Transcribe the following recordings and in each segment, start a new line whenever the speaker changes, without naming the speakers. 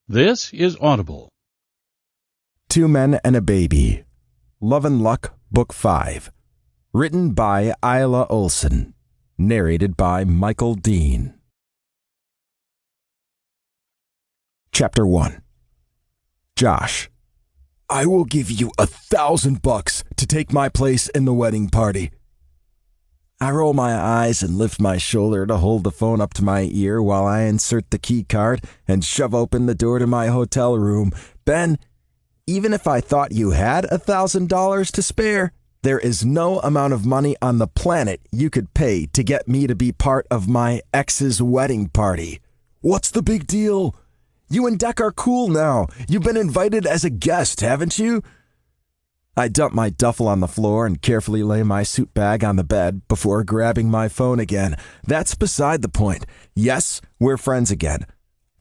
This is Audible.
Two Men and a Baby. Love and Luck, Book 5. Written by Isla Olson. Narrated by Michael Dean. Chapter 1. Josh. I will give you $1,000 to take my place in the wedding party. I roll my eyes and lift my shoulder to hold the phone up to my ear while I insert the key card and shove open the door to my hotel room. Ben, even if I thought you had $1,000 to spare, there is no amount of money on the planet you could pay to get me to be part of my ex's wedding party. What's the big deal? You and Deck are cool now. You've been invited as a guest, haven't you? I dump my duffel on the floor and carefully lay my suit bag on the bed before grabbing my phone again. That's beside the point. Yes, we're friends again.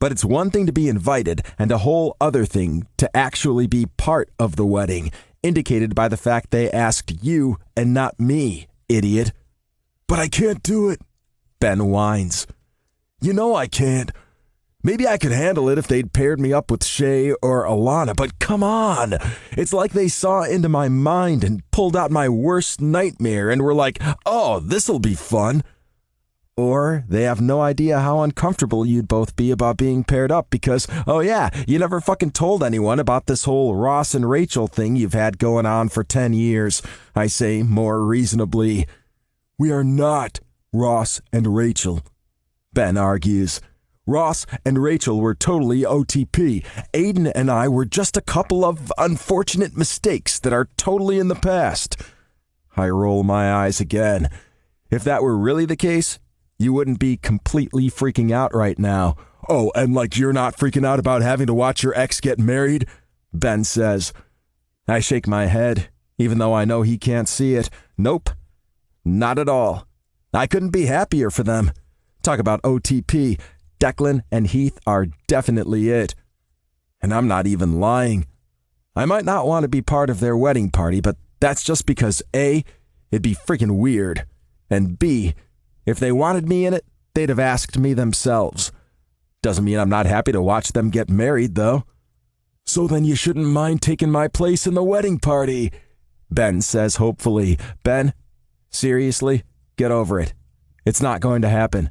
But it's one thing to be invited and a whole other thing to actually be part of the wedding, indicated by the fact they asked you and not me, idiot. But I can't do it, Ben whines. You know I can't. Maybe I could handle it if they'd paired me up with Shay or Alana, but come on. It's like they saw into my mind and pulled out my worst nightmare and were like, oh, this'll be fun. Or they have no idea how uncomfortable you'd both be about being paired up because, oh yeah, you never fucking told anyone about this whole Ross and Rachel thing you've had going on for 10 years. I say more reasonably. We are not Ross and Rachel, Ben argues. Ross and Rachel were totally OTP. Aiden and I were just a couple of unfortunate mistakes that are totally in the past. I roll my eyes again. If that were really the case, you wouldn't be completely freaking out right now. Oh, and like you're not freaking out about having to watch your ex get married? Ben says. I shake my head, even though I know he can't see it. Nope, not at all. I couldn't be happier for them. Talk about OTP. Declan and Heath are definitely it. And I'm not even lying. I might not want to be part of their wedding party, but that's just because A, it'd be freaking weird, and B, if they wanted me in it, they'd have asked me themselves. Doesn't mean I'm not happy to watch them get married, though. So then you shouldn't mind taking my place in the wedding party, Ben says hopefully. Ben, seriously, get over it. It's not going to happen.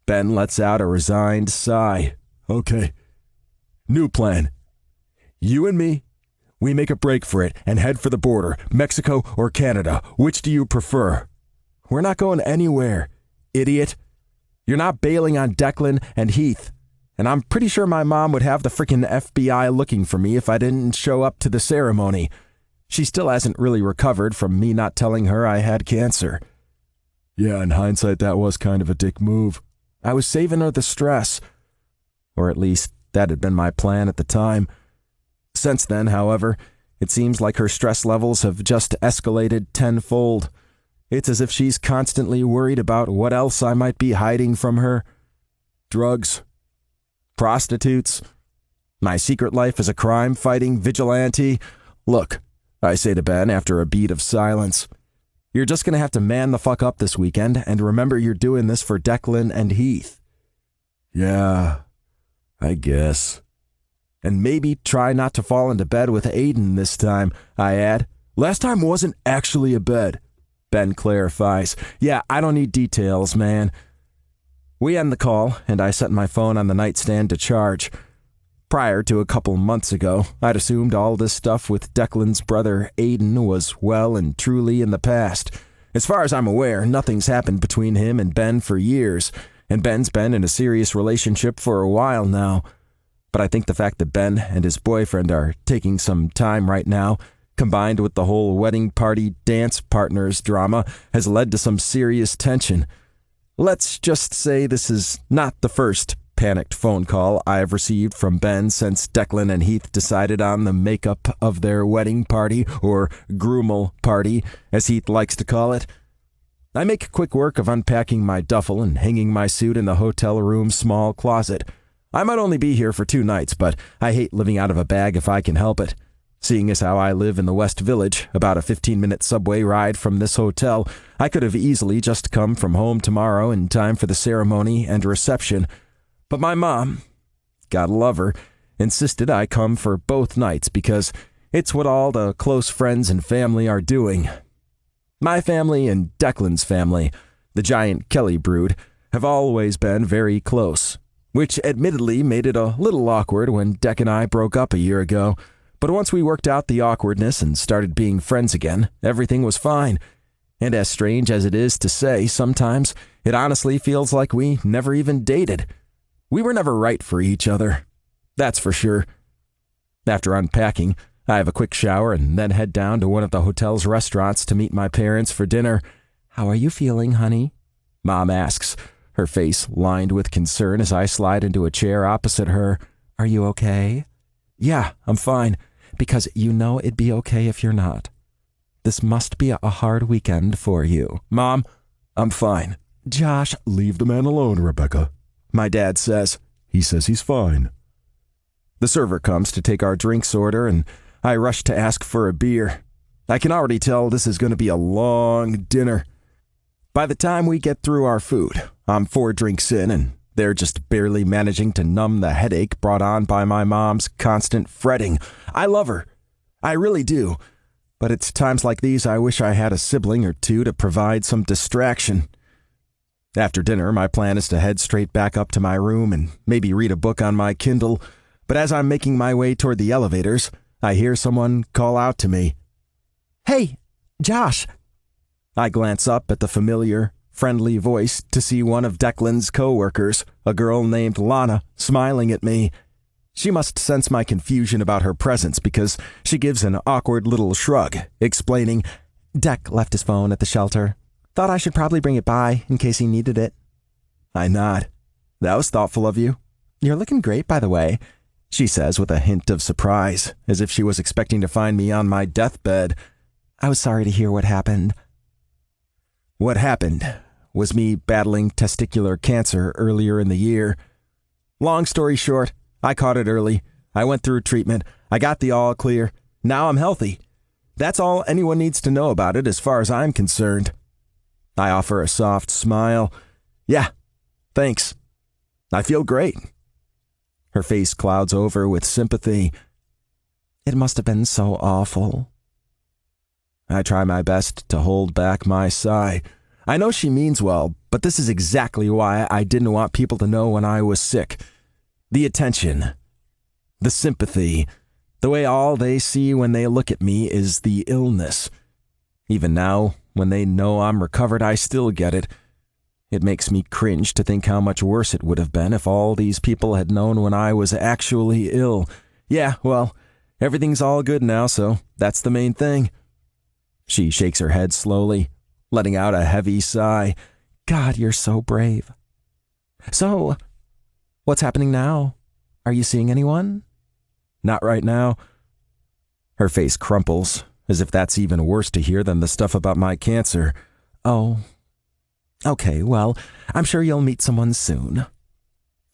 Ben lets out a resigned sigh. Okay. New plan. You and me, we make a break for it and head for the border, Mexico or Canada. Which do you prefer? We're not going anywhere, idiot. You're not bailing on Declan and Heath. And I'm pretty sure my mom would have the freaking FBI looking for me if I didn't show up to the ceremony. She still hasn't really recovered from me not telling her I had cancer. Yeah, in hindsight, that was kind of a dick move. I was saving her the stress. Or at least, that had been my plan at the time. Since then, however, it seems like her stress levels have just escalated tenfold. It's as if she's constantly worried about what else I might be hiding from her. Drugs. Prostitutes. My secret life as a crime-fighting vigilante. Look, I say to Ben after a beat of silence. You're just going to have to man the fuck up this weekend and remember you're doing this for Declan and Heath. Yeah, I guess. And maybe try not to fall into bed with Aiden this time, I add. Last time wasn't actually a bed, Ben clarifies. Yeah, I don't need details, man. We end the call, and I set my phone on the nightstand to charge. Prior to a couple months ago, I'd assumed all this stuff with Declan's brother Aiden was well and truly in the past. As far as I'm aware, nothing's happened between him and Ben for years, and Ben's been in a serious relationship for a while now. But I think the fact that Ben and his boyfriend are taking some time right now, combined with the whole wedding party dance partners drama, has led to some serious tension. Let's just say this is not the first panicked phone call I've received from Ben since Declan and Heath decided on the makeup of their wedding party, or groomal party, as Heath likes to call it. I make quick work of unpacking my duffel and hanging my suit in the hotel room's small closet. I might only be here for 2 nights, but I hate living out of a bag if I can help it. Seeing as how I live in the West Village, about a 15-minute subway ride from this hotel, I could have easily just come from home tomorrow in time for the ceremony and reception. But my mom gotta love her, insisted I come for both nights because it's what all the close friends and family are doing. My family and Declan's family, the giant Kelly brood, have always been very close, which admittedly made it a little awkward when Deck and I broke up a year ago. But once we worked out the awkwardness and started being friends again, everything was fine. And as strange as it is to say, sometimes it honestly feels like we never even dated. We were never right for each other. That's for sure. After unpacking, I have a quick shower and then head down to one of the hotel's restaurants to meet my parents for dinner. "How are you feeling, honey?" Mom asks, her face lined with concern as I slide into a chair opposite her. "Are you okay?" "Yeah, I'm fine." "Because you know it'd be okay if you're not. This must be a hard weekend for you." "Mom, I'm fine."
"Josh."
"Leave the man alone, Rebecca,"
my dad says.
"He says he's fine."
The server comes to take our drinks order, and I rush to ask for a beer. I can already tell this is going to be a long dinner. By the time we get through our food, I'm 4 drinks in, and they're just barely managing to numb the headache brought on by my mom's constant fretting. I love her. I really do. But it's times like these I wish I had a sibling or two to provide some distraction. After dinner, my plan is to head straight back up to my room and maybe read a book on my Kindle. But as I'm making my way toward the elevators, I hear someone call out to me.
"Hey, Josh."
I glance up at the familiar, friendly voice to see one of Declan's co-workers, a girl named Lana, smiling at me. She must sense my confusion about her presence because she gives an awkward little shrug, explaining,
"Deck left his phone at the shelter. Thought I should probably bring it by in case he needed it."
I nod. "That was thoughtful of you."
"You're looking great, by the way,"
she says with a hint of surprise, as if she was expecting to find me on my deathbed.
"I was sorry to hear what happened."
What happened was me battling testicular cancer earlier in the year. Long story short, I caught it early. I went through treatment. I got the all clear. Now I'm healthy. That's all anyone needs to know about it as far as I'm concerned. I offer a soft smile. "Yeah, thanks. I feel great." Her face clouds over with sympathy.
"It must have been so awful."
I try my best to hold back my sigh. I know she means well, but this is exactly why I didn't want people to know when I was sick. The attention, the sympathy, the way all they see when they look at me is the illness. Even now, when they know I'm recovered, I still get it. It makes me cringe to think how much worse it would have been if all these people had known when I was actually ill. Yeah, well, everything's all good now, so that's the main thing. She shakes her head slowly, letting out a heavy sigh.
"God, you're so brave. So, what's happening now? Are you seeing anyone?"
"Not right now." Her face crumples, as if that's even worse to hear than the stuff about my cancer.
"Oh, okay, well, I'm sure you'll meet someone soon.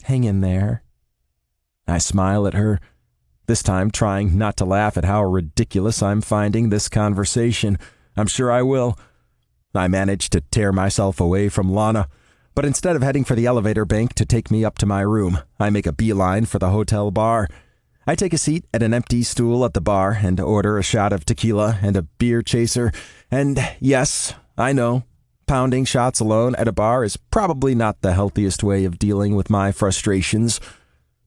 Hang in there."
I smile at her, this time trying not to laugh at how ridiculous I'm finding this conversation. I'm sure I will. I manage to tear myself away from Lana, but instead of heading for the elevator bank to take me up to my room, I make a beeline for the hotel bar. I take a seat at an empty stool at the bar and order a shot of tequila and a beer chaser. And yes, I know, pounding shots alone at a bar is probably not the healthiest way of dealing with my frustrations.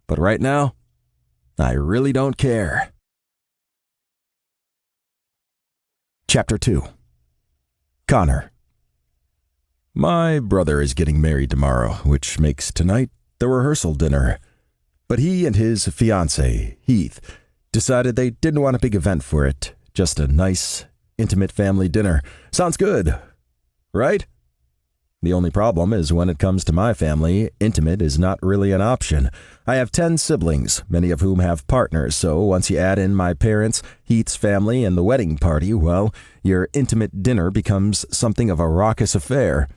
But right now, I really don't care. Chapter 2. Connor. My brother is getting married tomorrow, which makes tonight the rehearsal dinner. But he and his fiancée, Heath, decided they didn't want a big event for it, just a nice, intimate family dinner. Sounds good, right? The only problem is when it comes to my family, intimate is not really an option. I have 10 siblings, many of whom have partners, so once you add in my parents, Heath's family, and the wedding party, well, your intimate dinner becomes something of a raucous affair.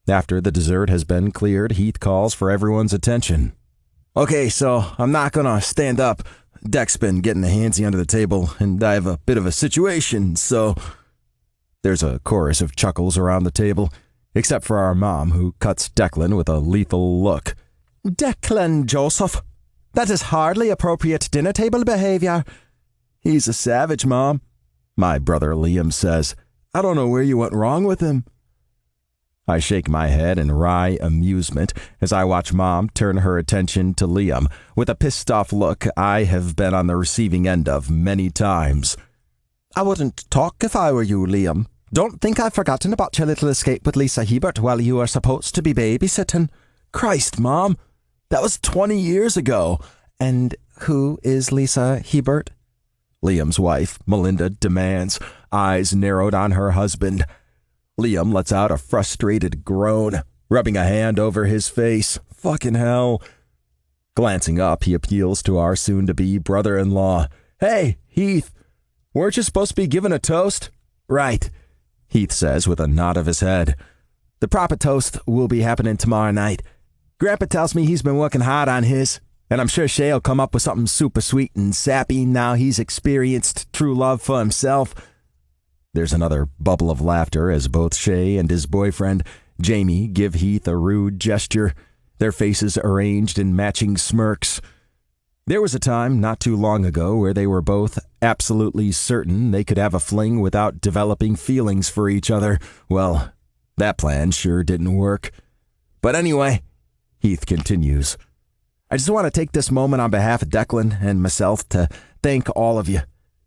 After the dessert has been cleared, Heath calls for everyone's attention. "Okay, so I'm not gonna stand up. Deck's been getting a handsy under the table, and I have a bit of a situation, so..." There's a chorus of chuckles around the table, except for our mom, who cuts Declan with a lethal look.
"Declan, Joseph." That is hardly appropriate dinner table behavior.
He's a savage, Mom, my brother Liam says. I don't know where you went wrong with him. I shake my head in wry amusement as I watch Mom turn her attention to Liam with a pissed-off look I have been on the receiving end of many times.
I wouldn't talk if I were you, Liam. Don't think I've forgotten about your little escape with Lisa Hebert while you were supposed to be babysitting.
Christ, Mom, that was 20 years ago.
And who is Lisa Hebert?
Liam's wife, Melinda, demands, eyes narrowed on her husband. Liam lets out a frustrated groan, rubbing a hand over his face. Fucking hell. Glancing up, he appeals to our soon-to-be brother-in-law. Hey, Heath, weren't you supposed to be given a toast? Right, Heath says with a nod of his head. The proper toast will be happening tomorrow night. Grandpa tells me he's been working hard on his, and I'm sure Shay'll come up with something super sweet and sappy now he's experienced true love for himself. There's another bubble of laughter as both Shay and his boyfriend, Jamie, give Heath a rude gesture, their faces arranged in matching smirks. There was a time not too long ago where they were both absolutely certain they could have a fling without developing feelings for each other. Well, that plan sure didn't work. But anyway, Heath continues, I just want to take this moment on behalf of Declan and myself to thank all of you,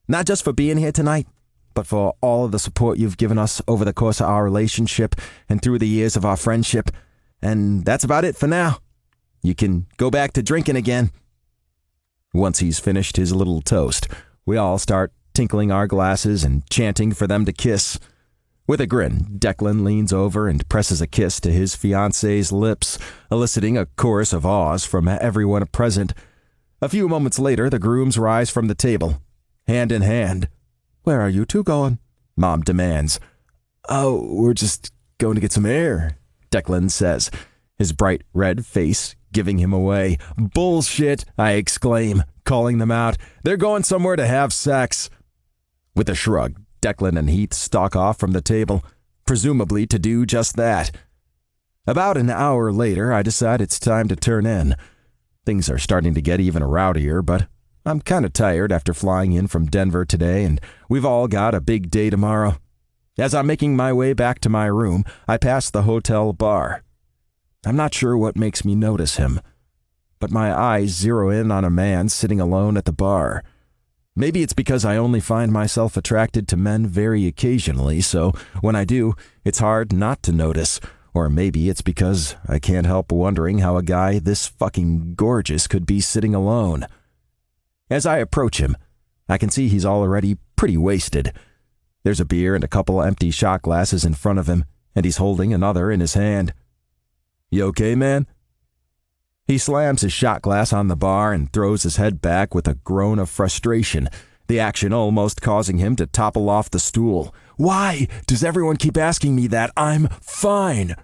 not just for being here tonight, but for all of the support you've given us over the course of our relationship and through the years of our friendship. And that's about it for now. You can go back to drinking again. Once he's finished his little toast, we all start tinkling our glasses and chanting for them to kiss. With a grin, Declan leans over and presses a kiss to his fiancée's lips, eliciting a chorus of ahs from everyone present. A few moments later, the grooms rise from the table, hand in hand.
Where are you two going?
Mom demands. Oh, we're just going to get some air, Declan says, his bright red face giving him away. Bullshit, I exclaim, calling them out. They're going somewhere to have sex. With a shrug, Declan and Heath stalk off from the table, presumably to do just that. About an hour later, I decide it's time to turn in. Things are starting to get even rowdier, but I'm kind of tired after flying in from Denver today, and we've all got a big day tomorrow. As I'm making my way back to my room, I pass the hotel bar. I'm not sure what makes me notice him, but my eyes zero in on a man sitting alone at the bar. Maybe it's because I only find myself attracted to men very occasionally, so when I do, it's hard not to notice. Or maybe it's because I can't help wondering how a guy this fucking gorgeous could be sitting alone. As I approach him, I can see he's already pretty wasted. There's a beer and a couple empty shot glasses in front of him, and he's holding another in his hand. You okay, man? He slams his shot glass on the bar and throws his head back with a groan of frustration, the action almost causing him to topple off the stool. Why does everyone keep asking me that? I'm fine.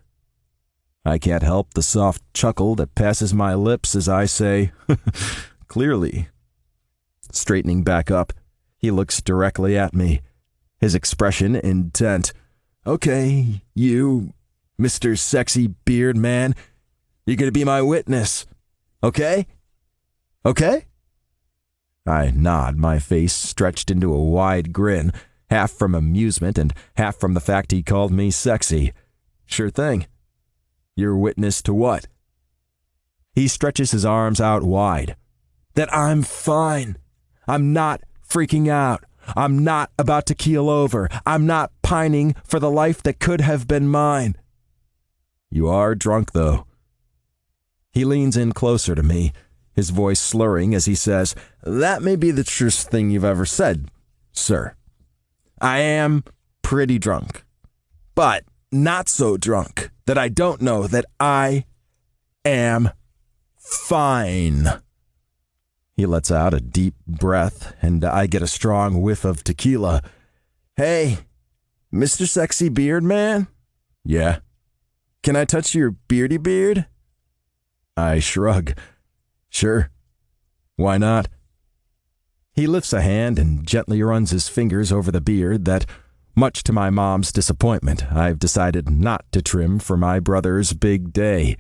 I can't help the soft chuckle that passes my lips as I say, clearly. Straightening back up, he looks directly at me, his expression intent. Okay, you, Mr. Sexy Beard Man, you're going to be my witness. Okay? Okay? I nod, my face stretched into a wide grin, half from amusement and half from the fact he called me sexy. Sure thing. Your witness to what? He stretches his arms out wide. That I'm fine. I'm not freaking out. I'm not about to keel over. I'm not pining for the life that could have been mine. You are drunk, though. He leans in closer to me, his voice slurring as he says, That may be the truest thing you've ever said, sir. I am pretty drunk, but not so drunk that I don't know that I am fine. He lets out a deep breath, and I get a strong whiff of tequila. Hey, Mr. Sexy Beard Man? Yeah. Can I touch your beardy beard? I shrug. Sure. Why not? He lifts a hand and gently runs his fingers over the beard that, much to my mom's disappointment, I've decided not to trim for my brother's big day.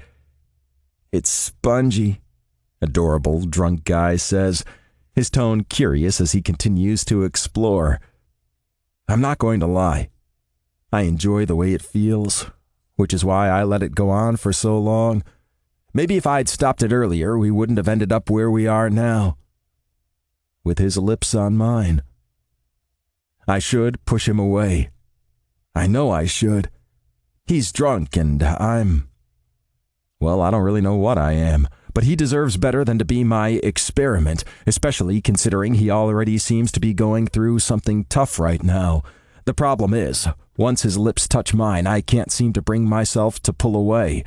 It's spongy, Adorable drunk guy says, his tone curious as he continues to explore. I'm not going to lie. I enjoy the way it feels, which is why I let it go on for so long. Maybe if I'd stopped it earlier, we wouldn't have ended up where we are now. With his lips on mine. I should push him away. I know I should. He's drunk and well, I don't really know what I am, but he deserves better than to be my experiment, especially considering he already seems to be going through something tough right now. The problem is, once his lips touch mine, I can't seem to bring myself to pull away.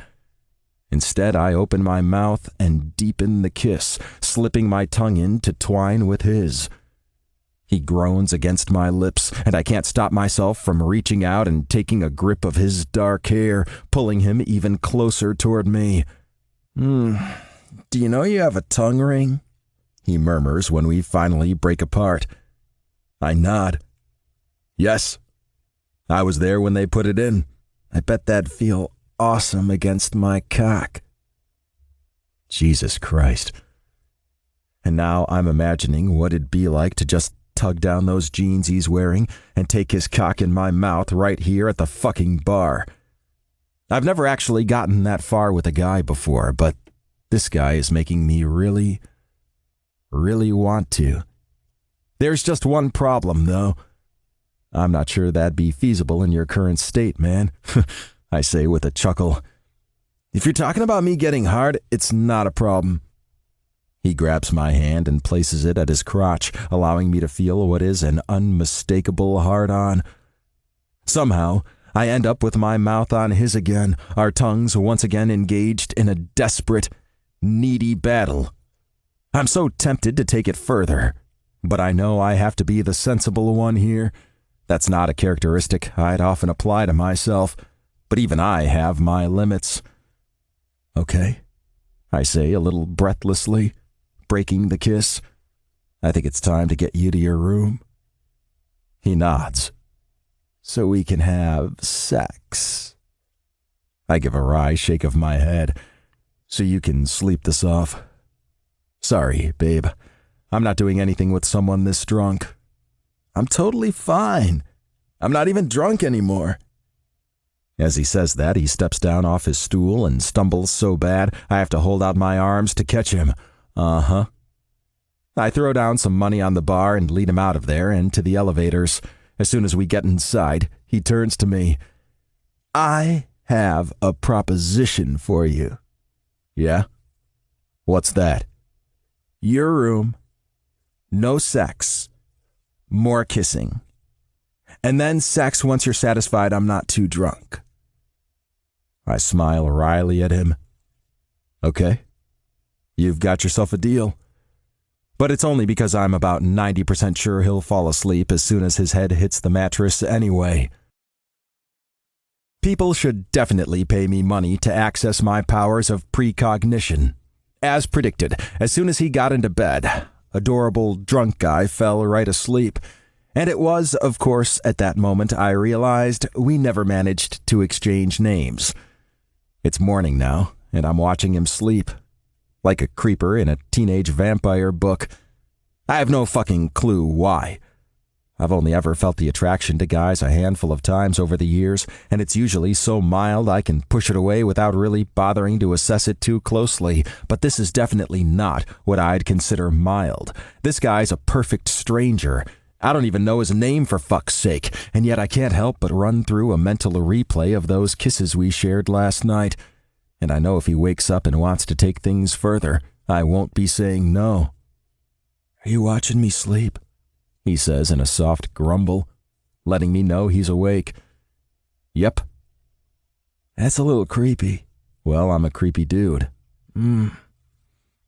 Instead, I open my mouth and deepen the kiss, slipping my tongue in to twine with his. He groans against my lips, and I can't stop myself from reaching out and taking a grip of his dark hair, pulling him even closer toward me. Do you know you have a tongue ring? He murmurs when we finally break apart. I nod. Yes. I was there when they put it in. I bet that'd feel awesome against my cock. Jesus Christ. And now I'm imagining what it'd be like to just tug down those jeans he's wearing and take his cock in my mouth right here at the fucking bar. I've never actually gotten that far with a guy before, but this guy is making me really, really want to. There's just one problem, though. I'm not sure that'd be feasible in your current state, man, I say with a chuckle. If you're talking about me getting hard, it's not a problem. He grabs my hand and places it at his crotch, allowing me to feel what is an unmistakable hard-on. Somehow, I end up with my mouth on his again, our tongues once again engaged in a desperate, needy battle. I'm so tempted to take it further, but I know I have to be the sensible one here. That's not a characteristic I'd often apply to myself, but even I have my limits. Okay, I say a little breathlessly, breaking the kiss. I think it's time to get you to your room. He nods. So we can have sex. I give a wry shake of my head. So you can sleep this off. Sorry, babe. I'm not doing anything with someone this drunk. I'm totally fine. I'm not even drunk anymore. As he says that, he steps down off his stool and stumbles so bad I have to hold out my arms to catch him. Uh-huh. I throw down some money on the bar and lead him out of there and to the elevators. As soon as we get inside, he turns to me. I have a proposition for you. Yeah? What's that? Your room. No sex. More kissing. And then sex once you're satisfied I'm not too drunk. I smile wryly at him. Okay. You've got yourself a deal. But it's only because I'm about 90% sure he'll fall asleep as soon as his head hits the mattress anyway. People should definitely pay me money to access my powers of precognition. As predicted, as soon as he got into bed, adorable drunk guy fell right asleep. And it was, of course, at that moment I realized we never managed to exchange names. It's morning now, and I'm watching him sleep. Like a creeper in a teenage vampire book. I have no fucking clue why. I've only ever felt the attraction to guys a handful of times over the years, and it's usually so mild I can push it away without really bothering to assess it too closely, but this is definitely not what I'd consider mild. This guy's a perfect stranger. I don't even know his name for fuck's sake, and yet I can't help but run through a mental replay of those kisses we shared last night. And I know if he wakes up and wants to take things further, I won't be saying no. Are you watching me sleep? He says in a soft grumble, letting me know he's awake. Yep. That's a little creepy. Well, I'm a creepy dude. You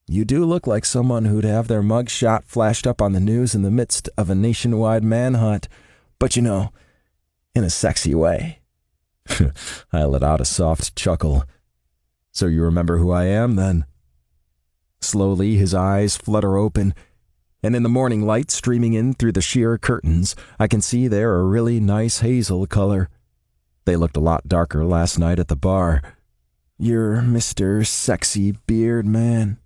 do look like someone who'd have their mug shot flashed up on the news in the midst of a nationwide manhunt, but you know, in a sexy way. I let out a soft chuckle. So you remember who I am, then? Slowly, his eyes flutter open, and in the morning light streaming in through the sheer curtains, I can see they're a really nice hazel color. They looked a lot darker last night at the bar. You're Mr. Sexy Beard Man.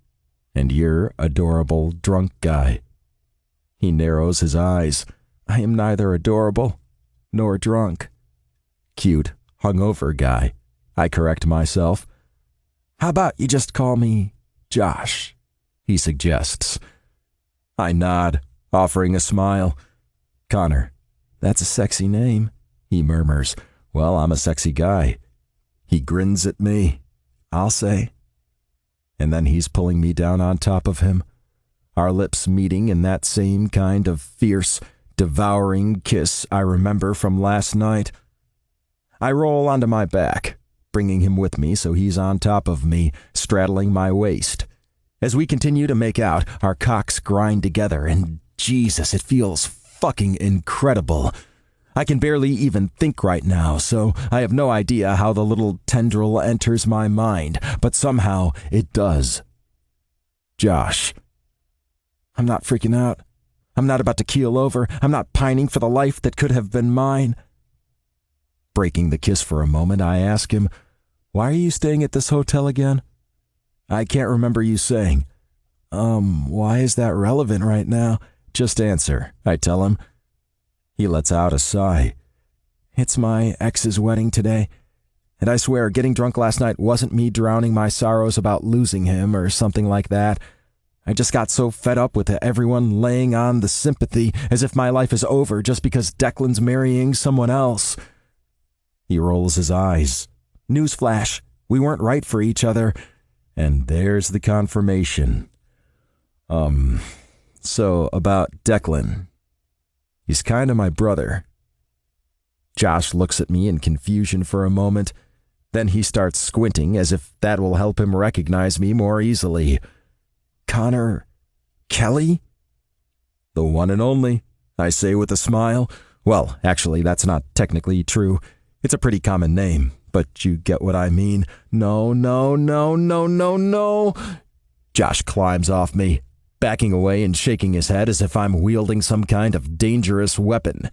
And you're adorable drunk guy. He narrows his eyes. I am neither adorable nor drunk. Cute, hungover guy. I correct myself. How about you just call me Josh? He suggests. I nod, offering a smile. Connor, that's a sexy name, he murmurs. Well, I'm a sexy guy. He grins at me. I'll say. And then he's pulling me down on top of him, our lips meeting in that same kind of fierce, devouring kiss I remember from last night. I roll onto my back, bringing him with me so he's on top of me, straddling my waist. As we continue to make out, our cocks grind together, and Jesus, it feels fucking incredible. I can barely even think right now, so I have no idea how the little tendril enters my mind, but somehow it does. Josh. I'm not freaking out. I'm not about to keel over. I'm not pining for the life that could have been mine. Breaking the kiss for a moment, I ask him, why are you staying at this hotel again? I can't remember you saying. Why is that relevant right now? Just answer, I tell him. He lets out a sigh. It's my ex's wedding today, and I swear getting drunk last night wasn't me drowning my sorrows about losing him or something like that. I just got so fed up with everyone laying on the sympathy as if my life is over just because Declan's marrying someone else. He rolls his eyes. Newsflash, we weren't right for each other, and there's the confirmation. So about Declan. He's kind of my brother. Josh looks at me in confusion for a moment. Then he starts squinting as if that will help him recognize me more easily. Connor Kelly? The one and only, I say with a smile. Well, actually, that's not technically true. It's a pretty common name, but you get what I mean. No. Josh climbs off me, backing away and shaking his head as if I'm wielding some kind of dangerous weapon.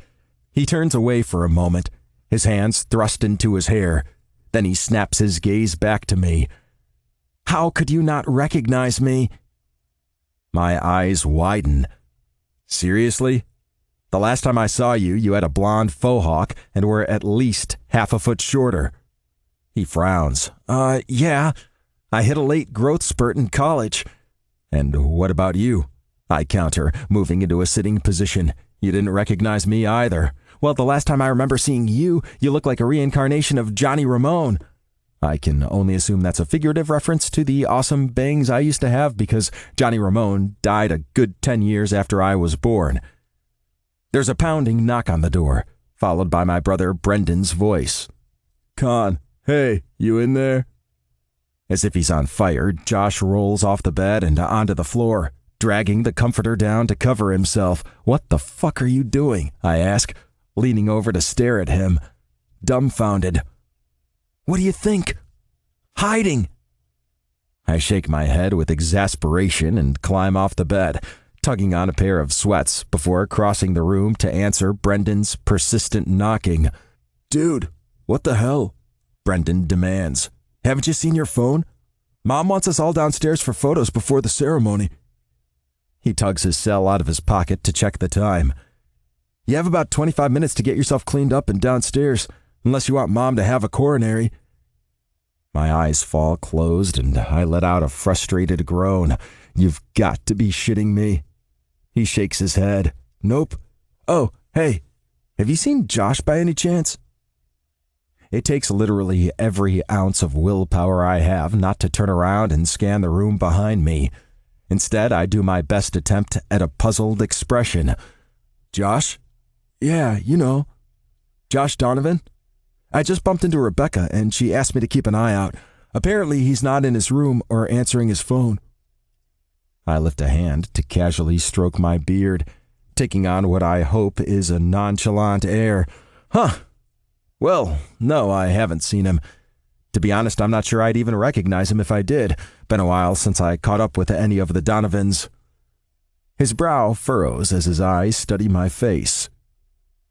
He turns away for a moment, his hands thrust into his hair. Then he snaps his gaze back to me. How could you not recognize me? My eyes widen. Seriously? The last time I saw you, you had a blonde faux hawk and were at least half a foot shorter. He frowns. Yeah. I hit a late growth spurt in college. And what about you? I counter, moving into a sitting position. You didn't recognize me either. Well, the last time I remember seeing you, you look like a reincarnation of Johnny Ramone. I can only assume that's a figurative reference to the awesome bangs I used to have because Johnny Ramone died a good 10 years after I was born. There's a pounding knock on the door, followed by my brother Brendan's voice. Con, hey, you in there? As if he's on fire, Josh rolls off the bed and onto the floor, dragging the comforter down to cover himself. What the fuck are you doing? I ask, leaning over to stare at him, dumbfounded. What do you think? Hiding! I shake my head with exasperation and climb off the bed, tugging on a pair of sweats before crossing the room to answer Brendan's persistent knocking. Dude, what the hell? Brendan demands. Haven't you seen your phone? Mom wants us all downstairs for photos before the ceremony. He tugs his cell out of his pocket to check the time. You have about 25 minutes to get yourself cleaned up and downstairs, unless you want Mom to have a coronary. My eyes fall closed and I let out a frustrated groan. You've got to be shitting me. He shakes his head. Nope. Oh, hey, have you seen Josh by any chance? It takes literally every ounce of willpower I have not to turn around and scan the room behind me. Instead, I do my best attempt at a puzzled expression. Josh? Yeah, you know. Josh Donovan? I just bumped into Rebecca and she asked me to keep an eye out. Apparently he's not in his room or answering his phone. I lift a hand to casually stroke my beard, taking on what I hope is a nonchalant air. Huh. Well, no, I haven't seen him. To be honest, I'm not sure I'd even recognize him if I did. Been a while since I caught up with any of the Donovans. His brow furrows as his eyes study my face.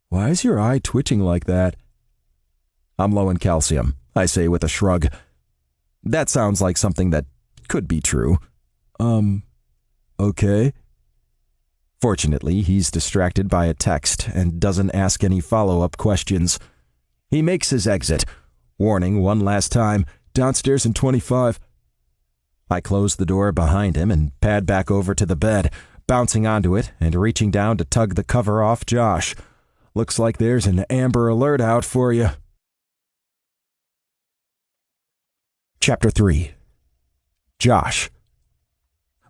Why is your eye twitching like that? I'm low in calcium, I say with a shrug. That sounds like something that could be true. Okay. Fortunately, he's distracted by a text and doesn't ask any follow-up questions. He makes his exit. Warning one last time, downstairs in 25. I close the door behind him and pad back over to the bed, bouncing onto it and reaching down to tug the cover off Josh. Looks like there's an Amber Alert out for you. Chapter 3. Josh.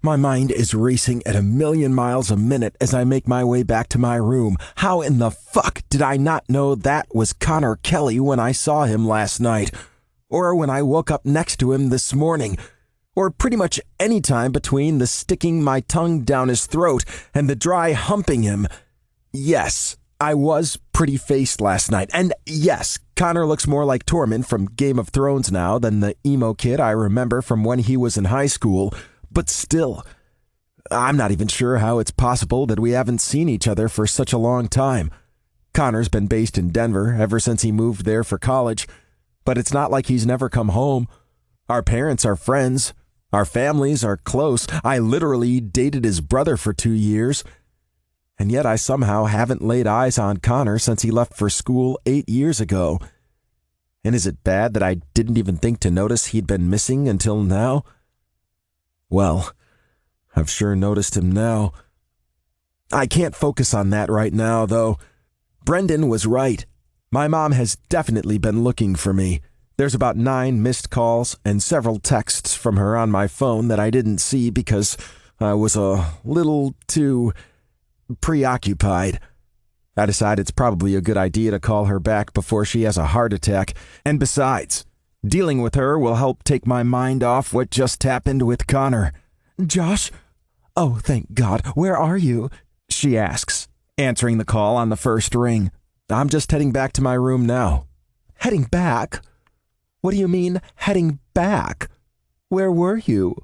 My mind is racing at 1,000,000 miles a minute as I make my way back to my room. How in the fuck did I not know that was Connor Kelly when I saw him last night? Or when I woke up next to him this morning? Or pretty much any time between the sticking my tongue down his throat and the dry humping him? Yes, I was pretty faced last night. And yes, Connor looks more like Tormund from Game of Thrones now than the emo kid I remember from when he was in high school. But still, I'm not even sure how it's possible that we haven't seen each other for such a long time. Connor's been based in Denver ever since he moved there for college, but it's not like he's never come home. Our parents are friends. Our families are close. I literally dated his brother for 2 years. And yet I somehow haven't laid eyes on Connor since he left for school 8 years ago. And is it bad that I didn't even think to notice he'd been missing until now? Well, I've sure noticed him now. I can't focus on that right now, though. Brendan was right. My mom has definitely been looking for me. There's about 9 missed calls and several texts from her on my phone that I didn't see because I was a little too preoccupied. I decide it's probably a good idea to call her back before she has a heart attack. And besides, dealing with her will help take my mind off what just happened with Connor. Josh? Oh, thank God. Where are you? She asks, answering the call on the first ring. I'm just heading back to my room now. Heading back? What do you mean, heading back? Where were you?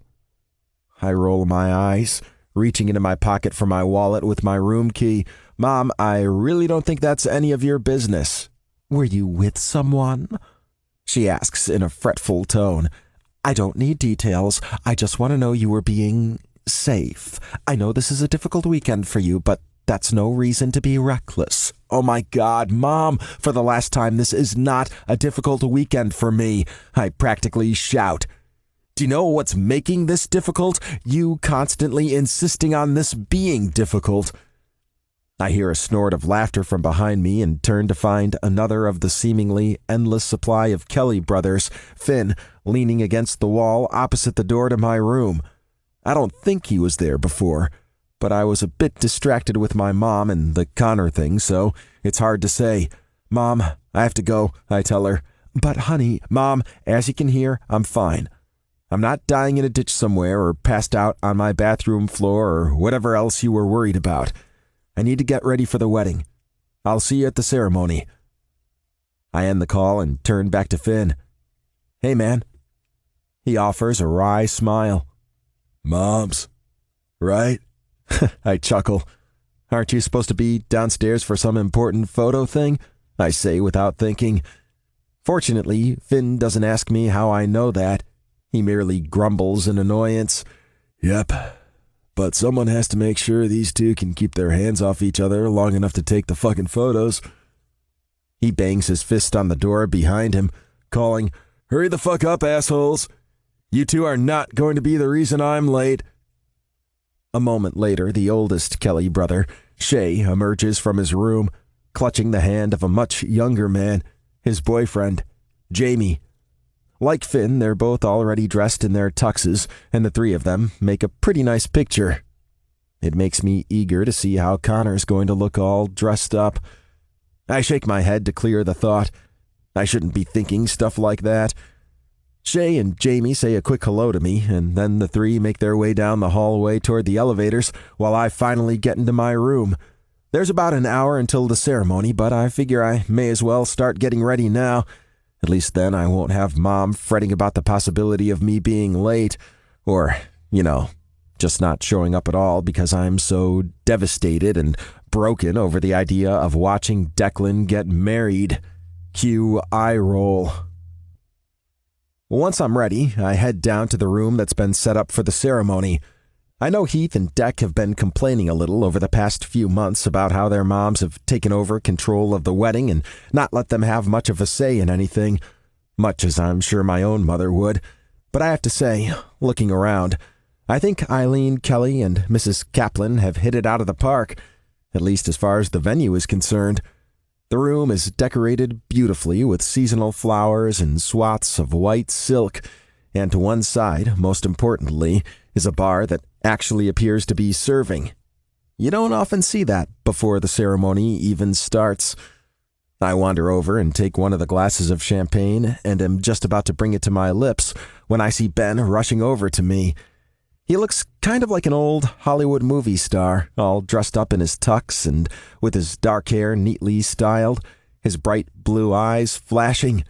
I roll my eyes, reaching into my pocket for my wallet with my room key. Mom, I really don't think that's any of your business. Were you with someone? She asks in a fretful tone. I don't need details. I just want to know you were being safe. I know this is a difficult weekend for you, but that's no reason to be reckless. Oh my God, Mom, for the last time, this is not a difficult weekend for me. I practically shout. Do you know what's making this difficult? You constantly insisting on this being difficult. I hear a snort of laughter from behind me and turn to find another of the seemingly endless supply of Kelly brothers, Finn, leaning against the wall opposite the door to my room. I don't think he was there before, but I was a bit distracted with my mom and the Connor thing, so it's hard to say. Mom, I have to go, I tell her. But honey, Mom, as you can hear, I'm fine. I'm not dying in a ditch somewhere or passed out on my bathroom floor or whatever else you were worried about. I need to get ready for the wedding. I'll see you at the ceremony. I end the call and turn back to Finn. Hey, man. He offers a wry smile. Mom's, right? I chuckle. Aren't you supposed to be downstairs for some important photo thing? I say without thinking. Fortunately, Finn doesn't ask me how I know that. He merely grumbles in annoyance. Yep. But someone has to make sure these two can keep their hands off each other long enough to take the fucking photos. He bangs his fist on the door behind him, calling, Hurry the fuck up, assholes! You two are not going to be the reason I'm late. A moment later, the oldest Kelly brother, Shay, emerges from his room, clutching the hand of a much younger man, his boyfriend, Jamie. Like Finn, they're both already dressed in their tuxes, and the three of them make a pretty nice picture. It makes me eager to see how Connor's going to look all dressed up. I shake my head to clear the thought. I shouldn't be thinking stuff like that. Shay and Jamie say a quick hello to me, and then the three make their way down the hallway toward the elevators while I finally get into my room. There's about an hour until the ceremony, but I figure I may as well start getting ready now. At least then I won't have Mom fretting about the possibility of me being late, or, just not showing up at all because I'm so devastated and broken over the idea of watching Declan get married. Cue eye roll. Once I'm ready, I head down to the room that's been set up for the ceremony.
I know Heath and Deck have been complaining a little over the past few months about how their moms have taken over control of the wedding and not let them have much of a say in anything, much as I'm sure my own mother would. But I have to say, looking around, I think Eileen, Kelly, and Mrs. Kaplan have hit it out of the park, at least as far as the venue is concerned. The room is decorated beautifully with seasonal flowers and swaths of white silk, and to one side, most importantly, is a bar that actually appears to be serving. You don't often see that before the ceremony even starts. I wander over and take one of the glasses of champagne and am just about to bring it to my lips when I see Ben rushing over to me. He looks kind of like an old Hollywood movie star, all dressed up in his tux and with his dark hair neatly styled, his bright blue eyes flashing.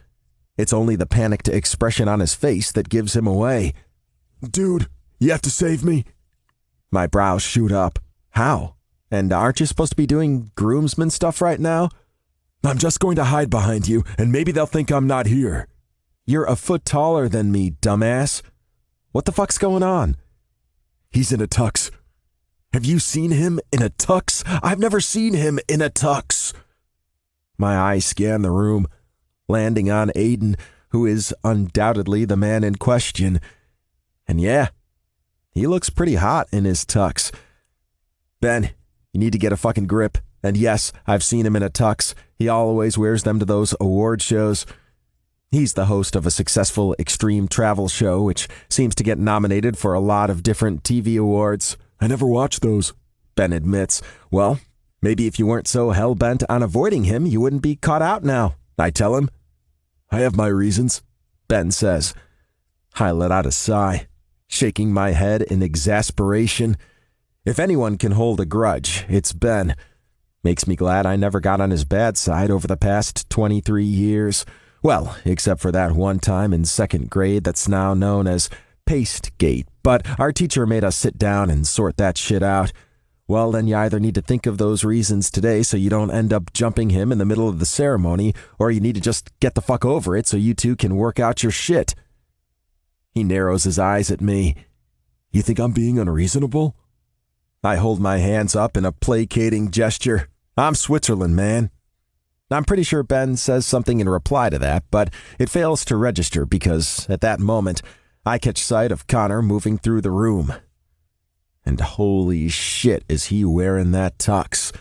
It's only the panicked expression on his face that gives him away.
Dude, you have to save me.
My brows shoot up. How? And aren't you supposed to be doing groomsman stuff right now?
I'm just going to hide behind you, and maybe they'll think I'm not here.
You're a foot taller than me, dumbass. What the fuck's going on?
He's in a tux. Have you seen him in a tux? I've never seen him in a tux.
My eyes scan the room, landing on Aiden, who is undoubtedly the man in question. And yeah, he looks pretty hot in his tux. Ben, you need to get a fucking grip. And yes, I've seen him in a tux. He always wears them to those award shows. He's the host of a successful extreme travel show, which seems to get nominated for a lot of different TV awards.
I never watched those,
Ben admits. Well, maybe if you weren't so hell-bent on avoiding him, you wouldn't be caught out now, I tell him.
I have my reasons,
Ben says. I let out a sigh, shaking my head in exasperation. If anyone can hold a grudge, it's Ben. Makes me glad I never got on his bad side over the past 23 years. Well, except for that one time in second grade that's now known as Pastegate. But our teacher made us sit down and sort that shit out. Well, then you either need to think of those reasons today so you don't end up jumping him in the middle of the ceremony, or you need to just get the fuck over it so you two can work out your shit. He narrows his eyes at me.
You think I'm being unreasonable?
I hold my hands up in a placating gesture. I'm Switzerland, man. I'm pretty sure Ben says something in reply to that, but it fails to register because, at that moment, I catch sight of Connor moving through the room. And holy shit, is he wearing that tux.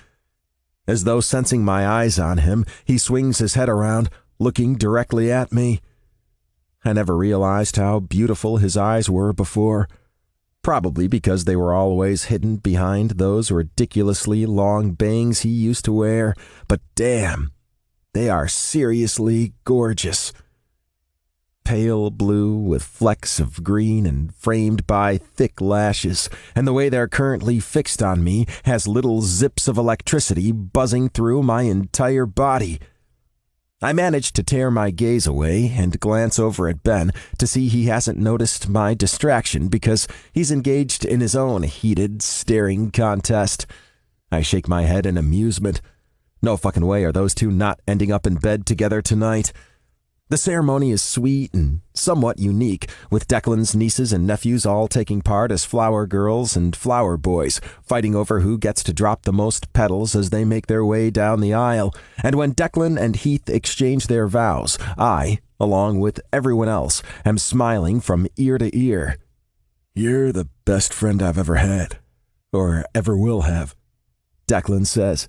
As though sensing my eyes on him, he swings his head around, looking directly at me. I never realized how beautiful his eyes were before. Probably because they were always hidden behind those ridiculously long bangs he used to wear. But damn, they are seriously gorgeous. Pale blue with flecks of green and framed by thick lashes, and the way they're currently fixed on me has little zips of electricity buzzing through my entire body. I manage to tear my gaze away and glance over at Ben to see he hasn't noticed my distraction because he's engaged in his own heated staring contest. I shake my head in amusement. No fucking way are those two not ending up in bed together tonight. The ceremony is sweet and somewhat unique, with Declan's nieces and nephews all taking part as flower girls and flower boys, fighting over who gets to drop the most petals as they make their way down the aisle. And when Declan and Heath exchange their vows, I, along with everyone else, am smiling from ear to ear.
You're the best friend I've ever had, or ever will have,
Declan says.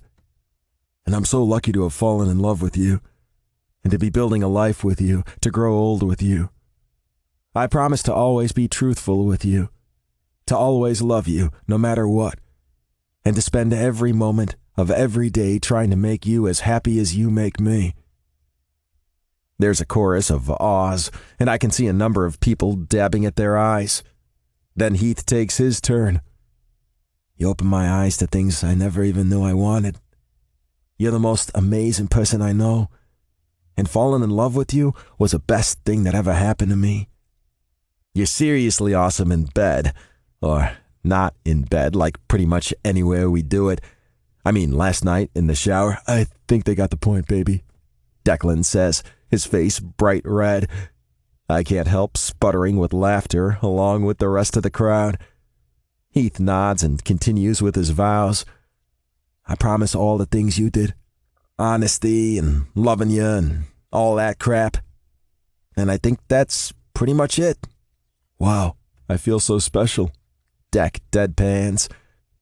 And I'm so lucky to have fallen in love with you. And to be building a life with you, to grow old with you.
I promise to always be truthful with you, to always love you, no matter what, and to spend every moment of every day trying to make you as happy as you make me. There's a chorus of ahs, and I can see a number of people dabbing at their eyes. Then Heath takes his turn. You open my eyes to things I never even knew I wanted. You're the most amazing person I know. And falling in love with you was the best thing that ever happened to me. You're seriously awesome in bed. Or not in bed, like pretty much anywhere we do it. I mean, last night in the shower.
I think they got the point, baby,
Declan says, his face bright red. I can't help sputtering with laughter along with the rest of the crowd. Heath nods and continues with his vows.
I promise all the things you did. Honesty and loving you and all that crap. And I think that's pretty much it.
Wow, I feel so special.
Deck deadpans.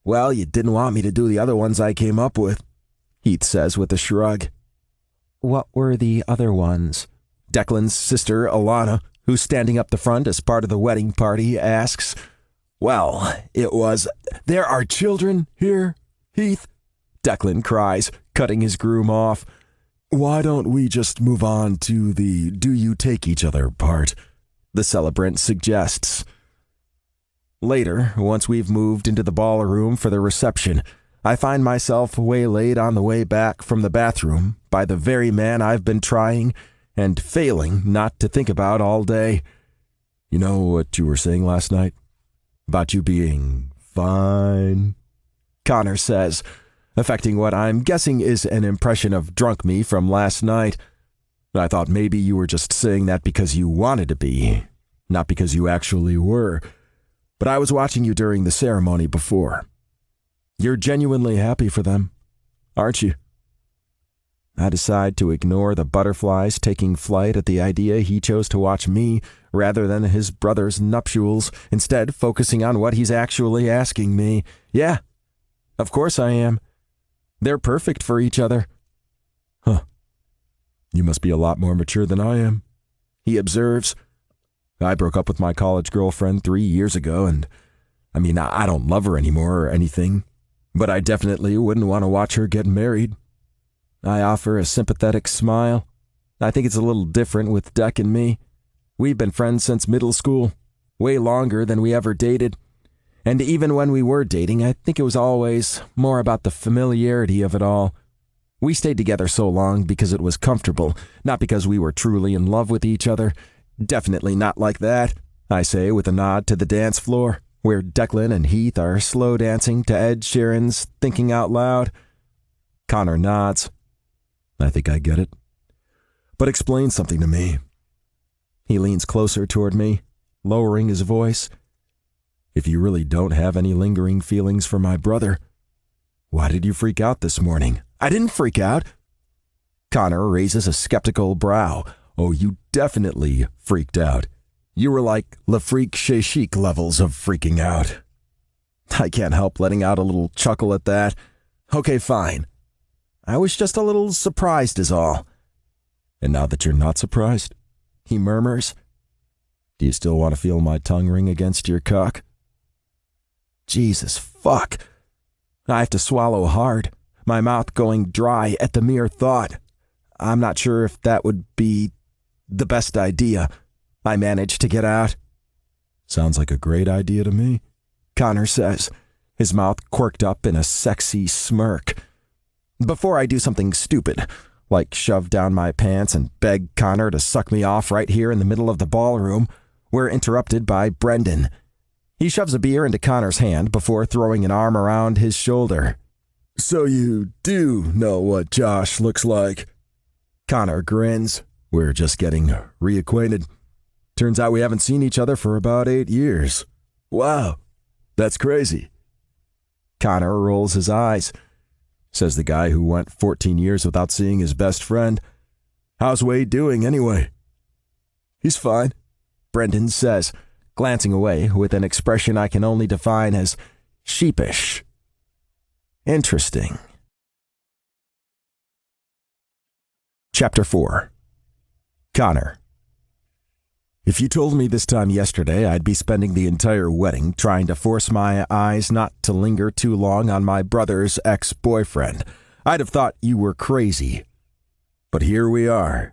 Well, you didn't want me to do the other ones I came up with, Heath says with a shrug.
What were the other ones?
Declan's sister, Alana, who's standing up the front as part of the wedding party, asks. Well, it was, there are children here, Heath, Declan cries, cutting his groom off.
Why don't we just move on to the do you take each other part?
The celebrant suggests. Later, once we've moved into the ballroom for the reception, I find myself waylaid on the way back from the bathroom by the very man I've been trying and failing not to think about all day.
You know what you were saying last night? About you being fine?
Connor says, affecting what I'm guessing is an impression of drunk me from last night. I thought maybe you were just saying that because you wanted to be, not because you actually were. But I was watching you during the ceremony before. You're genuinely happy for them, aren't you? I decide to ignore the butterflies taking flight at the idea he chose to watch me rather than his brother's nuptials, instead focusing on what he's actually asking me. Yeah, of course I am. They're perfect for each other.
Huh. You must be a lot more mature than I am,
he observes. I broke up with my college girlfriend 3 years ago, and I don't love her anymore or anything, but I definitely wouldn't want to watch her get married. I offer a sympathetic smile. I think it's a little different with Deck and me. We've been friends since middle school, way longer than we ever dated. And even when we were dating, I think it was always more about the familiarity of it all. We stayed together so long because it was comfortable, not because we were truly in love with each other. Definitely not like that, I say with a nod to the dance floor, where Declan and Heath are slow dancing to Ed Sheeran's Thinking Out Loud. Connor nods.
I think I get it. But explain something to me.
He leans closer toward me, lowering his voice.
If you really don't have any lingering feelings for my brother, why did you freak out this morning?
I didn't freak out. Connor raises a skeptical brow.
Oh, you definitely freaked out. You were like Le Freak Chez Chic levels of freaking out.
I can't help letting out a little chuckle at that. Okay, fine. I was just a little surprised is all.
And now that you're not surprised,
he murmurs,
do you still want to feel my tongue ring against your cock?
Jesus fuck. I have to swallow hard, my mouth going dry at the mere thought. I'm not sure if that would be the best idea. I managed to get out.
Sounds like a great idea to me,
Connor says, his mouth quirked up in a sexy smirk. Before I do something stupid, like shove down my pants and beg Connor to suck me off right here in the middle of the ballroom, we're interrupted by Brendan. He shoves a beer into Connor's hand before throwing an arm around his shoulder.
So you do know what Josh looks like?
Connor grins.
We're just getting reacquainted. Turns out we haven't seen each other for about 8 years. Wow, that's crazy.
Connor rolls his eyes.
Says the guy who went 14 years without seeing his best friend. How's Wade doing anyway?
He's fine, Brendan says, glancing away with an expression I can only define as sheepish. Interesting. Chapter 4. Connor. If you told me this time yesterday I'd be spending the entire wedding trying to force my eyes not to linger too long on my brother's ex-boyfriend, I'd have thought you were crazy. But here we are.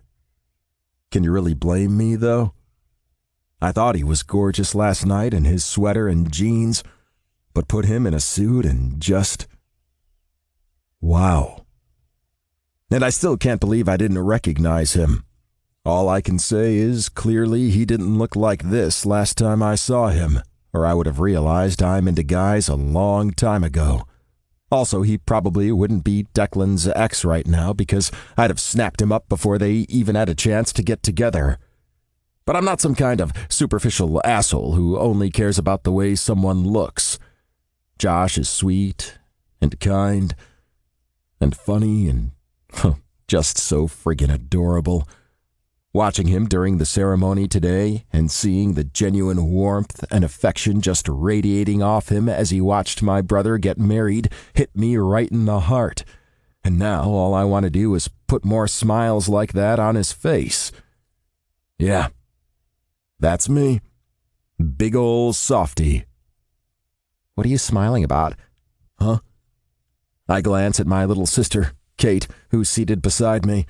Can you really blame me, though? I thought he was gorgeous last night in his sweater and jeans, but put him in a suit and just... wow. And I still can't believe I didn't recognize him. All I can say is clearly he didn't look like this last time I saw him, or I would have realized I'm into guys a long time ago. Also, he probably wouldn't be Declan's ex right now because I'd have snapped him up before they even had a chance to get together. But I'm not some kind of superficial asshole who only cares about the way someone looks.
Josh is sweet and kind and funny and just so friggin' adorable. Watching him during the ceremony today and seeing the genuine warmth and affection just radiating off him as he watched my brother get married hit me right in the heart. And now all I want to do is put more smiles like that on his face. Yeah, that's me. Big ol' softy. What are you smiling about? Huh? I glance at my little sister, Kate, who's seated beside me.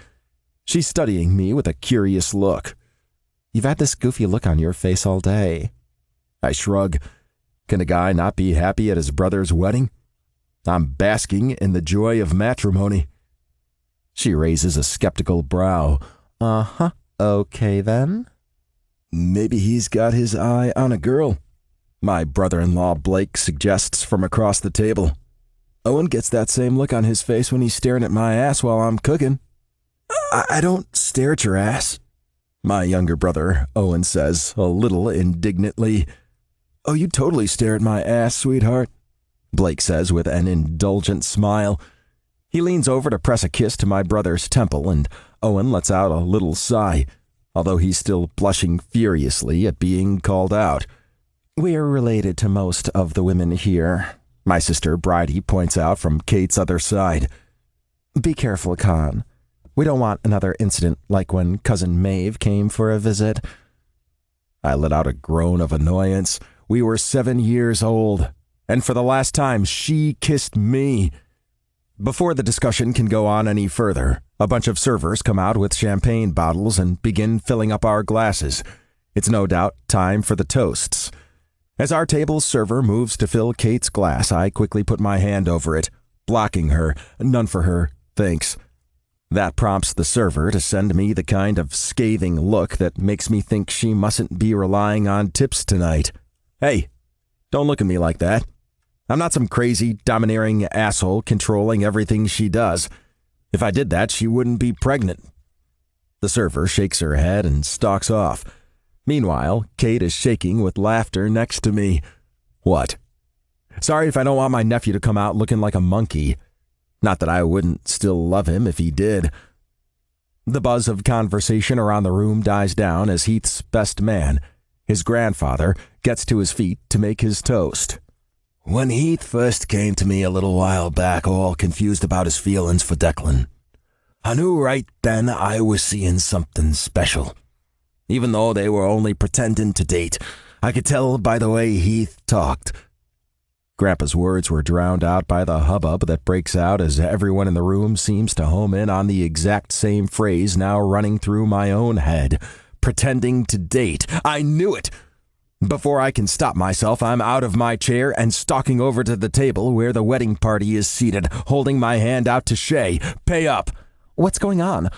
She's studying me with a curious look. You've had this goofy look on your face all day. I shrug. Can a guy not be happy at his brother's wedding? I'm basking in the joy of matrimony. She raises a skeptical brow. Uh-huh. Okay, then.
Maybe he's got his eye on a girl, my brother-in-law Blake suggests from across the table. Owen gets that same look on his face when he's staring at my ass while I'm cooking. I don't stare at your ass, my younger brother, Owen says, a little indignantly. Oh, you totally stare at my ass, sweetheart, Blake says with an indulgent smile. He leans over to press a kiss to my brother's temple, and Owen lets out a little sigh, although he's still blushing furiously at being called out. We're related to most of the women here, my sister Bridie points out from Kate's other side. Be careful, Con. We don't want another incident like when Cousin Maeve came for a visit. I let out a groan of annoyance. We were 7 years old, and for the last time she kissed me. Before the discussion can go on any further, a bunch of servers come out with champagne bottles and begin filling up our glasses. It's no doubt time for the toasts. As our table's server moves to fill Kate's glass, I quickly put my hand over it, blocking her. None for her, thanks. That prompts the server to send me the kind of scathing look that makes me think she mustn't be relying on tips tonight. Hey, don't look at me like that. I'm not some crazy, domineering asshole controlling everything she does. If I did that, she wouldn't be pregnant. The server shakes her head and stalks off. Meanwhile, Kate is shaking with laughter next to me. What? Sorry if I don't want my nephew to come out looking like a monkey. Not that I wouldn't still love him if he did. The buzz of conversation around the room dies down as Heath's best man, his grandfather, gets to his feet to make his toast. When Heath first came to me a little while back, all confused about his feelings for Declan, I knew right then I was seeing something special. Even though they were only pretending to date, I could tell by the way Heath talked. Grandpa's words were drowned out by the hubbub that breaks out as everyone in the room seems to home in on the exact same phrase now running through my own head. Pretending to date. I knew it! Before I can stop myself, I'm out of my chair and stalking over to the table where the wedding party is seated, holding my hand out to Shay. Pay up! What's going on?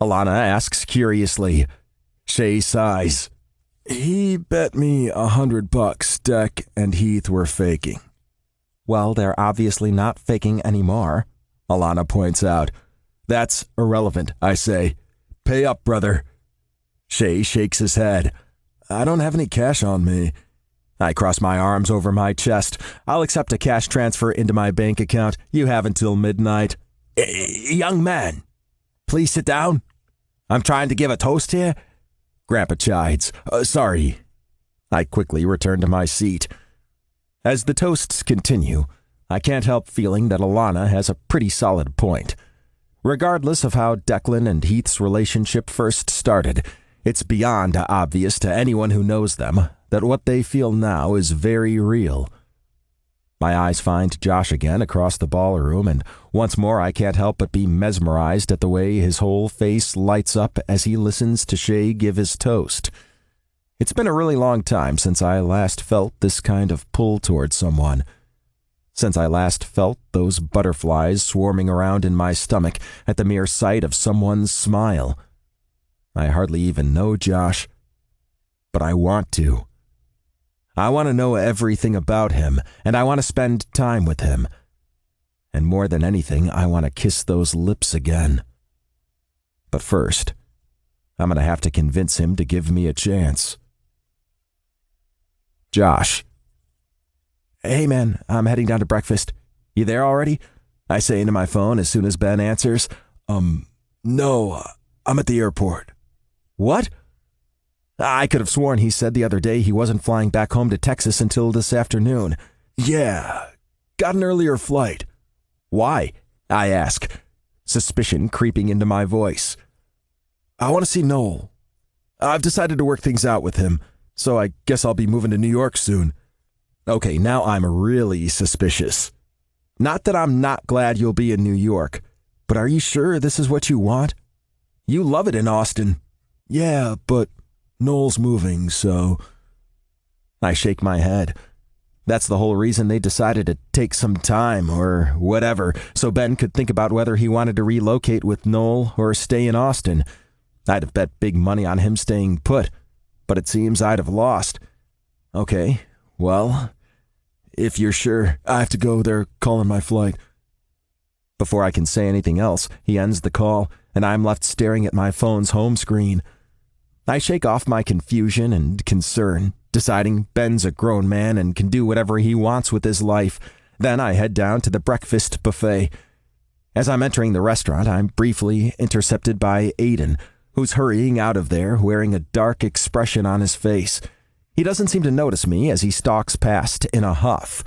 Alana asks curiously. Shay sighs. He bet me $100 Deck and Heath were faking. Well, they're obviously not faking anymore, Alana points out. That's irrelevant, I say. Pay up, brother. Shay shakes his head. I don't have any cash on me. I cross my arms over my chest. I'll accept a cash transfer into my bank account. You have until midnight. Young man, please sit down. I'm trying to give a toast here. Grandpa chides. Sorry. I quickly return to my seat. As the toasts continue, I can't help feeling that Alana has a pretty solid point. Regardless of how Declan and Heath's relationship first started, it's beyond obvious to anyone who knows them that what they feel now is very real. My eyes find Josh again across the ballroom, and once more I can't help but be mesmerized at the way his whole face lights up as he listens to Shay give his toast. It's been a really long time since I last felt this kind of pull toward someone. Since I last felt those butterflies swarming around in my stomach at the mere sight of someone's smile. I hardly even know Josh, but I want to. I want to know everything about him, and I want to spend time with him. And more than anything, I want to kiss those lips again. But first, I'm going to have to convince him to give me a chance. Josh.
Hey man, I'm heading down to breakfast. You there already? I say into my phone as soon as Ben answers.
No, I'm at the airport.
What? I could have sworn he said the other day he wasn't flying back home to Texas until this afternoon.
Yeah, got an earlier flight.
Why? I ask, suspicion creeping into my voice.
I want to see Noel. I've decided to work things out with him, so I guess I'll be moving to New York soon.
Okay, now I'm really suspicious. Not that I'm not glad you'll be in New York, but are you sure this is what you want? You love it in Austin.
Yeah, but Noel's moving, so...
I shake my head. That's the whole reason they decided to take some time or whatever, so Ben could think about whether he wanted to relocate with Noel or stay in Austin. I'd have bet big money on him staying put, but it seems I'd have lost. Okay, well,
if you're sure, I have to go. They're calling my flight.
Before I can say anything else, he ends the call, and I'm left staring at my phone's home screen. I shake off my confusion and concern, deciding Ben's a grown man and can do whatever he wants with his life. Then I head down to the breakfast buffet. As I'm entering the restaurant, I'm briefly intercepted by Aiden, who's hurrying out of there wearing a dark expression on his face. He doesn't seem to notice me as he stalks past in a huff.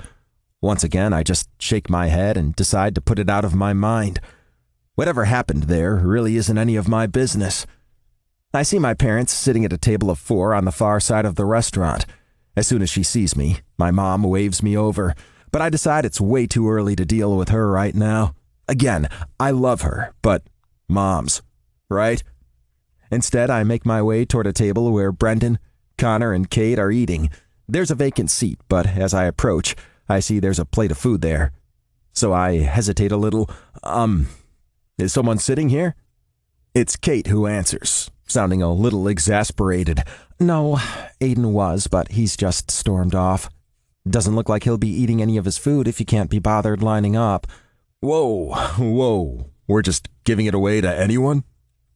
Once again, I just shake my head and decide to put it out of my mind. Whatever happened there really isn't any of my business. I see my parents sitting at a table of 4 on the far side of the restaurant. As soon as she sees me, my mom waves me over, but I decide it's way too early to deal with her right now. Again, I love her, but moms, right? Instead, I make my way toward a table where Brendan, Connor, and Kate are eating. There's a vacant seat, but as I approach, I see there's a plate of food there. So I hesitate a little. Is someone sitting here? It's Kate who answers, sounding a little exasperated. No, Aiden was, but he's just stormed off. Doesn't look like he'll be eating any of his food if you can't be bothered lining up.
Whoa. We're just giving it away to anyone?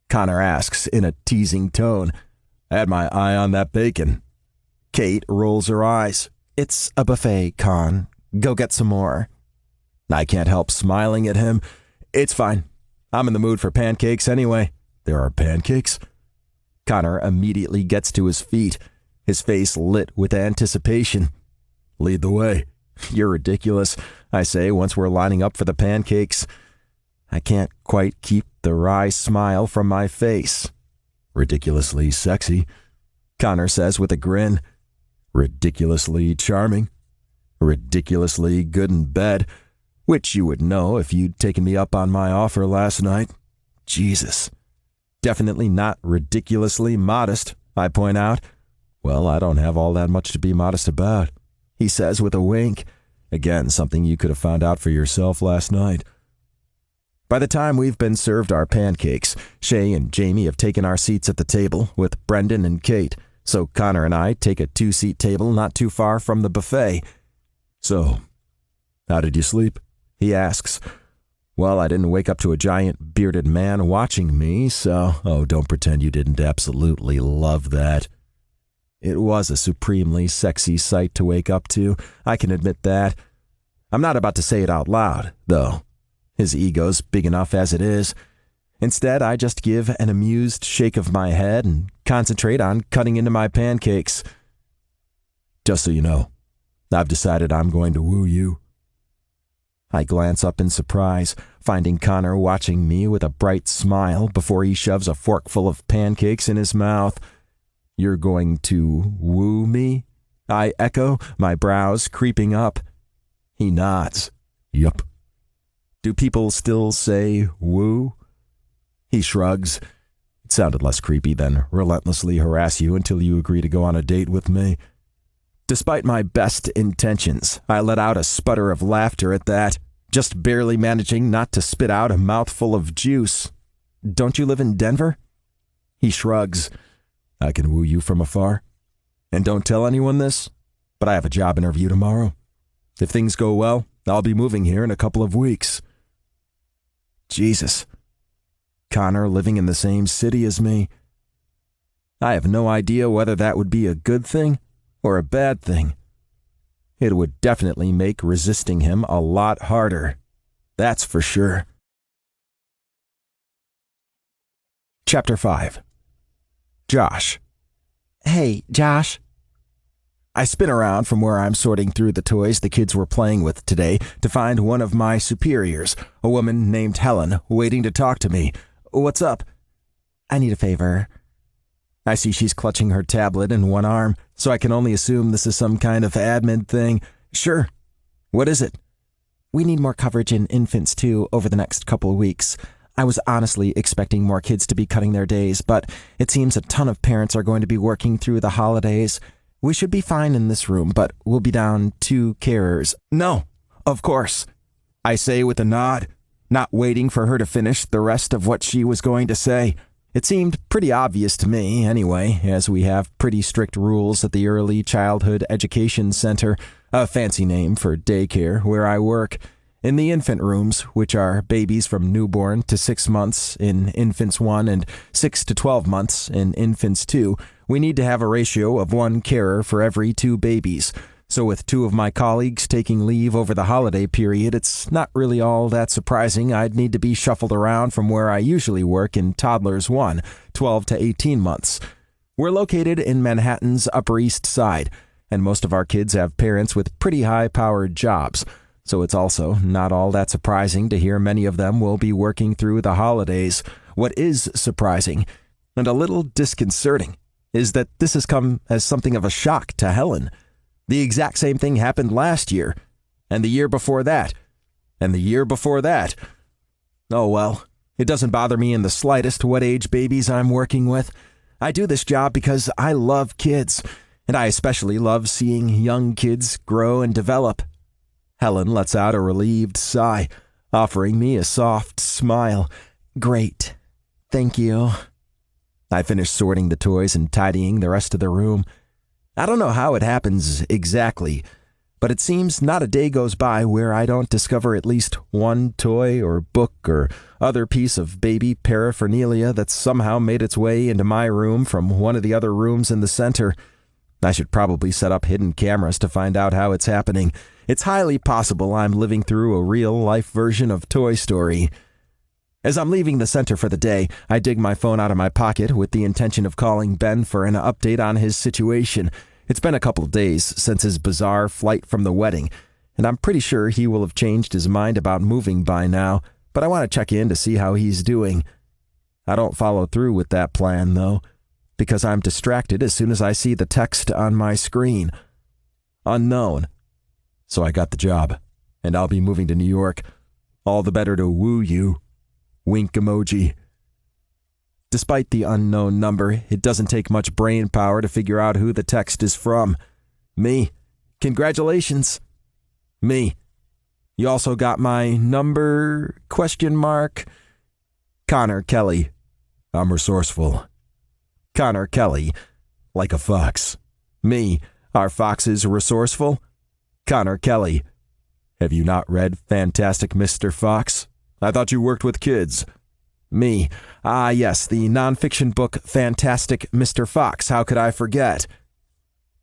Connor asks in a teasing tone.
I had my eye on that bacon.
Kate rolls her eyes. It's a buffet, Con. Go get some more. I can't help smiling at him. It's fine. I'm in the mood for pancakes anyway.
There are pancakes?
Connor immediately gets to his feet, his face lit with anticipation.
Lead the way.
You're ridiculous, I say once we're lining up for the pancakes. I can't quite keep the wry smile from my face.
Ridiculously sexy,
Connor says with a grin.
Ridiculously charming.
Ridiculously good in bed, which you would know if you'd taken me up on my offer last night. Jesus. Definitely not ridiculously modest, I point out.
Well, I don't have all that much to be modest about,
he says with a wink.
Again, something you could have found out for yourself last night.
By the time we've been served our pancakes, Shay and Jamie have taken our seats at the table with Brendan and Kate, so Connor and I take a 2-seat table not too far from the buffet.
So, how did you sleep?
He asks. Well, I didn't wake up to a giant bearded man watching me, so...
Oh, don't pretend you didn't absolutely love that.
It was a supremely sexy sight to wake up to, I can admit that. I'm not about to say it out loud, though. His ego's big enough as it is. Instead, I just give an amused shake of my head and concentrate on cutting into my pancakes.
Just so you know, I've decided I'm going to woo you.
I glance up in surprise, finding Connor watching me with a bright smile before he shoves a forkful of pancakes in his mouth. You're going to woo me? I echo, my brows creeping up. He nods.
Yup.
Do people still say woo? He shrugs.
It sounded less creepy than relentlessly harass you until you agree to go on a date with me.
Despite my best intentions, I let out a sputter of laughter at that, just barely managing not to spit out a mouthful of juice. Don't you live in Denver? He shrugs.
I can woo you from afar.
And don't tell anyone this, but I have a job interview tomorrow. If things go well, I'll be moving here in a couple of weeks. Jesus. Connor living in the same city as me. I have no idea whether that would be a good thing or a bad thing. It would definitely make resisting him a lot harder. That's for sure. Chapter 5. Josh. Hey, Josh. I spin around from where I'm sorting through the toys the kids were playing with today to find one of my superiors, a woman named Helen, waiting to talk to me. What's up? I need a favor. I see she's clutching her tablet in one arm, so I can only assume this is some kind of admin thing. Sure. What is it? We need more coverage in infants, too, over the next couple of weeks. I was honestly expecting more kids to be cutting their days, but it seems a ton of parents are going to be working through the holidays. We should be fine in this room, but we'll be down 2 carers. No, of course, I say with a nod, not waiting for her to finish the rest of what she was going to say. It seemed pretty obvious to me, anyway, as we have pretty strict rules at the Early Childhood Education Center, a fancy name for daycare, where I work. In the infant rooms, which are babies from newborn to 6 months in Infants 1 and 6 to 12 months in Infants 2, we need to have a ratio of 1 carer for every 2 babies. So with 2 of my colleagues taking leave over the holiday period, it's not really all that surprising I'd need to be shuffled around from where I usually work in Toddlers 1, 12 to 18 months. We're located in Manhattan's Upper East Side, and most of our kids have parents with pretty high-powered jobs. So it's also not all that surprising to hear many of them will be working through the holidays. What is surprising, and a little disconcerting, is that this has come as something of a shock to Helen. The exact same thing happened last year, and the year before that, and the year before that. Oh well, it doesn't bother me in the slightest what age babies I'm working with. I do this job because I love kids, and I especially love seeing young kids grow and develop. Helen lets out a relieved sigh, offering me a soft smile. Great. Thank you. I finish sorting the toys and tidying the rest of the room. I don't know how it happens exactly, but it seems not a day goes by where I don't discover at least one toy or book or other piece of baby paraphernalia that's somehow made its way into my room from one of the other rooms in the center. I should probably set up hidden cameras to find out how it's happening. It's highly possible I'm living through a real-life version of Toy Story. As I'm leaving the center for the day, I dig my phone out of my pocket with the intention of calling Ben for an update on his situation. It's been a couple of days since his bizarre flight from the wedding, and I'm pretty sure he will have changed his mind about moving by now, but I want to check in to see how he's doing. I don't follow through with that plan, though, because I'm distracted as soon as I see the text on my screen. Unknown. So I got the job, and I'll be moving to New York. All the better to woo you. Wink emoji. Despite the unknown number, it doesn't take much brain power to figure out who the text is from. Me. Congratulations. Me. You also got my number? ? Connor Kelly. I'm resourceful. Connor Kelly. Like a fox. Me. Are foxes resourceful? Connor Kelly. Have you not read Fantastic Mr. Fox? I thought you worked with kids. Me. Ah, yes, the nonfiction book Fantastic Mr. Fox. How could I forget?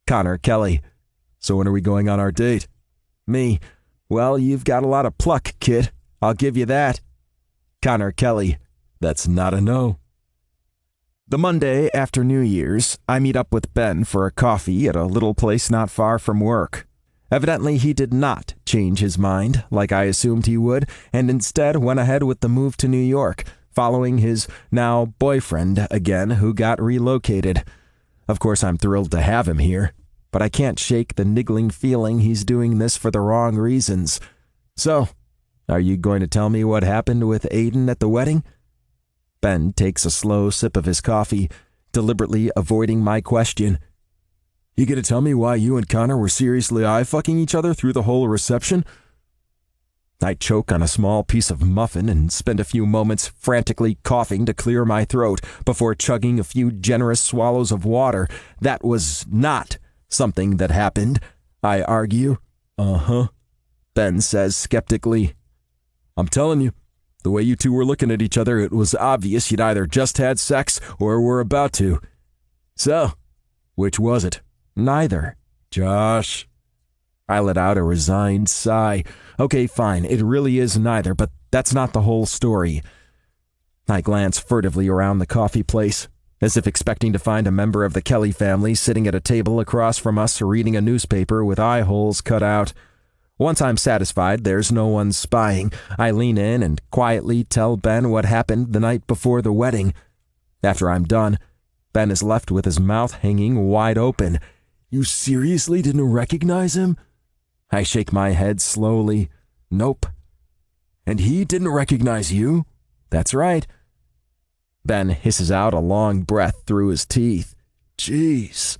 Connor Kelly. So when are we going on our date? Me. Well, you've got a lot of pluck, kid. I'll give you that. Connor Kelly. That's not a no. The Monday after New Year's, I meet up with Ben for a coffee at a little place not far from work. Evidently, he did not change his mind, like I assumed he would, and instead went ahead with the move to New York, following his now boyfriend again, who got relocated. Of course, I'm thrilled to have him here, but I can't shake the niggling feeling he's doing this for the wrong reasons. So, are you going to tell me what happened with Aiden at the wedding? Ben takes a slow sip of his coffee, deliberately avoiding my question. You gonna tell me why you and Connor were seriously eye-fucking each other through the whole reception? I choke on a small piece of muffin and spend a few moments frantically coughing to clear my throat before chugging a few generous swallows of water. That was not something that happened, I argue. Uh-huh, Ben says skeptically. I'm telling you, the way you two were looking at each other, it was obvious you'd either just had sex or were about to. So, which was it? Neither. Josh. I let out a resigned sigh. Okay, fine, it really is neither, but that's not the whole story. I glance furtively around the coffee place, as if expecting to find a member of the Kelly family sitting at a table across from us reading a newspaper with eye holes cut out. Once I'm satisfied there's no one spying, I lean in and quietly tell Ben what happened the night before the wedding. After I'm done, Ben is left with his mouth hanging wide open.
You seriously didn't recognize him?
I shake my head slowly. Nope.
And he didn't recognize you?
That's right. Ben hisses out a long breath through his teeth.
Jeez.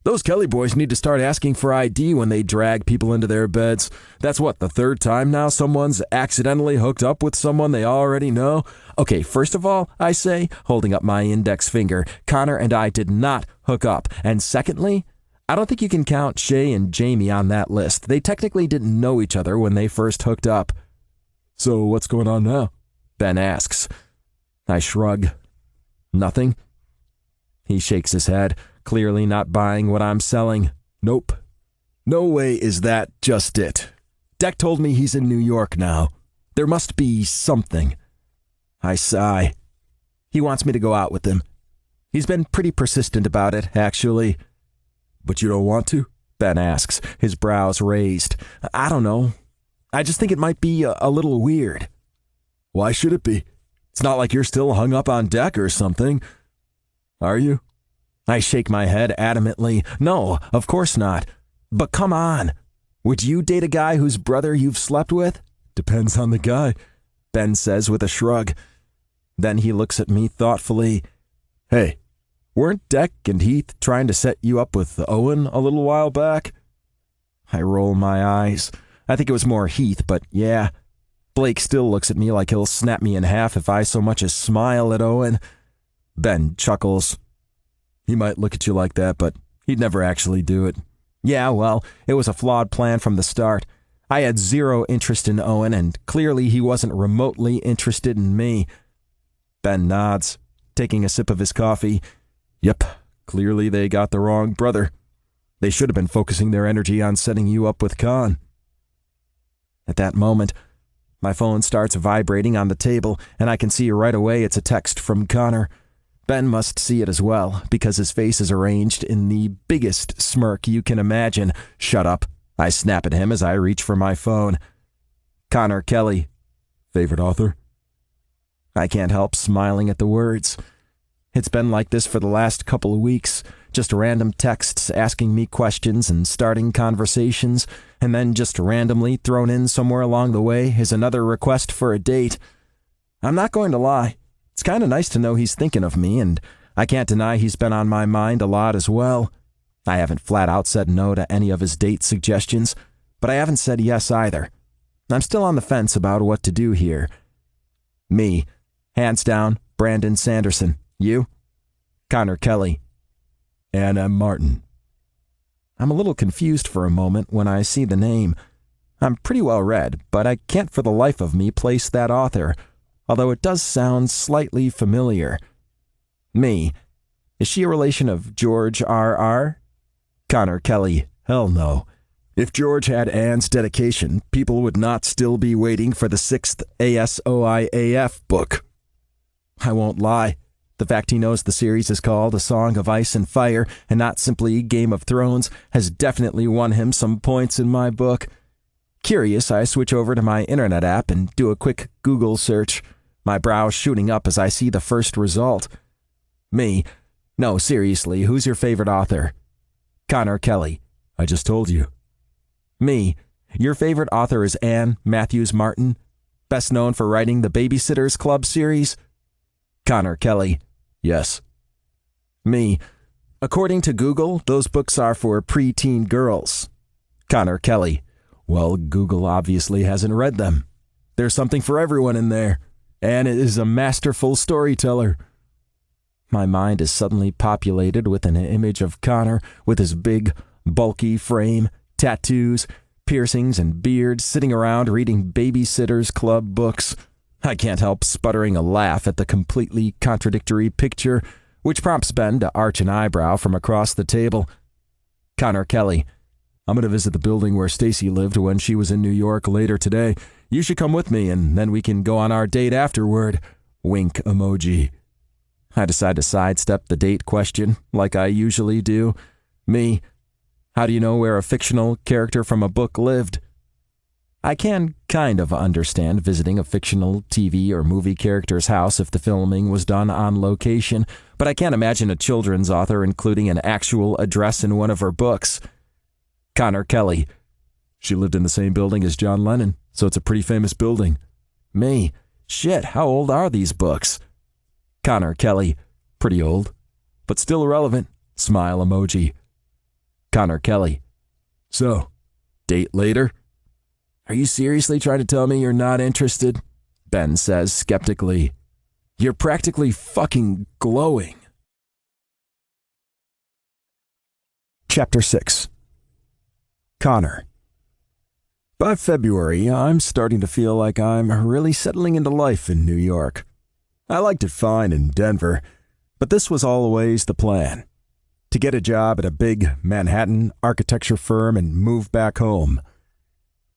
Those Kelly boys need to start asking for ID when they drag people into their beds. That's what, the third time now someone's accidentally hooked up with someone they already know?
Okay, first of all, I say, holding up my index finger, Connor and I did not hook up. And secondly, I don't think you can count Shay and Jamie on that list. They technically didn't know each other when they first hooked up.
So what's going on now?
Ben asks. I shrug. Nothing. He shakes his head, clearly not buying what I'm selling.
Nope. No way is that just it. Deck told me he's in New York now. There must be something.
I sigh. He wants me to go out with him. He's been pretty persistent about it, actually.
But you don't want to?
Ben asks, his brows raised. I don't know. I just think it might be a little weird.
Why should it be? It's not like you're still hung up on Deck or something. Are you?
I shake my head adamantly. No, of course not. But come on. Would you date a guy whose brother you've slept with?
Depends on the guy,
Ben says with a shrug. Then he looks at me thoughtfully.
Hey, weren't Deck and Heath trying to set you up with Owen a little while back?
I roll my eyes. I think it was more Heath, but yeah. Blake still looks at me like he'll snap me in half if I so much as smile at Owen. Ben chuckles.
He might look at you like that, but he'd never actually do it.
Yeah, well, it was a flawed plan from the start. I had zero interest in Owen, and clearly he wasn't remotely interested in me. Ben nods, taking a sip of his coffee.
Yep, clearly they got the wrong brother. They should have been focusing their energy on setting you up with Khan.
At that moment, my phone starts vibrating on the table, and I can see right away it's a text from Connor. Ben must see it as well, because his face is arranged in the biggest smirk you can imagine. Shut up. I snap at him as I reach for my phone. Connor Kelly.
Favorite author?
I can't help smiling at the words. It's been like this for the last couple of weeks. Just random texts asking me questions and starting conversations, and then just randomly thrown in somewhere along the way is another request for a date. I'm not going to lie. It's kind of nice to know he's thinking of me, and I can't deny he's been on my mind a lot as well. I haven't flat out said no to any of his date suggestions, but I haven't said yes either. I'm still on the fence about what to do here. Me. Hands down, Brandon Sanderson. You? Connor Kelly.
Anna Martin.
I'm a little confused for a moment when I see the name. I'm pretty well read, but I can't for the life of me place that author, although it does sound slightly familiar. Me. Is she a relation of George R.R.? Connor Kelly.
Hell no. If George had Anne's dedication, people would not still be waiting for the 6th ASOIAF book.
I won't lie. The fact he knows the series is called A Song of Ice and Fire and not simply Game of Thrones has definitely won him some points in my book. Curious, I switch over to my internet app and do a quick Google search, my brows shooting up as I see the first result. Me. No, seriously, who's your favorite author? Connor Kelly.
I just told you.
Me. Your favorite author is Anne Matthews Martin, best known for writing the Babysitters Club series? Connor Kelly.
Yes.
Me. According to Google, those books are for preteen girls. Connor Kelly.
Well, Google obviously hasn't read them. There's something for everyone in there. Anne is a masterful storyteller.
My mind is suddenly populated with an image of Connor with his big, bulky frame, tattoos, piercings, and beard sitting around reading Babysitters Club books. I can't help sputtering a laugh at the completely contradictory picture, which prompts Ben to arch an eyebrow from across the table. Connor Kelly.
I'm going to visit the building where Stacy lived when she was in New York later today. You should come with me, and then we can go on our date afterward. Wink emoji. I decide to sidestep the date question, like I usually do. Me. How do you know where a fictional character from a book lived? I can kind of understand visiting a fictional TV or movie character's house if the filming was done on location, but I can't imagine a children's author including an actual address in one of her books. Connor Kelly. She lived in the same building as John Lennon, so it's a pretty famous building. Me. Shit, how old are these books? Connor Kelly. Pretty old, but still relevant. Smile emoji. Connor Kelly. So, date later? Are you seriously trying to tell me you're not interested? Ben says skeptically. You're practically fucking glowing.
Chapter 6. Connor. By February, I'm starting to feel like I'm really settling into life in New York. I liked it fine in Denver, but this was always the plan. To get a job at a big Manhattan architecture firm and move back home.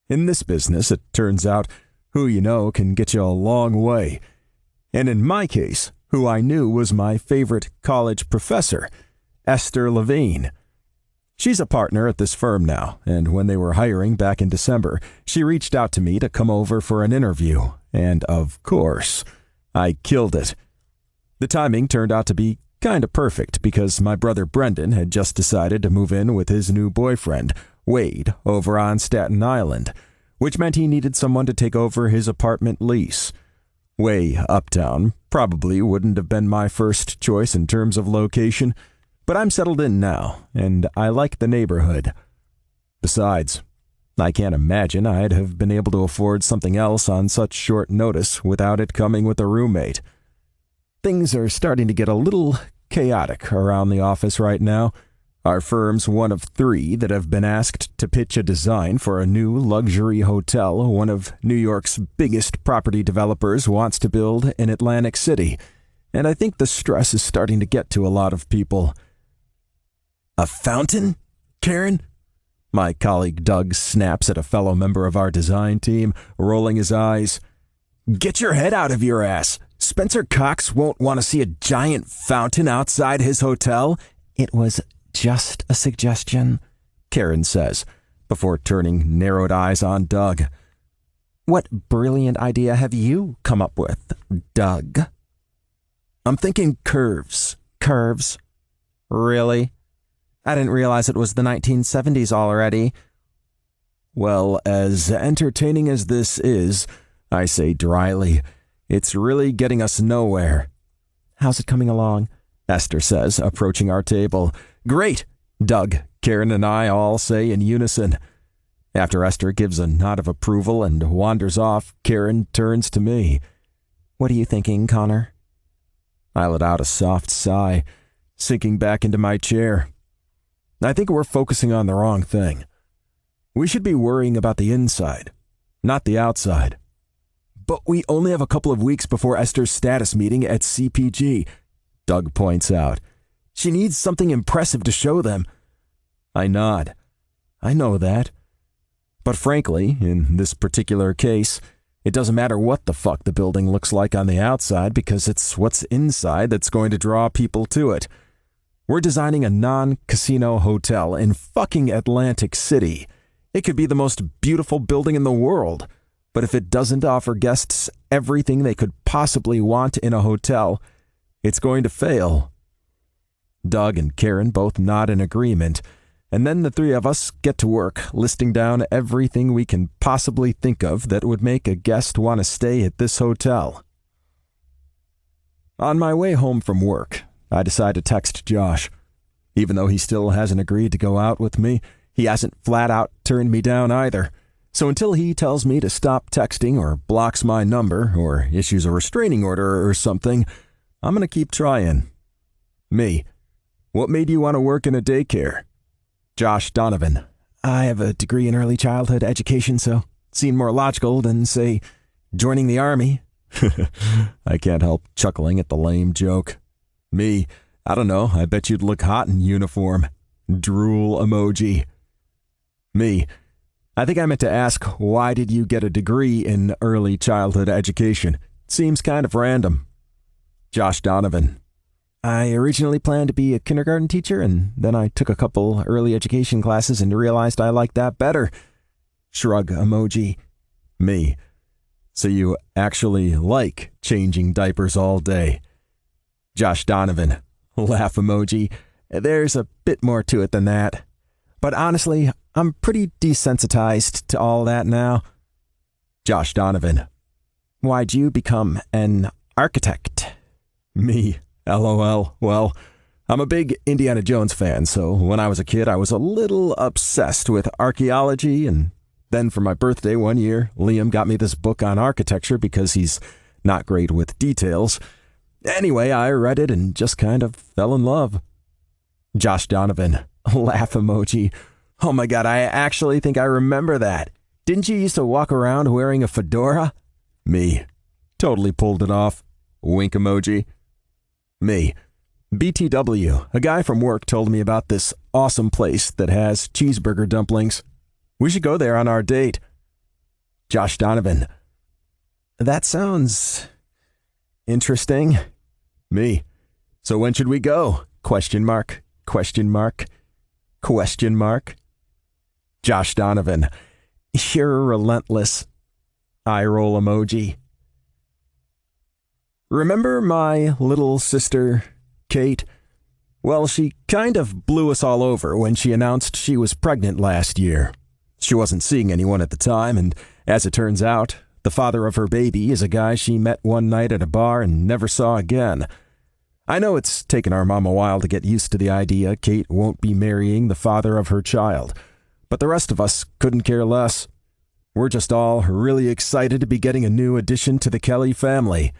In this business, it turns out, who you know can get you a long way. And in my case, who I knew was my favorite college professor, Esther Levine. She's a partner at this firm now, and when they were hiring back in December, she reached out to me to come over for an interview, and of course, I killed it. The timing turned out to be kind of perfect because my brother Brendan had just decided to move in with his new boyfriend, Wade, over on Staten Island, which meant he needed someone to take over his apartment lease. Way uptown probably wouldn't have been my first choice in terms of location, but I'm settled in now, and I like the neighborhood. Besides, I can't imagine I'd have been able to afford something else on such short notice without it coming with a roommate. Things are starting to get a little chaotic around the office right now. Our firm's one of 3 that have been asked to pitch a design for a new luxury hotel one of New York's biggest property developers wants to build in Atlantic City, and I think the stress is starting to get to a lot of people. A fountain, Karen? My colleague Doug snaps at a fellow member of our design team, rolling his eyes. Get your head out of your ass. Spencer Cox won't want to see a giant fountain outside his hotel. It was just a suggestion, Karen says, before turning narrowed eyes on Doug. What brilliant idea have you come up with, Doug? I'm thinking curves. Curves? Really? I didn't realize it was the 1970s already. Well, as entertaining as this is, I say dryly, it's really getting us nowhere. How's it coming along? Esther says, approaching our table. Great, Doug, Karen, and I all say in unison. After Esther gives a nod of approval and wanders off, Karen turns to me. What are you thinking, Connor? I let out a soft sigh, sinking back into my chair. I think we're focusing on the wrong thing. We should be worrying about the inside, not the outside. But we only have a couple of weeks before Esther's status meeting at CPG, Doug points out. She needs something impressive to show them. I nod. I know that. But frankly, in this particular case, it doesn't matter what the fuck the building looks like on the outside because it's what's inside that's going to draw people to it. We're designing a non-casino hotel in fucking Atlantic City. It could be the most beautiful building in the world, but if it doesn't offer guests everything they could possibly want in a hotel, it's going to fail. Doug and Karen both nod in agreement, and then the 3 of us get to work listing down everything we can possibly think of that would make a guest want to stay at this hotel. On my way home from work, I decide to text Josh. Even though he still hasn't agreed to go out with me, he hasn't flat out turned me down either. So until he tells me to stop texting or blocks my number or issues a restraining order or something, I'm going to keep trying. Me. What made you want to work in a daycare? Josh Donovan. I have a degree in early childhood education, so it seemed more logical than, say, joining the army. I can't help chuckling at the lame joke. Me. I don't know. I bet you'd look hot in uniform. Drool emoji. Me. I think I meant to ask, why did you get a degree in early childhood education? Seems kind of random. Josh Donovan. I originally planned to be a kindergarten teacher, and then I took a couple early education classes and realized I liked that better. Shrug emoji. Me. So you actually like changing diapers all day? Josh Donovan. Laugh emoji. There's a bit more to it than that. But honestly, I'm pretty desensitized to all that now. Josh Donovan. Why'd you become an architect? Me. LOL. Well, I'm a big Indiana Jones fan, so when I was a kid, I was a little obsessed with archaeology, and then for my birthday one year, Liam got me this book on architecture because he's not great with details. Anyway, I read it and just kind of fell in love. Josh Donovan. Laugh emoji. Oh my god, I actually think I remember that. Didn't you used to walk around wearing a fedora? Me. Totally pulled it off. Wink emoji. Me. BTW, a guy from work told me about this awesome place that has cheeseburger dumplings. We should go there on our date. Josh Donovan. That sounds interesting. Me. So when should we go? Question mark. Question mark. Question mark. Josh Donovan. You're relentless. Eye roll emoji. Remember my little sister, Kate? Well, she kind of blew us all over when she announced she was pregnant last year. She wasn't seeing anyone at the time, and as it turns out, the father of her baby is a guy she met one night at a bar and never saw again. I know it's taken our mom a while to get used to the idea Kate won't be marrying the father of her child, but the rest of us couldn't care less. We're just all really excited to be getting a new addition to the Kelly family.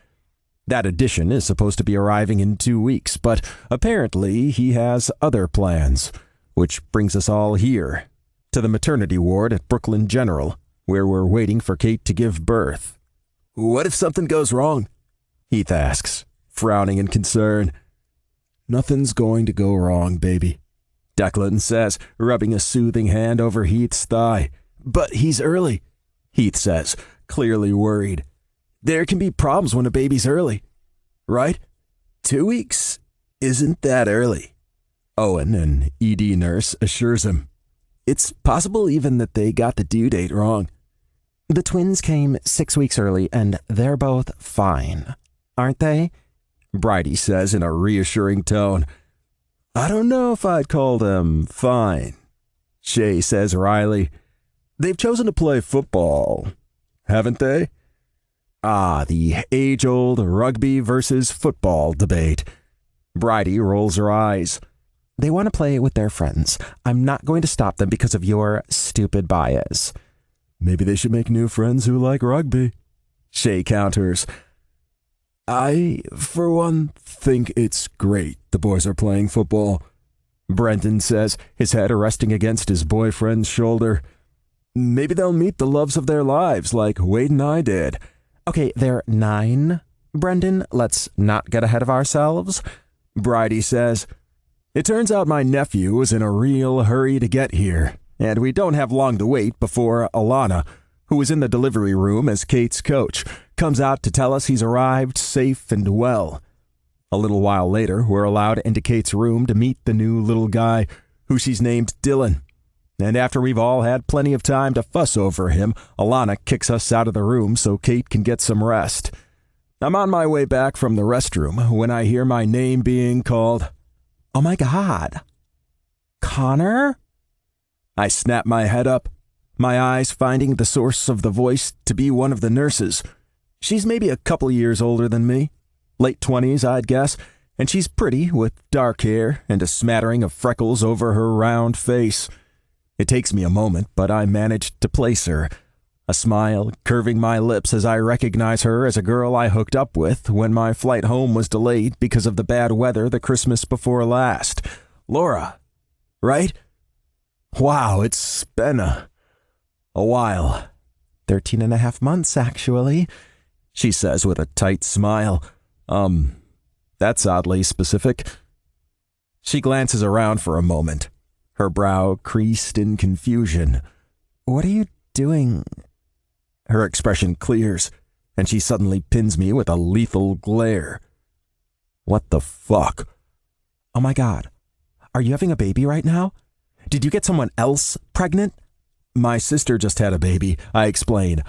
That addition is supposed to be arriving in 2 weeks, but apparently he has other plans, which brings us all here, to the maternity ward at Brooklyn General, where we're waiting for Kate to give birth. What if something goes wrong? Heath asks, frowning in concern. Nothing's going to go wrong, baby, Declan says, rubbing a soothing hand over Heath's thigh. But he's early, Heath says, clearly worried. There can be problems when a baby's early, right? 2 weeks isn't that early, Owen, an ED nurse, assures him. It's possible even that they got the due date wrong. The twins came 6 weeks early, and they're both fine, aren't they? Bridie says in a reassuring tone. I don't know if I'd call them fine, Shay says wryly. They've chosen to play football, haven't they? Ah, the age-old rugby versus football debate. Bridie rolls her eyes. They want to play with their friends. I'm not going to stop them because of your stupid bias. Maybe they should make new friends who like rugby, Shay counters. I, for one, think it's great the boys are playing football, Brendan says, his head resting against his boyfriend's shoulder. Maybe they'll meet the loves of their lives like Wade and I did. Okay, they're 9, Brendan. Let's not get ahead of ourselves, Bridie says. It turns out my nephew was in a real hurry to get here, and we don't have long to wait before Alana, who is in the delivery room as Kate's coach, comes out to tell us he's arrived safe and well. A little while later, we're allowed into Kate's room to meet the new little guy, who she's named Dylan. And after we've all had plenty of time to fuss over him, Alana kicks us out of the room so Kate can get some rest. I'm on my way back from the restroom when I hear my name being called. Oh my God. Connor? I snap my head up, my eyes finding the source of the voice to be one of the nurses. She's maybe a couple years older than me, late 20s, I'd guess, and she's pretty with dark hair and a smattering of freckles over her round face. It takes me a moment, but I managed to place her, a smile curving my lips as I recognize her as a girl I hooked up with when my flight home was delayed because of the bad weather the Christmas before last. Laura, right? Wow, it's been a while. 13 and a half months, actually, she says with a tight smile. That's oddly specific. She glances around for a moment. her brow creased in confusion. "What are you doing?" Her expression clears, and she suddenly pins me with a lethal glare. "What the fuck?" "Oh my God. Are you having a baby right now? Did you get someone else pregnant?" "My sister just had a baby," I explain.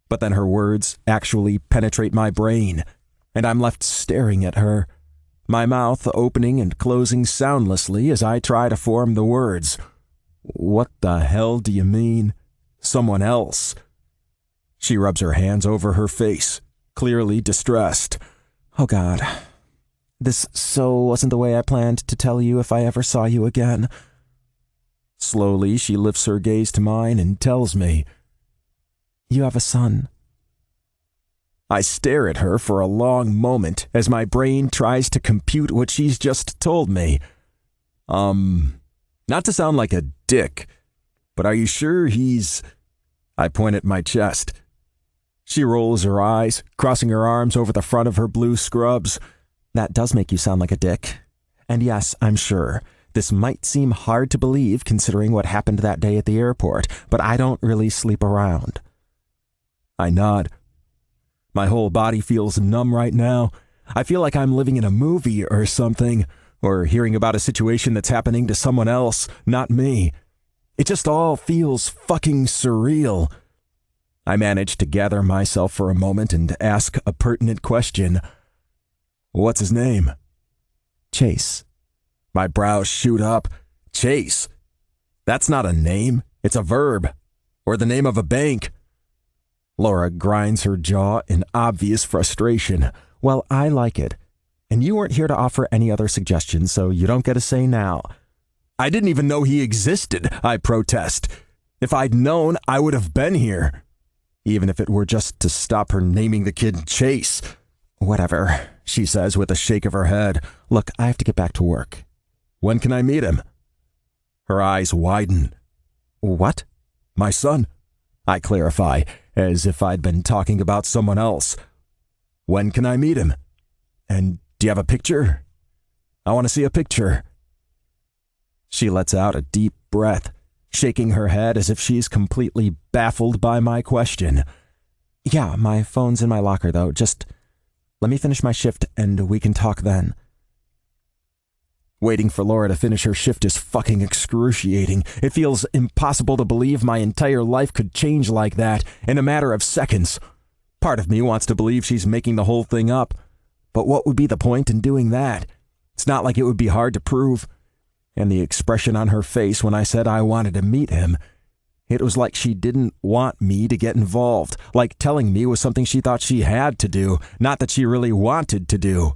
But then her words actually penetrate my brain, and I'm left staring at her, my mouth opening and closing soundlessly as I try to form the words. "What the hell do you mean? Someone else?" She rubs her hands over her face, clearly distressed. "Oh God. This so wasn't the way I planned to tell you if I ever saw you again." Slowly, she lifts her gaze to mine and tells me, "You have a son." I stare at her for a long moment as my brain tries to compute what she's just told me. Not to sound like a dick, but are you sure he's... I point at my chest. She rolls her eyes, crossing her arms over the front of her blue scrubs. "That does make you sound like a dick. And yes, I'm sure. This might seem hard to believe considering what happened that day at the airport, but I don't really sleep around." I nod. My whole body feels numb right now. I feel like I'm living in a movie or something, or hearing about a situation that's happening to someone else, not me. It just all feels fucking surreal. I manage to gather myself for a moment and ask a pertinent question. "What's his name?" "Chase." My brows shoot up. Chase? That's not a name. It's a verb. Or the name of a bank. Laura grinds her jaw in obvious frustration. "Well, I like it. And you weren't here to offer any other suggestions, so you don't get a say now." "I didn't even know he existed," I protest. "If I'd known, I would have been here. Even if it were just to stop her naming the kid Chase." "Whatever," she says with a shake of her head. "Look, I have to get back to work." "When can I meet him?" Her eyes widen. "What?" "My son," I clarify, as if I'd been talking about someone else. "When can I meet him? And do you have a picture? I want to see a picture." She lets out a deep breath, shaking her head as if she's completely baffled by my question. "Yeah, my phone's in my locker, though. Just let me finish my shift and we can talk then." Waiting for Laura to finish her shift is fucking excruciating. It feels impossible to believe my entire life could change like that in a matter of seconds. Part of me wants to believe she's making the whole thing up. But what would be the point in doing that? It's not like it would be hard to prove. And the expression on her face when I said I wanted to meet him, it was like she didn't want me to get involved, like telling me was something she thought she had to do, not that she really wanted to do.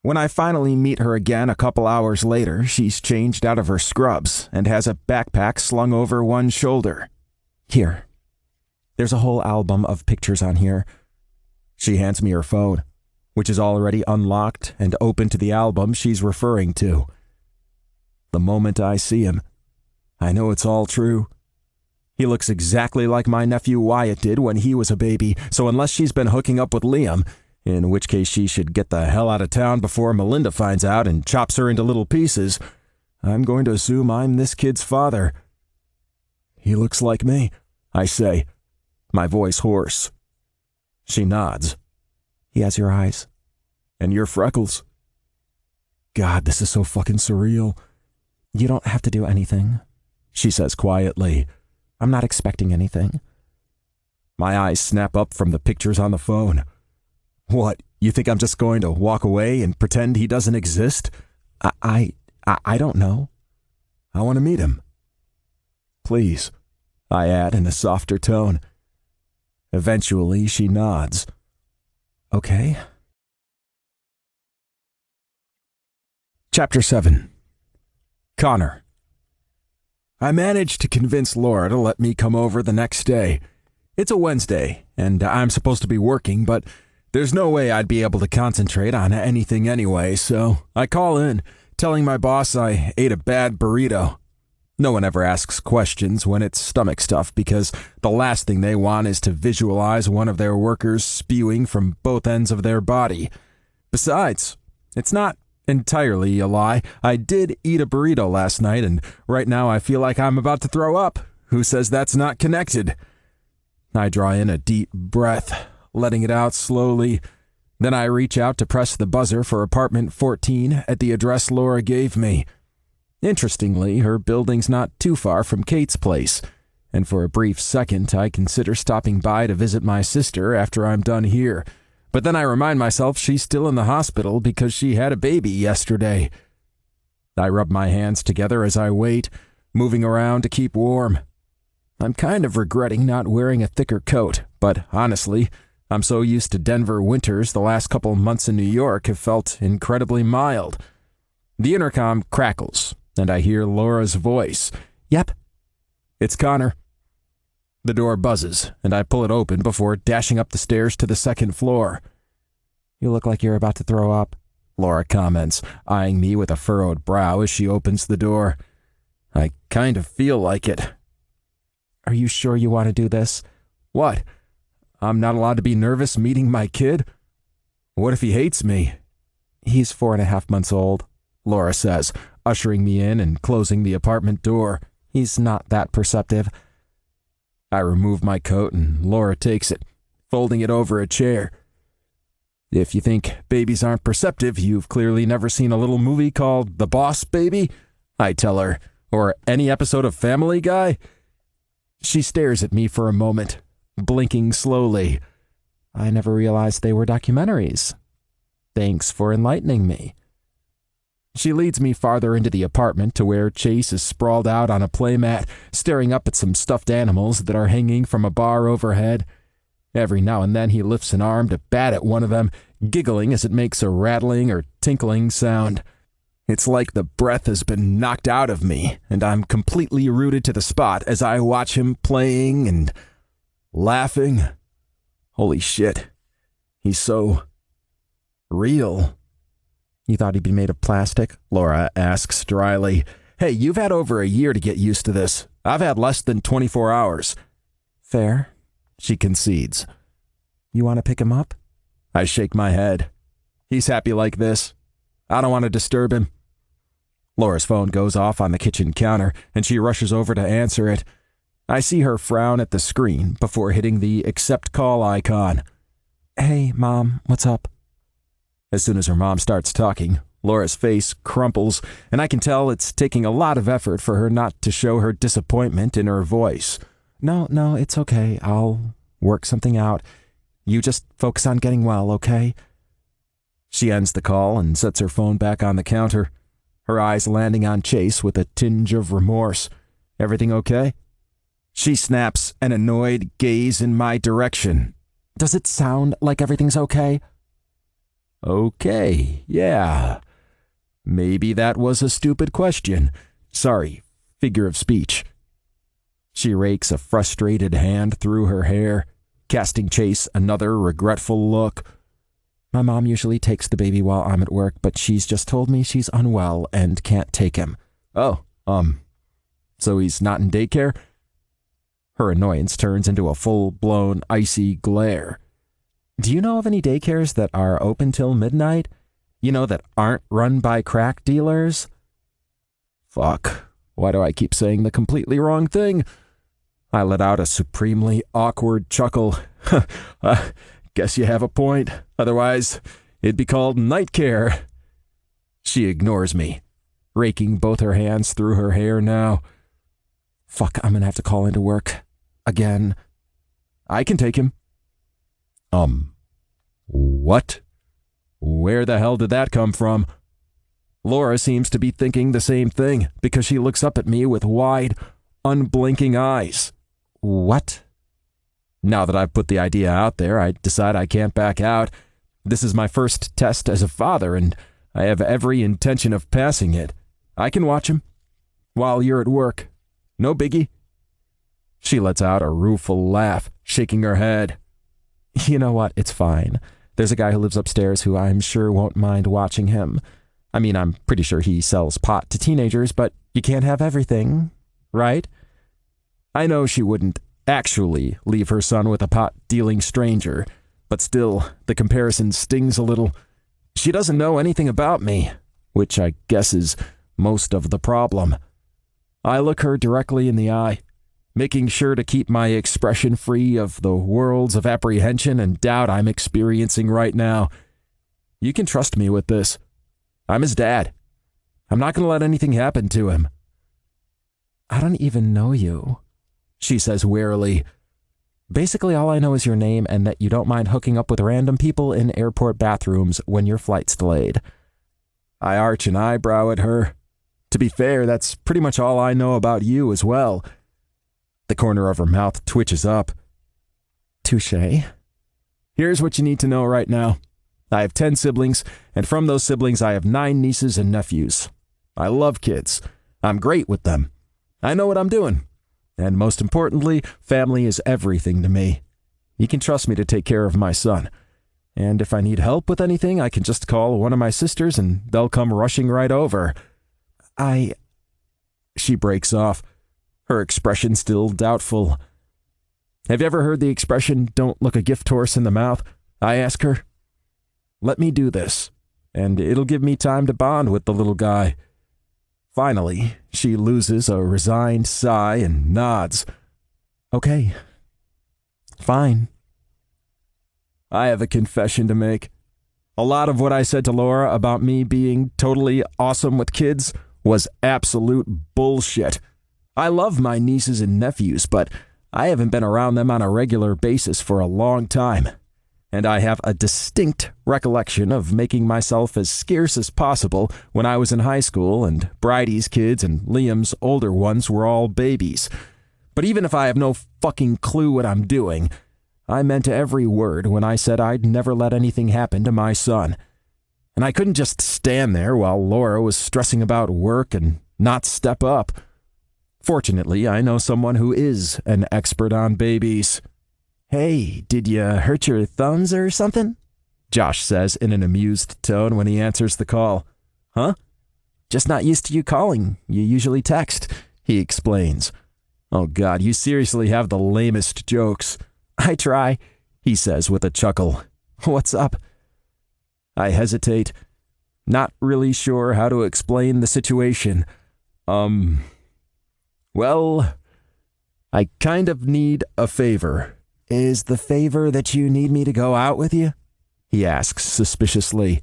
When I finally meet her again a couple hours later, she's changed out of her scrubs and has a backpack slung over one shoulder. "Here. There's a whole album of pictures on here." She hands me her phone, which is already unlocked and open to the album she's referring to. The moment I see him, I know it's all true. He looks exactly like my nephew Wyatt did when he was a baby, so unless she's been hooking up with Liam, in which case she should get the hell out of town before Melinda finds out and chops her into little pieces, I'm going to assume I'm this kid's father. "He looks like me," I say, my voice hoarse. She nods. "He has your eyes." "And your freckles." God, this is so fucking surreal. "You don't have to do anything," she says quietly. "I'm not expecting anything." My eyes snap up from the pictures on the phone. "What, you think I'm just going to walk away and pretend he doesn't exist?" I don't know. "I want to meet him." "Please," I add in a softer tone. Eventually, she nods. "Okay." Chapter 7. Connor. I managed to convince Laura to let me come over the next day. It's a Wednesday, and I'm supposed to be working, but there's no way I'd be able to concentrate on anything anyway, so I call in, telling my boss I ate a bad burrito. No one ever asks questions when it's stomach stuff because the last thing they want is to visualize one of their workers spewing from both ends of their body. Besides, it's not Entirely a lie. I did eat a burrito last night, and right now I feel like I'm about to throw up. Who says that's not connected? I draw in a deep breath, letting it out slowly. Then I reach out to press the buzzer for apartment 14 at the address Laura gave me. Interestingly, her building's not too far from Kate's place, and for a brief second I consider stopping by to visit my sister after I'm done here. But then I remind myself she's still in the hospital because she had a baby yesterday. I rub my hands together as I wait, moving around to keep warm. I'm kind of regretting not wearing a thicker coat, but honestly, I'm so used to Denver winters the last couple months in New York have felt incredibly mild. The intercom crackles, and I hear Laura's voice. Yep. It's Connor. The door buzzes, and I pull it open before dashing up the stairs to the second floor. You look like you're about to throw up, Laura comments, eyeing me with a furrowed brow as she opens the door. I kind of feel like it. Are you sure you want to do this? What? I'm not allowed to be nervous meeting my kid? What if he hates me? He's 4.5 months old, Laura says, ushering me in and closing the apartment door. He's not that perceptive. I remove my coat and Laura takes it, folding it over a chair. If you think babies aren't perceptive, you've clearly never seen a little movie called The Boss Baby, I tell her, or any episode of Family Guy. She stares at me for a moment, blinking slowly. I never realized they were documentaries. Thanks for enlightening me. She leads me farther into the apartment to where Chase is sprawled out on a playmat, staring up at some stuffed animals that are hanging from a bar overhead. Every now and then he lifts an arm to bat at one of them, giggling as it makes a rattling or tinkling sound. It's like the breath has been knocked out of me, and I'm completely rooted to the spot as I watch him playing and laughing. Holy shit. He's so real. You thought he'd be made of plastic? Laura asks dryly. Hey, you've had over a year to get used to this. I've had less than 24 hours. Fair, she concedes. You want to pick him up? I shake my head. He's happy like this. I don't want to disturb him. Laura's phone goes off on the kitchen counter, and she rushes over to answer it. I see her frown at the screen before hitting the accept call icon. Hey, Mom, what's up? As soon as her mom starts talking, Laura's face crumples, and I can tell it's taking a lot of effort for her not to show her disappointment in her voice. No, it's okay. I'll work something out. You just focus on getting well, okay? She ends the call and sets her phone back on the counter, her eyes landing on Chase with a tinge of remorse. Everything okay? She snaps an annoyed gaze in my direction. Does it sound like everything's okay? Okay, yeah. Maybe that was a stupid question. Sorry, figure of speech. She rakes a frustrated hand through her hair, casting Chase another regretful look. My mom usually takes the baby while I'm at work, but she's just told me she's unwell and can't take him. Oh, so he's not in daycare? Her annoyance turns into a full-blown icy glare. Do you know of any daycares that are open till midnight? You know, that aren't run by crack dealers? Fuck. Why do I keep saying the completely wrong thing? I let out a supremely awkward chuckle. Guess you have a point. Otherwise, it'd be called night care. She ignores me, raking both her hands through her hair now. Fuck, I'm gonna have to call into work. Again. I can take him. What? Where the hell did that come from? Laura seems to be thinking the same thing because she looks up at me with wide, unblinking eyes. What? Now that I've put the idea out there, I decide I can't back out. This is my first test as a father, and I have every intention of passing it. I can watch him while you're at work. No biggie. She lets out a rueful laugh, shaking her head. You know what? It's fine. There's a guy who lives upstairs who I'm sure won't mind watching him. I mean, I'm pretty sure he sells pot to teenagers, but you can't have everything, right? I know she wouldn't actually leave her son with a pot-dealing stranger, but still, the comparison stings a little. She doesn't know anything about me. which I guess is most of the problem. I look her directly in the eye, making sure to keep my expression free of the worlds of apprehension and doubt I'm experiencing right now. You can trust me with this. I'm his dad. I'm not going to let anything happen to him. I don't even know you, she says wearily. Basically, all I know is your name and that you don't mind hooking up with random people in airport bathrooms when your flight's delayed. I arch an eyebrow at her. To be fair, that's pretty much all I know about you as well. The corner of her mouth twitches up. Touché. Here's what you need to know right now. I have 10 siblings, and from those siblings I have 9 nieces and nephews. I love kids. I'm great with them. I know what I'm doing. And most importantly, family is everything to me. You can trust me to take care of my son. And if I need help with anything, I can just call one of my sisters and they'll come rushing right over. She breaks off, her expression still doubtful. Have you ever heard the expression, don't look a gift horse in the mouth? I ask her. Let me do this, and it'll give me time to bond with the little guy. Finally, she loses a resigned sigh and nods. Okay. Fine. I have a confession to make. A lot of what I said to Laura about me being totally awesome with kids was absolute bullshit. I love my nieces and nephews, but I haven't been around them on a regular basis for a long time. And I have a distinct recollection of making myself as scarce as possible when I was in high school and Bridie's kids and Liam's older ones were all babies. But even if I have no fucking clue what I'm doing, I meant every word when I said I'd never let anything happen to my son. And I couldn't just stand there while Laura was stressing about work and not step up. Fortunately, I know someone who is an expert on babies. Hey, did you hurt your thumbs or something? Josh says in an amused tone when he answers the call. Huh? Just not used to you calling. You usually text, he explains. Oh God, you seriously have the lamest jokes. I try, he says with a chuckle. What's up? I hesitate, not really sure how to explain the situation. Well, I kind of need a favor. Is the favor that you need me to go out with you? He asks suspiciously.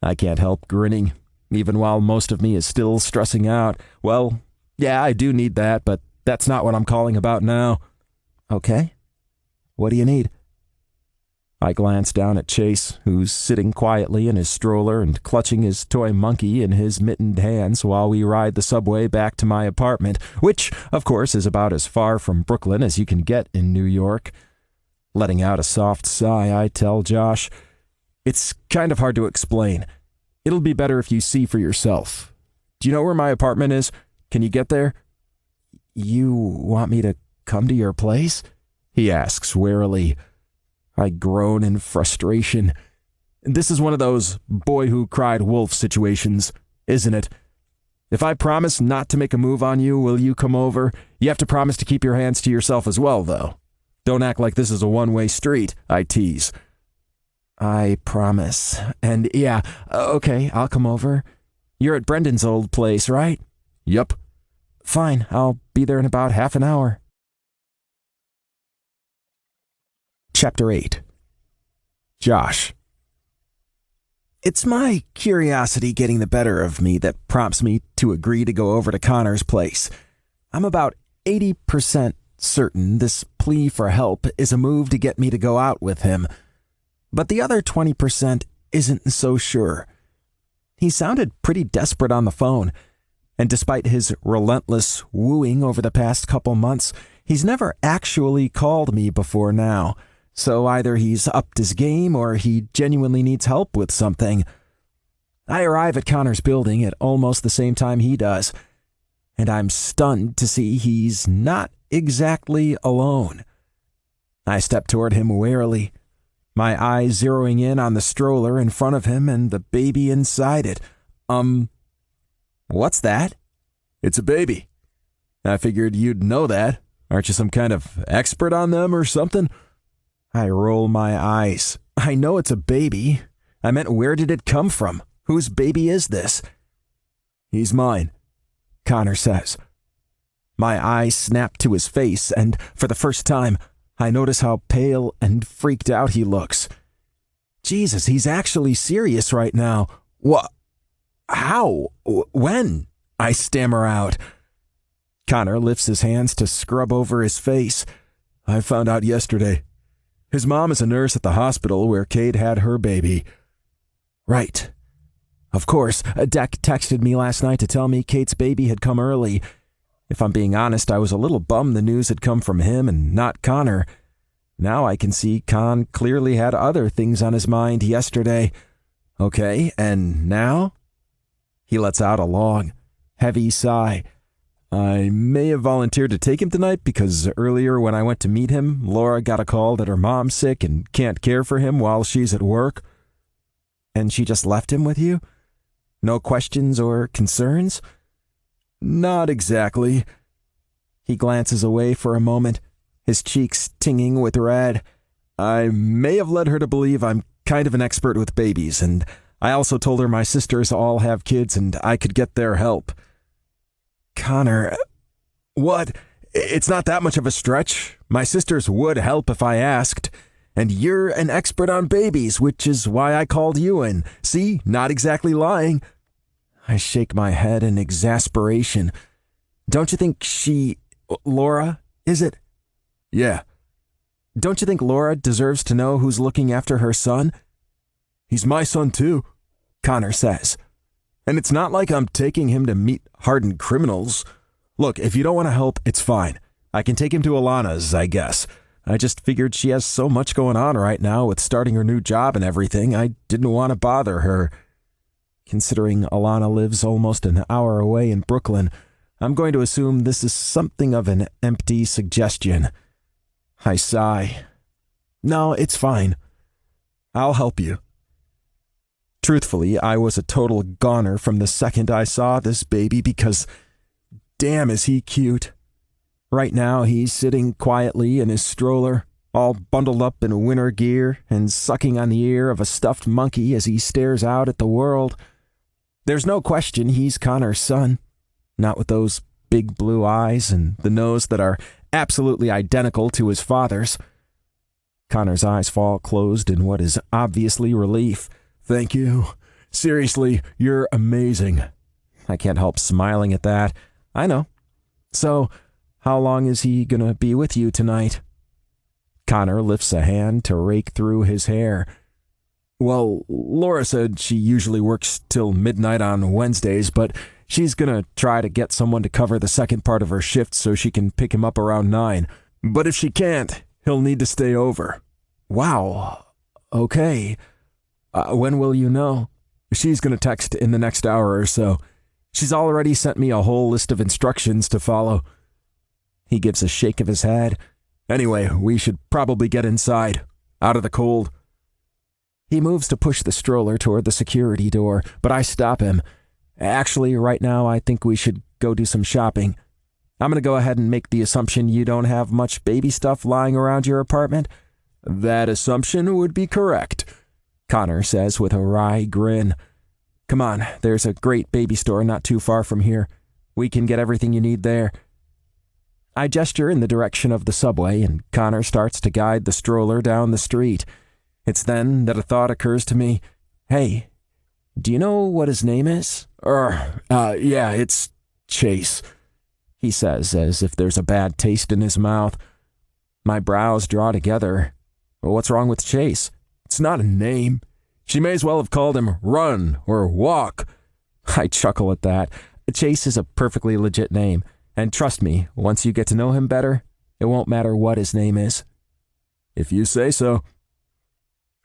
I can't help grinning, even while most of me is still stressing out. Well, yeah, I do need that, but that's not what I'm calling about now. Okay. What do you need? I glance down at Chase, who's sitting quietly in his stroller and clutching his toy monkey in his mittened hands while we ride the subway back to my apartment, which, of course, is about as far from Brooklyn as you can get in New York. Letting out a soft sigh, I tell Josh, it's kind of hard to explain. It'll be better if you see for yourself. Do you know where my apartment is? Can you get there? You want me to come to your place? He asks warily. I groan in frustration. This is one of those boy who cried wolf situations, isn't it? If I promise not to make a move on you, will you come over? You have to promise to keep your hands to yourself as well, though. Don't act like this is a one-way street, I tease. I promise. And yeah, okay, I'll come over. You're at Brendan's old place, right? Yup. Fine, I'll be there in about half an hour. Chapter 8. Josh. It's my curiosity getting the better of me that prompts me to agree to go over to Connor's place. I'm about 80% certain this plea for help is a move to get me to go out with him. But the other 20% isn't so sure. He sounded pretty desperate on the phone, and despite his relentless wooing over the past couple months, he's never actually called me before now. So either he's upped his game or he genuinely needs help with something. I arrive at Connor's building at almost the same time he does, and I'm stunned to see he's not exactly alone. I step toward him warily, my eyes zeroing in on the stroller in front of him and the baby inside it. What's that? It's a baby. I figured you'd know that. Aren't you some kind of expert on them or something? I roll my eyes. I know it's a baby. I meant, where did it come from? Whose baby is this?
He's mine,
Connor says. My eyes snap to his face, and for the first time, I notice how pale and freaked out he looks. Jesus, he's actually serious right now. What? How? When? I stammer out. Connor lifts his hands to scrub over his face.
I found out yesterday. His mom is a nurse at the hospital where Kate had her baby.
Right. Of course, Deck texted me last night to tell me Kate's baby had come early. If I'm being honest, I was a little bummed the news had come from him and not Connor. Now I can see Con clearly had other things on his mind yesterday. Okay, and now? He lets out a long, heavy sigh.
I may have volunteered to take him tonight because earlier when I went to meet him, Laura got a call that her mom's sick and can't care for him while she's at work.
And she just left him with you? No questions or concerns?
Not exactly.
He glances away for a moment, his cheeks tinging with red.
I may have led her to believe I'm kind of an expert with babies, and I also told her my sisters all have kids and I could get their help.
Connor...
What? It's not that much of a stretch. My sisters would help if I asked. And you're an expert on babies, which is why I called you in. See, not exactly lying.
I shake my head in exasperation. Don't you think Laura, is it?
Yeah.
Don't you think Laura deserves to know who's looking after her son?
He's my son too,
Connor says.
And it's not like I'm taking him to meet hardened criminals. Look, if you don't want to help, it's fine. I can take him to Alana's, I guess. I just figured she has so much going on right now with starting her new job and everything, I didn't want to bother her.
Considering Alana lives almost an hour away in Brooklyn, I'm going to assume this is something of an empty suggestion. I sigh. No, it's fine. I'll help you. Truthfully, I was a total goner from the second I saw this baby because, damn, is he cute. Right now, he's sitting quietly in his stroller, all bundled up in winter gear and sucking on the ear of a stuffed monkey as he stares out at the world. There's no question he's Connor's son, not with those big blue eyes and the nose that are absolutely identical to his father's. Connor's eyes fall closed in what is obviously relief.
Thank you. Seriously, you're amazing.
I can't help smiling at that. I know. So, how long is he gonna be with you tonight? Connor lifts a hand to rake through his hair.
Well, Laura said she usually works till midnight on Wednesdays, but she's gonna try to get someone to cover the second part of her shift so she can pick him up around 9. But if she can't, he'll need to stay over.
Wow. Okay. When will you know?
She's gonna text in the next hour or so. She's already sent me a whole list of instructions to follow.
He gives a shake of his head.
Anyway, we should probably get inside, out of the cold.
He moves to push the stroller toward the security door, but I stop him. Actually, right now, I think we should go do some shopping. I'm going to go ahead and make the assumption you don't have much baby stuff lying around your apartment.
That assumption would be correct,
Connor says with a wry grin. Come on, there's a great baby store not too far from here. We can get everything you need there. I gesture in the direction of the subway, and Connor starts to guide the stroller down the street. It's then that a thought occurs to me. Hey, do you know what his name is?
Yeah, it's Chase,
he says, as if there's a bad taste in his mouth. My brows draw together. What's wrong with Chase?
It's not a name. She may as well have called him Run or Walk.
I chuckle at that. Chase is a perfectly legit name, and trust me, once you get to know him better, it won't matter what his name is.
If you say so.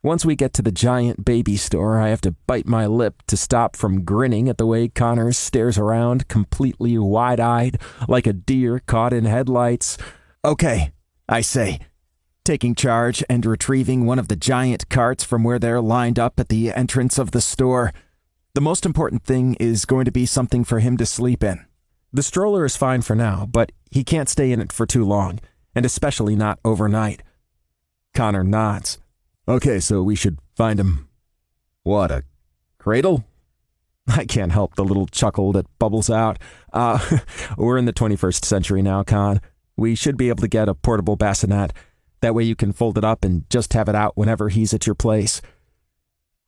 Once we get to the giant baby store, I have to bite my lip to stop from grinning at the way Connor stares around completely wide-eyed, like a deer caught in headlights. Okay, I say, taking charge and retrieving one of the giant carts from where they're lined up at the entrance of the store. The most important thing is going to be something for him to sleep in. The stroller is fine for now, but he can't stay in it for too long, and especially not overnight. Connor nods.
Okay, so we should find him, what, a cradle?
I can't help the little chuckle that bubbles out. We're in the 21st century now, Con. We should be able to get a portable bassinet. That way you can fold it up and just have it out whenever he's at your place.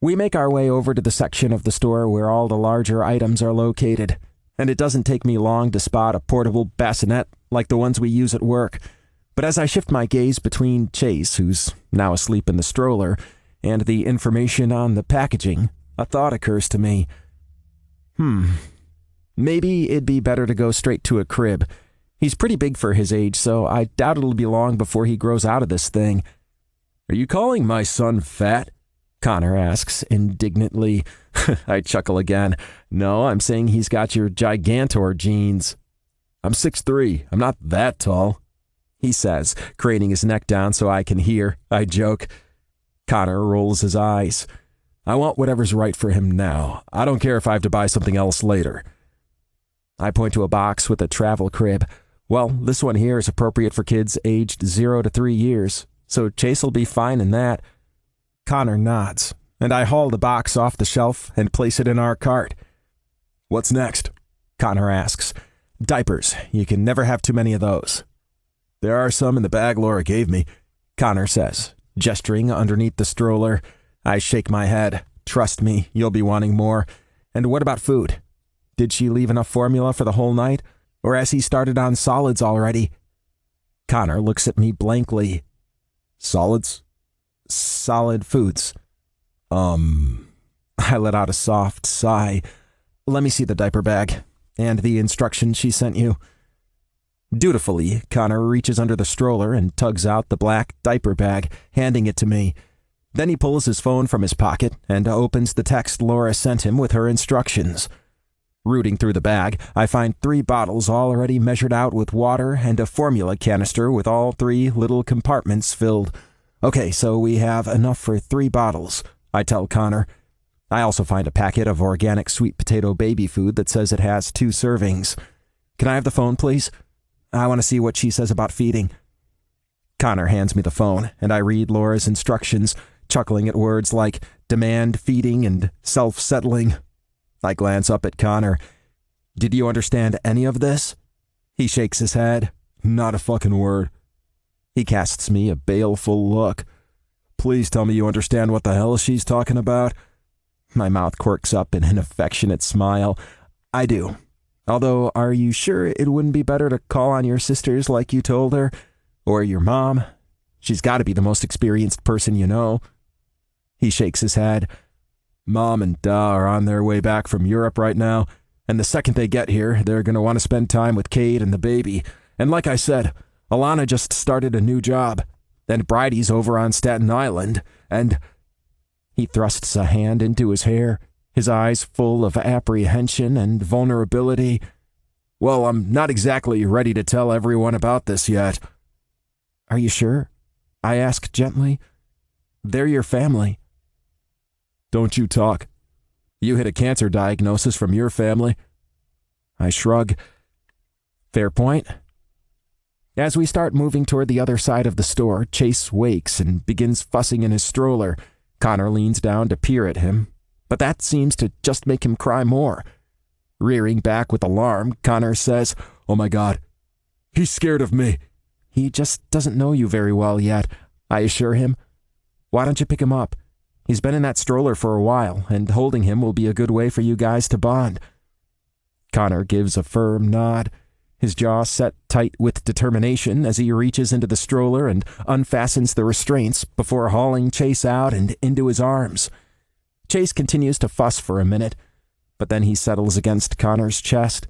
We make our way over to the section of the store where all the larger items are located, and it doesn't take me long to spot a portable bassinet like the ones we use at work. But as I shift my gaze between Chase, who's now asleep in the stroller, and the information on the packaging, a thought occurs to me. Maybe it'd be better to go straight to a crib. He's pretty big for his age, so I doubt it'll be long before he grows out of this thing.
Are you calling my son fat?
Connor asks indignantly. I chuckle again. No, I'm saying he's got your gigantor genes.
I'm 6'3". I'm not that tall,
he says, craning his neck down so I can hear. I joke. Connor rolls his eyes.
I want whatever's right for him now. I don't care if I have to buy something else later.
I point to a box with a travel crib. Well, this one here is appropriate for kids aged 0 to 3 years, so Chase will be fine in that. Connor nods, and I haul the box off the shelf and place it in our cart.
What's next?
Connor asks. Diapers. You can never have too many of those.
There are some in the bag Laura gave me,
Connor says, gesturing underneath the stroller. I shake my head. Trust me, you'll be wanting more. And what about food? Did she leave enough formula for the whole night? Or has he started on solids already? Connor looks at me blankly.
Solids?
Solid foods. I let out a soft sigh. Let me see the diaper bag and the instructions she sent you. Dutifully, Connor reaches under the stroller and tugs out the black diaper bag, handing it to me. Then he pulls his phone from his pocket and opens the text Laura sent him with her instructions. Rooting through the bag, I find 3 bottles already measured out with water and a formula canister with all 3 little compartments filled. Okay, so we have enough for 3 bottles, I tell Connor. I also find a packet of organic sweet potato baby food that says it has 2 servings. Can I have the phone, please? I want to see what she says about feeding. Connor hands me the phone, and I read Laura's instructions, chuckling at words like demand feeding and self-settling. I glance up at Connor. Did you understand any of this? He shakes his head.
Not a fucking word.
He casts me a baleful look.
Please tell me you understand what the hell she's talking about.
My mouth quirks up in an affectionate smile. I do. Although, are you sure it wouldn't be better to call on your sisters like you told her? Or your mom? She's got to be the most experienced person you know. He shakes his head.
Mom and Da are on their way back from Europe right now, and the second they get here, they're going to want to spend time with Cade and the baby. And like I said, Alana just started a new job, and Bridie's over on Staten Island, and...
He thrusts a hand into his hair, his eyes full of apprehension and vulnerability.
Well, I'm not exactly ready to tell everyone about this yet.
Are you sure? I ask gently. They're your family.
Don't you talk. You hit a cancer diagnosis from your family.
I shrug. Fair point. As we start moving toward the other side of the store, Chase wakes and begins fussing in his stroller. Connor leans down to peer at him, but that seems to just make him cry more. Rearing back with alarm, Connor says,
"Oh my God, he's scared of me."
He just doesn't know you very well yet, I assure him. Why don't you pick him up? He's been in that stroller for a while, and holding him will be a good way for you guys to bond. Connor gives a firm nod, his jaw set tight with determination as he reaches into the stroller and unfastens the restraints before hauling Chase out and into his arms. Chase continues to fuss for a minute, but then he settles against Connor's chest,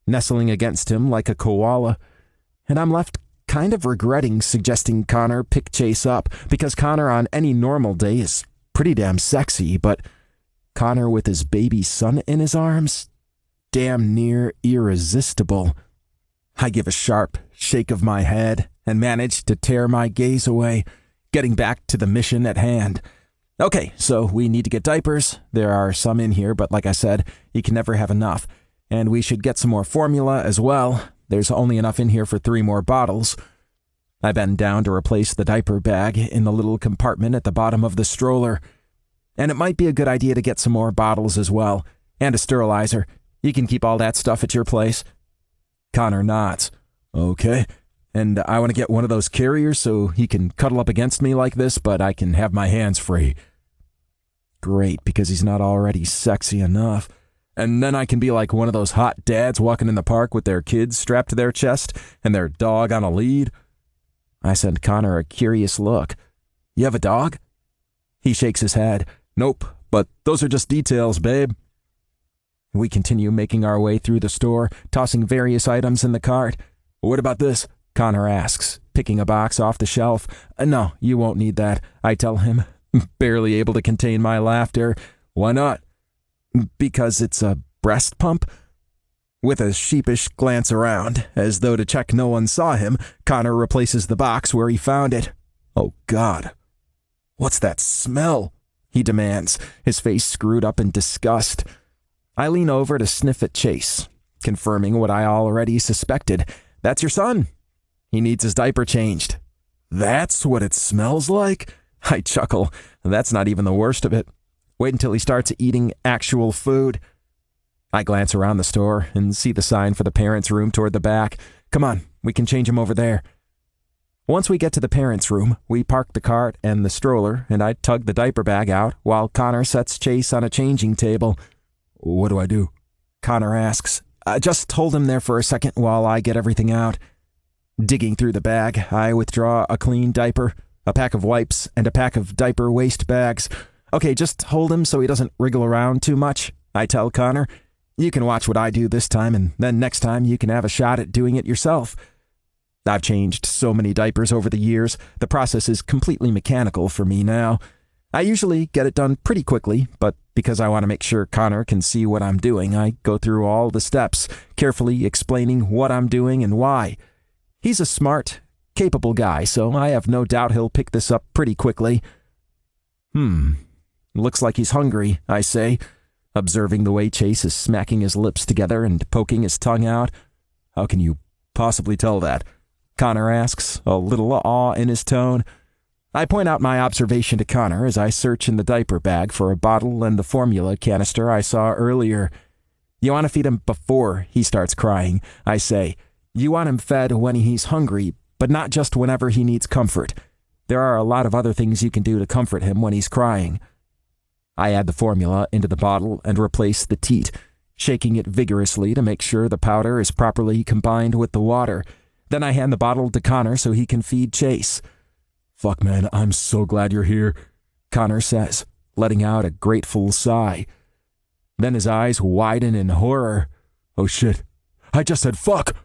nestling against him like a koala, and I'm left kind of regretting suggesting Connor pick Chase up, because Connor on any normal day is pretty damn sexy, but Connor with his baby son in his arms? Damn near irresistible. I give a sharp shake of my head and manage to tear my gaze away, getting back to the mission at hand. Okay, so we need to get diapers. There are some in here, but like I said, you can never have enough. And we should get some more formula as well. There's only enough in here for 3 more bottles. I bend down to replace the diaper bag in the little compartment at the bottom of the stroller. And it might be a good idea to get some more bottles as well.
And a sterilizer. You can keep all that stuff at your place. Connor nods. Okay. And I want to get one of those carriers so he can cuddle up against me like this, but I can have my hands free. Great, because he's not already sexy enough. And then I can be like one of those hot dads walking in the park with their kids strapped to their chest and their dog on a lead. I send Connor a curious look. You have a dog? He shakes his head. Nope, but those are just details, babe. We continue making our way through the store, tossing various items in the cart. What about this? Connor asks, picking a box off the shelf. No, you won't need that, I tell him, barely able to contain my laughter. Why not? Because it's a breast pump? With a sheepish glance around, as though to check no one saw him, Connor replaces the box where he found it. Oh, God. What's that smell? He demands, his face screwed up in disgust. I lean over to sniff at Chase, confirming what I already suspected. That's your son. He needs his diaper changed. That's what it smells like? I chuckle. That's not even the worst of it. Wait until he starts eating actual food. I glance around the store and see the sign for the parents' room toward the back. Come on, we can change him over there. Once we get to the parents' room, we park the cart and the stroller, and I tug the diaper bag out while Connor sets Chase on a changing table. What do I do? Connor asks. Just hold him there for a second while I get everything out. Digging through the bag, I withdraw a clean diaper, a pack of wipes, and a pack of diaper waste bags. Okay, just hold him so he doesn't wriggle around too much, I tell Connor. You can watch what I do this time, and then next time you can have a shot at doing it yourself. I've changed so many diapers over the years, the process is completely mechanical for me now. I usually get it done pretty quickly, but because I want to make sure Connor can see what I'm doing, I go through all the steps, carefully explaining what I'm doing and why. He's a smart, capable guy, so I have no doubt he'll pick this up pretty quickly. Looks like he's hungry, I say, observing the way Chase is smacking his lips together and poking his tongue out. How can you possibly tell that? Connor asks, a little awe in his tone. I point out my observation to Connor as I search in the diaper bag for a bottle and the formula canister I saw earlier. You want to feed him before he starts crying, I say. You want him fed when he's hungry, but not just whenever he needs comfort. There are a lot of other things you can do to comfort him when he's crying. I add the formula into the bottle and replace the teat, shaking it vigorously to make sure the powder is properly combined with the water. Then I hand the bottle to Connor so he can feed Chase. Fuck, man, I'm so glad you're here, Connor says, letting out a grateful sigh. Then his eyes widen in horror. Oh shit, I just said fuck!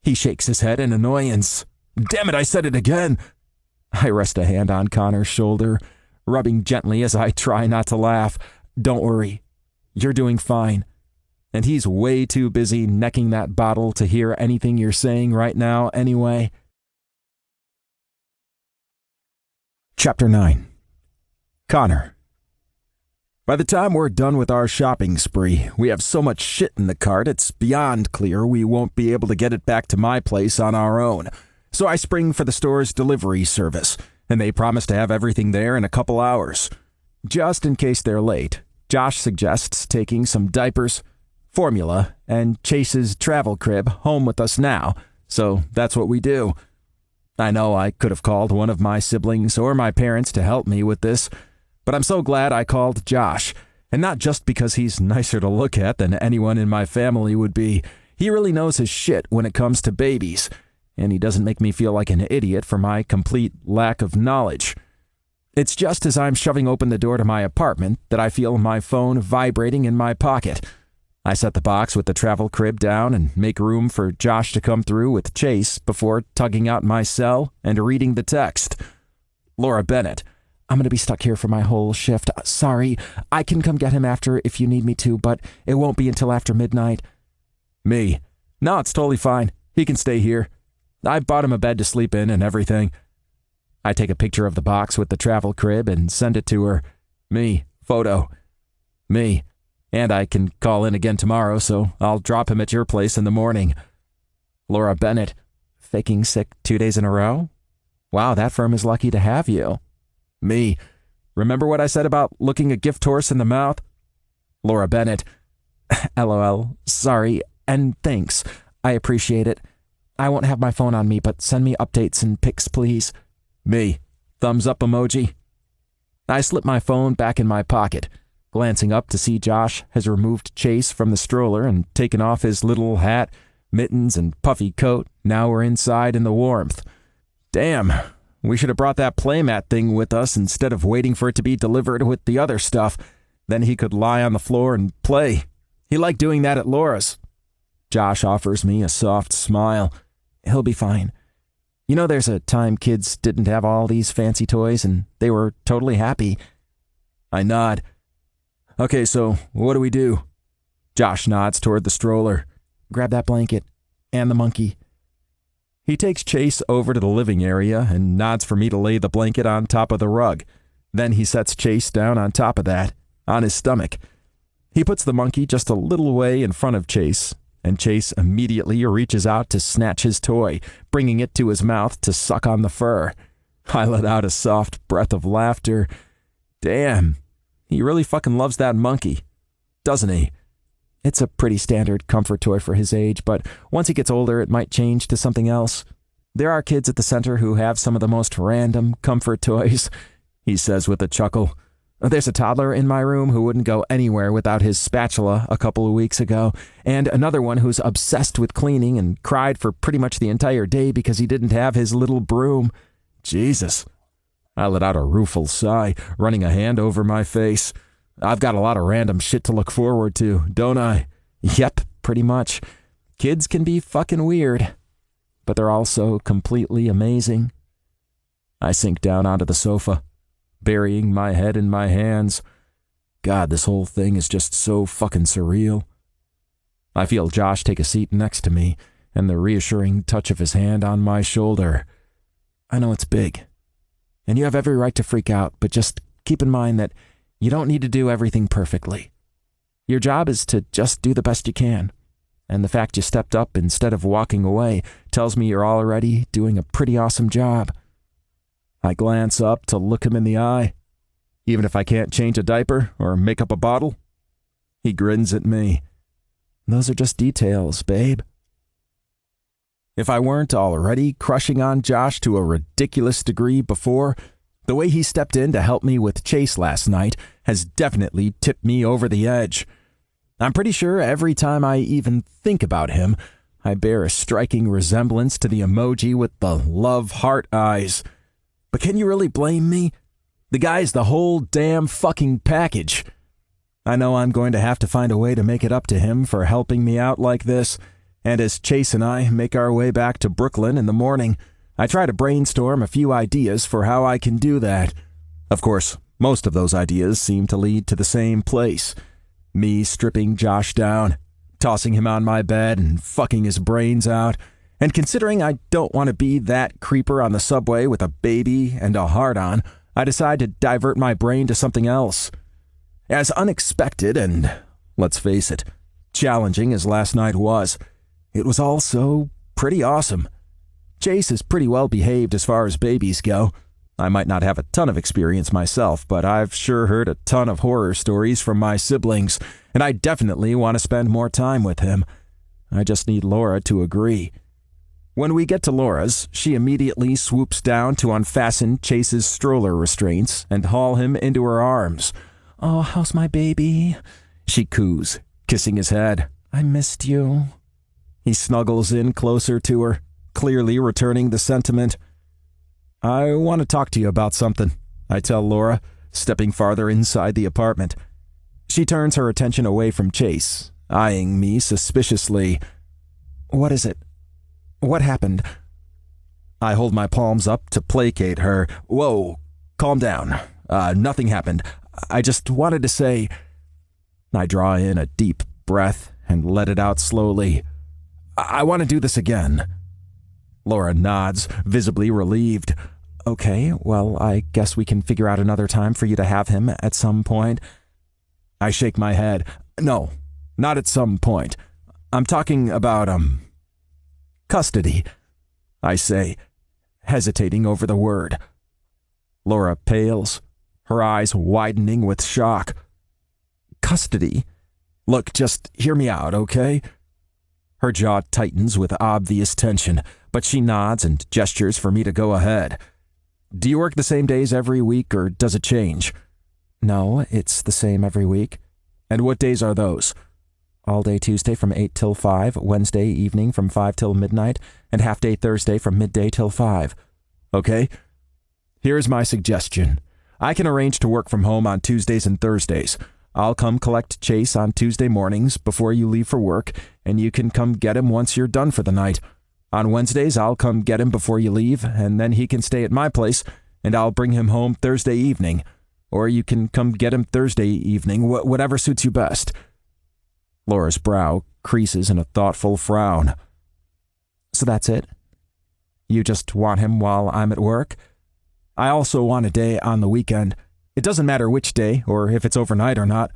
He shakes his head in annoyance. Damn it, I said it again! I rest a hand on Connor's shoulder, rubbing gently as I try not to laugh. Don't worry, you're doing fine. And he's way too busy necking that bottle to hear anything you're saying right now anyway. Chapter 9. Connor. By the time we're done with our shopping spree, we have so much shit in the cart it's beyond clear we won't be able to get it back to my place on our own. So I spring for the store's delivery service, and they promise to have everything there in a couple hours. Just in case they're late, Josh suggests taking some diapers, formula, and Chase's travel crib home with us now, so that's what we do. I know I could have called one of my siblings or my parents to help me with this, but I'm so glad I called Josh, and not just because he's nicer to look at than anyone in my family would be. He really knows his shit when it comes to babies, and he doesn't make me feel like an idiot for my complete lack of knowledge. It's just as I'm shoving open the door to my apartment that I feel my phone vibrating in my pocket. I set the box with the travel crib down and make room for Josh to come through with Chase before tugging out my cell and reading the text. Laura Bennett. I'm going to be stuck here for my whole shift. Sorry, I can come get him after if you need me to, but it won't be until after midnight. Me. No, it's totally fine. He can stay here. I bought him a bed to sleep in and everything. I take a picture of the box with the travel crib and send it to her. Me. Photo. Me. And I can call in again tomorrow, so I'll drop him at your place in the morning. Laura Bennett. Faking sick 2 days in a row? Wow, that firm is lucky to have you. Me. Remember what I said about looking a gift horse in the mouth? Laura Bennett. LOL. Sorry, and thanks. I appreciate it. I won't have my phone on me, but send me updates and pics, please. Me. Thumbs up emoji. I slip my phone back in my pocket, glancing up to see Josh has removed Chase from the stroller and taken off his little hat, mittens, and puffy coat. Now we're inside in the warmth. Damn, we should have brought that playmat thing with us instead of waiting for it to be delivered with the other stuff. Then he could lie on the floor and play. He liked doing that at Laura's. Josh offers me a soft smile. He'll be fine. You know, there's a time kids didn't have all these fancy toys and they were totally happy. I nod. Okay, so what do we do? Josh nods toward the stroller. Grab that blanket. And the monkey. He takes Chase over to the living area and nods for me to lay the blanket on top of the rug. Then he sets Chase down on top of that, on his stomach. He puts the monkey just a little way in front of Chase, and Chase immediately reaches out to snatch his toy, bringing it to his mouth to suck on the fur. I let out a soft breath of laughter. Damn, he really fucking loves that monkey, doesn't he? It's a pretty standard comfort toy for his age, but once he gets older, it might change to something else. There are kids at the center who have some of the most random comfort toys, he says with a chuckle. There's a toddler in my room who wouldn't go anywhere without his spatula a couple of weeks ago, and another one who's obsessed with cleaning and cried for pretty much the entire day because he didn't have his little broom. Jesus. I let out a rueful sigh, running a hand over my face. I've got a lot of random shit to look forward to, don't I? Yep, pretty much. Kids can be fucking weird, but they're also completely amazing. I sink down onto the sofa, burying my head in my hands. God, this whole thing is just so fucking surreal. I feel Josh take a seat next to me, and the reassuring touch of his hand on my shoulder. I know it's big, and you have every right to freak out, but just keep in mind that you don't need to do everything perfectly. Your job is to just do the best you can, and the fact you stepped up instead of walking away tells me you're already doing a pretty awesome job. I glance up to look him in the eye. Even if I can't change a diaper or make up a bottle? He grins at me. Those are just details, babe. If I weren't already crushing on Josh to a ridiculous degree before, the way he stepped in to help me with Chase last night has definitely tipped me over the edge. I'm pretty sure every time I even think about him, I bear a striking resemblance to the emoji with the love heart eyes. But can you really blame me? The guy's the whole damn fucking package. I know I'm going to have to find a way to make it up to him for helping me out like this, and as Chase and I make our way back to Brooklyn in the morning, I try to brainstorm a few ideas for how I can do that. Of course, most of those ideas seem to lead to the same place. Me stripping Josh down, tossing him on my bed and fucking his brains out. And considering I don't want to be that creeper on the subway with a baby and a heart-on, I decide to divert my brain to something else. As unexpected and, let's face it, challenging as last night was, it was also pretty awesome. Chase is pretty well behaved as far as babies go. I might not have a ton of experience myself, but I've sure heard a ton of horror stories from my siblings, and I definitely want to spend more time with him. I just need Laura to agree. When we get to Laura's, she immediately swoops down to unfasten Chase's stroller restraints and haul him into her arms. "Oh, how's my baby?" she coos, kissing his head. "I missed you." He snuggles in closer to her, clearly returning the sentiment. "I want to talk to you about something," I tell Laura, stepping farther inside the apartment. She turns her attention away from Chase, eyeing me suspiciously. "What is it? What happened?" I hold my palms up to placate her. "Whoa, calm down. Nothing happened. I just wanted to say..." I draw in a deep breath and let it out slowly. I want to do this again." Laura nods, visibly relieved. "Okay, well, I guess we can figure out another time for you to have him at some point." I shake my head. "No, not at some point. I'm talking about, custody," I say, hesitating over the word. Laura pales, her eyes widening with shock. "Custody? Look, just hear me out, okay? Her jaw tightens with obvious tension, but she nods and gestures for me to go ahead. Do you work the same days every week, or does it change?
No, it's the same every week.
And what days are those?
All day Tuesday from 8 till 5, Wednesday evening from 5 till midnight, and half day Thursday from midday till 5.
Okay. Here's my suggestion. I can arrange to work from home on Tuesdays and Thursdays. I'll come collect Chase on Tuesday mornings before you leave for work, and you can come get him once you're done for the night. On Wednesdays, I'll come get him before you leave, and then he can stay at my place, and I'll bring him home Thursday evening. Or you can come get him Thursday evening, whatever suits you best.
Laura's brow creases in a thoughtful frown. So that's it? You just want him while I'm at work?
I also want a day on the weekend. It doesn't matter which day, or if it's overnight or not,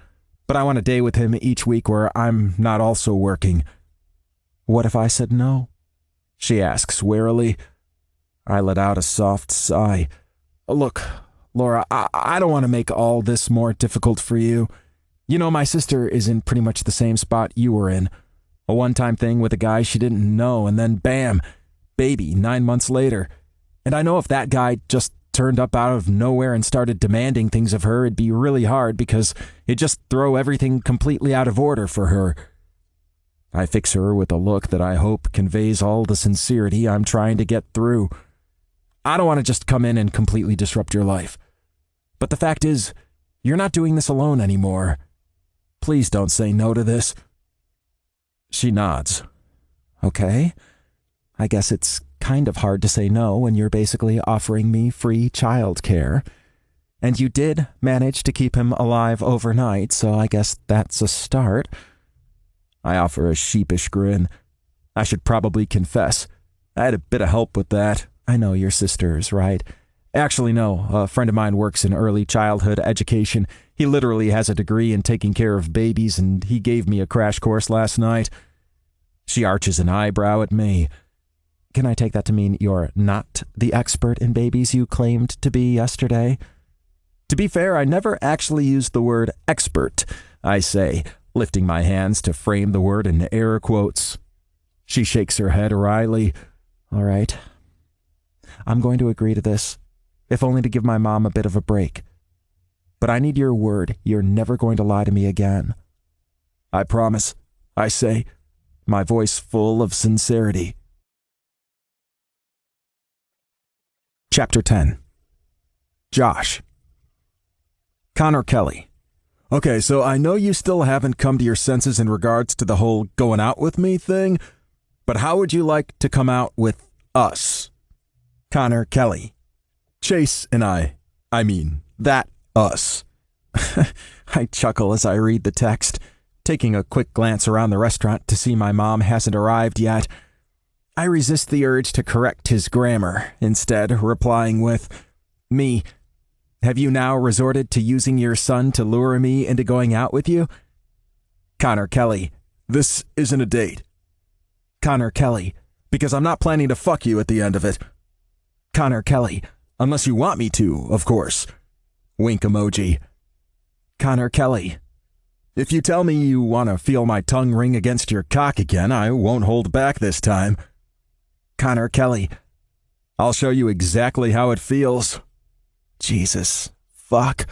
but I want a day with him each week where I'm not also working.
What if I said no?
She asks warily. I let out a soft sigh. Look, Laura, I don't want to make all this more difficult for you. You know, my sister is in pretty much the same spot you were in. A one-time thing with a guy she didn't know, and then bam, baby 9 months later. And I know if that guy just turned up out of nowhere and started demanding things of her, it'd be really hard because it'd just throw everything completely out of order for her. I fix her with a look that I hope conveys all the sincerity I'm trying to get through. I don't want to just come in and completely disrupt your life. But the fact is, you're not doing this alone anymore. Please don't say no to this. She nods.
Okay. I guess it's kind of hard to say no when you're basically offering me free childcare. And you did manage to keep him alive overnight, so I guess that's a start.
I offer a sheepish grin. I should probably confess, I had a bit of help with that.
I know your sister's right.
Actually, no. A friend of mine works in early childhood education. He literally has a degree in taking care of babies, and he gave me a crash course last night. She arches an eyebrow at me.
Can I take that to mean you're not the expert in babies you claimed to be yesterday?
To be fair, I never actually used the word expert, I say, lifting my hands to frame the word in air quotes. She shakes her head wryly.
All right. I'm going to agree to this, if only to give my mom a bit of a break. But I need your word you're never going to lie to me again.
I promise, I say, my voice full of sincerity. Chapter 10. Josh. Connor Kelly. Okay, so I know you still haven't come to your senses in regards to the whole going out with me thing, but how would you like to come out with us? Connor Kelly. Chase and I mean, that us.
I chuckle as I read the text, taking a quick glance around the restaurant to see my mom hasn't arrived yet. I resist the urge to correct his grammar, instead replying with, "Me, have you now resorted to using your son to lure me into going out with you?"
Connor Kelly. This isn't a date.
Connor Kelly.
Because I'm not planning to fuck you at the end of it.
Connor Kelly.
Unless you want me to, of course. Wink emoji.
Connor Kelly.
If you tell me you want to feel my tongue ring against your cock again, I won't hold back this time.
Connor Kelly.
I'll show you exactly how it feels.
Jesus. Fuck.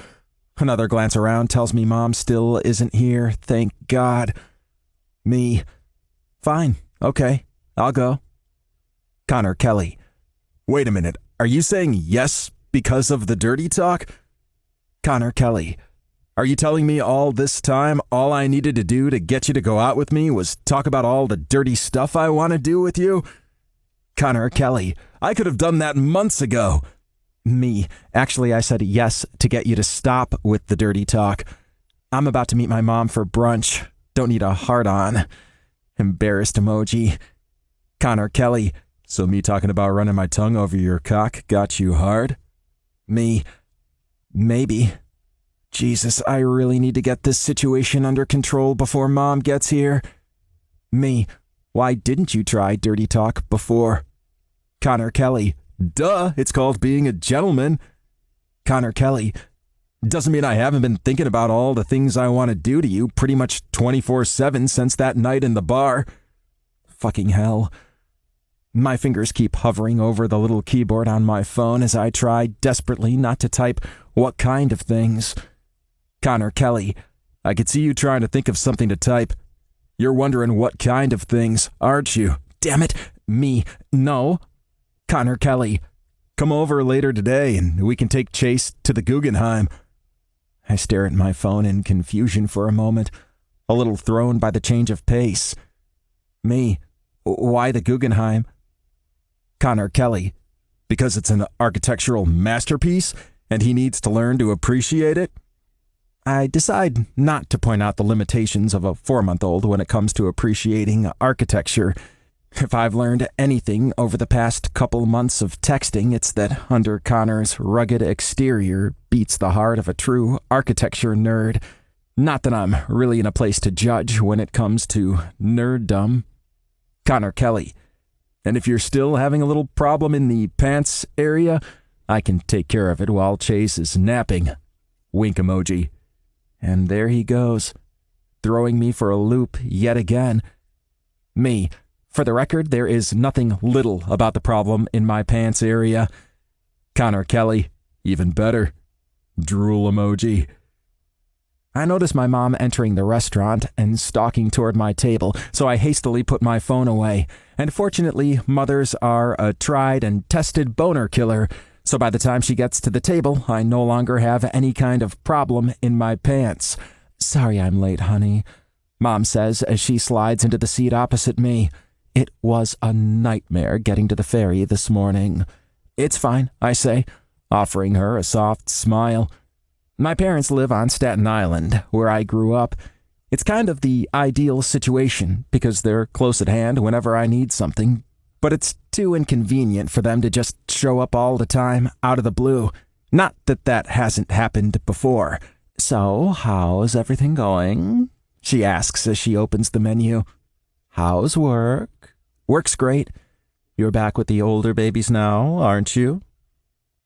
Another glance around tells me Mom still isn't here. Thank God. Me. Fine. Okay. I'll go.
Connor Kelly. Wait a minute. Are you saying yes because of the dirty talk?
Connor Kelly.
Are you telling me all this time all I needed to do to get you to go out with me was talk about all the dirty stuff I want to do with you?
Connor Kelly.
I could have done that months ago.
Me. Actually, I said yes to get you to stop with the dirty talk. I'm about to meet my mom for brunch. Don't need a heart-on. Embarrassed emoji.
Connor Kelly. So me talking about running my tongue over your cock got you hard?
Me. Maybe. Jesus, I really need to get this situation under control before Mom gets here. Me. Why didn't you try dirty talk before?
Connor Kelly. Duh, it's called being a gentleman.
Connor Kelly.
Doesn't mean I haven't been thinking about all the things I want to do to you pretty much 24/7 since that night in the bar. Fucking hell. My fingers keep hovering over the little keyboard on my phone as I try desperately not to type what kind of things. Connor Kelly, I could see you trying to think of something to type. You're wondering what kind of things, aren't you? Damn it, me, no. Connor Kelly, come over later today and we can take Chase to the Guggenheim. I stare at my phone in confusion for a moment, a little thrown by the change of pace. Me, why the Guggenheim? Connor Kelly, because it's an architectural masterpiece and he needs to learn to appreciate it? I decide not to point out the limitations of a 4-month-old when it comes to appreciating architecture. If I've learned anything over the past couple months of texting, it's that under Connor's rugged exterior beats the heart of a true architecture nerd. Not that I'm really in a place to judge when it comes to nerddom. Connor Kelly, and if you're still having a little problem in the pants area, I can take care of it while Chase is napping. Wink emoji. And there he goes, throwing me for a loop yet again. Me, for the record, there is nothing little about the problem in my pants area. Connor Kelly, even better. Drool emoji. I notice my mom entering the restaurant and stalking toward my table, so I hastily put my phone away. And fortunately, mothers are a tried and tested boner killer, so by the time she gets to the table, I no longer have any kind of problem in my pants. Sorry I'm late, honey, Mom says as she slides into the seat opposite me. It was a nightmare getting to the ferry this morning. It's fine, I say, offering her a soft smile. My parents live on Staten Island, where I grew up. It's kind of the ideal situation because they're close at hand whenever I need something, but it's too inconvenient for them to just show up all the time out of the blue. Not that that hasn't happened before. So, how's everything going? She asks as she opens the menu. How's work? Work's great. You're back with the older babies now, aren't you?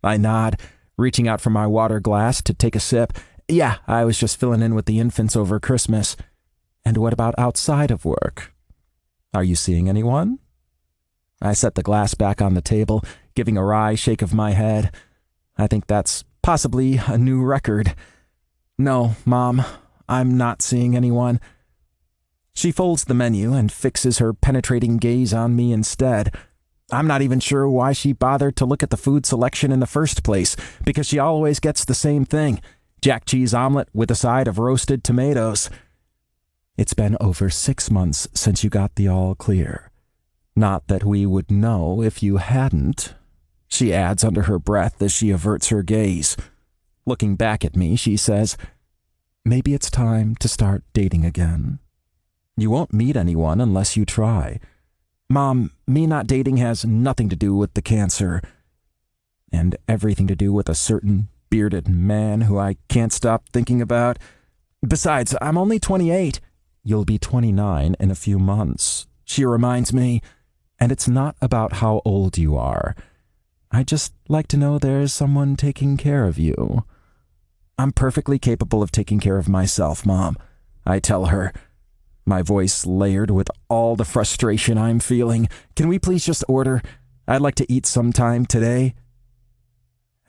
I nod, reaching out for my water glass to take a sip. Yeah, I was just filling in with the infants over Christmas. And what about outside of work? Are you seeing anyone? I set the glass back on the table, giving a wry shake of my head. I think that's possibly a new record. No, Mom, I'm not seeing anyone. She folds the menu and fixes her penetrating gaze on me instead. I'm not even sure why she bothered to look at the food selection in the first place, because she always gets the same thing, jack cheese omelet with a side of roasted tomatoes. It's been over 6 months since you got the all clear. Not that we would know if you hadn't, she adds under her breath as she averts her gaze. Looking back at me, she says, maybe it's time to start dating again. You won't meet anyone unless you try. Mom, me not dating has nothing to do with the cancer, and everything to do with a certain bearded man who I can't stop thinking about. Besides, I'm only 28. You'll be 29 in a few months, she reminds me, and it's not about how old you are. I just like to know there's someone taking care of you. I'm perfectly capable of taking care of myself, Mom, I tell her, my voice layered with all the frustration I'm feeling. Can we please just order? I'd like to eat sometime today.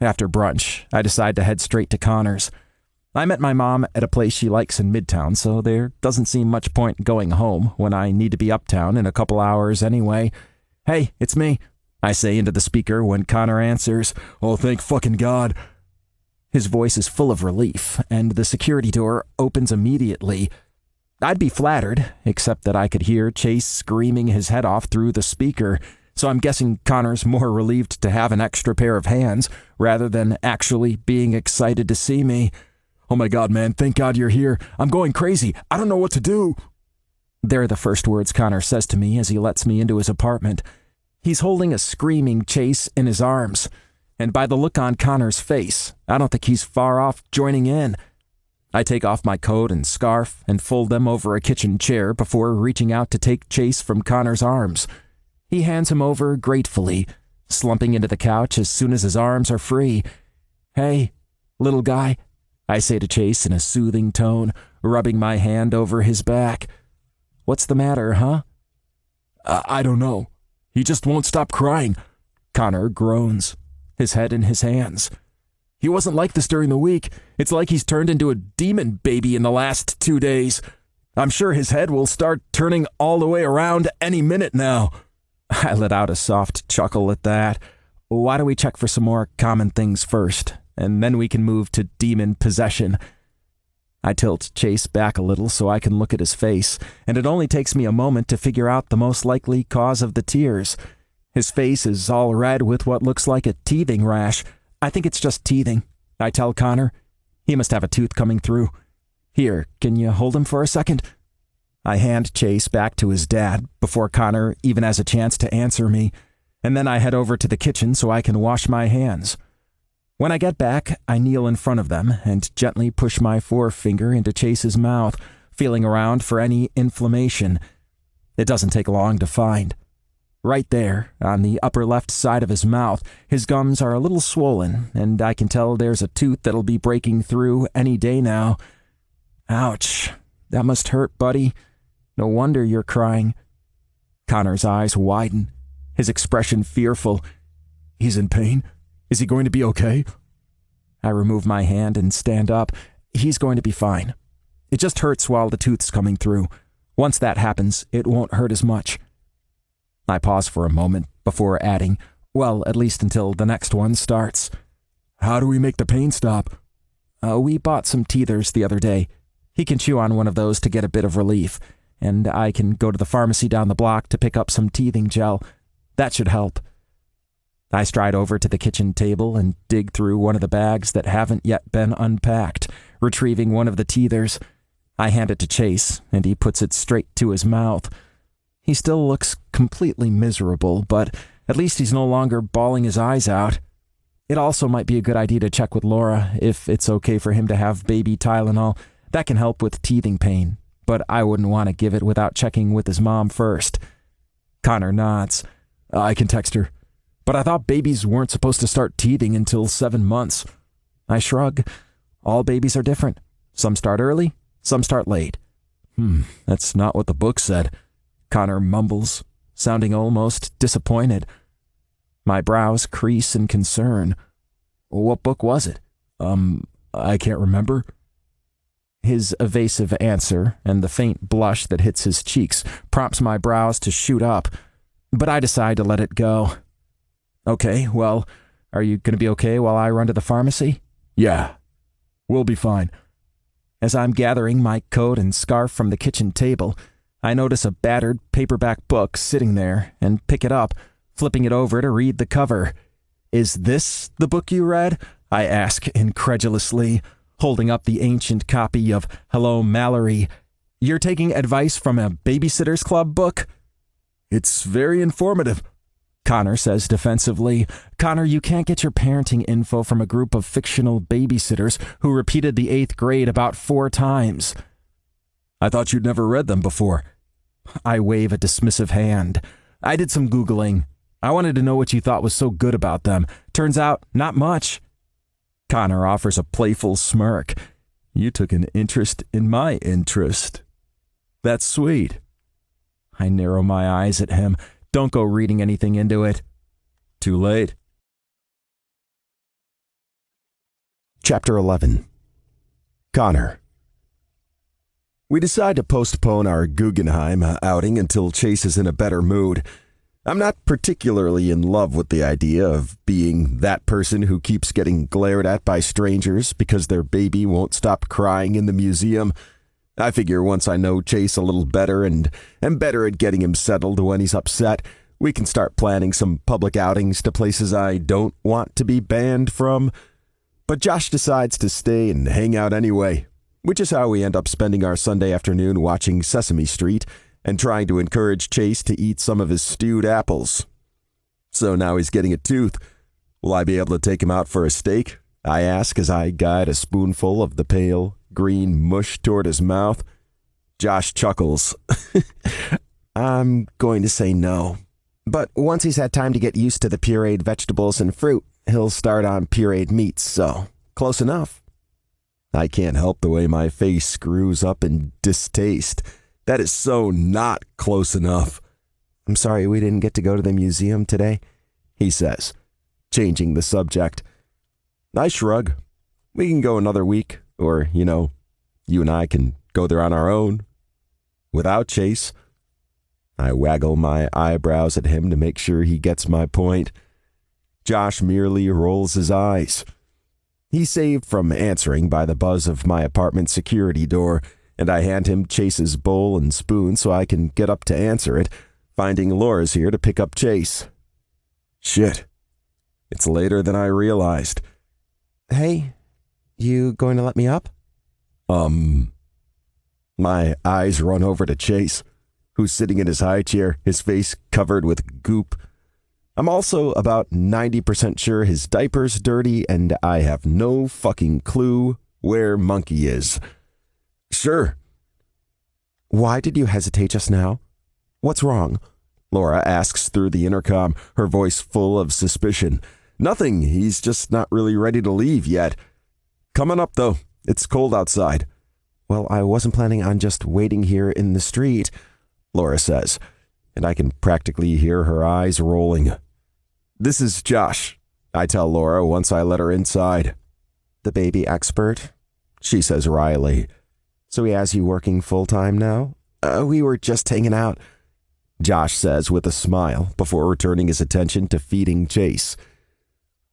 After brunch, I decide to head straight to Connor's. I met my mom at a place she likes in Midtown, so there doesn't seem much point going home when I need to be uptown in a couple hours anyway. Hey, it's me, I say into the speaker when Connor answers. Oh, thank fucking God. His voice is full of relief, and the security door opens immediately. I'd be flattered, except that I could hear Chase screaming his head off through the speaker, so I'm guessing Connor's more relieved to have an extra pair of hands rather than actually being excited to see me. Oh my God, man, thank God you're here. I'm going crazy. I don't know what to do. They're the first words Connor says to me as he lets me into his apartment. He's holding a screaming Chase in his arms, and by the look on Connor's face, I don't think he's far off joining in. I take off my coat and scarf and fold them over a kitchen chair before reaching out to take Chase from Connor's arms. He hands him over gratefully, slumping into the couch as soon as his arms are free. Hey, little guy, I say to Chase in a soothing tone, rubbing my hand over his back. What's the matter, huh?
I don't know. He just won't stop crying.
Connor groans, his head in his hands. He wasn't like this during the week. It's like he's turned into a demon baby in the last 2 days. I'm sure his head will start turning all the way around any minute now. I let out a soft chuckle at that. Why don't we check for some more common things first, and then we can move to demon possession? I tilt Chase back a little so I can look at his face, and it only takes me a moment to figure out the most likely cause of the tears. His face is all red with what looks like a teething rash. I think it's just teething, I tell Connor. He must have a tooth coming through. Here, can you hold him for a second? I hand Chase back to his dad before Connor even has a chance to answer me, and then I head over to the kitchen so I can wash my hands. When I get back, I kneel in front of them and gently push my forefinger into Chase's mouth, feeling around for any inflammation. It doesn't take long to find. Right there, on the upper left side of his mouth, his gums are a little swollen, and I can tell there's a tooth that'll be breaking through any day now. Ouch. That must hurt, buddy. No wonder you're crying. Connor's eyes widen, his expression fearful.
He's in pain? Is he going to be okay?
I remove my hand and stand up. He's going to be fine. It just hurts while the tooth's coming through. Once that happens, it won't hurt as much. I pause for a moment before adding, well, at least until the next one starts.
How do we make the pain stop?
We bought some teethers the other day. He can chew on one of those to get a bit of relief, and I can go to the pharmacy down the block to pick up some teething gel. That should help. I stride over to the kitchen table and dig through one of the bags that haven't yet been unpacked, retrieving one of the teethers. I hand it to Chase, and he puts it straight to his mouth. He still looks completely miserable, but at least he's no longer bawling his eyes out. It also might be a good idea to check with Laura if it's okay for him to have baby Tylenol. That can help with teething pain, but I wouldn't want to give it without checking with his mom first. Connor nods.
I can text her.
But I thought babies weren't supposed to start teething until 7 months. I shrug. All babies are different. Some start early, some start late.
That's not what the book said.
Connor mumbles, sounding almost disappointed. My brows crease in concern. What book was it?
I can't remember.
His evasive answer and the faint blush that hits his cheeks prompts my brows to shoot up, but I decide to let it go. Okay, well, are you going to be okay while I run to the pharmacy?
Yeah, we'll be fine.
As I'm gathering my coat and scarf from the kitchen table, I notice a battered paperback book sitting there and pick it up, flipping it over to read the cover. Is this the book you read? I ask incredulously, holding up the ancient copy of Hello, Mallory. You're taking advice from a Babysitter's Club book?
It's very informative,
Connor says defensively. Connor, you can't get your parenting info from a group of fictional babysitters who repeated the 8th grade about 4 times.
I thought you'd never read them before.
I wave a dismissive hand. I did some Googling. I wanted to know what you thought was so good about them. Turns out, not much. Connor offers a playful smirk.
You took an interest in my interest. That's sweet.
I narrow my eyes at him. Don't go reading anything into it.
Too late.
Chapter 11. Connor. We decide to postpone our Guggenheim outing until Chase is in a better mood. I'm not particularly in love with the idea of being that person who keeps getting glared at by strangers because their baby won't stop crying in the museum. I figure once I know Chase a little better and am better at getting him settled when he's upset, we can start planning some public outings to places I don't want to be banned from. But Josh decides to stay and hang out anyway, which is how we end up spending our Sunday afternoon watching Sesame Street and trying to encourage Chase to eat some of his stewed apples. So now he's getting a tooth. Will I be able to take him out for a steak? I ask as I guide a spoonful of the pale green mush toward his mouth. Josh chuckles. I'm going to say no. But once he's had time to get used to the pureed vegetables and fruit, he'll start on pureed meats, so close enough. I can't help the way my face screws up in distaste. That is so not close enough. I'm sorry we didn't get to go to the museum today, he says, changing the subject. I shrug. We can go another week, or, you and I can go there on our own. Without Chase. I waggle my eyebrows at him to make sure he gets my point. Josh merely rolls his eyes. He's saved from answering by the buzz of my apartment security door, and I hand him Chase's bowl and spoon so I can get up to answer it, finding Laura's here to pick up Chase. Shit. It's later than I realized. Hey, you going to let me up? My eyes run over to Chase, who's sitting in his high chair, his face covered with goop. I'm also about 90% sure his diaper's dirty, and I have no fucking clue where Monkey is. Sure. Why did you hesitate just now? What's wrong? Laura asks through the intercom, her voice full of suspicion. Nothing, he's just not really ready to leave yet. Coming up, though. It's cold outside. Well, I wasn't planning on just waiting here in the street, Laura says, and I can practically hear her eyes rolling. This is Josh, I tell Laura once I let her inside. The baby expert, she says wryly. So he has you working full-time now? We were just hanging out, Josh says with a smile before returning his attention to feeding Chase.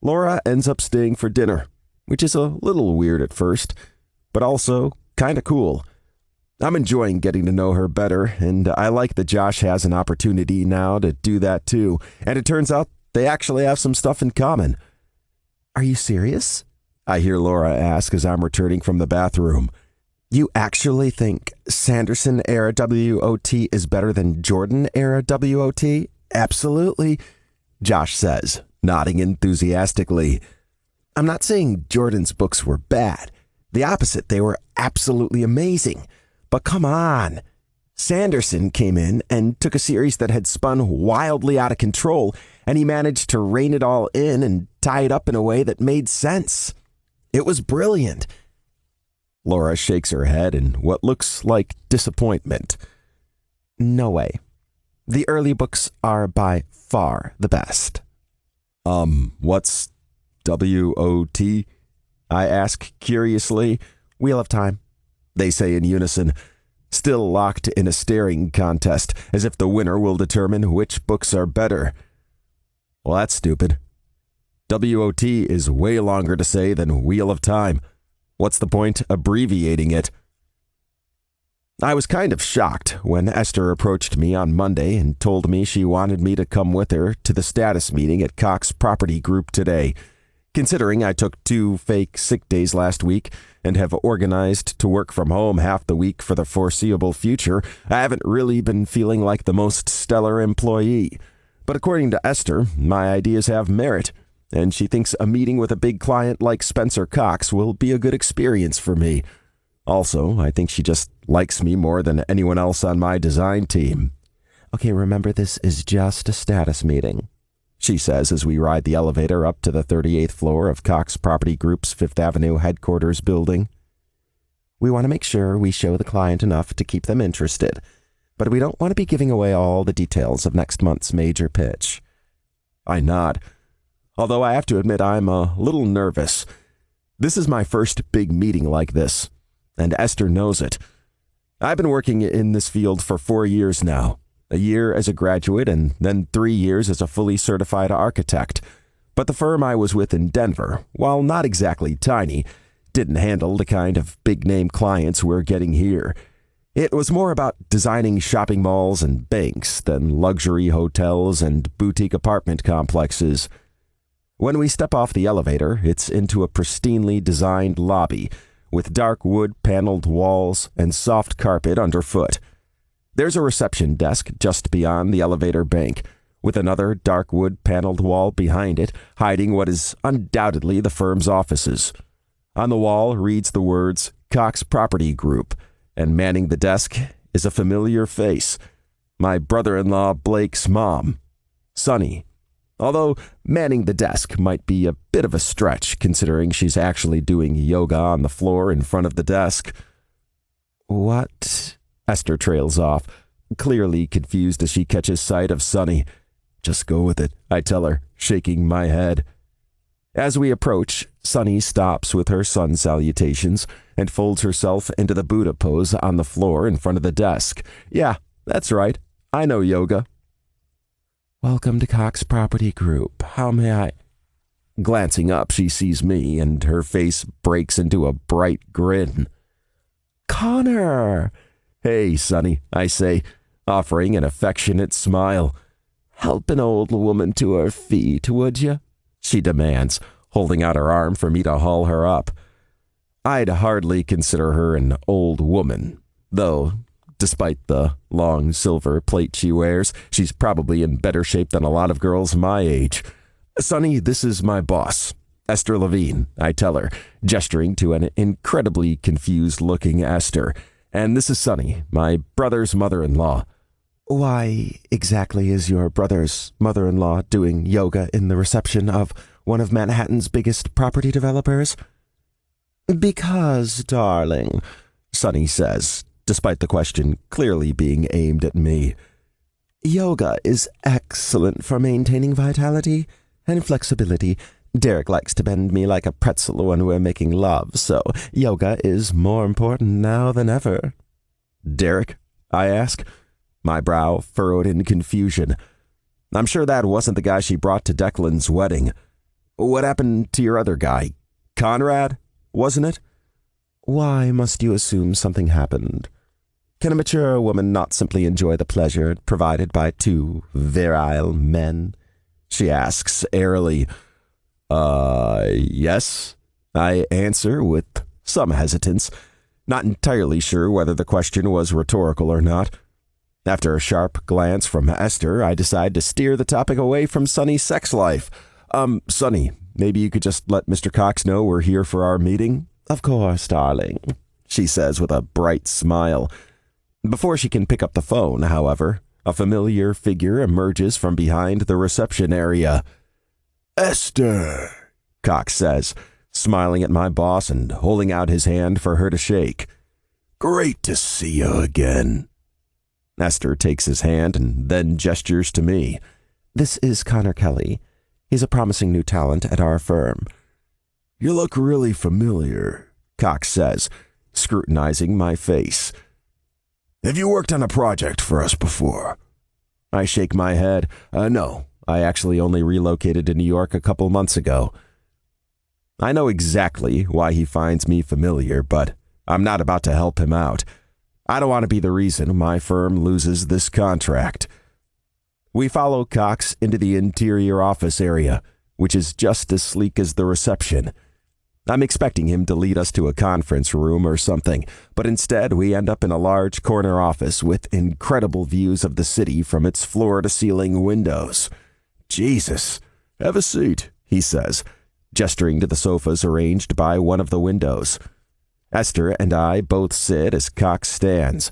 Laura ends up staying for dinner, which is a little weird at first, but also kind of cool. I'm enjoying getting to know her better, and I like that Josh has an opportunity now to do that too, and it turns out they actually have some stuff in common. Are you serious? I hear Laura ask as I'm returning from the bathroom. You actually think Sanderson-era WOT is better than Jordan-era WOT? Absolutely, Josh says, nodding enthusiastically. I'm not saying Jordan's books were bad. The opposite, they were absolutely amazing. But come on. Sanderson came in and took a series that had spun wildly out of control, and he managed to rein it all in and tie it up in a way that made sense. It was brilliant. Laura shakes her head in what looks like disappointment. No way. The early books are by far the best. What's W-O-T? I ask curiously. Wheel of Time, they say in unison, still locked in a staring contest, as if the winner will determine which books are better. Well, that's stupid. W-O-T is way longer to say than Wheel of Time. What's the point abbreviating it? I was kind of shocked when Esther approached me on Monday and told me she wanted me to come with her to the status meeting at Cox Property Group today. Considering I took 2 fake sick days last week and have organized to work from home half the week for the foreseeable future, I haven't really been feeling like the most stellar employee. But according to Esther, my ideas have merit, and she thinks a meeting with a big client like Spencer Cox will be a good experience for me. Also, I think she just likes me more than anyone else on my design team. Okay, remember, this is just a status meeting, she says as we ride the elevator up to the 38th floor of Cox Property Group's Fifth Avenue headquarters building. We want to make sure we show the client enough to keep them interested, but we don't want to be giving away all the details of next month's major pitch. I nod, although I have to admit I'm a little nervous. This is my first big meeting like this, and Esther knows it. I've been working in this field for 4 years now. A year as a graduate and then 3 years as a fully certified architect. But the firm I was with in Denver, while not exactly tiny, didn't handle the kind of big-name clients we're getting here. It was more about designing shopping malls and banks than luxury hotels and boutique apartment complexes. When we step off the elevator, it's into a pristinely designed lobby with dark wood-paneled walls and soft carpet underfoot. There's a reception desk just beyond the elevator bank, with another dark wood-paneled wall behind it, hiding what is undoubtedly the firm's offices. On the wall reads the words Cox Property Group, and manning the desk is a familiar face, my brother-in-law Blake's mom, Sunny, Although manning the desk might be a bit of a stretch considering she's actually doing yoga on the floor in front of the desk. What? Esther trails off, clearly confused as she catches sight of Sunny. Just go with it, I tell her, shaking my head. As we approach, Sunny stops with her sun salutations and folds herself into the Buddha pose on the floor in front of the desk. Yeah, that's right. I know yoga. Welcome to Cox Property Group. How may I? Glancing up, she sees me, and her face breaks into a bright grin. Connor! Hey, Sunny, I say, offering an affectionate smile. Help an old woman to her feet, would you? She demands, holding out her arm for me to haul her up. I'd hardly consider her an old woman, though, despite the long silver plate she wears, she's probably in better shape than a lot of girls my age. Sunny, this is my boss, Esther Levine, I tell her, gesturing to an incredibly confused-looking Esther. And this is Sunny, my brother's mother-in-law. Why exactly is your brother's mother-in-law doing yoga in the reception of one of Manhattan's biggest property developers? Because, darling, Sunny says, despite the question clearly being aimed at me. Yoga is excellent for maintaining vitality and flexibility. Derek likes to bend me like a pretzel when we're making love, so yoga is more important now than ever. Derek? I ask, my brow furrowed in confusion. I'm sure that wasn't the guy she brought to Declan's wedding. What happened to your other guy? Conrad, wasn't it? Why must you assume something happened? Can a mature woman not simply enjoy the pleasure provided by two virile men? She asks airily. Yes, I answer with some hesitance, not entirely sure whether the question was rhetorical or not. After a sharp glance from Esther, I decide to steer the topic away from Sunny's sex life. Sunny, maybe you could just let Mr. Cox know we're here for our meeting? Of course, darling, she says with a bright smile. Before she can pick up the phone, however, a familiar figure emerges from behind the reception area.
Esther,
Cox says, smiling at my boss and holding out his hand for her to shake.
Great to see you again.
Esther takes his hand and then gestures to me. This is Connor Kelly. He's a promising new talent at our firm.
You look really familiar,
Cox says, scrutinizing my face.
Have you worked on a project for us before?
I shake my head. No, I actually only relocated to New York a couple months ago. I know exactly why he finds me familiar, but I'm not about to help him out. I don't want to be the reason my firm loses this contract. We follow Cox into the interior office area, which is just as sleek as the reception. I'm expecting him to lead us to a conference room or something, but instead we end up in a large corner office with incredible views of the city from its floor-to-ceiling windows. Jesus, have a seat, he says, gesturing to the sofas arranged by one of the windows. Esther and I both sit as Cox stands.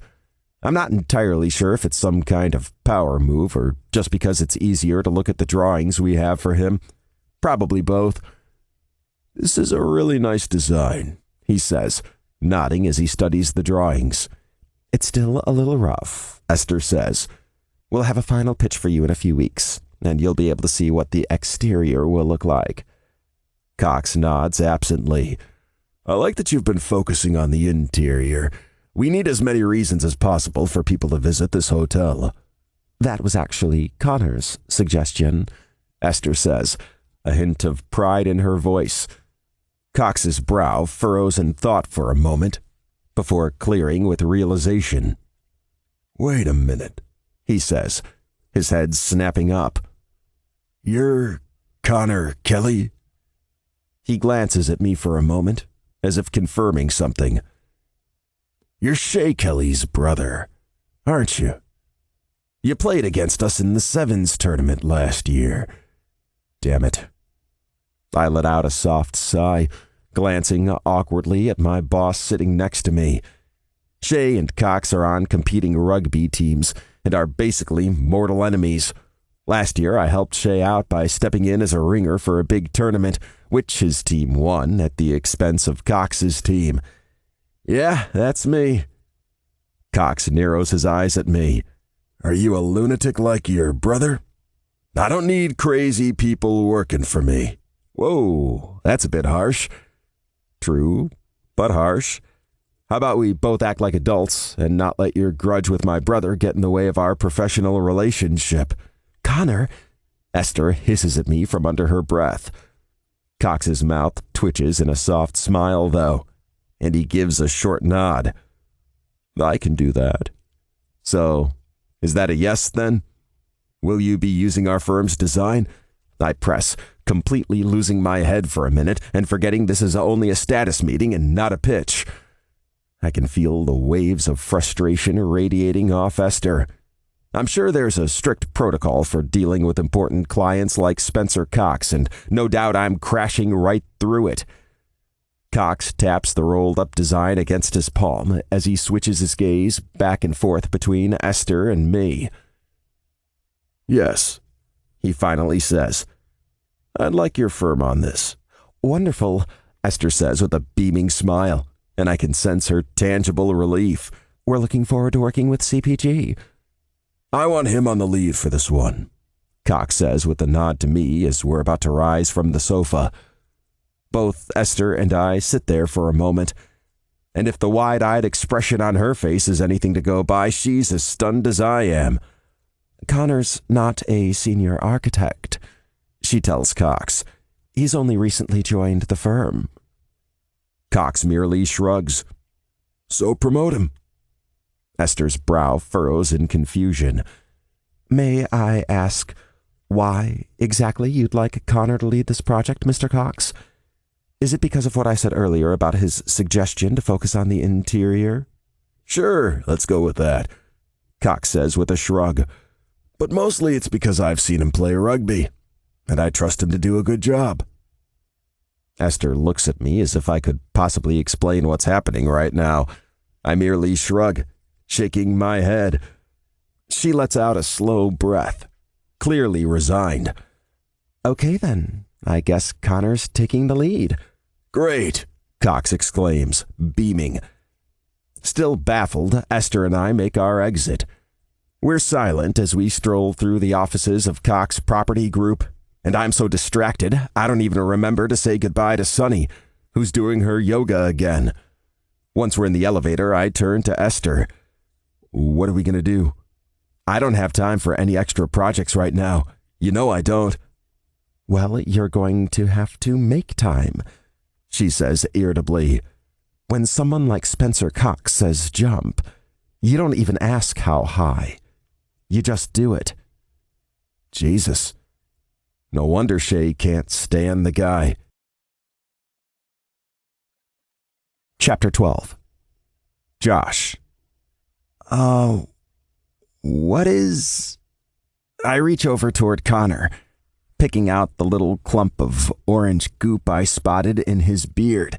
I'm not entirely sure if it's some kind of power move or just because it's easier to look at the drawings we have for him. Probably both.
This is a really nice design, he says, nodding as he studies the drawings.
It's still a little rough, Esther says. We'll have a final pitch for you in a few weeks, and you'll be able to see what the exterior will look like.
Cox nods absently. I like that you've been focusing on the interior. We need as many reasons as possible for people to visit this hotel.
That was actually Connor's suggestion, Esther says, a hint of pride in her voice. Cox's brow furrows in thought for a moment, before clearing with realization.
Wait a minute,
he says, his head snapping up.
You're Connor Kelly?
He glances at me for a moment, as if confirming something.
You're Shay Kelly's brother, aren't you? You played against us in the Sevens tournament last year.
Damn it. I let out a soft sigh, glancing awkwardly at my boss sitting next to me. Shay and Cox are on competing rugby teams and are basically mortal enemies. Last year, I helped Shay out by stepping in as a ringer for a big tournament, which his team won at the expense of Cox's team. Yeah, that's me. Cox narrows his eyes at me.
Are you a lunatic like your brother? I don't need crazy people working for me.
Whoa, that's a bit harsh. True, but harsh. How about we both act like adults and not let your grudge with my brother get in the way of our professional relationship? Connor, Esther hisses at me from under her breath. Cox's mouth twitches in a soft smile, though, and he gives a short nod. I can do that. So, is that a yes, then? Will you be using our firm's design? I press, completely losing my head for a minute and forgetting this is only a status meeting and not a pitch. I can feel the waves of frustration radiating off Esther. I'm sure there's a strict protocol for dealing with important clients like Spencer Cox, and no doubt I'm crashing right through it. Cox taps the rolled-up design against his palm as he switches his gaze back and forth between Esther and me.
Yes,
he finally says.
I'd like your firm on this.
Wonderful, Esther says with a beaming smile, and I can sense her tangible relief. We're looking forward to working with CPG.
I want him on the lead for this one,
Cox says with a nod to me as we're about to rise from the sofa. Both Esther and I sit there for a moment, and if the wide-eyed expression on her face is anything to go by, she's as stunned as I am. Connor's not a senior architect, she tells Cox. He's only recently joined the firm. Cox merely shrugs.
So promote him.
Esther's brow furrows in confusion. May I ask why exactly you'd like Connor to lead this project, Mr. Cox? Is it because of what I said earlier about his suggestion to focus on the interior?
Sure, let's go with that,
Cox says with a shrug.
But mostly it's because I've seen him play rugby, and I trust him to do a good job.
Esther looks at me as if I could possibly explain what's happening right now. I merely shrug, shaking my head. She lets out a slow breath, clearly resigned. Okay then, I guess Connor's taking the lead.
Great,
Cox exclaims, beaming. Still baffled, Esther and I make our exit. We're silent as we stroll through the offices of Cox Property Group, and I'm so distracted I don't even remember to say goodbye to Sunny, who's doing her yoga again. Once we're in the elevator, I turn to Esther. What are we going to do? I don't have time for any extra projects right now. You know I don't. Well, you're going to have to make time, she says irritably. When someone like Spencer Cox says jump, you don't even ask how high. You just do it. Jesus. No wonder Shay can't stand the guy. Chapter 12. Josh. What is... I reach over toward Connor, picking out the little clump of orange goop I spotted in his beard.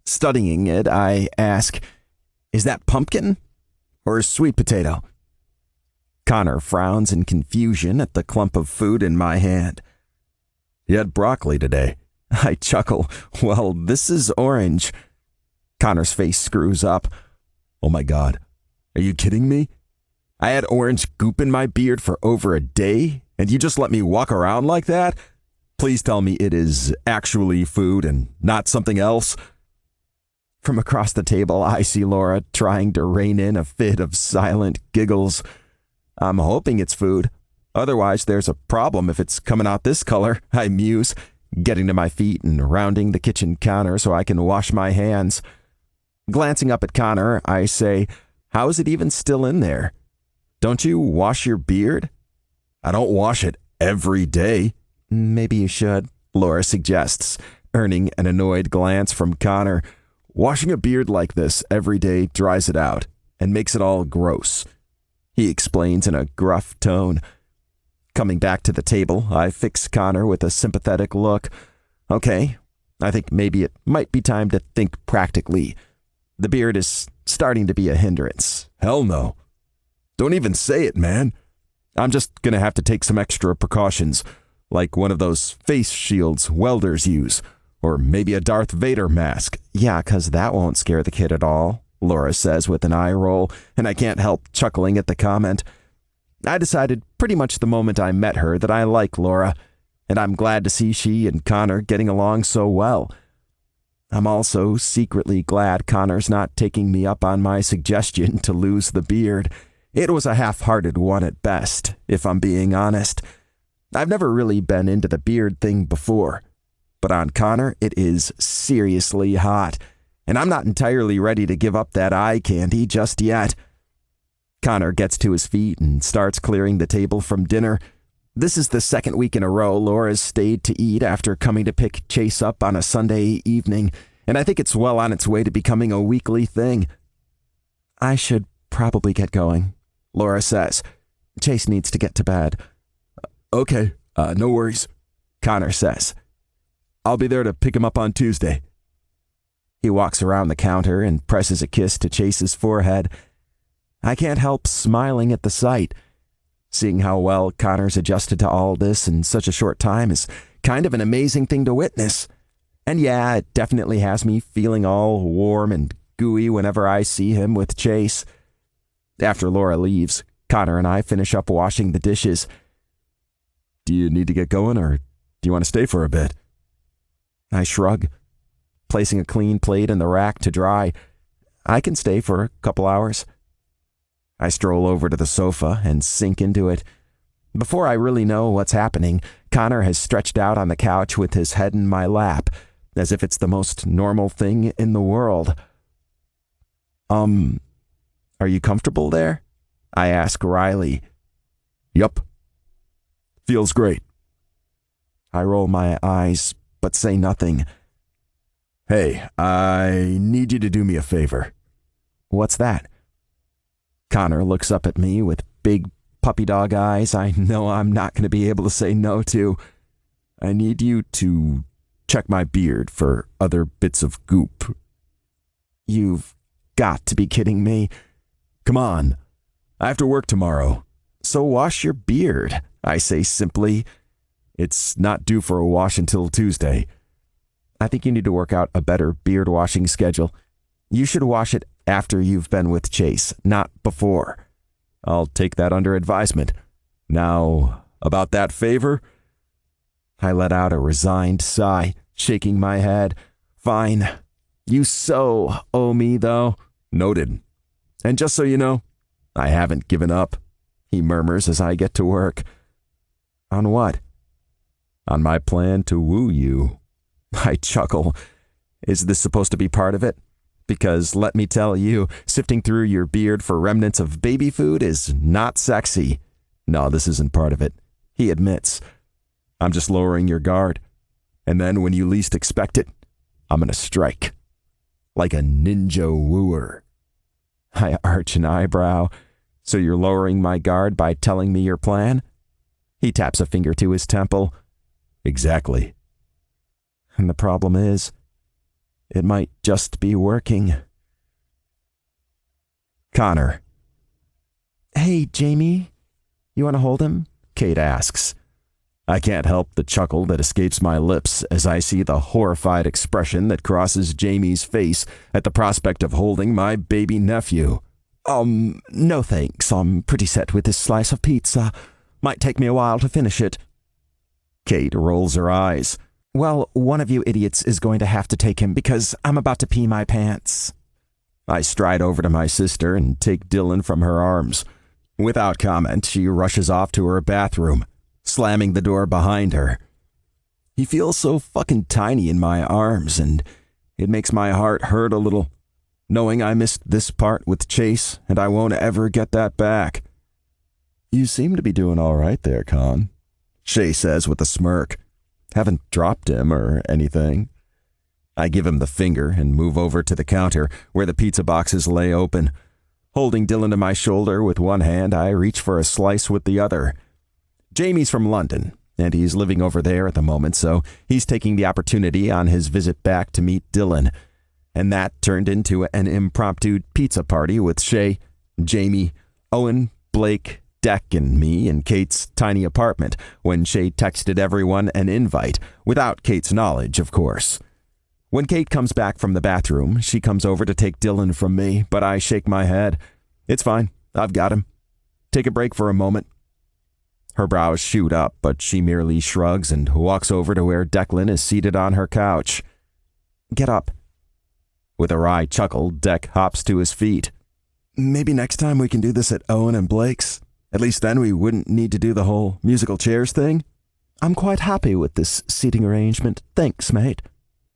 Studying it, I ask, is that pumpkin or sweet potato? Connor frowns in confusion at the clump of food in my hand. You had broccoli today. I chuckle. Well, this is orange. Connor's face screws up. Oh my God. Are you kidding me? I had orange goop in my beard for over a day, and you just let me walk around like that? Please tell me it is actually food and not something else. From across the table, I see Laura trying to rein in a fit of silent giggles. I'm hoping it's food. Otherwise, there's a problem if it's coming out this color, I muse, getting to my feet and rounding the kitchen counter so I can wash my hands. Glancing up at Connor, I say, how is it even still in there? Don't you wash your beard? I don't wash it every day. Maybe you should, Laura suggests, earning an annoyed glance from Connor. Washing a beard like this every day dries it out and makes it all gross, he explains in a gruff tone. Coming back to the table, I fix Connor with a sympathetic look. Okay, I think maybe it might be time to think practically. The beard is starting to be a hindrance.
Hell no. Don't even say it, man.
I'm just gonna have to take some extra precautions, like one of those face shields welders use, or maybe a Darth Vader mask.
Yeah, 'cause that won't scare the kid at all, Laura says with an eye roll, and I can't help chuckling at the comment. I decided pretty much the moment I met her that I like Laura, and I'm glad to see she and Connor getting along so well. I'm also secretly glad Connor's not taking me up on my suggestion to lose the beard. It was a half-hearted one at best, if I'm being honest. I've never really been into the beard thing before, but on Connor it is seriously hot, and I'm not entirely ready to give up that eye candy just yet. Connor gets to his feet and starts clearing the table from dinner. This is the second week in a row Laura's stayed to eat after coming to pick Chase up on a Sunday evening, and I think it's well on its way to becoming a weekly thing. I should probably get going, Laura says. Chase needs to get to bed.
Okay, no worries,
Connor says.
I'll be there to pick him up on Tuesday.
He walks around the counter and presses a kiss to Chase's forehead. I can't help smiling at the sight. Seeing how well Connor's adjusted to all this in such a short time is kind of an amazing thing to witness. And yeah, it definitely has me feeling all warm and gooey whenever I see him with Chase. After Laura leaves, Connor and I finish up washing the dishes.
Do you need to get going, or do you want to stay for a bit?
I shrug, placing a clean plate in the rack to dry. I can stay for a couple hours. I stroll over to the sofa and sink into it. Before I really know what's happening, Connor has stretched out on the couch with his head in my lap, as if it's the most normal thing in the world. Are you comfortable there? I ask Riley.
Yup. Feels great.
I roll my eyes, but say nothing.
Hey, I need you to do me a favor.
What's that? Connor looks up at me with big puppy dog eyes I know I'm not going to be able to say no to.
I need you to check my beard for other bits of goop.
You've got to be kidding me.
Come on. I have to work tomorrow.
So wash your beard, I say simply.
It's not due for a wash until Tuesday.
I think you need to work out a better beard washing schedule. You should wash it after you've been with Chase, not before.
I'll take that under advisement. Now, about that favor?
I let out a resigned sigh, shaking my head. Fine. You so owe me, though.
Noted. And just so you know, I haven't given up,
he murmurs as I get to work. On what?
On my plan to woo you.
I chuckle. Is this supposed to be part of it? Because let me tell you, sifting through your beard for remnants of baby food is not sexy.
No, this isn't part of it,
he admits.
I'm just lowering your guard. And then when you least expect it, I'm going to strike. Like a ninja wooer.
I arch an eyebrow. So you're lowering my guard by telling me your plan? He taps a finger to his temple.
Exactly.
And the problem is, it might just be working. Connor. Hey, Jamie. You want to hold him? Kate asks.
I can't help the chuckle that escapes my lips as I see the horrified expression that crosses Jamie's face at the prospect of holding my baby nephew.
No thanks. I'm pretty set with this slice of pizza. Might take me a while to finish it.
Kate rolls her eyes.
Well, one of you idiots is going to have to take him because I'm about to pee my pants. I stride over to my sister and take Dylan from her arms. Without comment, she rushes off to her bathroom, slamming the door behind her. He feels so fucking tiny in my arms, and it makes my heart hurt a little, knowing I missed this part with Chase and I won't ever get that back.
You seem to be doing all right there, Con,
Shay says with a smirk.
Haven't dropped him or anything.
I give him the finger and move over to the counter where the pizza boxes lay open. Holding Dylan to my shoulder with one hand, I reach for a slice with the other. Jamie's from London, and he's living over there at the moment, so he's taking the opportunity on his visit back to meet Dylan. And that turned into an impromptu pizza party with Shay, Jamie, Owen, Blake, Deck and me in Kate's tiny apartment when Shay texted everyone an invite, without Kate's knowledge, of course. When Kate comes back from the bathroom, she comes over to take Dylan from me, but I shake my head. It's fine. I've got him. Take a break for a moment. Her brows shoot up, but she merely shrugs and walks over to where Declan is seated on her couch. Get up. With a wry chuckle, Deck hops to his feet.
Maybe next time we can do this at Owen and Blake's. At least then we wouldn't need to do the whole musical chairs thing.
I'm quite happy with this seating arrangement. Thanks, mate,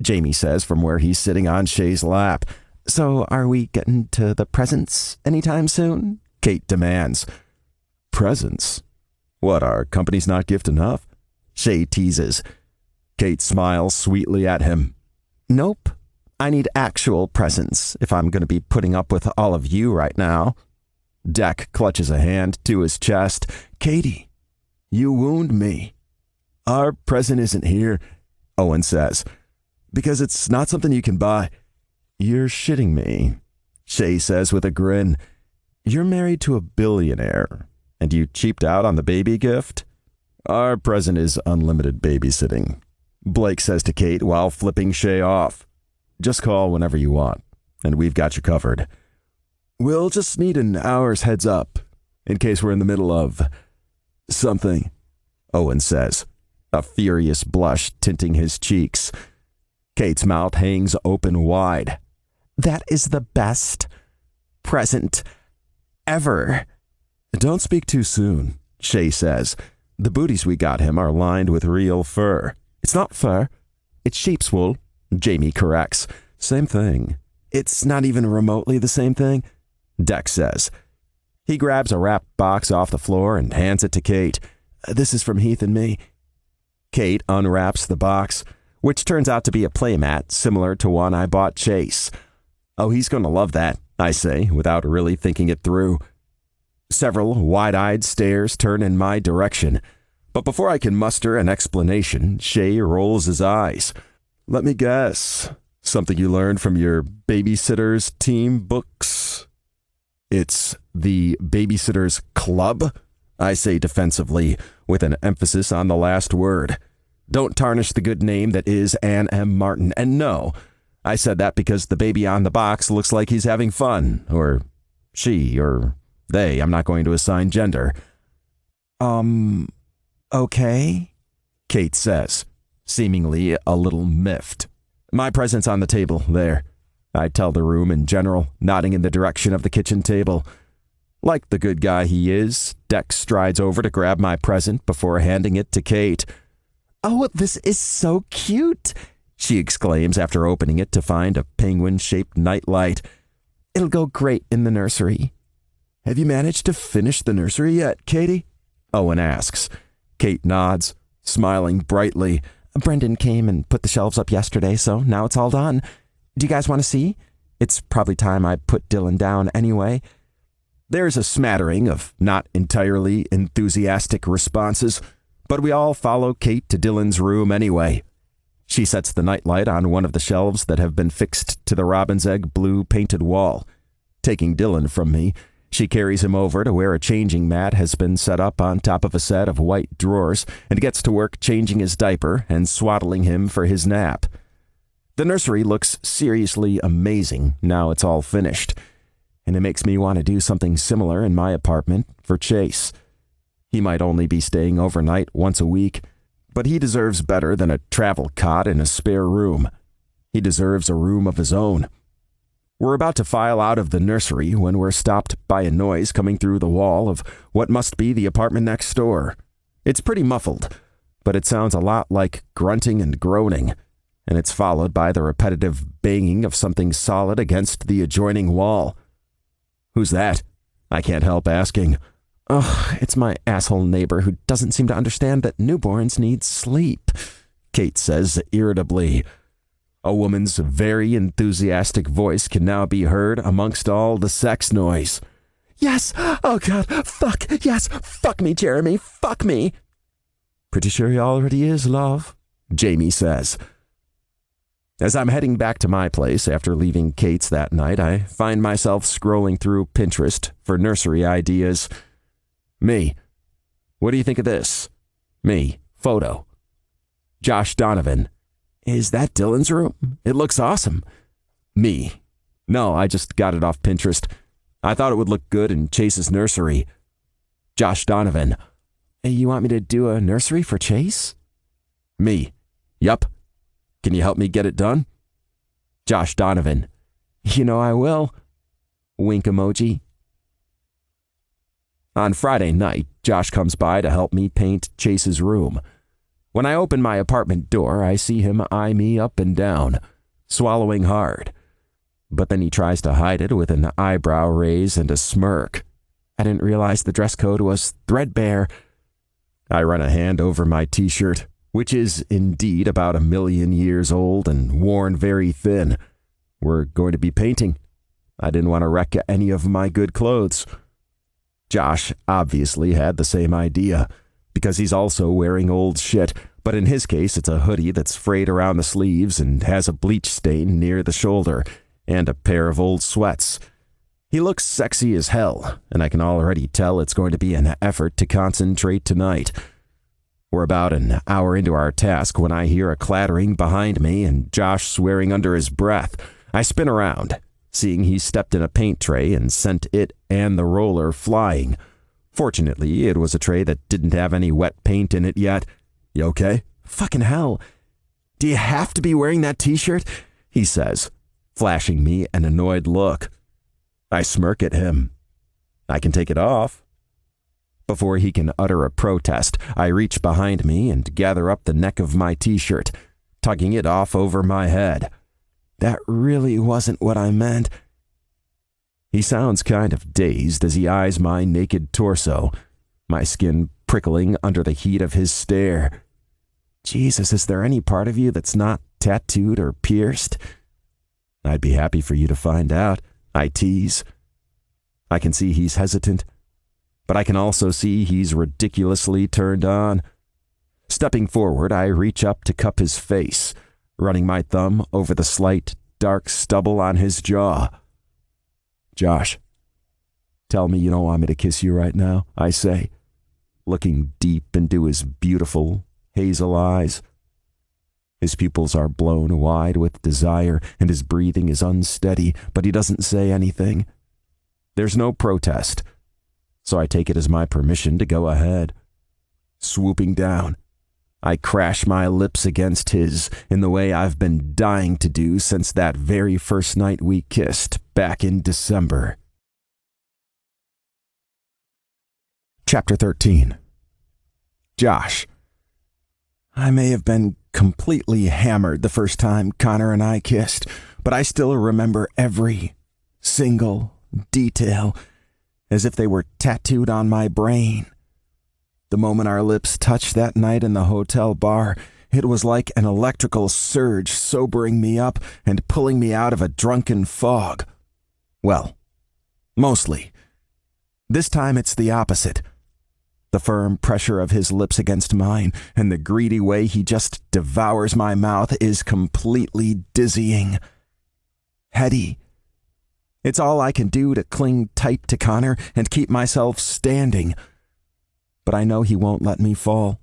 Jamie says from where he's sitting on Shay's lap. So are we getting to the presents anytime soon? Kate demands.
Presents? What, our company's not gift enough?
Shay teases. Kate smiles sweetly at him. Nope. I need actual presents if I'm going to be putting up with all of you right now. Deck clutches a hand to his chest.
Katie, you wound me.
Our present isn't here,
Owen says,
because it's not something you can buy.
You're shitting me, Shay says with a grin. You're married to a billionaire, and you cheaped out on the baby gift?
Our present is unlimited babysitting, Blake says to Kate while flipping Shay off. Just call whenever you want, and we've got you covered. We'll just need an hour's heads up, in case we're in the middle of something,
Owen says, a furious blush tinting his cheeks. Kate's mouth hangs open wide. That is the best present ever.
Don't speak too soon, Shay says. The booties we got him are lined with real fur.
It's not fur. It's sheep's wool, Jamie corrects.
Same thing.
It's not even remotely the same thing, Deck says. He grabs a wrapped box off the floor and hands it to Kate.
This is from Heath and me.
Kate unwraps the box, which turns out to be a playmat similar to one I bought Chase. Oh, he's going to love that, I say, without really thinking it through. Several wide-eyed stares turn in my direction, but before I can muster an explanation, Shay rolls his eyes.
Let me guess. Something you learned from your babysitter's team books?
It's the Babysitter's Club, I say defensively, with an emphasis on the last word. Don't tarnish the good name that is Ann M. Martin. And no, I said that because the baby on the box looks like he's having fun. Or she, or they. I'm not going to assign gender.
Okay,
Kate says, seemingly a little miffed. My present's on the table, there. I tell the room in general, nodding in the direction of the kitchen table. Like the good guy he is, Deck strides over to grab my present before handing it to Kate. Oh, this is so cute, she exclaims after opening it to find a penguin-shaped nightlight. It'll go great in the nursery.
Have you managed to finish the nursery yet, Katie?
Owen asks. Kate nods, smiling brightly. Brendan came and put the shelves up yesterday, so now it's all done. Do you guys want to see? It's probably time I put Dylan down anyway. There's a smattering of not entirely enthusiastic responses, but we all follow Kate to Dylan's room anyway. She sets the nightlight on one of the shelves that have been fixed to the robin's egg blue painted wall. Taking Dylan from me, she carries him over to where a changing mat has been set up on top of a set of white drawers and gets to work changing his diaper and swaddling him for his nap. The nursery looks seriously amazing now it's all finished, and it makes me want to do something similar in my apartment for Chase. He might only be staying overnight once a week, but he deserves better than a travel cot in a spare room. He deserves a room of his own. We're about to file out of the nursery when we're stopped by a noise coming through the wall of what must be the apartment next door. It's pretty muffled, but it sounds a lot like grunting and groaning, and it's followed by the repetitive banging of something solid against the adjoining wall. Who's that? I can't help asking. Ugh, it's my asshole neighbor who doesn't seem to understand that newborns need sleep, Kate says irritably. A woman's very enthusiastic voice can now be heard amongst all the sex noise. Yes! Oh, God! Fuck! Yes! Fuck me, Jeremy! Fuck me! Pretty sure he already is, love, Jamie says. As I'm heading back to my place after leaving Kate's that night, I find myself scrolling through Pinterest for nursery ideas.
Me. What do you think of this? Me. Photo. Josh Donovan. Is that Dylan's room? It looks awesome. Me. No, I just got it off Pinterest. I thought it would look good in Chase's nursery. Josh Donovan. Hey, you want me to do a nursery for Chase? Me. Yup. Can you help me get it done? Josh Donovan. You know I will. Wink emoji. On Friday night, Josh comes by to help me paint Chase's room. When I open my apartment door, I see him eye me up and down, swallowing hard. But then he tries to hide it with an eyebrow raise and a smirk. I didn't realize the dress code was threadbare. I run a hand over my t-shirt, which is indeed about 1,000,000 years old and worn very thin. We're going to be painting. I didn't want to wreck any of my good clothes. Josh obviously had the same idea, because he's also wearing old shit, but in his case it's a hoodie that's frayed around the sleeves and has a bleach stain near the shoulder, and a pair of old sweats. He looks sexy as hell, and I can already tell it's going to be an effort to concentrate tonight. We're about an hour into our task when I hear a clattering behind me and Josh swearing under his breath. I spin around, seeing he stepped in a paint tray and sent it and the roller flying. Fortunately, it was a tray that didn't have any wet paint in it yet. You okay? Fucking hell. Do you have to be wearing that t-shirt? He says, flashing me an annoyed look. I smirk at him. I can take it off. Before he can utter a protest, I reach behind me and gather up the neck of my t-shirt, tugging it off over my head. That really wasn't what I meant. He sounds kind of dazed as he eyes my naked torso, my skin prickling under the heat of his stare. Jesus, is there any part of you that's not tattooed or pierced? I'd be happy for you to find out, I tease. I can see he's hesitant, but I can also see he's ridiculously turned on. Stepping forward, I reach up to cup his face, running my thumb over the slight, dark stubble on his jaw. Josh, tell me you don't want me to kiss you right now, I say, looking deep into his beautiful, hazel eyes. His pupils are blown wide with desire, and his breathing is unsteady, but he doesn't say anything. There's no protest, so I take it as my permission to go ahead. Swooping down, I crash my lips against his in the way I've been dying to do since that very first night we kissed back in December. Chapter 13. Josh. I may have been completely hammered the first time Connor and I kissed, but I still remember every single detail as if they were tattooed on my brain. The moment our lips touched that night in the hotel bar, it was like an electrical surge sobering me up and pulling me out of a drunken fog. Well, mostly. This time it's the opposite. The firm pressure of his lips against mine and the greedy way he just devours my mouth is completely dizzying. Heady. It's all I can do to cling tight to Connor and keep myself standing. But I know he won't let me fall.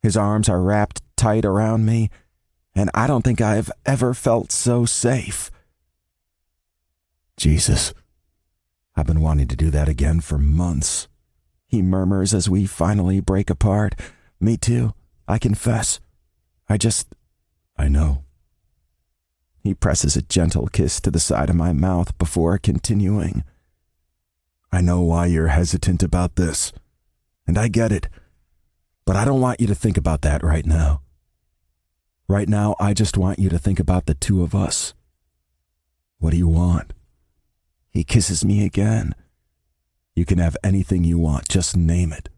His arms are wrapped tight around me, and I don't think I've ever felt so safe. Jesus, I've been wanting to do that again for months, he murmurs as we finally break apart. Me too, I confess. I know. He presses a gentle kiss to the side of my mouth before continuing. I know why you're hesitant about this. And I get it, but I don't want you to think about that right now. Right now, I just want you to think about the two of us. What do you want? He kisses me again. You can have anything you want, just name it.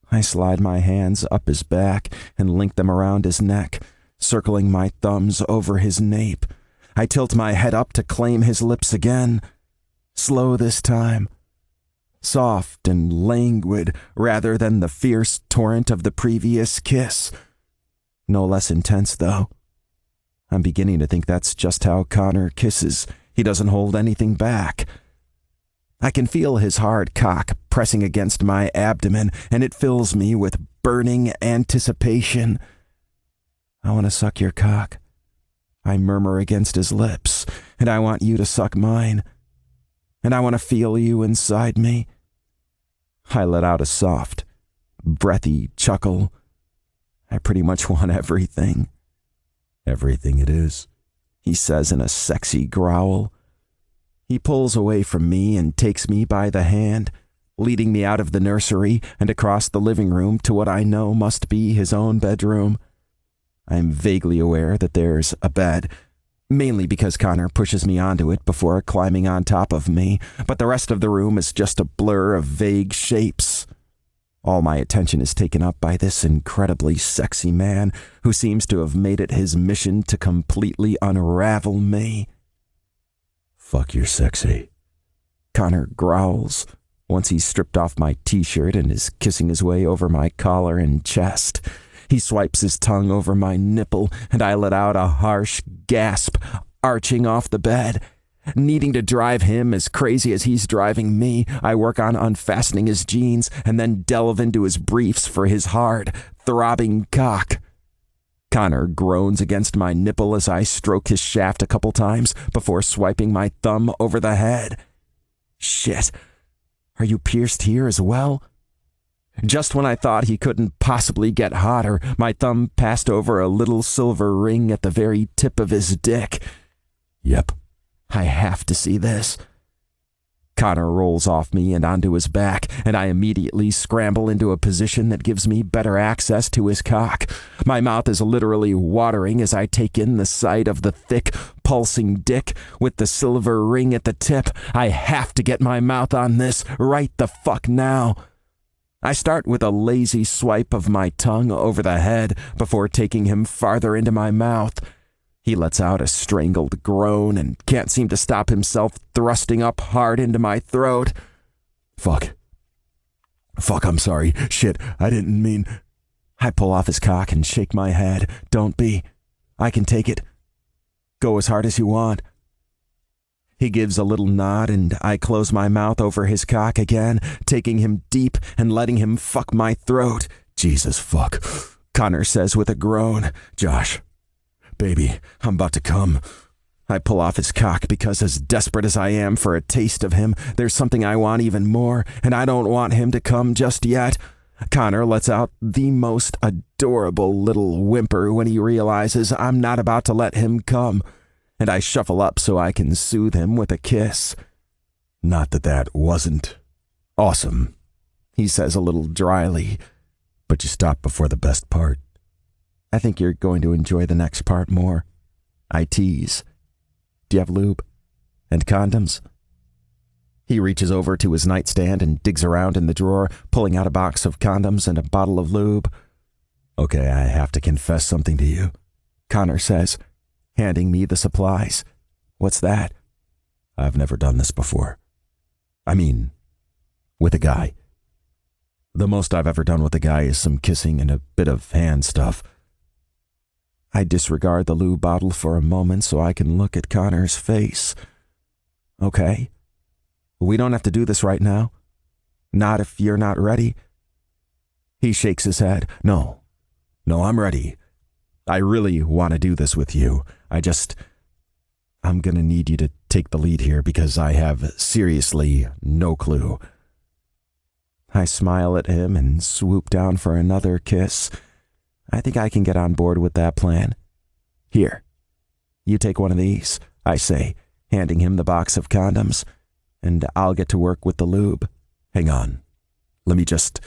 I slide my hands up his back and link them around his neck, circling my thumbs over his nape. I tilt my head up to claim his lips again. Slow this time. Soft and languid rather than the fierce torrent of the previous kiss. No less intense, though. I'm beginning to think that's just how Connor kisses. He doesn't hold anything back.
I can feel his hard cock pressing against my abdomen, and it fills me with burning anticipation. I want to suck your cock, I murmur against his lips, and I want you to suck mine. And I want to feel you inside me. I let out a soft, breathy chuckle. I pretty much want everything. Everything it is, he says in a sexy growl. He pulls away from me and takes me by the hand, leading me out of the nursery and across the living room to what I know must be his own bedroom. I'm vaguely aware that there's a bed, mainly because Connor pushes me onto it before climbing on top of me, but the rest of the room is just a blur of vague shapes. All my attention is taken up by this incredibly sexy man who seems to have made it his mission to completely unravel me. Fuck, you're sexy, Connor growls once he's stripped off my t-shirt and is kissing his way over my collar and chest. He swipes his tongue over my nipple, and I let out a harsh gasp, arching off the bed. Needing to drive him as crazy as he's driving me, I work on unfastening his jeans and then delve into his briefs for his hard, throbbing cock. Connor groans against my nipple as I stroke his shaft a couple times before swiping my thumb over the head. Shit, are you pierced here as well? Just when I thought he couldn't possibly get hotter, my thumb passed over a little silver ring at the very tip of his dick. Yep, I have to see this. Connor rolls off me and onto his back, and I immediately scramble into a position that gives me better access to his cock. My mouth is literally watering as I take in the sight of the thick, pulsing dick with the silver ring at the tip. I have to get my mouth on this right the fuck now. I start with a lazy swipe of my tongue over the head before taking him farther into my mouth. He lets out a strangled groan and can't seem to stop himself thrusting up hard into my throat. Fuck, I'm sorry. Shit, I didn't mean... I pull off his cock and shake my head. Don't be. I can take it. Go as hard as you want. He gives a little nod and I close my mouth over his cock again, taking him deep and letting him fuck my throat. Jesus fuck, Connor says with a groan. Josh, baby, I'm about to come. I pull off his cock because as desperate as I am for a taste of him, there's something I want even more, and I don't want him to come just yet. Connor lets out the most adorable little whimper when he realizes I'm not about to let him come, and I shuffle up so I can soothe him with a kiss. Not that that wasn't awesome, he says a little dryly, but you stopped before the best part. I think you're going to enjoy the next part more. I tease. Do you have lube? And condoms? He reaches over to his nightstand and digs around in the drawer, pulling out a box of condoms and a bottle of lube. Okay, I have to confess something to you, Connor says, handing me the supplies. What's that? I've never done this before. I mean, with a guy. The most I've ever done with a guy is some kissing and a bit of hand stuff. I disregard the lube bottle for a moment so I can look at Connor's face. Okay. We don't have to do this right now. Not if you're not ready. He shakes his head. No, I'm ready. I really want to do this with you. I'm gonna need you to take the lead here because I have seriously no clue. I smile at him and swoop down for another kiss. I think I can get on board with that plan. Here, you take one of these, I say, handing him the box of condoms, and I'll get to work with the lube. Hang on. Let me just...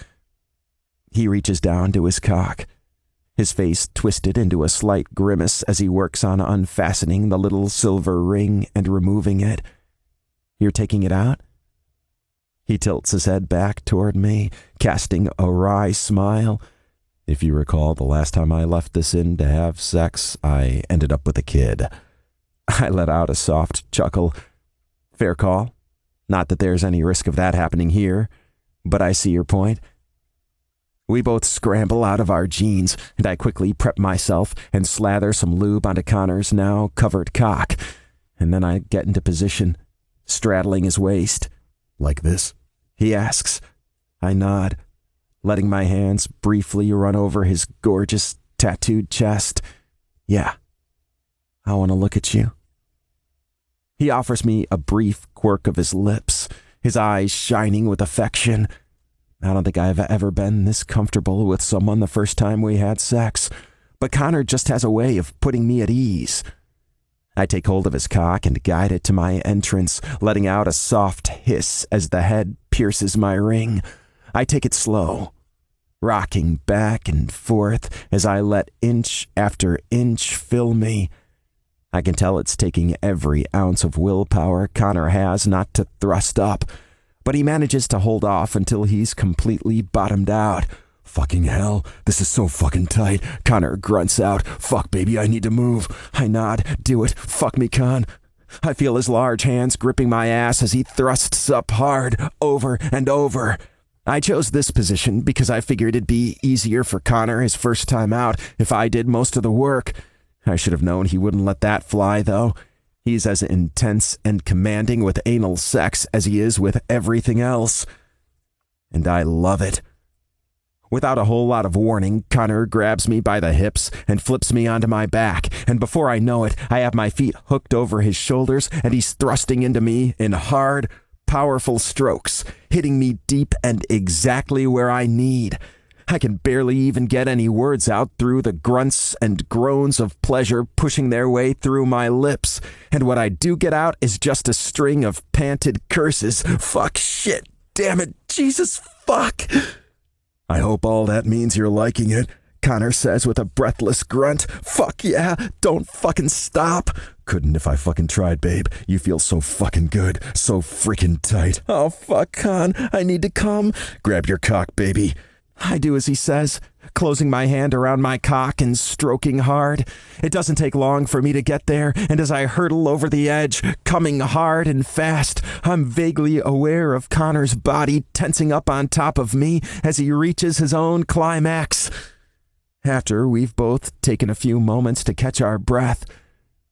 He reaches down to his cock, his face twisted into a slight grimace as he works on unfastening the little silver ring and removing it. You're taking it out? He tilts his head back toward me, casting a wry smile. If you recall, the last time I left this inn to have sex, I ended up with a kid. I let out a soft chuckle. Fair call. Not that there's any risk of that happening here, but I see your point. We both scramble out of our jeans, and I quickly prep myself and slather some lube onto Connor's now covered cock, and then I get into position, straddling his waist.
Like this?
He asks. I nod, letting my hands briefly run over his gorgeous tattooed chest. Yeah, I want to look at you. He offers me a brief quirk of his lips, his eyes shining with affection. I don't think I've ever been this comfortable with someone the first time we had sex, but Connor just has a way of putting me at ease. I take hold of his cock and guide it to my entrance, letting out a soft hiss as the head pierces my ring. I take it slow, rocking back and forth as I let inch after inch fill me. I can tell it's taking every ounce of willpower Connor has not to thrust up, but he manages to hold off until he's completely bottomed out.
Fucking hell, this is so fucking tight. Connor grunts out, fuck baby, I need to move.
I nod, do it, fuck me, Con. I feel his large hands gripping my ass as he thrusts up hard, over and over. I chose this position because I figured it'd be easier for Connor his first time out if I did most of the work. I should have known he wouldn't let that fly, though. He's as intense and commanding with anal sex as he is with everything else. And I love it. Without a whole lot of warning, Connor grabs me by the hips and flips me onto my back, and before I know it, I have my feet hooked over his shoulders, and he's thrusting into me in hard, powerful strokes, hitting me deep and exactly where I need. I can barely even get any words out through the grunts and groans of pleasure pushing their way through my lips, and what I do get out is just a string of panted curses. Fuck, shit, damn it, Jesus, fuck.
I hope all that means you're liking it,
Connor says with a breathless grunt. Fuck yeah, don't fucking stop.
Couldn't if I fucking tried, babe. You feel so fucking good, so freaking tight.
Oh, fuck, Con, I need to come.
Grab your cock, baby.
I do as he says, closing my hand around my cock and stroking hard. It doesn't take long for me to get there, and as I hurtle over the edge, coming hard and fast, I'm vaguely aware of Connor's body tensing up on top of me as he reaches his own climax. After we've both taken a few moments to catch our breath,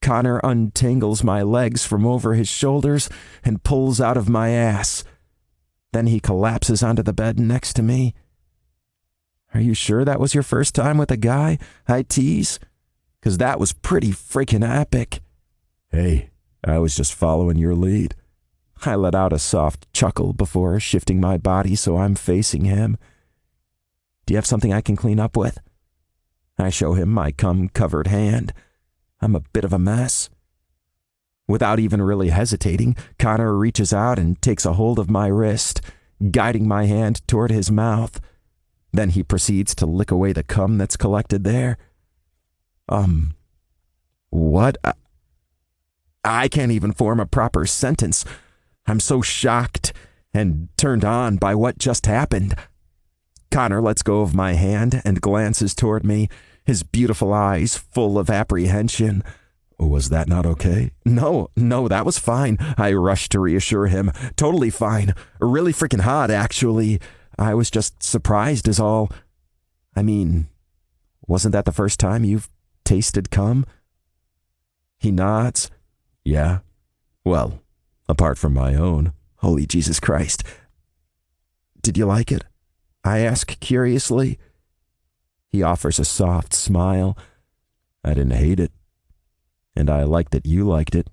Connor untangles my legs from over his shoulders and pulls out of my ass. Then he collapses onto the bed next to me. Are you sure that was your first time with a guy? I tease. 'Cause that was pretty freaking epic.
Hey, I was just following your lead.
I let out a soft chuckle before shifting my body so I'm facing him. Do you have something I can clean up with? I show him my cum-covered hand. I'm a bit of a mess. Without even really hesitating, Connor reaches out and takes a hold of my wrist, guiding my hand toward his mouth. Then he proceeds to lick away the cum that's collected there. What? I can't even form a proper sentence. I'm so shocked and turned on by what just happened. Connor lets go of my hand and glances toward me, his beautiful eyes full of apprehension.
Was that not okay?
No, that was fine. I rushed to reassure him. Totally fine. Really freaking hot, actually. I was just surprised is all. I mean, wasn't that the first time you've tasted cum? He nods.
Yeah. Well, apart from my own.
Holy Jesus Christ. Did you like it? I ask curiously. He offers a soft smile.
I didn't hate it.
And I like that you liked it.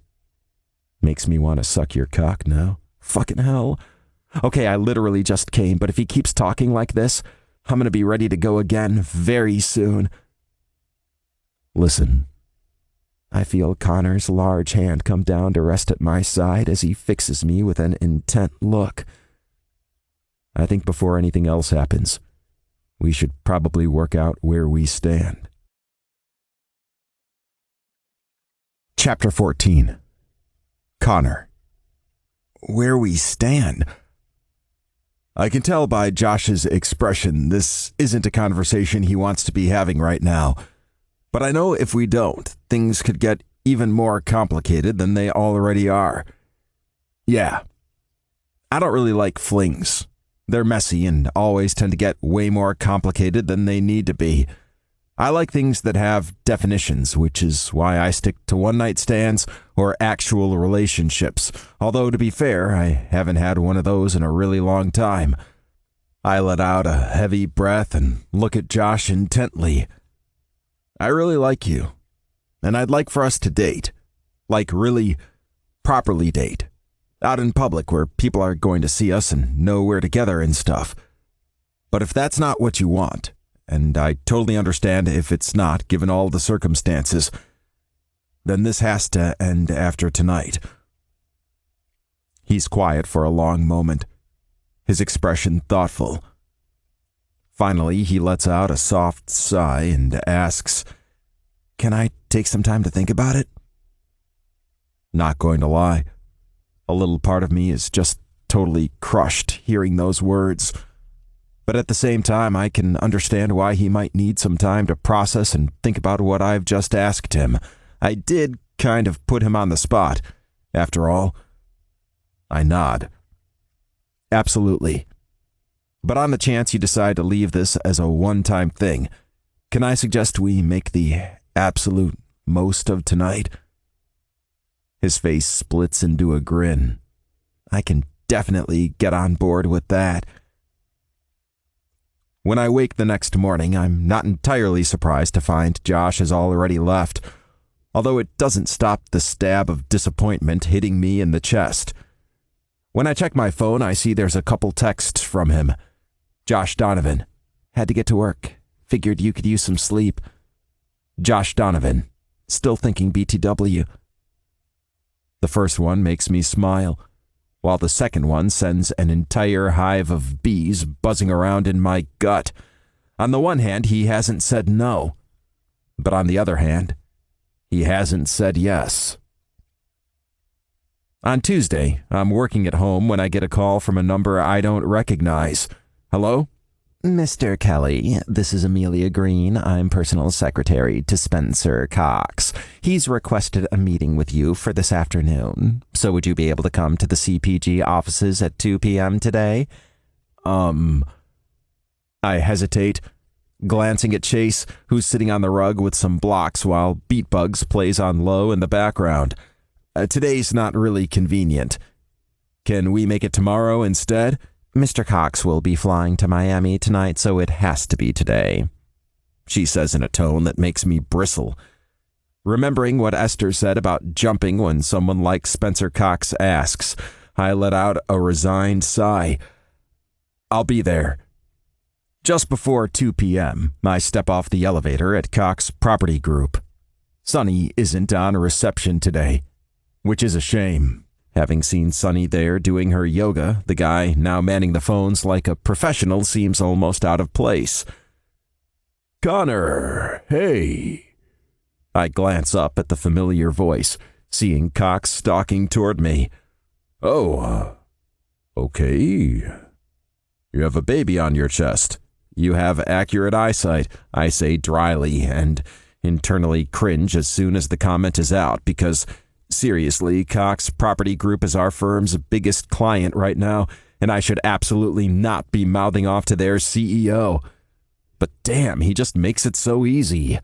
Makes me want to suck your cock now. Fucking hell. Okay, I literally just came, but if he keeps talking like this, I'm gonna be ready to go again very soon.
Listen.
I feel Connor's large hand come down to rest at my side as he fixes me with an intent look. I think before anything else happens, we should probably work out where we stand. Chapter 14. Connor. Where we stand? I can tell by Josh's expression this isn't a conversation he wants to be having right now. But I know if we don't, things could get even more complicated than they already are. Yeah. I don't really like flings. They're messy and always tend to get way more complicated than they need to be. I like things that have definitions, which is why I stick to one-night stands or actual relationships. Although, to be fair, I haven't had one of those in a really long time. I let out a heavy breath and look at Josh intently. I really like you, and I'd like for us to date. Like, really, properly date. Out in public where people are going to see us and know we're together and stuff. But if that's not what you want, and I totally understand if it's not, given all the circumstances, then this has to end after tonight. He's quiet for a long moment, his expression thoughtful. Finally, he lets out a soft sigh and asks, "Can I take some time to think about it?" Not going to lie, a little part of me is just totally crushed hearing those words. But at the same time, I can understand why he might need some time to process and think about what I've just asked him. I did kind of put him on the spot. After all, I nod. Absolutely. But on the chance you decide to leave this as a one-time thing, can I suggest we make the absolute most of tonight? His face splits into a grin. I can definitely get on board with that. When I wake the next morning, I'm not entirely surprised to find Josh has already left, although it doesn't stop the stab of disappointment hitting me in the chest. When I check my phone, I see there's a couple texts from him. Josh Donovan. Had to get to work. Figured you could use some sleep. Josh Donovan. Still thinking BTW. The first one makes me smile, while the second one sends an entire hive of bees buzzing around in my gut. On the one hand, he hasn't said no, but on the other hand, he hasn't said yes. On Tuesday, I'm working at home when I get a call from a number I don't recognize. Hello? Mr. Kelly, this is Amelia Green. I'm personal secretary to Spencer Cox. He's requested a meeting with you for this afternoon. So would you be able to come to the CPG offices at 2 p.m. today? I hesitate, glancing at Chase, who's sitting on the rug with some blocks while Beat Bugs plays on low in the background. Today's not really convenient. Can we make it tomorrow instead? Mr. Cox will be flying to Miami tonight, so it has to be today, she says in a tone that makes me bristle. Remembering what Esther said about jumping when someone like Spencer Cox asks, I let out a resigned sigh. I'll be there. Just before 2 p.m., I step off the elevator at Cox Property Group. Sunny isn't on reception today, which is a shame. Having seen Sunny there doing her yoga, the guy now manning the phones like a professional seems almost out of place. Connor, hey. I glance up at the familiar voice, seeing Cox stalking toward me. Oh, okay. You have a baby on your chest. You have accurate eyesight, I say dryly, and internally cringe as soon as the comment is out because, seriously, Cox Property Group is our firm's biggest client right now, and I should absolutely not be mouthing off to their CEO. But damn, he just makes it so easy.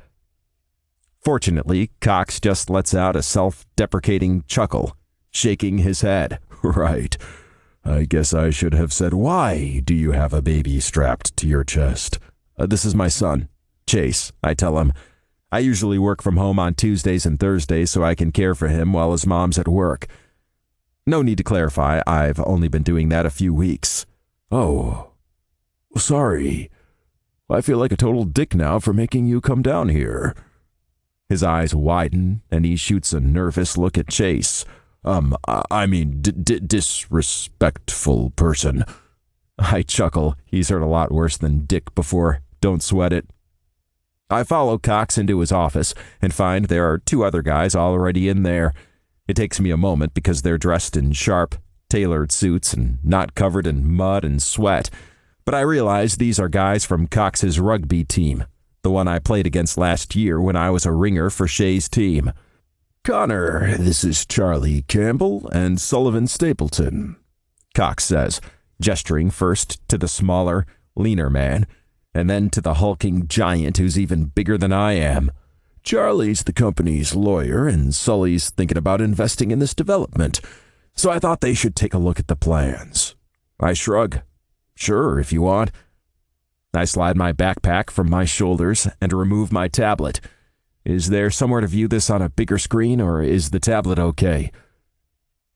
Fortunately, Cox just lets out a self-deprecating chuckle, shaking his head. Right. I guess I should have said, why do you have a baby strapped to your chest? This is my son, Chase, I tell him. I usually work from home on Tuesdays and Thursdays so I can care for him while his mom's at work. No need to clarify, I've only been doing that a few weeks. Oh, sorry. I feel like a total dick now for making you come down here. His eyes widen and he shoots a nervous look at Chase. Disrespectful person. I chuckle. He's heard a lot worse than dick before. Don't sweat it. I follow Cox into his office and find there are two other guys already in there. It takes me a moment because they're dressed in sharp, tailored suits and not covered in mud and sweat. But I realize these are guys from Cox's rugby team, the one I played against last year when I was a ringer for Shay's team. Connor, this is Charlie Campbell and Sullivan Stapleton, Cox says, gesturing first to the smaller, leaner man, And then to the hulking giant who's even bigger than I am. Charlie's the company's lawyer, and Sully's thinking about investing in this development, so I thought they should take a look at the plans. I shrug. Sure, if you want. I slide my backpack from my shoulders and remove my tablet. Is there somewhere to view this on a bigger screen, or is the tablet okay?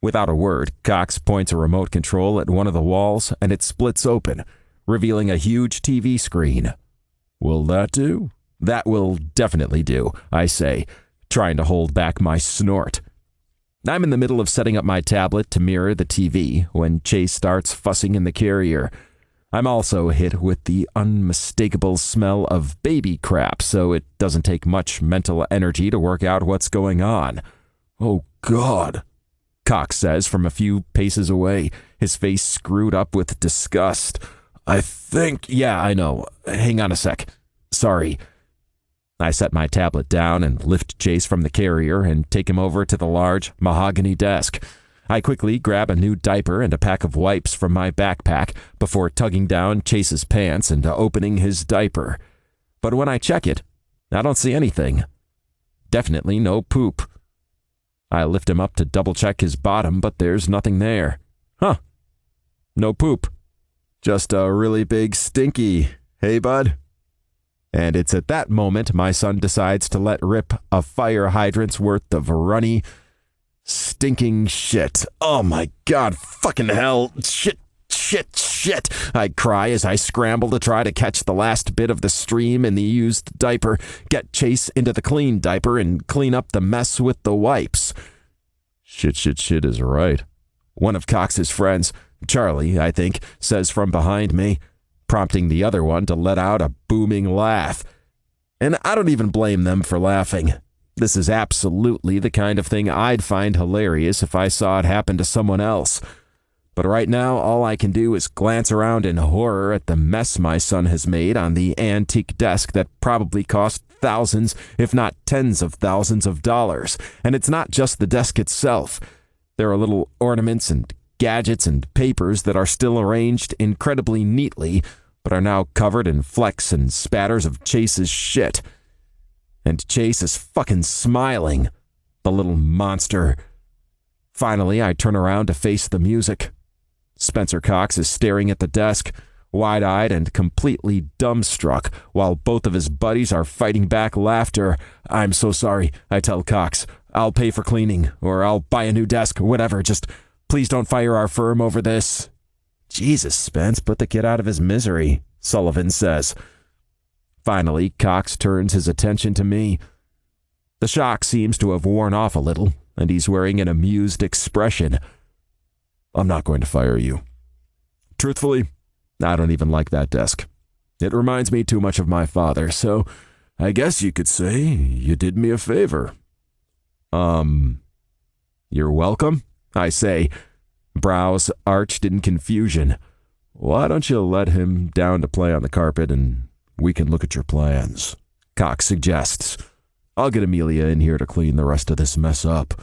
Without a word, Cox points a remote control at one of the walls, and it splits open, revealing a huge TV screen. Will that do? That will definitely do, I say, trying to hold back my snort. I'm in the middle of setting up my tablet to mirror the TV when Chase starts fussing in the carrier. I'm also hit with the unmistakable smell of baby crap, so it doesn't take much mental energy to work out what's going on. Oh, God, Cox says from a few paces away, his face screwed up with disgust. Yeah, I know. Hang on a sec. Sorry. I set my tablet down and lift Chase from the carrier and take him over to the large mahogany desk. I quickly grab a new diaper and a pack of wipes from my backpack before tugging down Chase's pants and opening his diaper. But when I check it, I don't see anything. Definitely no poop. I lift him up to double-check his bottom, but there's nothing there. Huh. No poop. Just a really big stinky. Hey, bud? And it's at that moment my son decides to let rip a fire hydrant's worth of runny, stinking shit. Oh my God, fucking hell. Shit. I cry as I scramble to try to catch the last bit of the stream in the used diaper, get Chase into the clean diaper, and clean up the mess with the wipes. Shit is right. One of Cox's friends, Charlie, I think, says from behind me, prompting the other one to let out a booming laugh. And I don't even blame them for laughing. This is absolutely the kind of thing I'd find hilarious if I saw it happen to someone else. But right now, all I can do is glance around in horror at the mess my son has made on the antique desk that probably cost thousands, if not tens of thousands of dollars. And it's not just the desk itself. There are little ornaments and gadgets and papers that are still arranged incredibly neatly, but are now covered in flecks and spatters of Chase's shit. And Chase is fucking smiling, the little monster. Finally, I turn around to face the music. Spencer Cox is staring at the desk, wide-eyed and completely dumbstruck, while both of his buddies are fighting back laughter. I'm so sorry, I tell Cox. I'll pay for cleaning, or I'll buy a new desk, whatever, just please don't fire our firm over this. Jesus, Spence, put the kid out of his misery, Sullivan says. Finally, Cox turns his attention to me. The shock seems to have worn off a little, and he's wearing an amused expression. I'm not going to fire you. Truthfully, I don't even like that desk. It reminds me too much of my father, so I guess you could say you did me a favor. You're welcome, I say, brows arched in confusion. Why don't you let him down to play on the carpet and we can look at your plans? Cox suggests. I'll get Amelia in here to clean the rest of this mess up.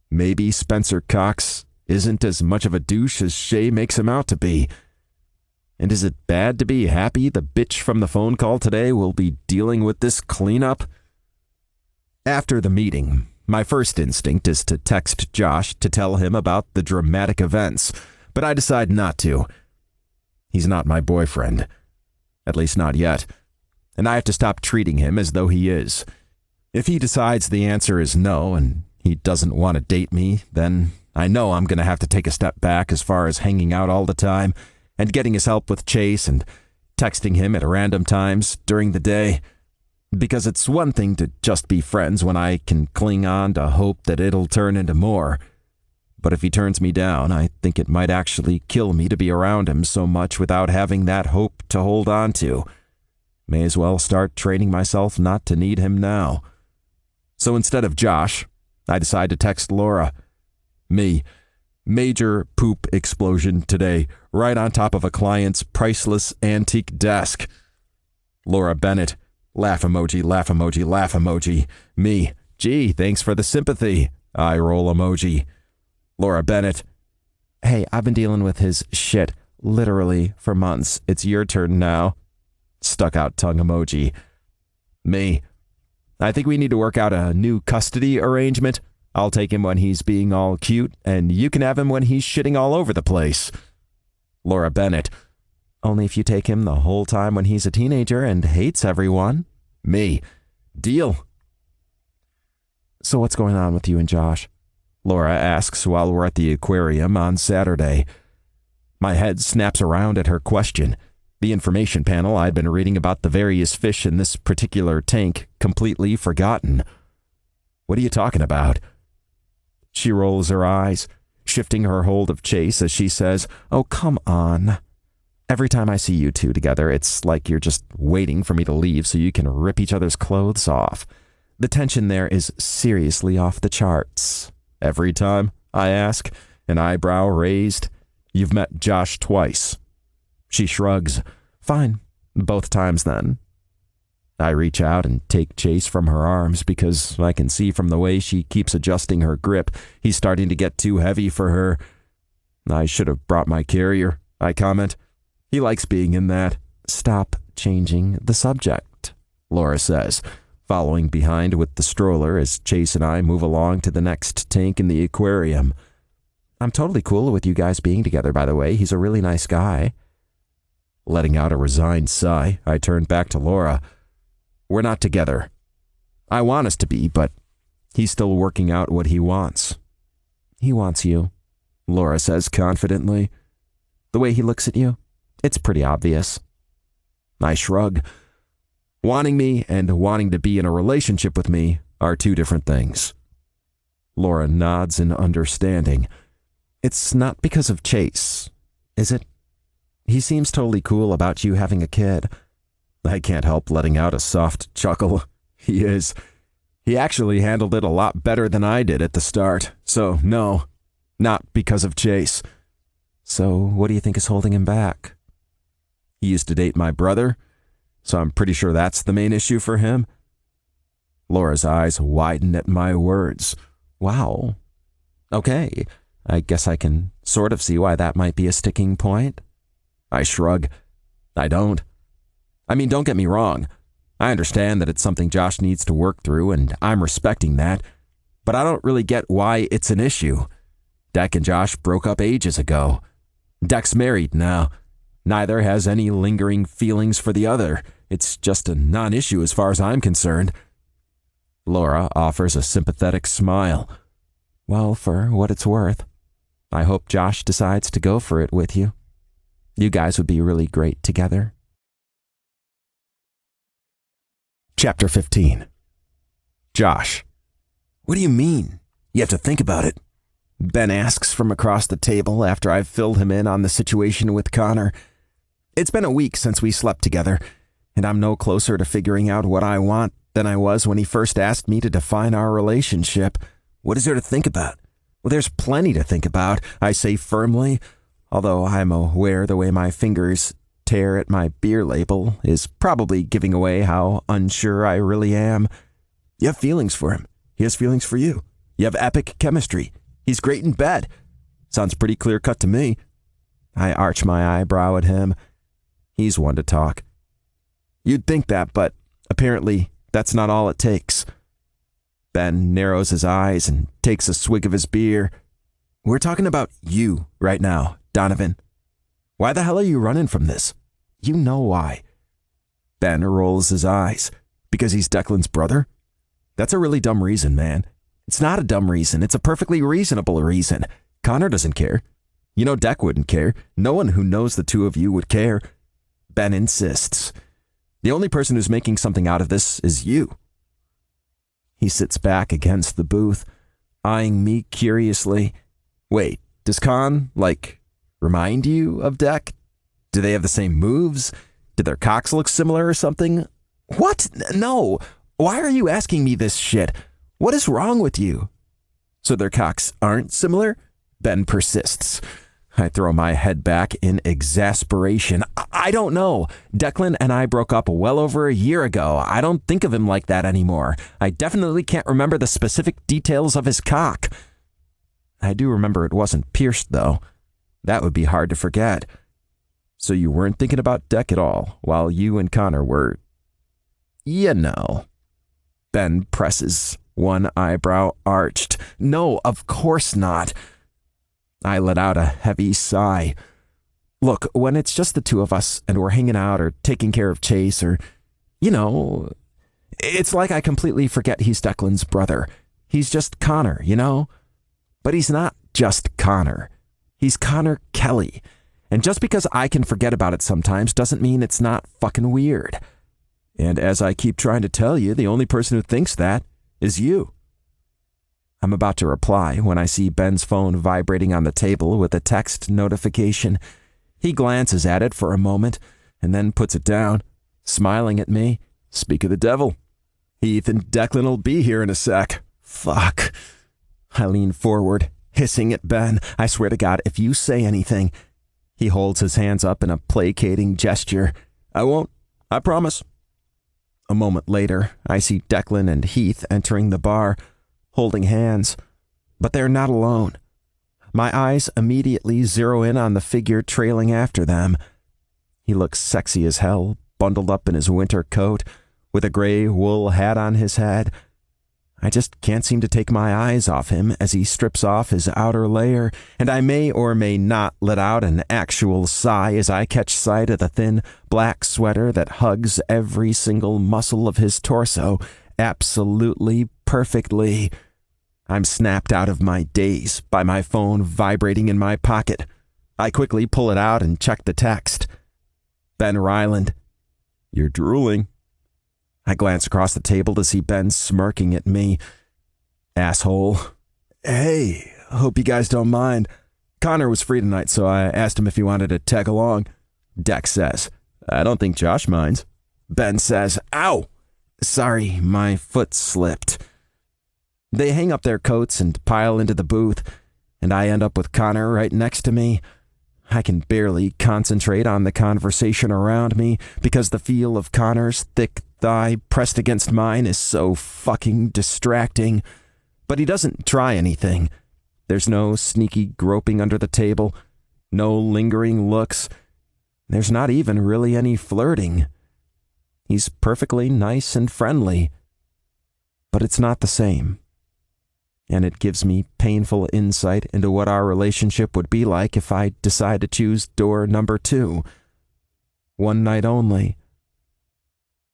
Maybe Spencer Cox isn't as much of a douche as Shay makes him out to be. And is it bad to be happy the bitch from the phone call today will be dealing with this cleanup? After the meeting, my first instinct is to text Josh to tell him about the dramatic events, but I decide not to. He's not my boyfriend. At least not yet. And I have to stop treating him as though he is. If he decides the answer is no, and he doesn't want to date me, then I know I'm going to have to take a step back as far as hanging out all the time and getting his help with Chase and texting him at random times during the day. Because it's one thing to just be friends when I can cling on to hope that it'll turn into more. But if he turns me down, I think it might actually kill me to be around him so much without having that hope to hold on to. May as well start training myself not to need him now. So instead of Josh, I decide to text Laura. Me. Major poop explosion today, right on top of a client's priceless antique desk. Laura Bennett. Laugh emoji, laugh emoji, laugh emoji. Me. Gee, thanks for the sympathy. Eye roll emoji. Laura Bennett. Hey, I've been dealing with his shit literally for months. It's your turn now. Stuck out tongue emoji. Me. I think we need to work out a new custody arrangement. I'll take him when he's being all cute, and you can have him when he's shitting all over the place. Laura Bennett. Only if you take him the whole time when he's a teenager and hates everyone. Me. Deal. So what's going on with you and Josh? Laura asks while we're at the aquarium on Saturday. My head snaps around at her question. The information panel I'd been reading about the various fish in this particular tank completely forgotten. What are you talking about? She rolls her eyes, shifting her hold of Chase as she says, "Oh, come on. Every time I see you two together, it's like you're just waiting for me to leave so you can rip each other's clothes off. The tension there is seriously off the charts." Every time, I ask, an eyebrow raised. You've met Josh twice. She shrugs. Fine, both times then. I reach out and take Chase from her arms because I can see from the way she keeps adjusting her grip, he's starting to get too heavy for her. I should have brought my carrier, I comment. He likes being in that. Stop changing the subject, Laura says, following behind with the stroller as Chase and I move along to the next tank in the aquarium. I'm totally cool with you guys being together, by the way. He's a really nice guy. Letting out a resigned sigh, I turn back to Laura. We're not together. I want us to be, but he's still working out what he wants. He wants you, Laura says confidently. The way he looks at you, it's pretty obvious. I shrug. Wanting me and wanting to be in a relationship with me are two different things. Laura nods in understanding. It's not because of Chase, is it? He seems totally cool about you having a kid. I can't help letting out a soft chuckle. He is. He actually handled it a lot better than I did at the start. So, no, not because of Chase. So, what do you think is holding him back? He used to date my brother, so I'm pretty sure that's the main issue for him. Laura's eyes widen at my words. Wow. Okay, I guess I can sort of see why that might be a sticking point. I shrug. I don't. I mean, don't get me wrong. I understand that it's something Josh needs to work through, and I'm respecting that, but I don't really get why it's an issue. Deck and Josh broke up ages ago. Deck's married now. Neither has any lingering feelings for the other. It's just a non-issue as far as I'm concerned. Laura offers a sympathetic smile. Well, for what it's worth, I hope Josh decides to go for it with you. You guys would be really great together.
Chapter 15. Josh. What do you mean? You have to think about it. Ben asks from across the table after I've filled him in on the situation with Connor. It's been a week since we slept together, and I'm no closer to figuring out what I want than I was when he first asked me to define our relationship. What is there to think about? Well, there's plenty to think about, I say firmly, although I'm aware the way my fingers tear at my beer label is probably giving away how unsure I really am. You have feelings for him. He has feelings for you. You have epic chemistry. He's great in bed. Sounds pretty clear-cut to me. I arch my eyebrow at him. He's one to talk. You'd think that, but apparently that's not all it takes. Ben narrows his eyes and takes a swig of his beer. We're talking about you right now, Donovan. Why the hell are you running from this? You know why. Ben rolls his eyes. Because he's Declan's brother? That's a really dumb reason, man. It's not a dumb reason. It's a perfectly reasonable reason. Connor doesn't care. You know Deck wouldn't care. No one who knows the two of you would care. Ben insists. The only person who's making something out of this is you. He sits back against the booth, eyeing me curiously. Wait, does Con, remind you of Deck? Do they have the same moves? Do their cocks look similar or something? What? No. Why are you asking me this shit? What is wrong with you? So their cocks aren't similar? Ben persists. I throw my head back in exasperation. I don't know. Declan and I broke up well over a year ago. I don't think of him like that anymore. I definitely can't remember the specific details of his cock. I do remember it wasn't pierced, though. That would be hard to forget.
So you weren't thinking about Deck at all while you and Connor were... You know. Ben presses, one eyebrow arched. No, of course not. I let out a heavy sigh. Look, when it's just the two of us and we're hanging out or taking care of Chase or, you know, it's like I completely forget he's Declan's brother. He's just Connor, you know? But he's not just Connor. He's Connor Kelly. And just because I can forget about it sometimes doesn't mean it's not fucking weird. And as I keep trying to tell you, the only person who thinks that is you. I'm about to reply when I see Ben's phone vibrating on the table with a text notification. He glances at it for a moment and then puts it down, smiling at me. Speak of the devil. Heath and Declan will be here in a sec. Fuck. I lean forward, hissing at Ben. I swear to God, if you say anything... He holds his hands up in a placating gesture. I won't. I promise. A moment later, I see Declan and Heath entering the bar, holding hands. But they're not alone. My eyes immediately zero in on the figure trailing after them. He looks sexy as hell, bundled up in his winter coat, with a gray wool hat on his head. I just can't seem to take my eyes off him as he strips off his outer layer, and I may or may not let out an actual sigh as I catch sight of the thin black sweater that hugs every single muscle of his torso absolutely perfectly. I'm snapped out of my daze by my phone vibrating in my pocket. I quickly pull it out and check the text. Ben Ryland. You're drooling. I glance across the table to see Ben smirking at me. Asshole. Hey, hope you guys don't mind. Connor was free tonight, so I asked him if he wanted to tag along. Deck says, I don't think Josh minds. Ben says, ow! Sorry, my foot slipped. They hang up their coats and pile into the booth, and I end up with Connor right next to me. I can barely concentrate on the conversation around me because the feel of Connor's thick thigh pressed against mine is so fucking distracting. But he doesn't try anything. There's no sneaky groping under the table, no lingering looks. There's not even really any flirting. He's perfectly nice and friendly. But it's not the same. And it gives me painful insight into what our relationship would be like if I decide to choose door number 2. One night only.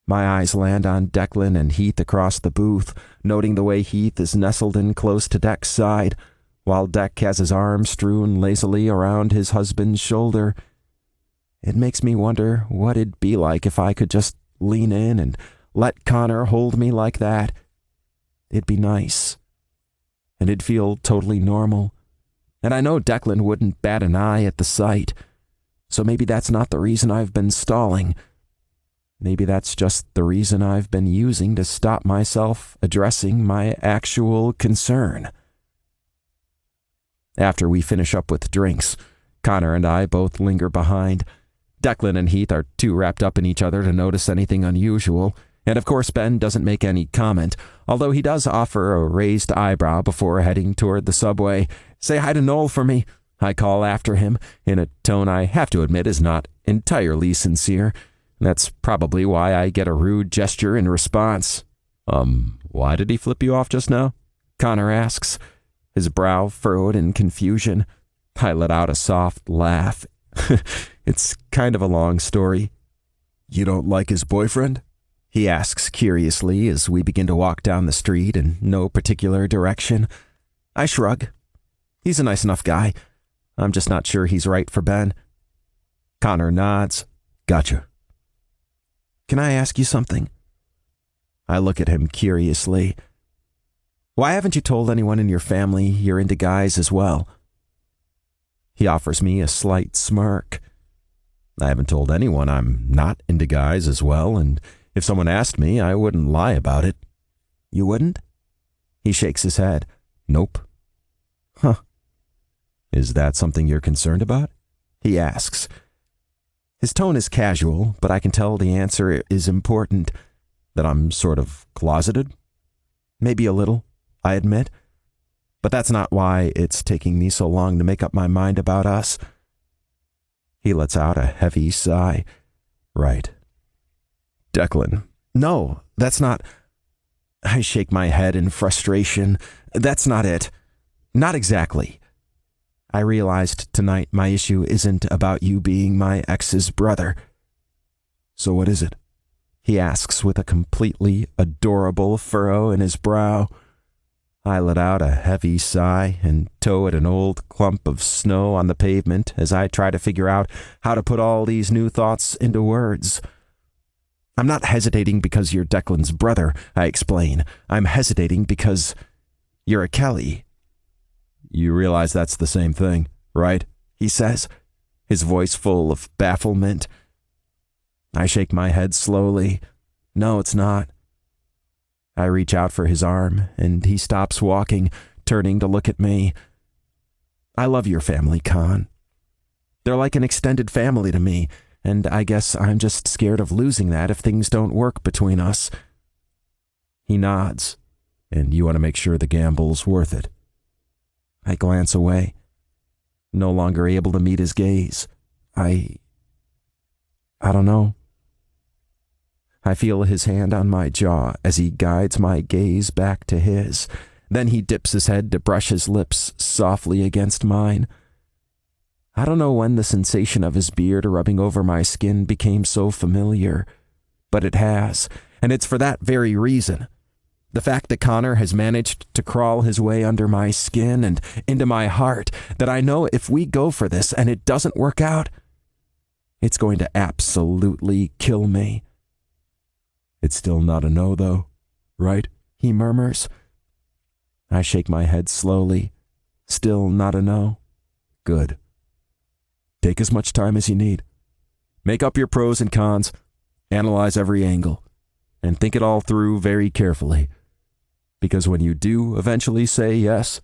My eyes land on Declan and Heath across the booth, noting the way Heath is nestled in close to Deck's side, while Deck has his arm strewn lazily around his husband's shoulder. It makes me wonder what it'd be like if I could just lean in and let Connor hold me like that. It'd be nice. And it'd feel totally normal. And I know Declan wouldn't bat an eye at the sight. So maybe that's not the reason I've been stalling. Maybe that's just the reason I've been using to stop myself addressing my actual concern. After we finish up with drinks, Connor and I both linger behind. Declan and Heath are too wrapped up in each other to notice anything unusual. And of course Ben doesn't make any comment, although he does offer a raised eyebrow before heading toward the subway. Say hi to Noel for me, I call after him, in a tone I have to admit is not entirely sincere. That's probably why I get a rude gesture in response. Why did he flip you off just now? Connor asks, his brow furrowed in confusion. I let out a soft laugh. It's kind of a long story. You don't like his boyfriend? He asks curiously as we begin to walk down the street in no particular direction. I shrug. He's a nice enough guy. I'm just not sure he's right for Ben. Connor nods. Gotcha. Can I ask you something? I look at him curiously. Why haven't you told anyone in your family you're into guys as well? He offers me a slight smirk. I haven't told anyone I'm not into guys as well, and if someone asked me, I wouldn't lie about it. You wouldn't? He shakes his head. Nope. Huh. Is that something you're concerned about? He asks. His tone is casual, but I can tell the answer is important. That I'm sort of closeted? Maybe a little, I admit. But that's not why it's taking me so long to make up my mind about us.
He lets out a heavy sigh. Right. Declan. No, that's not... I shake my head in frustration. That's not it. Not exactly. I realized tonight my issue isn't about you being my ex's brother. So what is it? He asks with a completely adorable furrow in his brow. I let out a heavy sigh and toe at an old clump of snow on the pavement as I try to figure out how to put all these new thoughts into words. I'm not hesitating because you're Declan's brother, I explain. I'm hesitating because you're a Kelly. You realize that's the same thing, right? He says, his voice full of bafflement. I shake my head slowly. No, it's not. I reach out for his arm, and he stops walking, turning to look at me. I love your family, Con. They're like an extended family to me, and I guess I'm just scared of losing that if things don't work between us. He nods, and you want to make sure the gamble's worth it. I glance away, no longer able to meet his gaze. I don't know. I feel his hand on my jaw as he guides my gaze back to his. Then he dips his head to brush his lips softly against mine. I don't know when the sensation of his beard rubbing over my skin became so familiar, but it has, and it's for that very reason. The fact that Connor has managed to crawl his way under my skin and into my heart, that I know if we go for this and it doesn't work out, it's going to absolutely kill me. It's still not a no, though, right? He murmurs. I shake my head slowly. Still not a no. Good. Take as much time as you need. Make up your pros and cons, analyze every angle, and think it all through very carefully. Because when you do eventually say yes,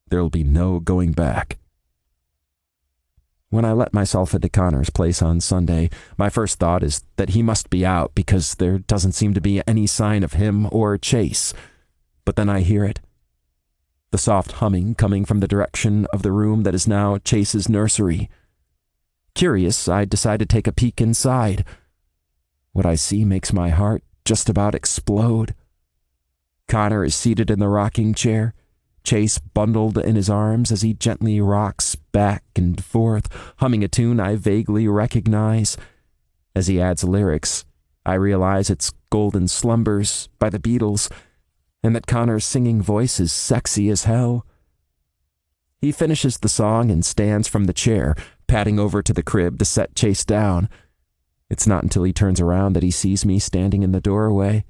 there'll be no going back. When I let myself into Connor's place on Sunday, my first thought is that he must be out because there doesn't seem to be any sign of him or Chase. But then I hear it. The soft humming coming from the direction of the room that is now Chase's nursery. Curious, I decide to take a peek inside. What I see makes my heart just about explode. Connor is seated in the rocking chair, Chase bundled in his arms as he gently rocks back and forth, humming a tune I vaguely recognize. As he adds lyrics, I realize it's Golden Slumbers by the Beatles, and that Connor's singing voice is sexy as hell. He finishes the song and stands from the chair, padding over to the crib to set Chase down. It's not until he turns around that he sees me standing in the doorway,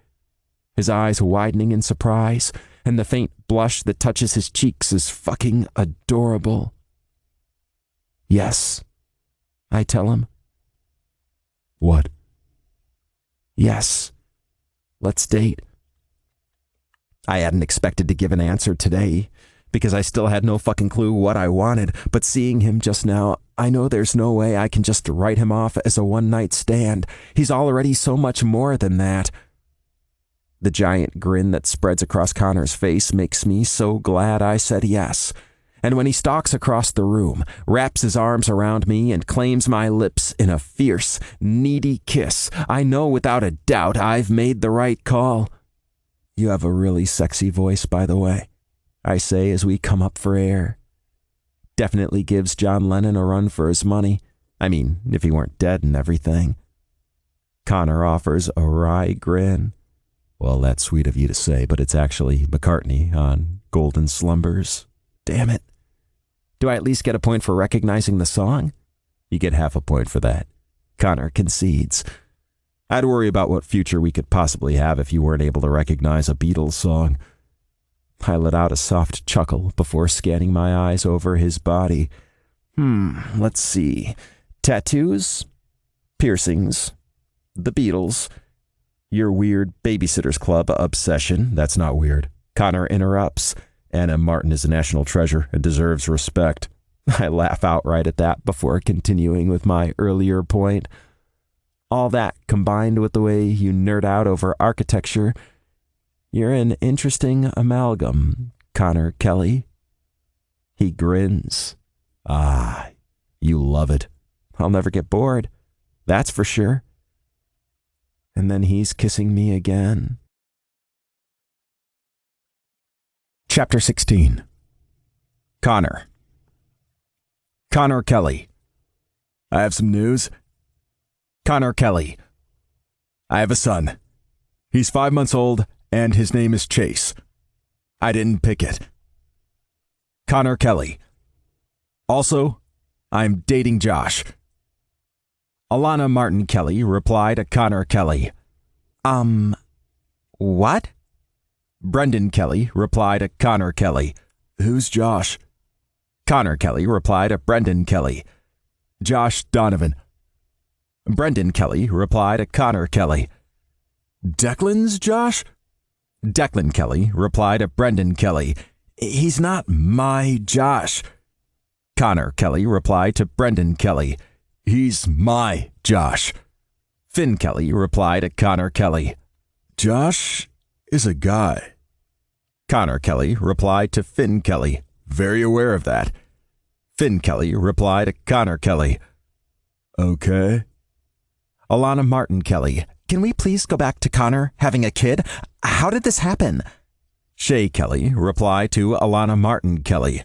his eyes widening in surprise, and the faint blush that touches his cheeks is fucking adorable. Yes, I tell him. What? Yes, let's date. I hadn't expected to give an answer today, because I still had no fucking clue what I wanted, but seeing him just now, I know there's no way I can just write him off as a one-night stand. He's already so much more than that. The giant grin that spreads across Connor's face makes me so glad I said yes. And when he stalks across the room, wraps his arms around me and claims my lips in a fierce, needy kiss, I know without a doubt I've made the right call. You have a really sexy voice, by the way, I say as we come up for air. Definitely gives John Lennon a run for his money. I mean, if he weren't dead and everything. Connor offers a wry grin. Well, that's sweet of you to say, but it's actually McCartney on Golden Slumbers. Damn it. Do I at least get a point for recognizing the song? You get half a point for that. Connor concedes. I'd worry about what future we could possibly have if you weren't able to recognize a Beatles song. I let out a soft chuckle before scanning my eyes over his body. Let's see. Tattoos? Piercings? The Beatles? Your weird Babysitter's Club obsession? That's not weird. Connor interrupts. Anna Martin is a national treasure and deserves respect. I laugh outright at that before continuing with my earlier point. All that combined with the way you nerd out over architecture, you're an interesting amalgam, Connor Kelly. He grins. Ah, you love it.
I'll never get bored. That's for sure. And then he's kissing me again.
Chapter 16. Connor. Connor Kelly.
I have some news.
Connor Kelly.
I have a son. He's 5 months old, and his name is Chase. I didn't pick it.
Connor Kelly.
Also, I'm dating Josh.
Alana Martin Kelly replied to Connor Kelly.
What?
Brendan Kelly replied to Connor Kelly.
Who's Josh?
Connor Kelly replied to Brendan Kelly.
Josh Donovan.
Brendan Kelly replied to Connor Kelly.
Declan's Josh?
Declan Kelly replied to Brendan Kelly.
He's not my Josh.
Connor Kelly replied to Brendan Kelly.
He's my Josh.
Finn Kelly replied to Connor Kelly.
Josh is a guy.
Connor Kelly replied to Finn Kelly.
Very aware of that.
Finn Kelly replied to Connor Kelly.
Okay.
Alana Martin Kelly.
Can we please go back to Connor having a kid? How did this happen?
Shay Kelly replied to Alana Martin Kelly.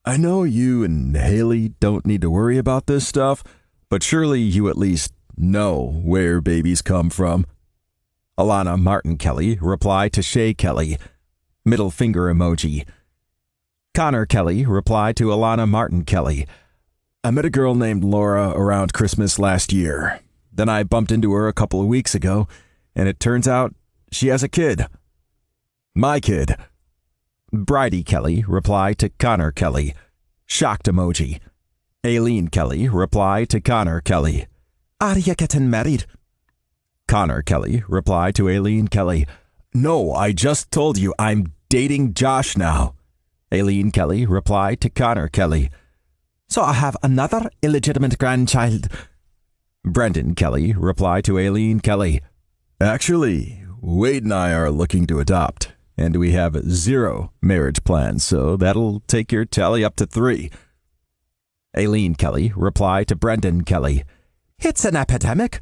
I know you and Haley don't need to worry about this stuff, but surely you at least know where babies come from.
Alana Martin Kelly replied to Shay Kelly. Middle finger emoji. Connor Kelly replied to Alana Martin Kelly.
I met a girl named Laura around Christmas last year. Then I bumped into her a couple of weeks ago, and it turns out she has a kid. My kid.
Bridie Kelly replied to Connor Kelly. Shocked emoji. Aileen Kelly replied to Connor Kelly.
Are you getting married?
Connor Kelly replied to Aileen Kelly.
No, I just told you I'm dating Josh now.
Aileen Kelly replied to Connor Kelly.
So I have another illegitimate grandchild.
Brendan Kelly replied to Aileen Kelly.
Actually, Wade and I are looking to adopt, and we have 0 marriage plans, so that'll take your tally up to 3.
Aileen Kelly replied to Brendan Kelly.
It's an epidemic.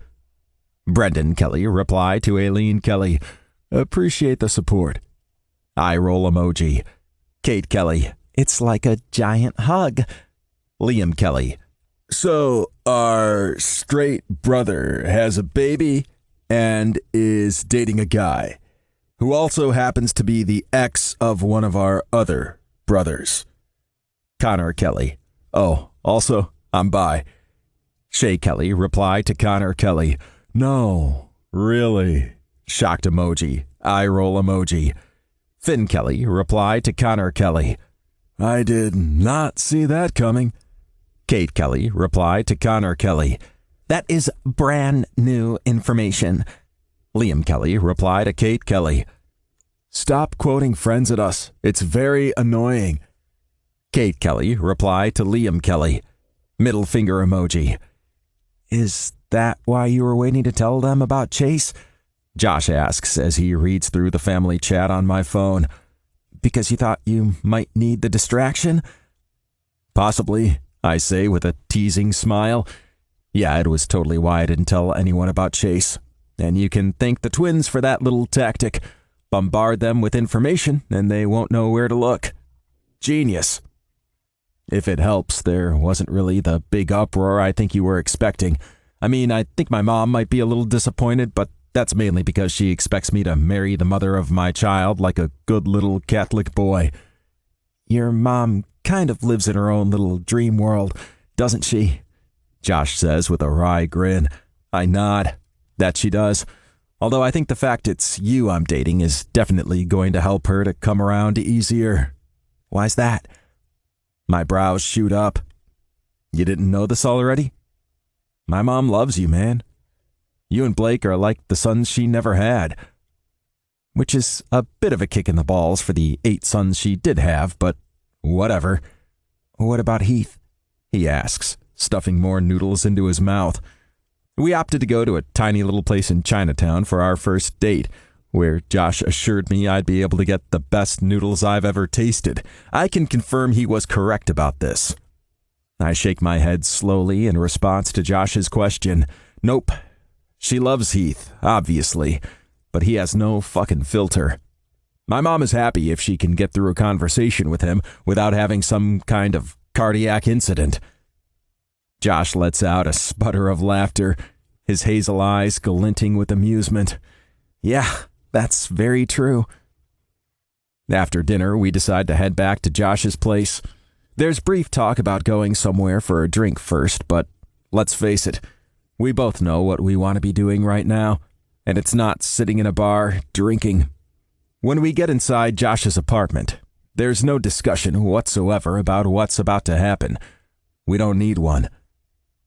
Brendan Kelly replied to Aileen Kelly.
Appreciate the support.
Eye roll emoji. Kate Kelly.
It's like a giant hug.
Liam Kelly.
So, our straight brother has a baby and is dating a guy who also happens to be the ex of one of our other brothers.
Connor Kelly.
Oh, also, I'm bi.
Shay Kelly replied to Connor Kelly.
No, really?
Shocked emoji. Eye roll emoji. Finn Kelly replied to Connor Kelly.
I did not see that coming.
Kate Kelly replied to Connor Kelly.
That is brand new information.
Liam Kelly replied to Kate Kelly.
Stop quoting friends at us. It's very annoying.
Kate Kelly replied to Liam Kelly. Middle finger emoji.
Is that why you were waiting to tell them about Chase?
Josh asks as he reads through the family chat on my phone.
Because you thought you might need the distraction?
Possibly, I say with a teasing smile. Yeah, it was totally why I didn't tell anyone about Chase. And you can thank the twins for that little tactic. Bombard them with information and they won't know where to look. Genius. If it helps, there wasn't really the big uproar I think you were expecting. I mean, I think my mom might be a little disappointed, but that's mainly because she expects me to marry the mother of my child like a good little Catholic boy.
Your mom kind of lives in her own little dream world, doesn't she?
Josh says with a wry grin. I nod. That she does. Although I think the fact it's you I'm dating is definitely going to help her to come around easier.
Why's that?
My brows shoot up. You didn't know this already? My mom loves you, man. You and Blake are like the sons she never had. Which is a bit of a kick in the balls for the 8 sons she did have, but whatever.
What about Heath?
He asks, stuffing more noodles into his mouth. We opted to go to a tiny little place in Chinatown for our first date, where Josh assured me I'd be able to get the best noodles I've ever tasted. I can confirm he was correct about this. I shake my head slowly in response to Josh's question. Nope. She loves Heath, obviously, but he has no fucking filter. My mom is happy if she can get through a conversation with him without having some kind of cardiac incident. Josh lets out a sputter of laughter, his hazel eyes glinting with amusement. Yeah, that's very true. After dinner, we decide to head back to Josh's place. There's brief talk about going somewhere for a drink first, but let's face it, we both know what we want to be doing right now, and it's not sitting in a bar drinking. When we get inside Josh's apartment, there's no discussion whatsoever about what's about to happen. We don't need one.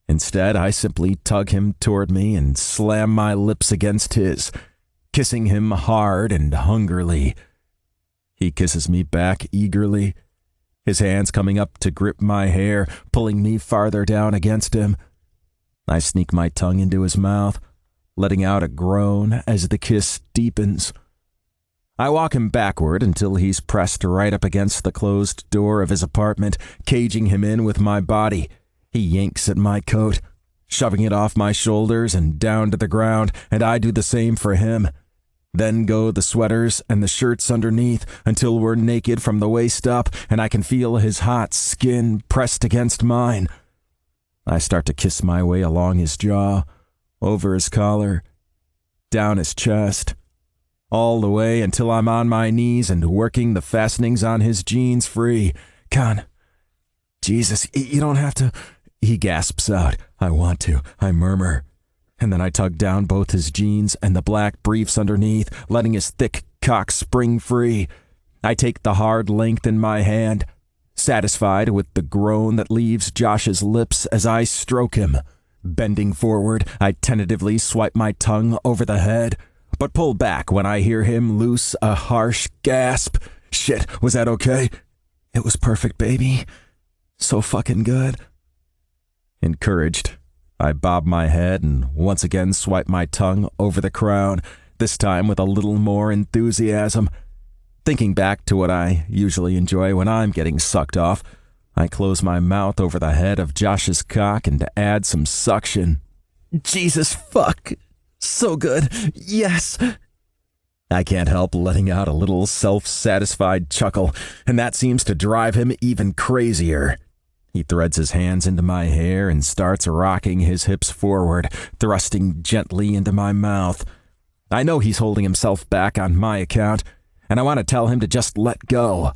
Instead, I simply tug him toward me and slam my lips against his, kissing him hard and hungrily. He kisses me back eagerly, his hands coming up to grip my hair, pulling me farther down against him. I sneak my tongue into his mouth, letting out a groan as the kiss deepens. I walk him backward until he's pressed right up against the closed door of his apartment, caging him in with my body. He yanks at my coat, shoving it off my shoulders and down to the ground, and I do the same for him. Then go the sweaters and the shirts underneath until we're naked from the waist up and I can feel his hot skin pressed against mine. I start to kiss my way along his jaw, over his collar, down his chest, all the way until I'm on my knees and working the fastenings on his jeans free. Con, Jesus, you don't have to, he gasps out. I want to, I murmur. And then I tug down both his jeans and the black briefs underneath, letting his thick cock spring free. I take the hard length in my hand, satisfied with the groan that leaves Josh's lips as I stroke him. Bending forward, I tentatively swipe my tongue over the head, but pull back when I hear him loose a harsh gasp. Shit, was that okay? It was perfect, baby. So fucking good. Encouraged, I bob my head and once again swipe my tongue over the crown, this time with a little more enthusiasm. Thinking back to what I usually enjoy when I'm getting sucked off, I close my mouth over the head of Josh's cock and add some suction. Jesus fuck! So good! Yes! I can't help letting out a little self-satisfied chuckle, and that seems to drive him even crazier. He threads his hands into my hair and starts rocking his hips forward, thrusting gently into my mouth. I know he's holding himself back on my account, and I want to tell him to just let go.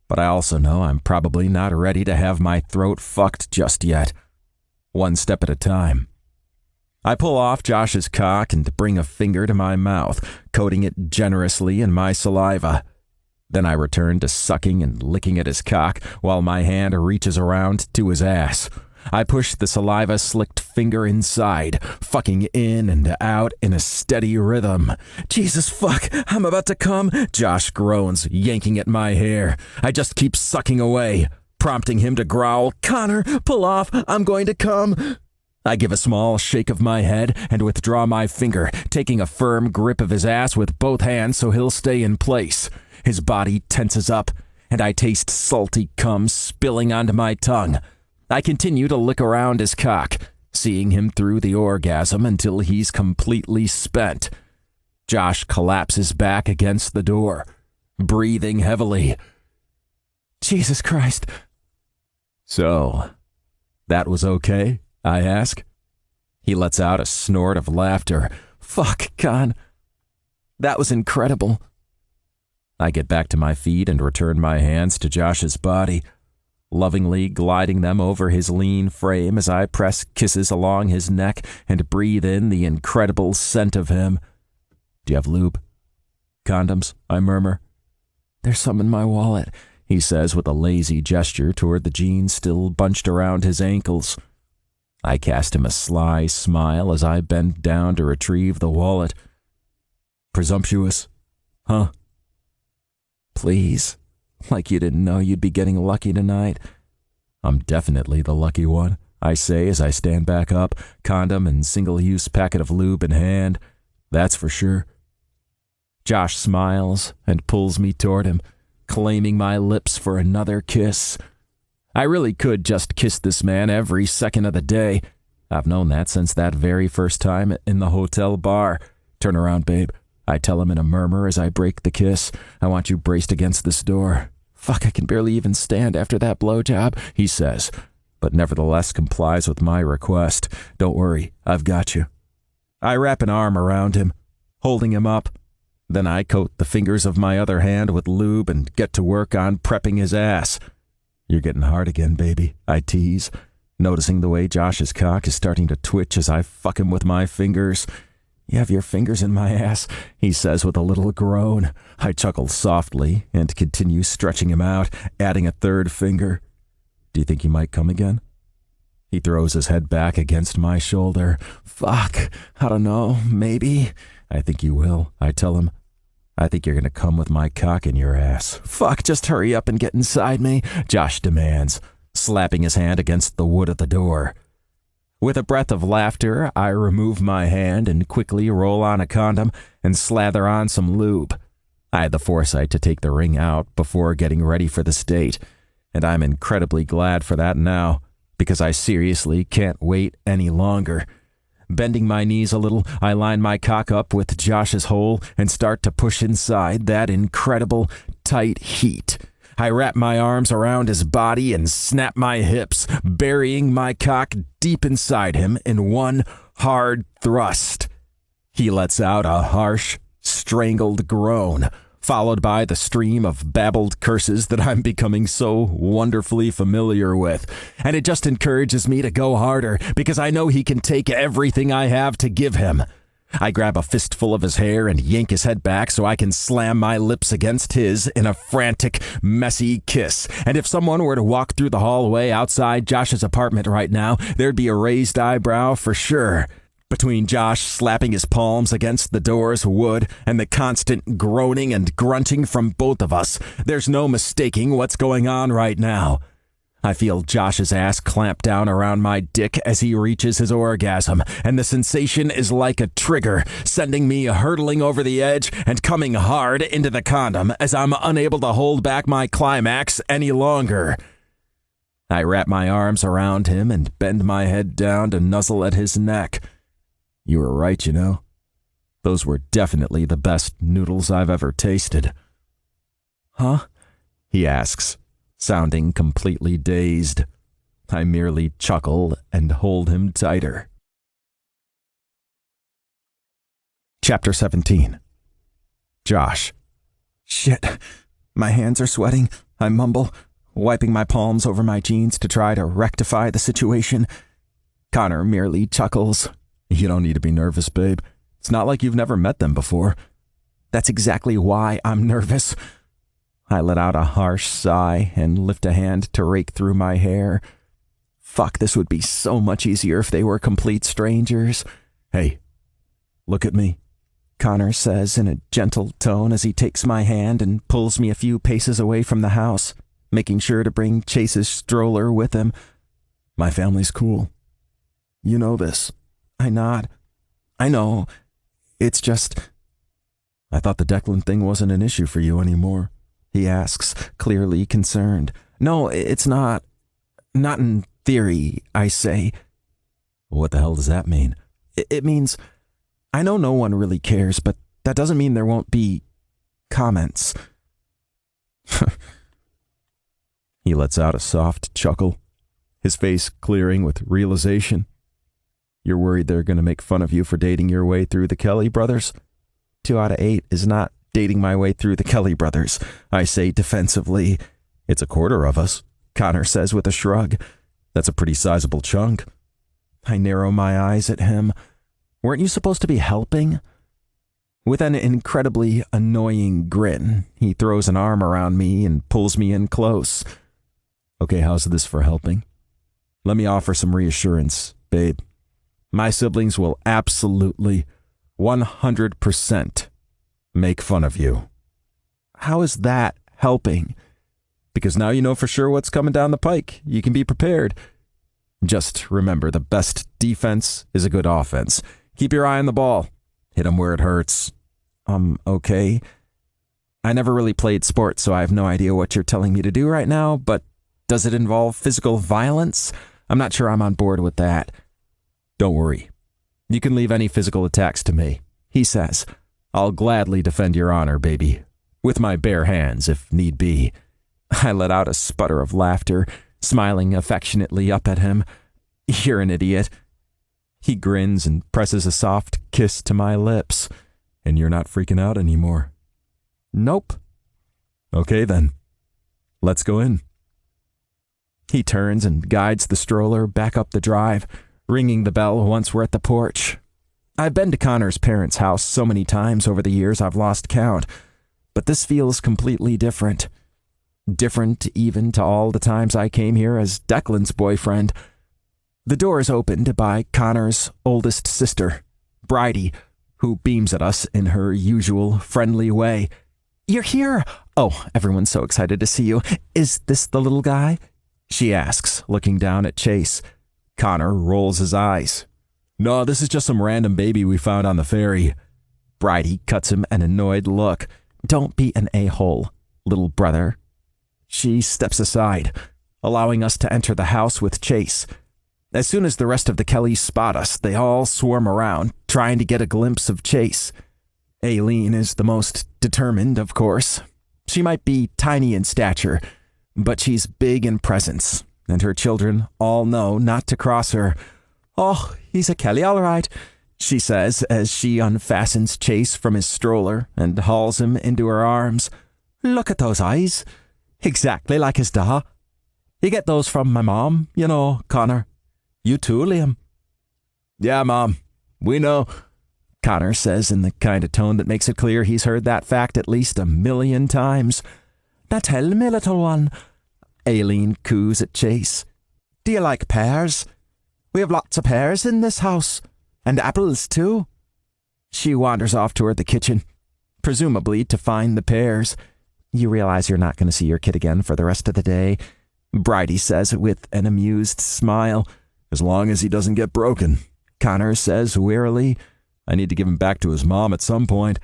But I also know I'm probably not ready to have my throat fucked just yet. One step at a time. I pull off Josh's cock and bring a finger to my mouth, coating it generously in my saliva. Then I return to sucking and licking at his cock while my hand reaches around to his ass. I push the saliva-slicked finger inside, fucking in and out in a steady rhythm. Jesus fuck, I'm about to come, Josh groans, yanking at my hair. I just keep sucking away, prompting him to growl, Connor, pull off, I'm going to come. I give a small shake of my head and withdraw my finger, taking a firm grip of his ass with both hands so he'll stay in place. His body tenses up, and I taste salty cum spilling onto my tongue. I continue to lick around his cock, seeing him through the orgasm until he's completely spent. Josh collapses back against the door, breathing heavily. Jesus Christ. So, that was okay? I ask. He lets out a snort of laughter. Fuck, Con. That was incredible. I get back to my feet and return my hands to Josh's body, lovingly gliding them over his lean frame as I press kisses along his neck and breathe in the incredible scent of him. Do you have lube? Condoms? I murmur. There's some in my wallet, he says with a lazy gesture toward the jeans still bunched around his ankles. I cast him a sly smile as I bend down to retrieve the wallet. Presumptuous, huh? Please, like you didn't know you'd be getting lucky tonight. I'm definitely the lucky one, I say as I stand back up, condom and single-use packet of lube in hand. That's for sure. Josh smiles and pulls me toward him, claiming my lips for another kiss.
I really could just kiss this man every second of the day. I've known that since that very first time in the hotel bar. Turn around, babe. I tell him in a murmur as I break the kiss. I want you braced against this door. Fuck, I can barely even stand after that blowjob, he says, but nevertheless complies with my request. Don't worry, I've got you. I wrap an arm around him, holding him up. Then I coat the fingers of my other hand with lube and get to work on prepping his ass. You're getting hard again, baby, I tease, noticing the way Josh's cock is starting to twitch as I fuck him with my fingers. You have your fingers in my ass, he says with a little groan. I chuckle softly and continue stretching him out, adding a third finger. Do you think he might come again? He throws his head back against my shoulder. Fuck, I don't know, maybe. I think you will, I tell him. I think you're gonna come with my cock in your ass. Fuck, just hurry up and get inside me, Josh demands, slapping his hand against the wood of the door. With a breath of laughter, I remove my hand and quickly roll on a condom and slather on some lube. I had the foresight to take the ring out before getting ready for this date, and I'm incredibly glad for that now, because I seriously can't wait any longer. Bending my knees a little, I line my cock up with Josh's hole and start to push inside that incredible, tight heat. I wrap my arms around his body and snap my hips, burying my cock deep inside him in one hard thrust. He lets out a harsh, strangled groan, followed by the stream of babbled curses that I'm becoming so wonderfully familiar with. And it just encourages me to go harder, because I know he can take everything I have to give him. I grab a fistful of his hair and yank his head back so I can slam my lips against his in a frantic, messy kiss. And if someone were to walk through the hallway outside Josh's apartment right now, there'd be a raised eyebrow for sure. Between Josh slapping his palms against the door's wood and the constant groaning and grunting from both of us, there's no mistaking what's going on right now. I feel Josh's ass clamp down around my dick as he reaches his orgasm, and the sensation is like a trigger, sending me hurtling over the edge and coming hard into the condom as I'm unable to hold back my climax any longer. I wrap my arms around him and bend my head down to nuzzle at his neck. You were right, you know. Those were definitely the best noodles I've ever tasted. Huh? He asks, sounding completely dazed. I merely chuckle and hold him tighter. Chapter 17. Josh. Shit. My hands are sweating, I mumble, wiping my palms over my jeans to try to rectify the situation. Connor merely chuckles. You don't need to be nervous, babe. It's not like you've never met them before. That's exactly why I'm nervous. I let out a harsh sigh and lift a hand to rake through my hair. Fuck, this would be so much easier if they were complete strangers. Hey, look at me, Connor says in a gentle tone as he takes my hand and pulls me a few paces away from the house, making sure to bring Chase's stroller with him. My family's cool. You know this. I nod. I know. It's just... I thought the Declan thing wasn't an issue for you anymore, he asks, clearly concerned. No, it's not. Not in theory, I say. What the hell does that mean? It means I know no one really cares, but that doesn't mean there won't be comments. He lets out a soft chuckle, his face clearing with realization. You're worried they're going to make fun of you for dating your way through the Kelly brothers? 2 out of 8 is not dating my way through the Kelly brothers, I say defensively. It's a quarter of us, Connor says with a shrug. That's a pretty sizable chunk. I narrow my eyes at him. Weren't you supposed to be helping? With an incredibly annoying grin, he throws an arm around me and pulls me in close. Okay, how's this for helping? Let me offer some reassurance, babe. My siblings will absolutely, 100% make fun of you. How is that helping? Because now you know for sure what's coming down the pike. You can be prepared. Just remember, the best defense is a good offense. Keep your eye on the ball. Hit 'em where it hurts. Okay. I never really played sports, so I have no idea what you're telling me to do right now, but Does it involve physical violence? I'm not sure I'm on board with that. Don't worry. You can leave any physical attacks to me, he says. I'll gladly defend your honor, baby. With my bare hands, if need be. I let out a sputter of laughter, smiling affectionately up at him. You're an idiot. He grins and presses a soft kiss to my lips. And you're not freaking out anymore? Nope. Okay then. Let's go in. He turns and guides the stroller back up the drive, ringing the bell once we're at the porch. I've been to Connor's parents' house so many times over the years I've lost count, but this feels completely different. Different even to all the times I came here as Declan's boyfriend. The door is opened by Connor's oldest sister, Bridie, who beams at us in her usual friendly way. You're here! Oh, everyone's so excited to see you. Is this the little guy? She asks, looking down at Chase. Connor rolls his eyes. No, this is just some random baby we found on the ferry. Bridie cuts him an annoyed look. Don't be an a-hole, little brother. She steps aside, allowing us to enter the house with Chase. As soon as the rest of the Kellys spot us, they all swarm around, trying to get a glimpse of Chase. Aileen is the most determined, of course. She might be tiny in stature, but she's big in presence, and her children all know not to cross her. Oh, he's a Kelly, all right, she says as she unfastens Chase from his stroller and hauls him into her arms. Look at those eyes. Exactly like his da. You get those from my mom, you know, Connor. You too, Liam. Yeah, Mom. We know, Connor says in the kind of tone that makes it clear he's heard that fact at least 1,000,000 times. Now tell me, little one. Aileen coos at Chase. Do you like pears? We have lots of pears in this house. And apples, too. She wanders off toward the kitchen, presumably to find the pears. You realize you're not going to see your kid again for the rest of the day, Bridie says with an amused smile. As long as he doesn't get broken, Connor says wearily. I need to give him back to his mom at some point.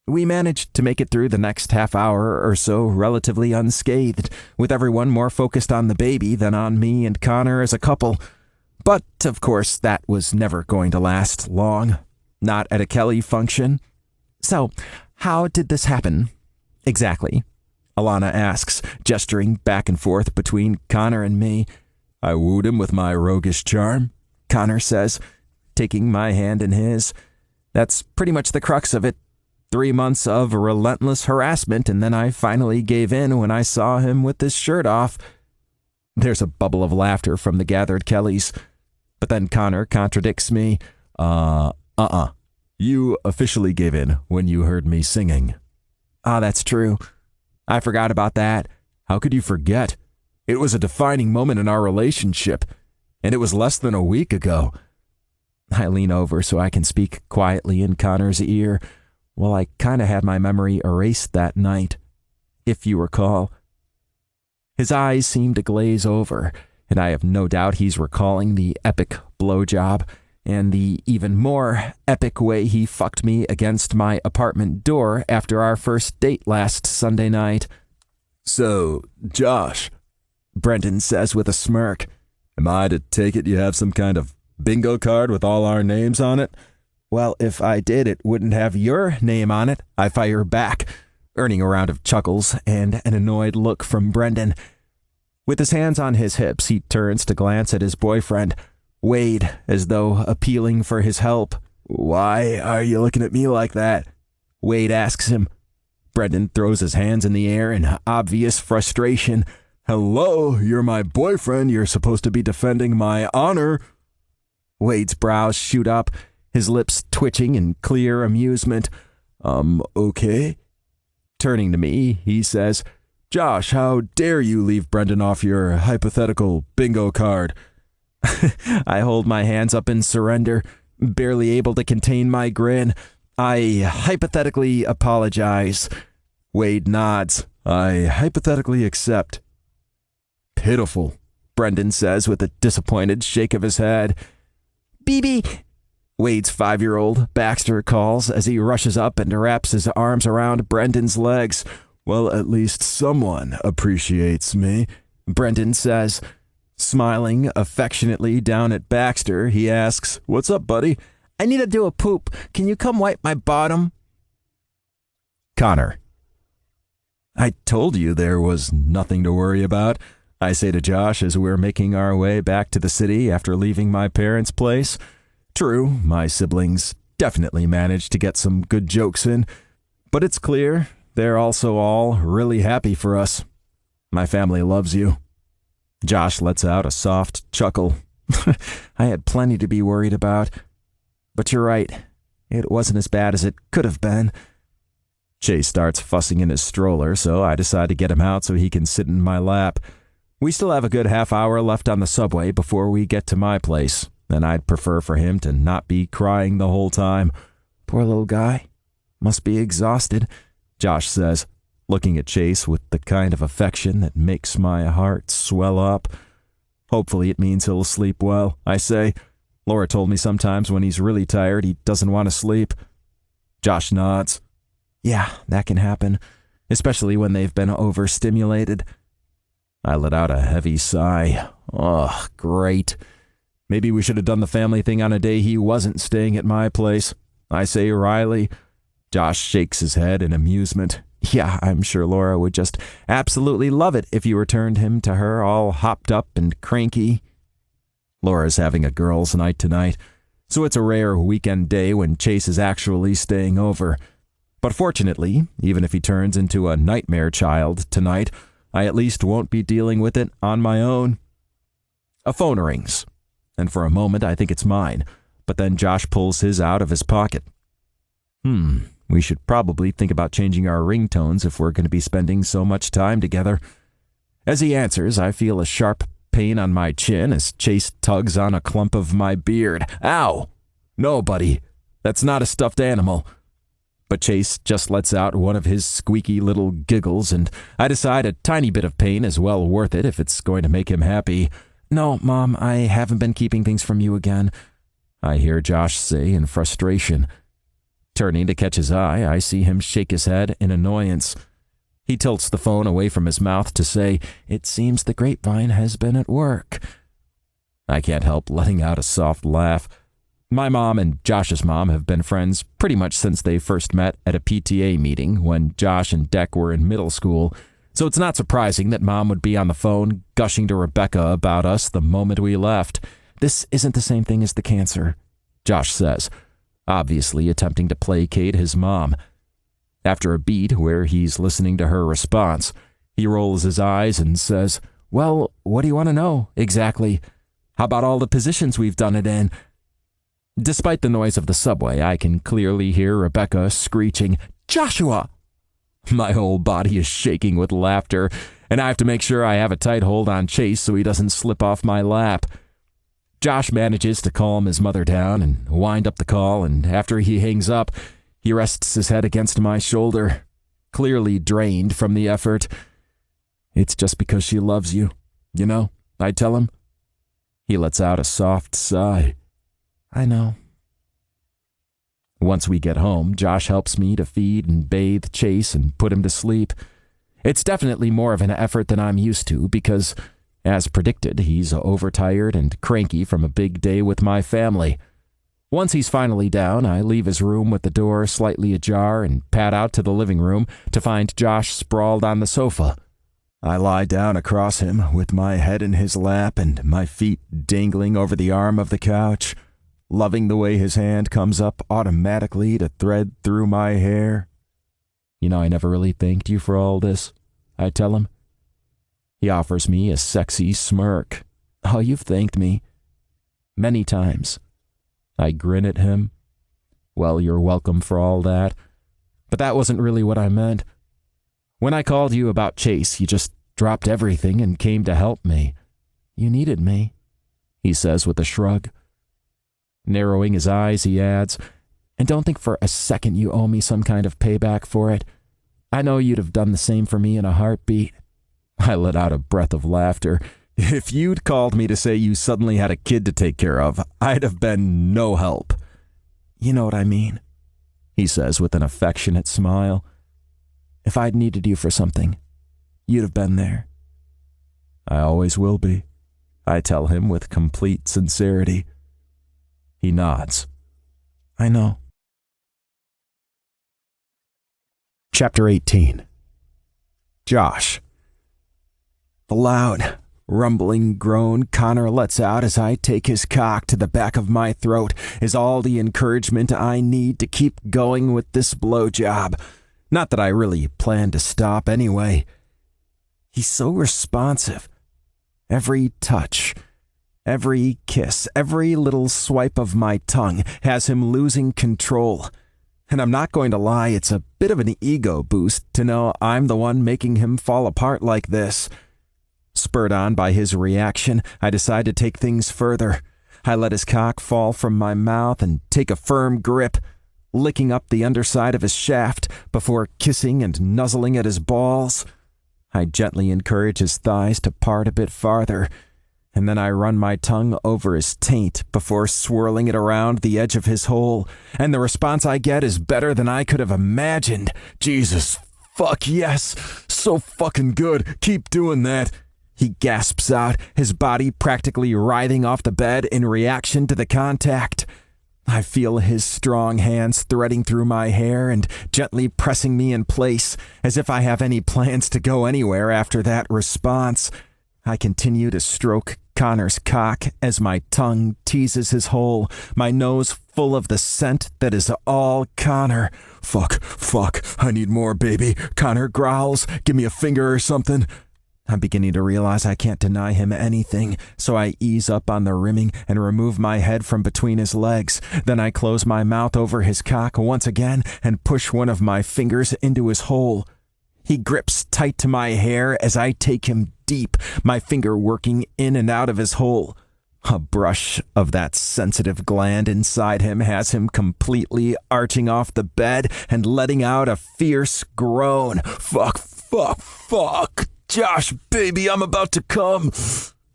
We managed to make it through the next half hour or so relatively unscathed, with everyone more focused on the baby than on me and Connor as a couple. But, of course, that was never going to last long. Not at a Kelly function. So, how did this happen? Exactly, Alana asks, gesturing back and forth between Connor and me. I wooed him with my roguish charm, Connor says, taking my hand in his. That's pretty much the crux of it. 3 months of relentless harassment, and then I finally gave in when I saw him with his shirt off. There's a bubble of laughter from the gathered Kellys. But then Connor contradicts me. You officially gave in when you heard me singing. Ah, that's true. I forgot about that. How could you forget? It was a defining moment in our relationship, and it was less than a week ago. I lean over so I can speak quietly in Connor's ear. Well, I kind of had my memory erased that night, if you recall. His eyes seem to glaze over, and I have no doubt he's recalling the epic blowjob and the even more epic way he fucked me against my apartment door after our first date last Sunday night. So, Josh, Brendan says with a smirk, am I to take it you have some kind of bingo card with all our names on it? Well, if I did, it wouldn't have your name on it, I fire back, earning a round of chuckles and an annoyed look from Brendan. With his hands on his hips, he turns to glance at his boyfriend, Wade, as though appealing for his help. Why are you looking at me like that? Wade asks him. Brendan throws his hands in the air in obvious frustration. Hello, you're my boyfriend. You're supposed to be defending my honor. Wade's brows shoot up, his lips twitching in clear amusement. Okay? Turning to me, he says, Josh, how dare you leave Brendan off your hypothetical bingo card? I hold my hands up in surrender, barely able to contain my grin. I hypothetically apologize. Wade nods. I hypothetically accept. Pitiful, Brendan says with a disappointed shake of his head. BB, Wade's 5-year-old, Baxter, calls as he rushes up and wraps his arms around Brendan's legs. Well, at least someone appreciates me, Brendan says. Smiling affectionately down at Baxter, he asks, "What's up, buddy?" "I need to do a poop. Can you come wipe my bottom?"
Connor. "I told you there was nothing to worry about," I say to Josh as we're making our way back to the city after leaving my parents' place. True, my siblings definitely managed to get some good jokes in, but it's clear they're also all really happy for us. My family loves you. Josh lets out a soft chuckle. I had plenty to be worried about. But you're right. It wasn't as bad as it could have been. Chase starts fussing in his stroller, so I decide to get him out so he can sit in my lap. We still have a good half hour left on the subway before we get to my place, and I'd prefer for him to not be crying the whole time. Poor little guy. Must be exhausted, Josh says, looking at Chase with the kind of affection that makes my heart swell up. Hopefully it means he'll sleep well, I say. Laura told me sometimes when he's really tired, he doesn't want to sleep. Josh nods. Yeah, that can happen, especially when they've been overstimulated. I let out a heavy sigh. Oh, great. Maybe we should have done the family thing on a day he wasn't staying at my place, I say wryly. Josh shakes his head in amusement. Yeah, I'm sure Laura would just absolutely love it if you returned him to her all hopped up and cranky. Laura's having a girls' night tonight, so it's a rare weekend day when Chase is actually staying over. But fortunately, even if he turns into a nightmare child tonight, I at least won't be dealing with it on my own. A phone rings, and for a moment I think it's mine, but then Josh pulls his out of his pocket. We should probably think about changing our ringtones if we're going to be spending so much time together. As he answers, I feel a sharp pain on my chin as Chase tugs on a clump of my beard. Ow! No, buddy, that's not a stuffed animal. But Chase just lets out one of his squeaky little giggles, and I decide a tiny bit of pain is well worth it if it's going to make him happy. No, Mom, I haven't been keeping things from you again, I hear Josh say in frustration. Turning to catch his eye, I see him shake his head in annoyance. He tilts the phone away from his mouth to say, "It seems the grapevine has been at work." I can't help letting out a soft laugh. My mom and Josh's mom have been friends pretty much since they first met at a PTA meeting when Josh and Deck were in middle school, so it's not surprising that Mom would be on the phone gushing to Rebecca about us the moment we left. "This isn't the same thing as the cancer," Josh says, obviously attempting to placate his mom. After a beat where he's listening to her response, he rolls his eyes and says, "Well, what do you want to know, exactly? How about all the positions we've done it in?" Despite the noise of the subway, I can clearly hear Rebecca screeching, "Joshua!" My whole body is shaking with laughter, and I have to make sure I have a tight hold on Chase so he doesn't slip off my lap. Josh manages to calm his mother down and wind up the call, and after he hangs up, he rests his head against my shoulder, clearly drained from the effort. "It's just because she loves you, you know," I tell him. He lets out a soft sigh. "I know." Once we get home, Josh helps me to feed and bathe Chase and put him to sleep. It's definitely more of an effort than I'm used to because, as predicted, he's overtired and cranky from a big day with my family. Once he's finally down, I leave his room with the door slightly ajar and pad out to the living room to find Josh sprawled on the sofa. I lie down across him with my head in his lap and my feet dangling over the arm of the couch, loving the way his hand comes up automatically to thread through my hair. "You know, I never really thanked you for all this," I tell him. He offers me a sexy smirk. "Oh, you've thanked me." "Many times." I grin at him. "Well, you're welcome for all that. But that wasn't really what I meant. When I called you about Chase, you just dropped everything and came to help me. You needed me," he says with a shrug. Narrowing his eyes, he adds, "And don't think for a second you owe me some kind of payback for it. I know you'd have done the same for me in a heartbeat." I let out a breath of laughter. "If you'd called me to say you suddenly had a kid to take care of, I'd have been no help." "You know what I mean," he says with an affectionate smile. "If I'd needed you for something, you'd have been there."
I always will be, I tell him with complete sincerity. He nods. I know.
Chapter 18. Josh.
The loud, rumbling groan Connor lets out as I take his cock to the back of my throat is all the encouragement I need to keep going with this blowjob. Not that I really plan to stop anyway. He's so responsive. Every touch, every kiss, every little swipe of my tongue has him losing control. And I'm not going to lie, it's a bit of an ego boost to know I'm the one making him fall apart like this. Spurred on by his reaction, I decide to take things further. I let his cock fall from my mouth and take a firm grip, licking up the underside of his shaft before kissing and nuzzling at his balls. I gently encourage his thighs to part a bit farther, and then I run my tongue over his taint before swirling it around the edge of his hole, and the response I get is better than I could have imagined. Jesus, fuck yes, so fucking good, keep doing that. He gasps out, his body practically writhing off the bed in reaction to the contact. I feel his strong hands threading through my hair and gently pressing me in place, as if I have any plans to go anywhere after that response. I continue to stroke Connor's cock as my tongue teases his hole, my nose full of the scent that is all Connor. Fuck, I need more, baby. Connor growls, give me a finger or something. I'm beginning to realize I can't deny him anything, so I ease up on the rimming and remove my head from between his legs. Then I close my mouth over his cock once again and push one of my fingers into his hole. He grips tight to my hair as I take him deep, my finger working in and out of his hole. A brush of that sensitive gland inside him has him completely arching off the bed and letting out a fierce groan. Fuck. Josh, baby, I'm about to come.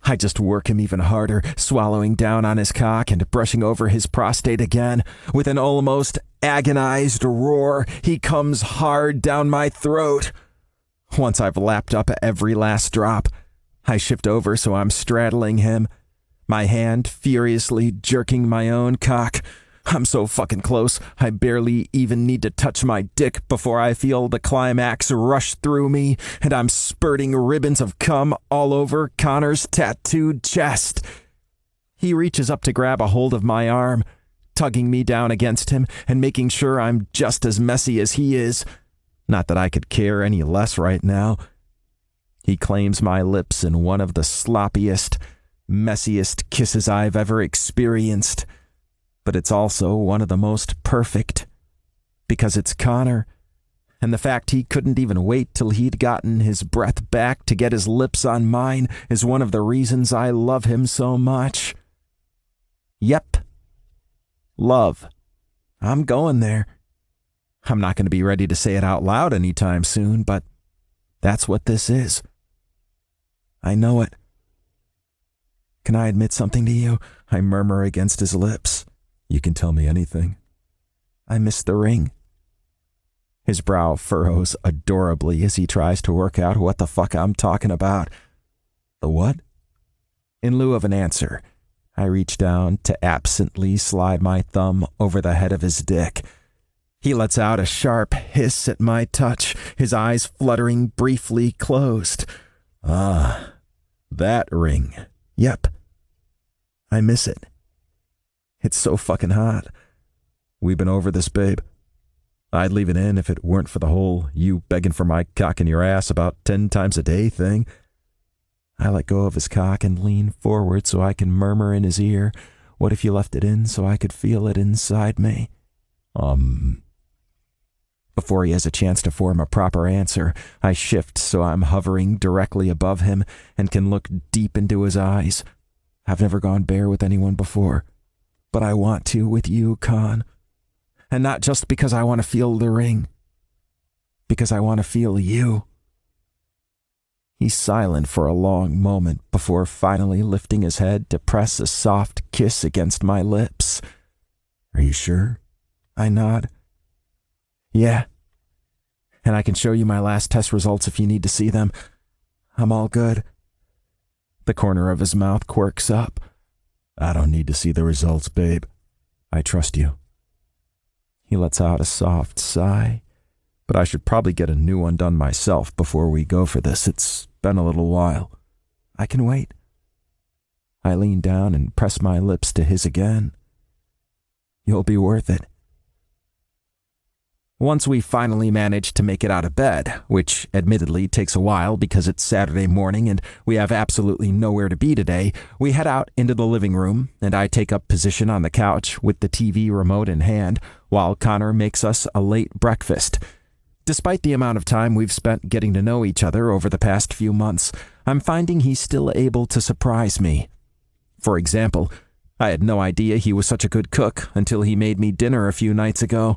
I just work him even harder, swallowing down on his cock and brushing over his prostate again. With an almost agonized roar, he comes hard down my throat. Once I've lapped up every last drop, I shift over so I'm straddling him, my hand furiously jerking my own cock. I'm so fucking close, I barely even need to touch my dick before I feel the climax rush through me, and I'm spurting ribbons of cum all over Connor's tattooed chest. He reaches up to grab a hold of my arm, tugging me down against him and making sure I'm just as messy as he is. Not that I could care any less right now. He claims my lips in one of the sloppiest, messiest kisses I've ever experienced. But it's also one of the most perfect, because it's Connor, and the fact he couldn't even wait till he'd gotten his breath back to get his lips on mine is one of the reasons I love him so much. Yep. Love. I'm going there. I'm not going to be ready to say it out loud anytime soon, but that's what this is. I know it. Can I admit something to you? I murmur against his lips.
You can tell me anything.
I miss the ring. His brow furrows adorably as he tries to work out what the fuck I'm talking about.
The what?
In lieu of an answer, I reach down to absently slide my thumb over the head of his dick. He lets out a sharp hiss at my touch, his eyes fluttering briefly closed.
Ah, that ring.
Yep. I miss it. It's so fucking hot.
We've been over this, babe. I'd leave it in if it weren't for the whole you begging for my cock in your ass about 10 times a day thing.
I let go of his cock and lean forward so I can murmur in his ear, what if you left it in so I could feel it inside me? Before he has a chance to form a proper answer, I shift so I'm hovering directly above him and can look deep into his eyes. I've never gone bare with anyone before, but I want to with you, Con. And not just because I want to feel the ring, because I want to feel you. He's silent for a long moment before finally lifting his head to press a soft kiss against my lips.
Are you sure?
I nod. Yeah. And I can show you my last test results if you need to see them. I'm all good.
The corner of his mouth quirks up.
I don't need to see the results, babe. I trust you.
He lets out a soft sigh. But I should probably get a new one done myself before we go for this. It's been a little while. I can wait. I lean down and press my lips to his again. You'll be worth it. Once we finally manage to make it out of bed, which admittedly takes a while because it's Saturday morning and we have absolutely nowhere to be today, we head out into the living room and I take up position on the couch with the TV remote in hand while Connor makes us a late breakfast. Despite the amount of time we've spent getting to know each other over the past few months, I'm finding he's still able to surprise me. For example, I had no idea he was such a good cook until he made me dinner a few nights ago.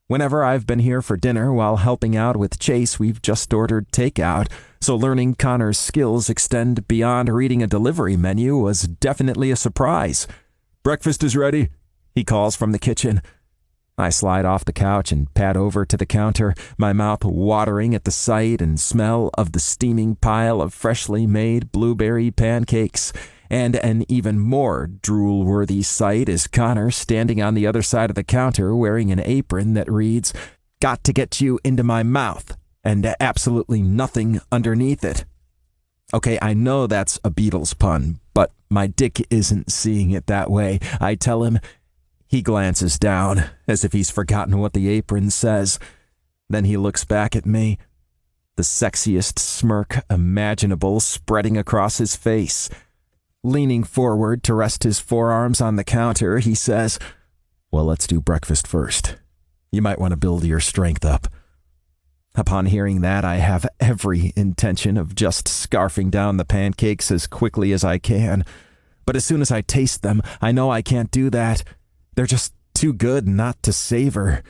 Whenever I've been here for dinner while helping out with Chase, we've just ordered takeout, so learning Connor's skills extend beyond reading a delivery menu was definitely a surprise. "Breakfast is ready," he calls from the kitchen. I slide off the couch and pad over to the counter, my mouth watering at the sight and smell of the steaming pile of freshly made blueberry pancakes. And an even more drool-worthy sight is Connor standing on the other side of the counter wearing an apron that reads, "Got to get you into my mouth," and absolutely nothing underneath it. Okay, I know that's a Beatles pun, but my dick isn't seeing it that way. I tell him. He glances down, as if he's forgotten what the apron says. Then he looks back at me, the sexiest smirk imaginable spreading across his face. Leaning forward to rest his forearms on the counter, he says, "Well, let's do breakfast first. You might want to build your strength up." Upon hearing that, I have every intention of just scarfing down the pancakes as quickly as I can. But as soon as I taste them, I know I can't do that. They're just too good not to savor.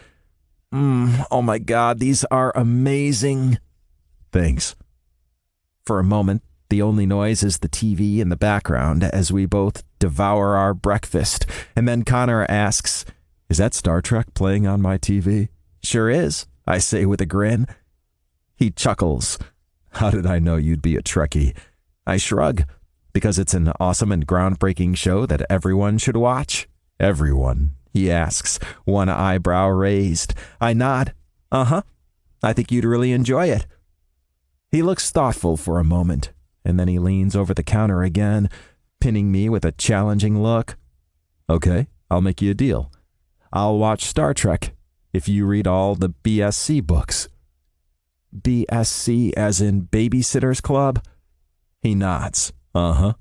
Oh my God, these are amazing. Thanks. For a moment, the only noise is the TV in the background as we both devour our breakfast. And then Connor asks, "Is that Star Trek playing on my TV?" "Sure is," I say with a grin. He chuckles. "How did I know you'd be a Trekkie?" I shrug, because it's an awesome and groundbreaking show that everyone should watch. "Everyone?" he asks, one eyebrow raised. I nod. "Uh-huh. I think you'd really enjoy it." He looks thoughtful for a moment, and then he leans over the counter again, pinning me with a challenging look. "Okay, I'll make you a deal. I'll watch Star Trek if you read all the BSC books." "BSC as in Babysitter's Club?" He nods. "Uh-huh."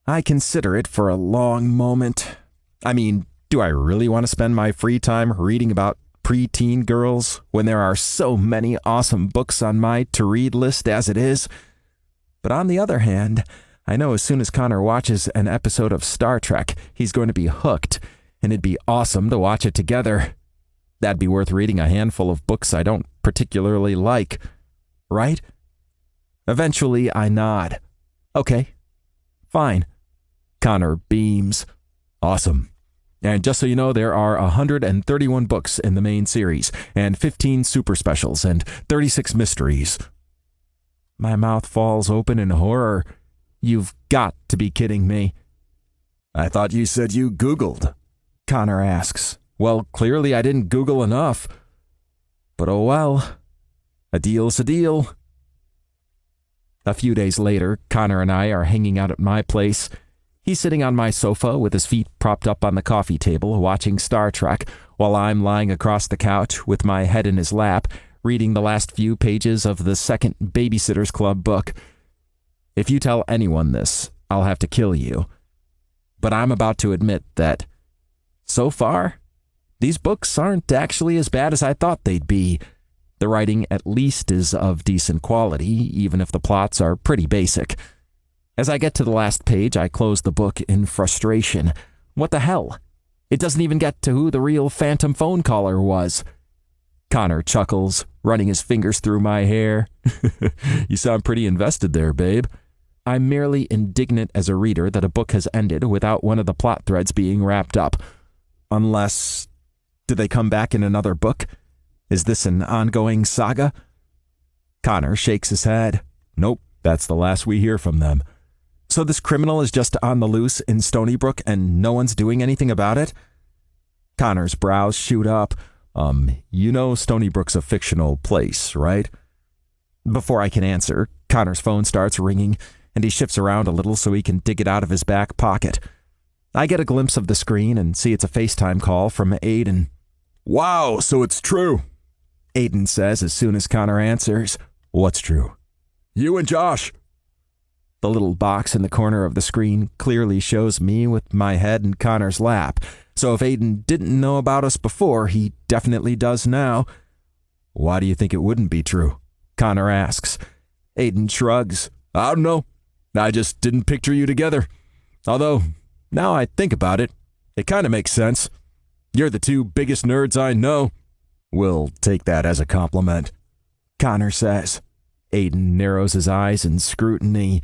I consider it for a long moment. I mean, do I really want to spend my free time reading about preteen girls when there are so many awesome books on my to-read list as it is? But on the other hand, I know as soon as Connor watches an episode of Star Trek, he's going to be hooked, and it'd be awesome to watch it together. That'd be worth reading a handful of books I don't particularly like, right? Eventually, I nod. "Okay, fine." Connor beams. "Awesome. And just so you know, there are 131 books in the main series, and 15 super specials, and 36 mysteries." My mouth falls open in horror. You've got to be kidding me.
"I thought you said you Googled,"
Connor asks. Well, clearly I didn't Google enough. But oh well. A deal's a deal. A few days later, Connor and I are hanging out at my place. He's sitting on my sofa with his feet propped up on the coffee table watching Star Trek, while I'm lying across the couch with my head in his lap, reading the last few pages of the second Babysitter's Club book. If you tell anyone this, I'll have to kill you. But I'm about to admit that, so far, these books aren't actually as bad as I thought they'd be. The writing at least is of decent quality, even if the plots are pretty basic. As I get to the last page, I close the book in frustration. What the hell? It doesn't even get to who the real phantom phone caller was. Connor chuckles, running his fingers through my hair. You sound pretty invested there, babe. I'm merely indignant as a reader that a book has ended without one of the plot threads being wrapped up. Unless... do they come back in another book? Is this an ongoing saga? Connor shakes his head. Nope, that's the last we hear from them. So this criminal is just on the loose in Stony Brook and no one's doing anything about it? Connor's brows shoot up. You know Stony Brook's a fictional place, right? Before I can answer, Connor's phone starts ringing, and he shifts around a little so he can dig it out of his back pocket. I get a glimpse of the screen and see it's a FaceTime call from Aiden.
Wow, so it's true,
Aiden says as soon as Connor answers. What's true?
You and Josh.
The little box in the corner of the screen clearly shows me with my head in Connor's lap, so if Aiden didn't know about us before, he definitely does now. Why do you think it wouldn't be true? Connor asks. Aiden shrugs.
I don't know. I just didn't picture you together. Although, now I think about it, it kind of makes sense. You're the two biggest nerds I know.
We'll take that as a compliment, Connor says. Aiden narrows his eyes in scrutiny.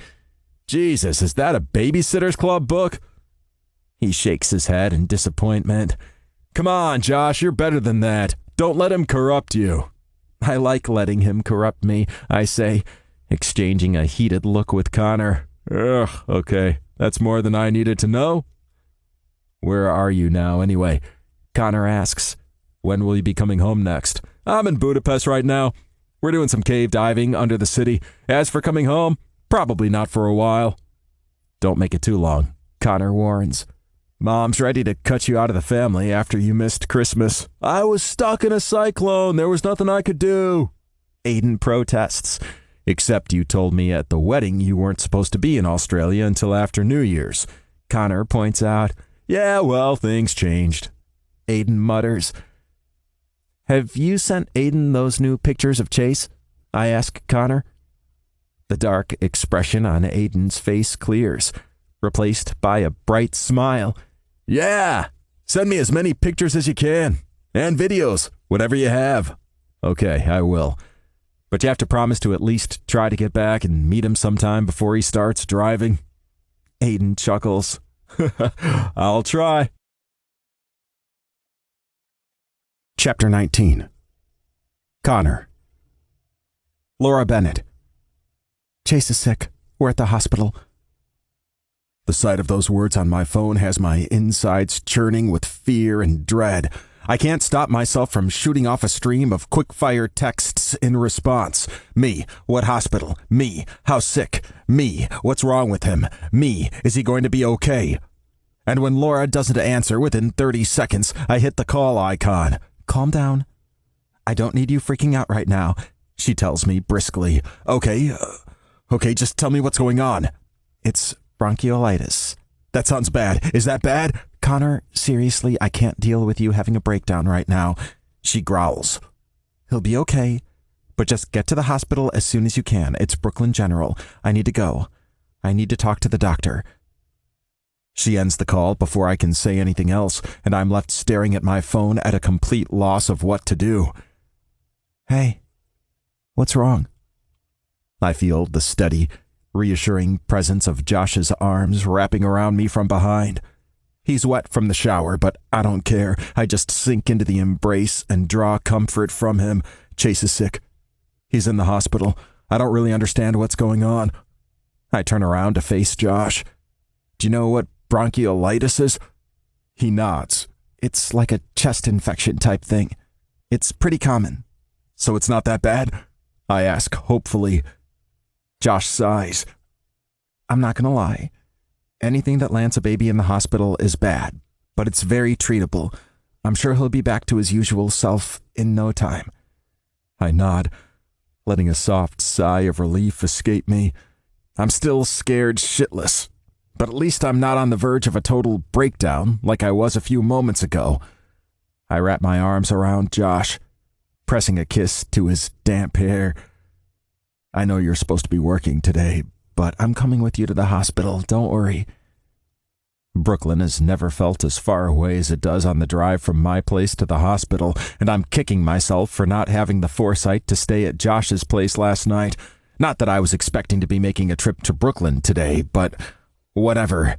Jesus, is that a Babysitter's Club book?
He shakes his head in disappointment.
Come on, Josh, you're better than that. Don't let him corrupt you.
I like letting him corrupt me, I say, exchanging a heated look with Connor.
Ugh, okay. That's more than I needed to know.
Where are you now, anyway? Connor asks.
When will you be coming home next? I'm in Budapest right now. We're doing some cave diving under the city. As for coming home, probably not for a while.
Don't make it too long, Connor warns.
Mom's ready to cut you out of the family after you missed Christmas. I was stuck in a cyclone. There was nothing I could do.
Aiden protests. Except you told me at the wedding you weren't supposed to be in Australia until after New Year's. Connor points out.
Yeah, well, things changed.
Aiden mutters. Have you sent Aiden those new pictures of Chase? I ask Connor. The dark expression on Aiden's face clears, replaced by a bright smile.
Yeah, send me as many pictures as you can. And videos, whatever you have.
Okay, I will. But you have to promise to at least try to get back and meet him sometime before he starts driving. Aiden chuckles.
I'll try.
Chapter 19. Connor. Laura Bennett.
Chase is sick. We're at the hospital.
The sight of those words on my phone has my insides churning with fear and dread. I can't stop myself from shooting off a stream of quick-fire texts in response. Me, what hospital? Me, how sick? Me, what's wrong with him? Me, is he going to be okay? And when Laura doesn't answer within 30 seconds, I hit the call icon.
Calm down. I don't need you freaking out right now, she tells me briskly.
Okay, just tell me what's going on.
It's bronchiolitis.
That sounds bad. Is that bad?
Connor, seriously, I can't deal with you having a breakdown right now. She growls. He'll be okay, but just get to the hospital as soon as you can. It's Brooklyn General. I need to go. I need to talk to the doctor.
She ends the call before I can say anything else, and I'm left staring at my phone at a complete loss of what to do.
Hey, what's wrong?
I feel the steady, reassuring presence of Josh's arms wrapping around me from behind. He's wet from the shower, but I don't care. I just sink into the embrace and draw comfort from him. Chase is sick. He's in the hospital. I don't really understand what's going on. I turn around to face Josh. Do you know what bronchiolitis is? He nods.
It's like a chest infection type thing. It's pretty common.
So it's not that bad? I ask hopefully. Josh sighs.
I'm not going to lie. Anything that lands a baby in the hospital is bad, but it's very treatable. I'm sure he'll be back to his usual self in no time.
I nod, letting a soft sigh of relief escape me. I'm still scared shitless, but at least I'm not on the verge of a total breakdown like I was a few moments ago. I wrap my arms around Josh, pressing a kiss to his damp hair. I know you're supposed to be working today, but I'm coming with you to the hospital, don't worry. Brooklyn has never felt as far away as it does on the drive from my place to the hospital, and I'm kicking myself for not having the foresight to stay at Josh's place last night. Not that I was expecting to be making a trip to Brooklyn today, but whatever.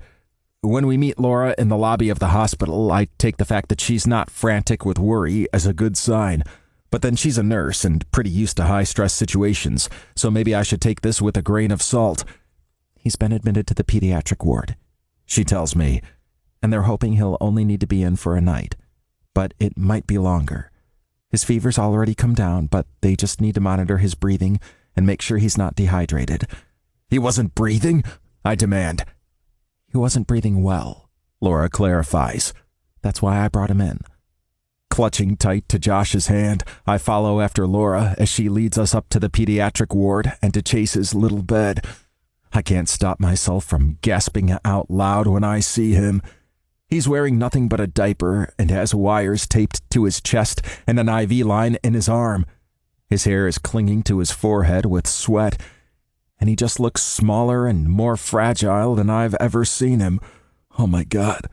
When we meet Laura in the lobby of the hospital, I take the fact that she's not frantic with worry as a good sign. But then she's a nurse and pretty used to high-stress situations, so maybe I should take this with a grain of salt.
He's been admitted to the pediatric ward, she tells me, and they're hoping he'll only need to be in for a night. But it might be longer. His fever's already come down, but they just need to monitor his breathing and make sure he's not dehydrated.
He wasn't breathing? I demand.
He wasn't breathing well, Laura clarifies. That's why I brought him in.
Clutching tight to Josh's hand, I follow after Laura as she leads us up to the pediatric ward and to Chase's little bed. I can't stop myself from gasping out loud when I see him. He's wearing nothing but a diaper and has wires taped to his chest and an IV line in his arm. His hair is clinging to his forehead with sweat, and he just looks smaller and more fragile than I've ever seen him. Oh my God.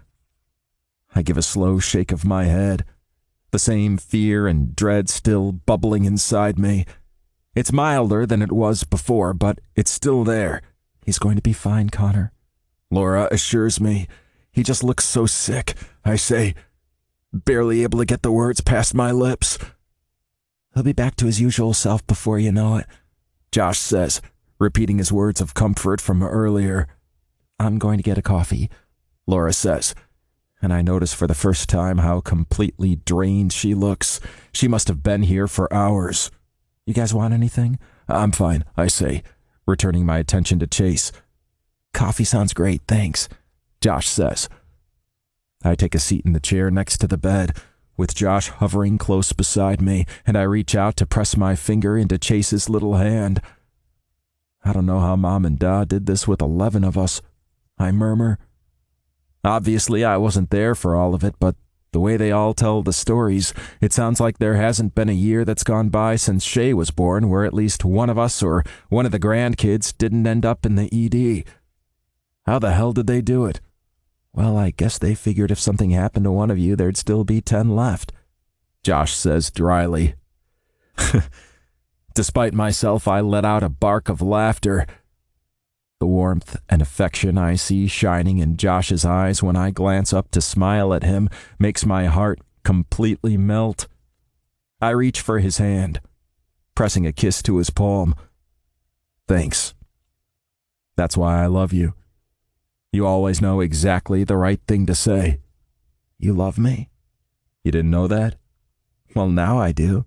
I give a slow shake of my head, the same fear and dread still bubbling inside me. It's milder than it was before, but it's still there.
He's going to be fine, Connor,
Laura assures me. He just looks so sick, I say, barely able to get the words past my lips.
He'll be back to his usual self before you know it,
Josh says, repeating his words of comfort from earlier.
I'm going to get a coffee,
Laura says,
and I notice for the first time how completely drained she looks.
She must have been here for hours.
You guys want anything?
I'm fine, I say, returning my attention to Chase.
Coffee sounds great, thanks,
Josh says. I take a seat in the chair next to the bed, with Josh hovering close beside me, and I reach out to press my finger into Chase's little hand.
I don't know how Mom and Dad did this with 11 of us, I murmur.
Obviously, I wasn't there for all of it, but the way they all tell the stories, it sounds like there hasn't been a year that's gone by since Shay was born where at least one of us or one of the grandkids didn't end up in the ED. How the hell did they do it?
Well, I guess they figured if something happened to one of you, there'd still be 10 left,
Josh says dryly. Despite myself, I let out a bark of laughter. The warmth and affection I see shining in Josh's eyes when I glance up to smile at him makes my heart completely melt. I reach for his hand, pressing a kiss to his palm. Thanks. That's why I love you. You always know exactly the right thing to say.
You love me?
You didn't know that?
Well, now I do.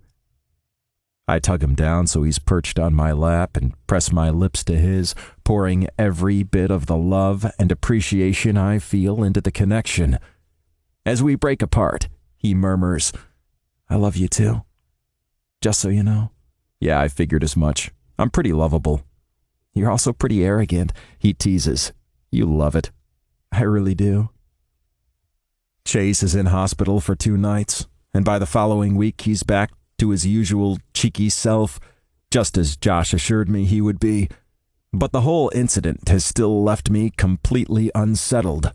I tug him down so he's perched on my lap and press my lips to his, pouring every bit of the love and appreciation I feel into the connection. As we break apart, he murmurs,
I love you too. Just so you know.
Yeah, I figured as much. I'm pretty lovable.
You're also pretty arrogant,
he teases. You love it.
I really do.
Chase is in hospital for 2 nights, and by the following week he's back to his usual cheeky self, just as Josh assured me he would be. But the whole incident has still left me completely unsettled.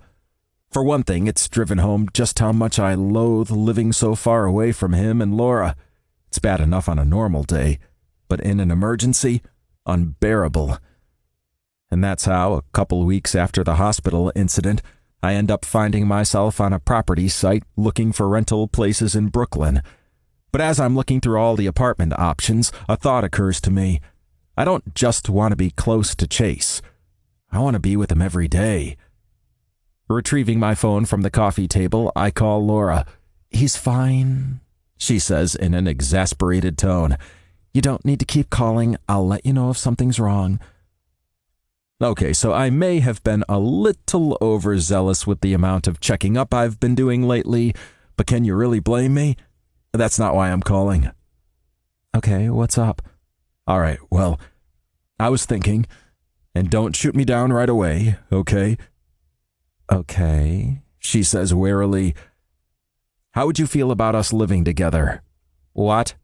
For one thing, it's driven home just how much I loathe living so far away from him and Laura. It's bad enough on a normal day, but in an emergency, unbearable. And that's how, a couple weeks after the hospital incident, I end up finding myself on a property site looking for rental places in Brooklyn. But as I'm looking through all the apartment options, a thought occurs to me. I don't just want to be close to Chase. I want to be with him every day. Retrieving my phone from the coffee table, I call Laura.
He's fine,
she says in an exasperated tone.
You don't need to keep calling. I'll let you know if something's wrong.
Okay, so I may have been a little overzealous with the amount of checking up I've been doing lately, but can you really blame me? That's not why I'm calling.
Okay, what's up?
All right, well, I was thinking, and don't shoot me down right away, okay?
Okay,
she says warily. How would you feel about us living together?
What?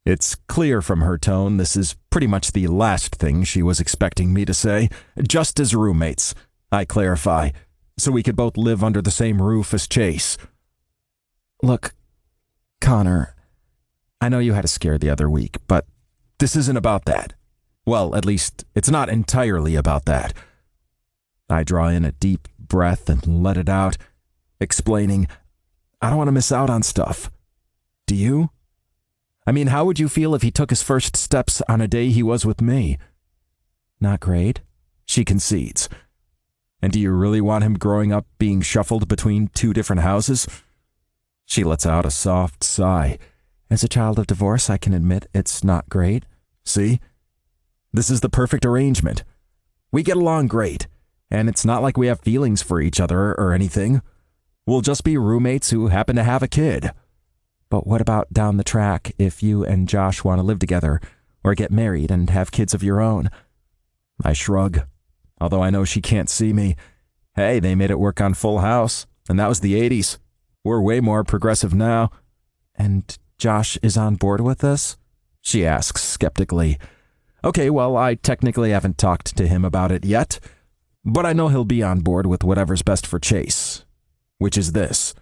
It's clear from her tone this is pretty much the last thing she was expecting me to say. Just as roommates, I clarify, so we could both live under the same roof as Chase.
Look, Connor, I know you had a scare the other week, but
this isn't about that. Well, at least it's not entirely about that. I draw in a deep breath and let it out, explaining, I don't want to miss out on stuff. Do you? I mean, how would you feel if he took his first steps on a day he was with me?
Not great, She concedes. And do you really want him growing up being shuffled between 2 different houses? She lets out a soft sigh. As a child of divorce, I can admit it's not great. See? This is the perfect arrangement. We get along great, and it's not like we have feelings for each other or anything. We'll just be roommates who happen to have a kid. But what about down the track if you and Josh want to live together or get married and have kids of your own? I shrug, although I know she can't see me. Hey, they made it work on Full House, and that was the 80s. We're way more progressive now. And Josh is on board with this? She asks skeptically. Okay, well, I technically haven't talked to him about it yet, but I know he'll be on board with whatever's best for Chase, which is this.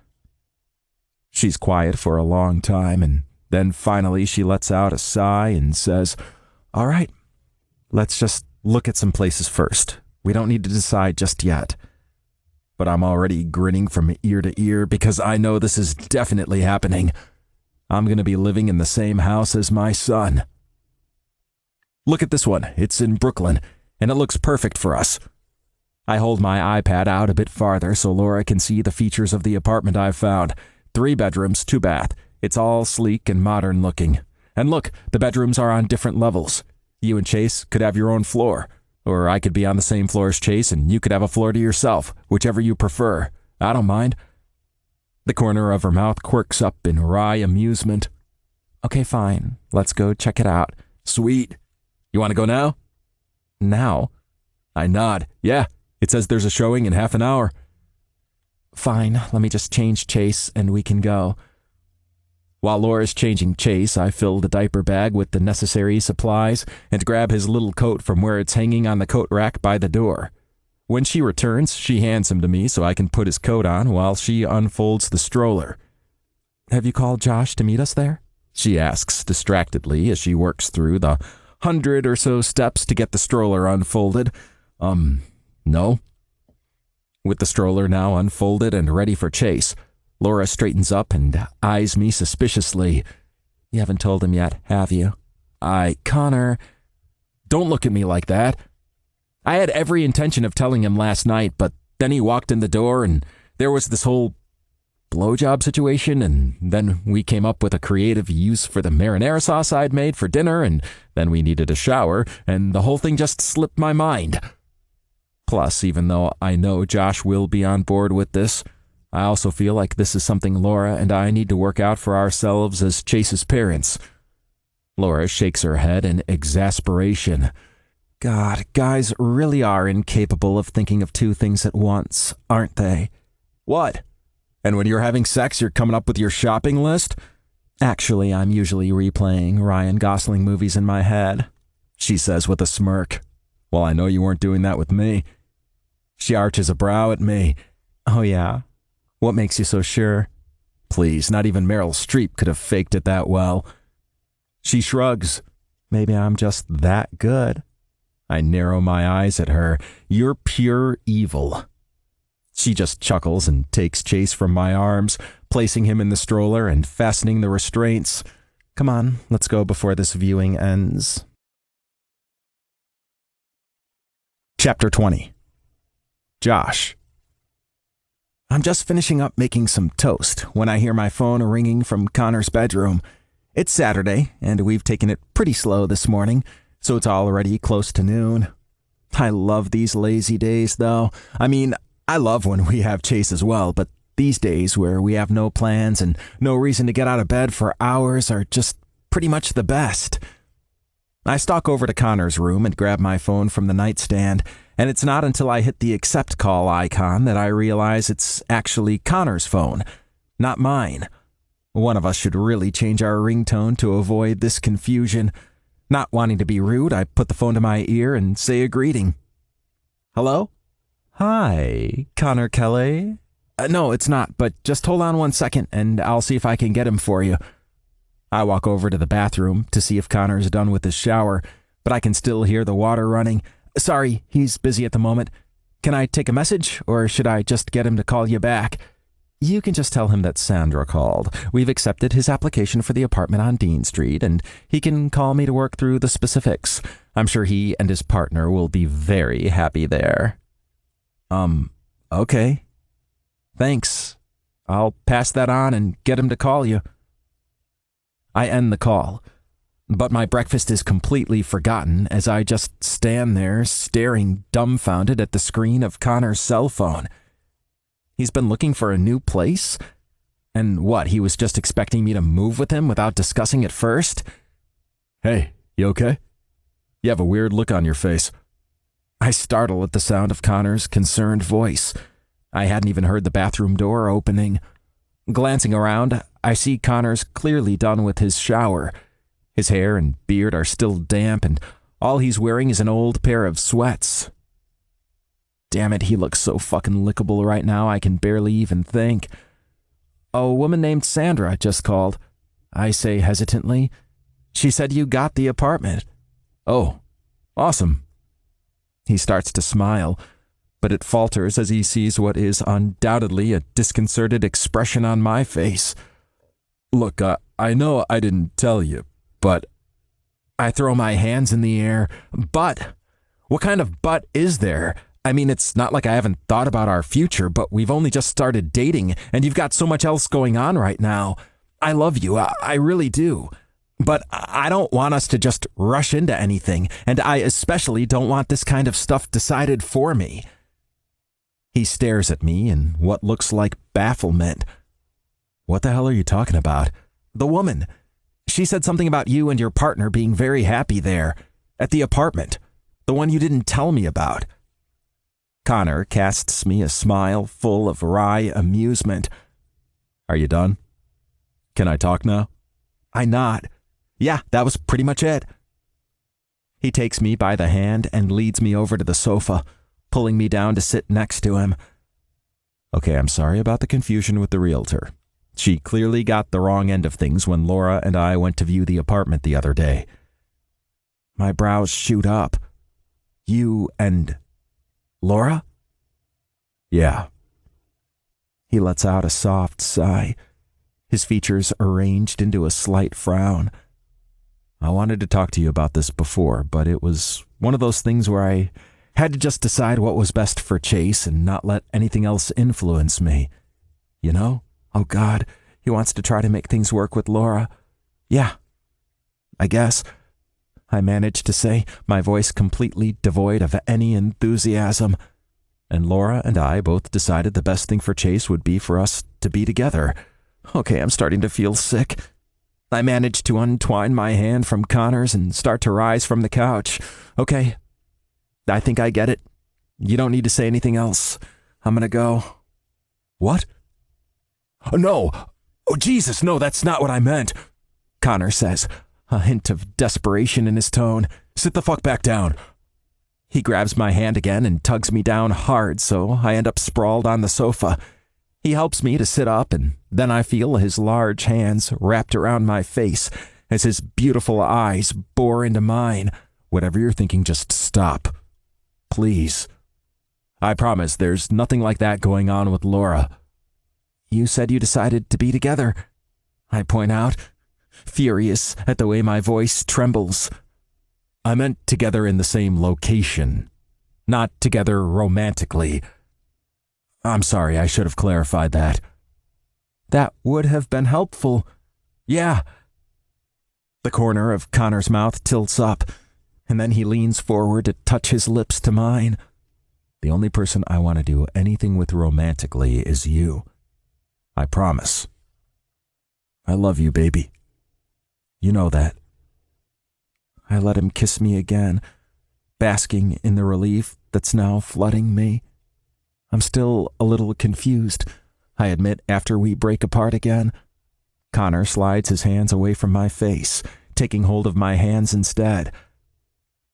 She's quiet for a long time, and then finally she lets out a sigh and says, All right, let's just look at some places first. We don't need to decide just yet. But I'm already grinning from ear to ear because I know this is definitely happening. I'm going to be living in the same house as my son. Look at this one. It's in Brooklyn, and it looks perfect for us. I hold my iPad out a bit farther so Laura can see the features of the apartment I've found. 3 bedrooms, 2 bath. It's all sleek and modern looking. And look, the bedrooms are on different levels. You and Chase could have your own floor. Or I could be on the same floor as Chase and you could have a floor to yourself, whichever you prefer. I don't mind. The corner of her mouth quirks up in wry amusement. Okay, fine. Let's go check it out. Sweet. You want to go now? Now? I nod. Yeah, it says there's a showing in half an hour. Fine, let me just change Chase and we can go. While Laura's changing Chase, I fill the diaper bag with the necessary supplies and grab his little coat from where it's hanging on the coat rack by the door. When she returns, she hands him to me so I can put his coat on while she unfolds the stroller. Have you called Josh to meet us there? She asks distractedly as she works through the 100 or so steps to get the stroller unfolded. No. With the stroller now unfolded and ready for Chase, Laura straightens up and eyes me suspiciously. You haven't told him yet, have you? Connor. Don't look at me like that. I had every intention of telling him last night, but then he walked in the door and there was this whole blowjob situation, and then we came up with a creative use for the marinara sauce I'd made for dinner, and then we needed a shower, and the whole thing just slipped my mind. Plus, even though I know Josh will be on board with this, I also feel like this is something Laura and I need to work out for ourselves as Chase's parents. Laura shakes her head in exasperation. God, guys really are incapable of thinking of 2 things at once, aren't they? What? And when you're having sex, you're coming up with your shopping list? Actually, I'm usually replaying Ryan Gosling movies in my head, she says with a smirk. Well, I know you weren't doing that with me. She arches a brow at me. Oh, yeah? What makes you so sure? Please, not even Meryl Streep could have faked it that well. She shrugs. Maybe I'm just that good. I narrow my eyes at her. You're pure evil. She just chuckles and takes Chase from my arms, placing him in the stroller and fastening the restraints. Come on, let's go before this viewing ends. Chapter 20. Josh. I'm just finishing up making some toast when I hear my phone ringing from Connor's bedroom. It's Saturday, and we've taken it pretty slow this morning, so it's already close to noon. I love these lazy days, though. I mean, I love when we have Chase as well, but these days where we have no plans and no reason to get out of bed for hours are just pretty much the best. I stalk over to Connor's room and grab my phone from the nightstand, and it's not until I hit the accept call icon that I realize it's actually Connor's phone, not mine. One of us should really change our ringtone to avoid this confusion. Not wanting to be rude, I put the phone to my ear and say a greeting. Hello? Hi, Connor Kelly? No, it's not, but just hold on 1 second and I'll see if I can get him for you. I walk over to the bathroom to see if Connor's done with his shower, but I can still hear the water running. Sorry, he's busy at the moment. Can I take a message, or should I just get him to call you back? You can just tell him that Sandra called. We've accepted his application for the apartment on Dean Street, and he can call me to work through the specifics. I'm sure he and his partner will be very happy there. Okay. Thanks. I'll pass that on and get him to call you. I end the call, but my breakfast is completely forgotten as I just stand there staring dumbfounded at the screen of Connor's cell phone. He's been looking for a new place? And what, he was just expecting me to move with him without discussing it first?
Hey, you okay?
You have a weird look on your face. I startle at the sound of Connor's concerned voice. I hadn't even heard the bathroom door opening. Glancing around, I see Connor's clearly done with his shower. His hair and beard are still damp, and all he's wearing is an old pair of sweats. Damn it, he looks so fucking lickable right now I can barely even think. A woman named Sandra just called, I say hesitantly. She said you got the apartment.
Oh, awesome.
He starts to smile, but it falters as he sees what is undoubtedly a disconcerted expression on my face.
Look, I know I didn't tell you, but...
I throw my hands in the air. But? What kind of but is there? I mean, it's not like I haven't thought about our future, but we've only just started dating, and you've got so much else going on right now. I love you, I really do. But I don't want us to just rush into anything, and I especially don't want this kind of stuff decided for me. He stares at me in what looks like bafflement.
What the hell are you talking about?
The woman. She said something about you and your partner being very happy there, at the apartment, the one you didn't tell me about. Connor casts me a smile full of wry amusement.
Are you done? Can I talk now?
I nod. Yeah, that was pretty much it. He takes me by the hand and leads me over to the sofa, pulling me down to sit next to him.
Okay, I'm sorry about the confusion with the realtor.
She clearly got the wrong end of things when Laura and I went to view the apartment the other day. My brows shoot up. You and Laura?
Yeah.
He lets out a soft sigh, his features arranged into a slight frown.
I wanted to talk to you about this before, but it was one of those things where I had to just decide what was best for Chase and not let anything else influence me. You know?
Oh God, he wants to try to make things work with Laura. Yeah, I guess. I managed to say, my voice completely devoid of any enthusiasm.
And Laura and I both decided the best thing for Chase would be for us to be together.
Okay, I'm starting to feel sick. I managed to untwine my hand from Connor's and start to rise from the couch. Okay, I think I get it. You don't need to say anything else. I'm gonna go.
What? No! Oh, Jesus, no, that's not what I meant.
Connor says, a hint of desperation in his tone.
Sit the fuck back down.
He grabs my hand again and tugs me down hard, so I end up sprawled on the sofa. He helps me to sit up, and then I feel his large hands wrapped around my face as his beautiful eyes bore into mine.
Whatever you're thinking, just stop. Please.
I promise there's nothing like that going on with Laura. You said you decided to be together, I point out, furious at the way my voice trembles.
I meant together in the same location, not together romantically. I'm sorry, I should have clarified that.
That would have been helpful.
Yeah.
The corner of Connor's mouth tilts up, and then he leans forward to touch his lips to mine.
The only person I want to do anything with romantically is you. I promise. I love you, baby. You know that.
I let him kiss me again, basking in the relief that's now flooding me. I'm still a little confused, I admit, after we break apart again. Connor slides his hands away from my face, taking hold of my hands instead.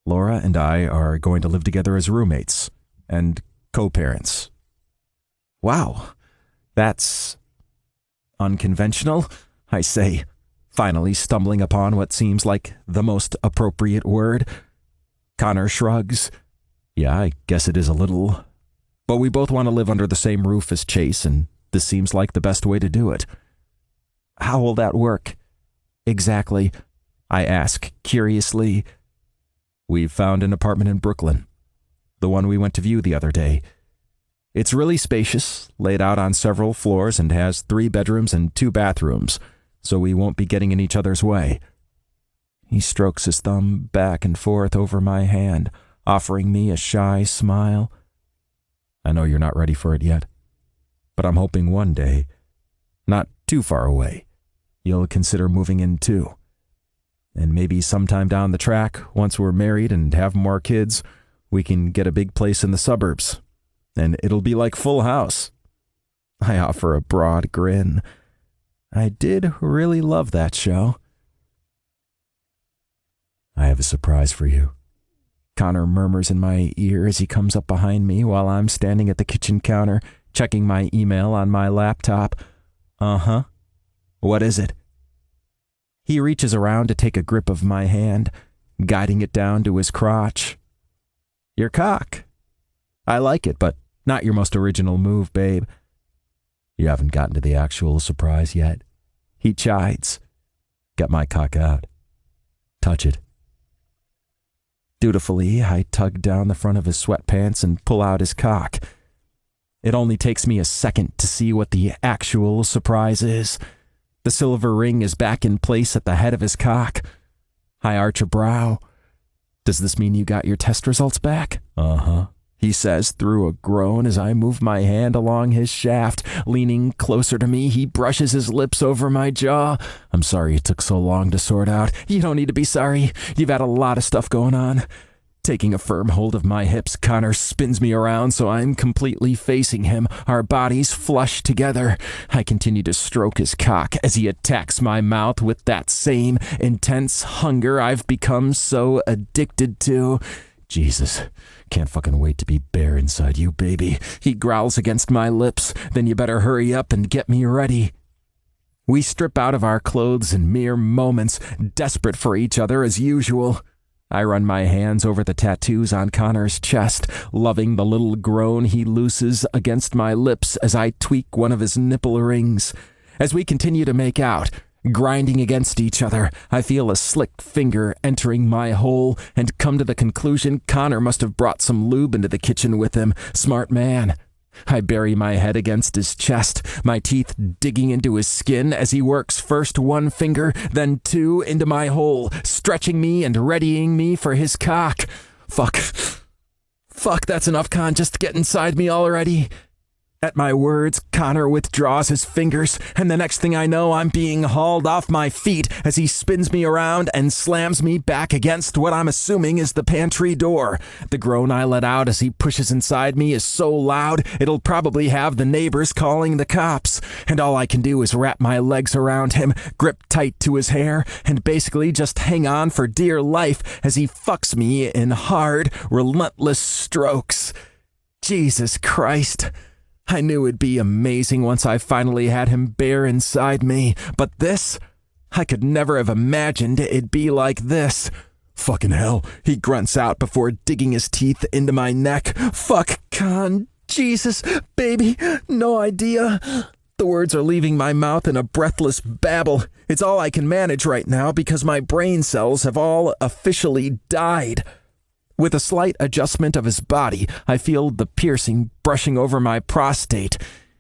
Laura and I are going to live together as roommates and co-parents.
Wow, that's unconventional, I say, finally stumbling upon what seems like the most appropriate word. Connor shrugs.
Yeah, I guess it is a little.
But we both want to live under the same roof as Chase, and this seems like the best way to do it. How will that work? Exactly, I ask curiously. We've found an apartment in Brooklyn, the one we went to view the other day. It's really spacious, laid out on several floors, and has 3 bedrooms and 2 bathrooms, so we won't be getting in each other's way. He strokes his thumb back and forth over my hand, offering me a shy smile. I know you're not ready for it yet, but I'm hoping one day, not too far away, you'll consider moving in too. And maybe sometime down the track, once we're married and have more kids, we can get a big place in the suburbs, and it'll be like Full House. I offer a broad grin. I did really love that show. I have a surprise for you, Connor murmurs in my ear as he comes up behind me while I'm standing at the kitchen counter, checking my email on my laptop. Uh-huh. What is it? He reaches around to take a grip of my hand, guiding it down to his crotch. Your cock. I like it, but not your most original move, babe. You haven't gotten to the actual surprise yet. He chides. Get my cock out. Touch it. Dutifully, I tug down the front of his sweatpants and pull out his cock. It only takes me a second to see what the actual surprise is. The silver ring is back in place at the head of his cock. I arch a brow. Does this mean you got your test results back? Uh-huh, he says through a groan as I move my hand along his shaft. Leaning closer to me, he brushes his lips over my jaw. I'm sorry it took so long to sort out. You don't need to be sorry. You've had a lot of stuff going on. Taking a firm hold of my hips, Connor spins me around so I'm completely facing him, our bodies flush together. I continue to stroke his cock as he attacks my mouth with that same intense hunger I've become so addicted to. Jesus, can't fucking wait to be bare inside you, baby. He growls against my lips. Then you better hurry up and get me ready. We strip out of our clothes in mere moments, desperate for each other as usual. I run my hands over the tattoos on Connor's chest, loving the little groan he looses against my lips as I tweak one of his nipple rings. As we continue to make out, grinding against each other, I feel a slick finger entering my hole and come to the conclusion Connor must have brought some lube into the kitchen with him. Smart man. I bury my head against his chest, my teeth digging into his skin as he works first one finger, then 2 into my hole, stretching me and readying me for his cock. Fuck, that's enough, Con. Just get inside me already. At my words, Connor withdraws his fingers, and the next thing I know, I'm being hauled off my feet as he spins me around and slams me back against what I'm assuming is the pantry door. The groan I let out as he pushes inside me is so loud, it'll probably have the neighbors calling the cops. And all I can do is wrap my legs around him, grip tight to his hair, and basically just hang on for dear life as he fucks me in hard, relentless strokes. Jesus Christ. I knew it'd be amazing once I finally had him bare inside me, but this? I could never have imagined it'd be like this. Fucking hell, he grunts out before digging his teeth into my neck. Fuck, Con, Jesus, baby, no idea. The words are leaving my mouth in a breathless babble. It's all I can manage right now because my brain cells have all officially died. With a slight adjustment of his body, I feel the piercing brushing over my prostate.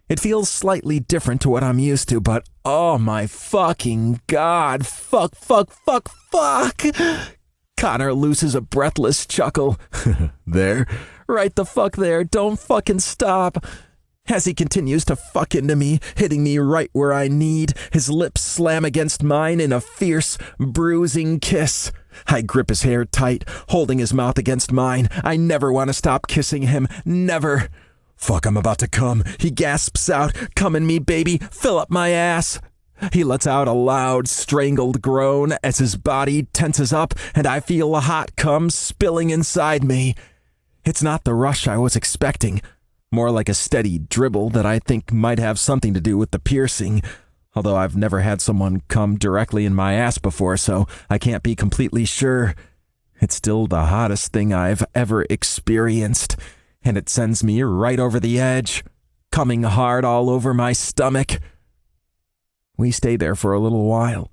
It feels slightly different to what I'm used to, but oh my fucking God, fuck. Connor looses a breathless chuckle. There? Right the fuck there, don't fucking stop. As he continues to fuck into me, hitting me right where I need, his lips slam against mine in a fierce, bruising kiss. I grip his hair tight, holding his mouth against mine. I never want to stop kissing him. Never. Fuck, I'm about to come. He gasps out, "Come in me, baby. Fill up my ass." He lets out a loud, strangled groan as his body tenses up, and I feel a hot cum spilling inside me. It's not the rush I was expecting. More like a steady dribble that I think might have something to do with the piercing. Although I've never had someone come directly in my ass before, so I can't be completely sure. It's still the hottest thing I've ever experienced, and it sends me right over the edge, coming hard all over my stomach. We stay there for a little while,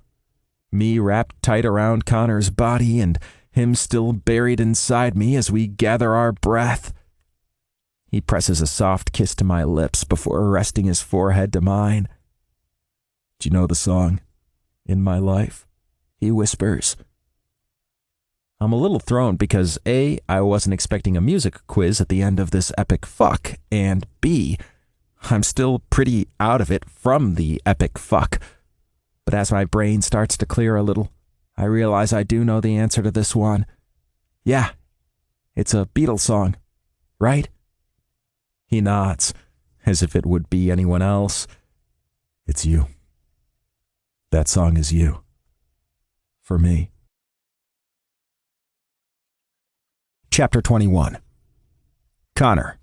me wrapped tight around Connor's body and him still buried inside me as we gather our breath. He presses a soft kiss to my lips before resting his forehead to mine. "Do you know the song, In My Life?" he whispers. I'm a little thrown because A, I wasn't expecting a music quiz at the end of this epic fuck, and B, I'm still pretty out of it from the epic fuck. But as my brain starts to clear a little, I realize I do know the answer to this one. Yeah, it's a Beatles song, right? He nods, as if it would be anyone else. "It's you. That song is you. For me."
Chapter 21. Connor.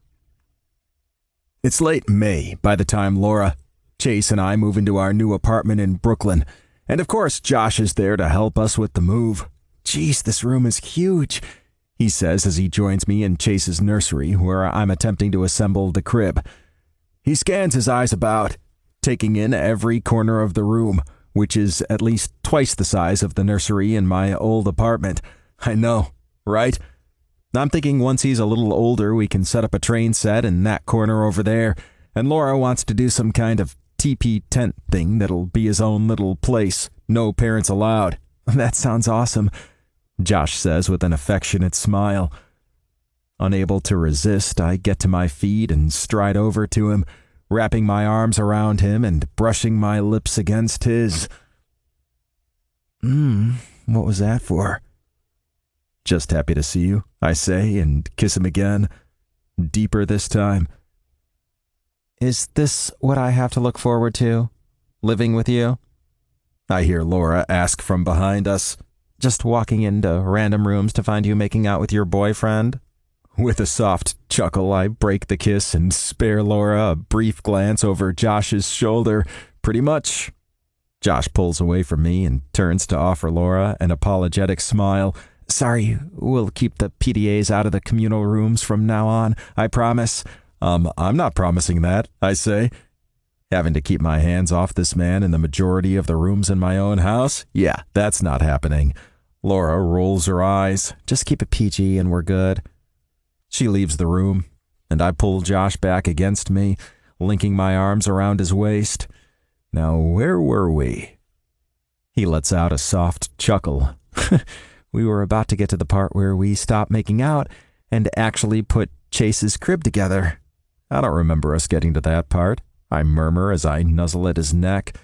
It's late May by the time Laura, Chase, and I move into our new apartment in Brooklyn, and of course Josh is there to help us with the move. "Geez, this room is huge," he says as he joins me in Chase's nursery, where I'm attempting to assemble the crib. He scans his eyes about, taking in every corner of the room, which is at least twice the size of the nursery in my old apartment. I know, right? I'm thinking once he's a little older, we can set up a train set in that corner over there, and Laura wants to do some kind of teepee tent thing that'll be his own little place, no parents allowed. "That sounds awesome," Josh says with an affectionate smile. Unable to resist, I get to my feet and stride over to him, wrapping my arms around him and brushing my lips against his. What was that for?" "Just happy to see you," I say, and kiss him again, deeper this time. "Is this what I have to look forward to? Living with you?" I hear Laura ask from behind us. "Just walking into random rooms to find you making out with your boyfriend?" With a soft chuckle, I break the kiss and spare Laura a brief glance over Josh's shoulder. "Pretty much." Josh pulls away from me and turns to offer Laura an apologetic smile. "Sorry, we'll keep the PDAs out of the communal rooms from now on, I promise." I'm not promising that," I say. Having to keep my hands off this man in the majority of the rooms in my own house? Yeah, that's not happening. Laura rolls her eyes. "Just keep it PG and we're good." She leaves the room, and I pull Josh back against me, linking my arms around his waist. Now, where were we? He lets out a soft chuckle. We were about to get to the part where we stopped making out and actually put Chase's crib together. I don't remember us getting to that part, I murmur as I nuzzle at his neck.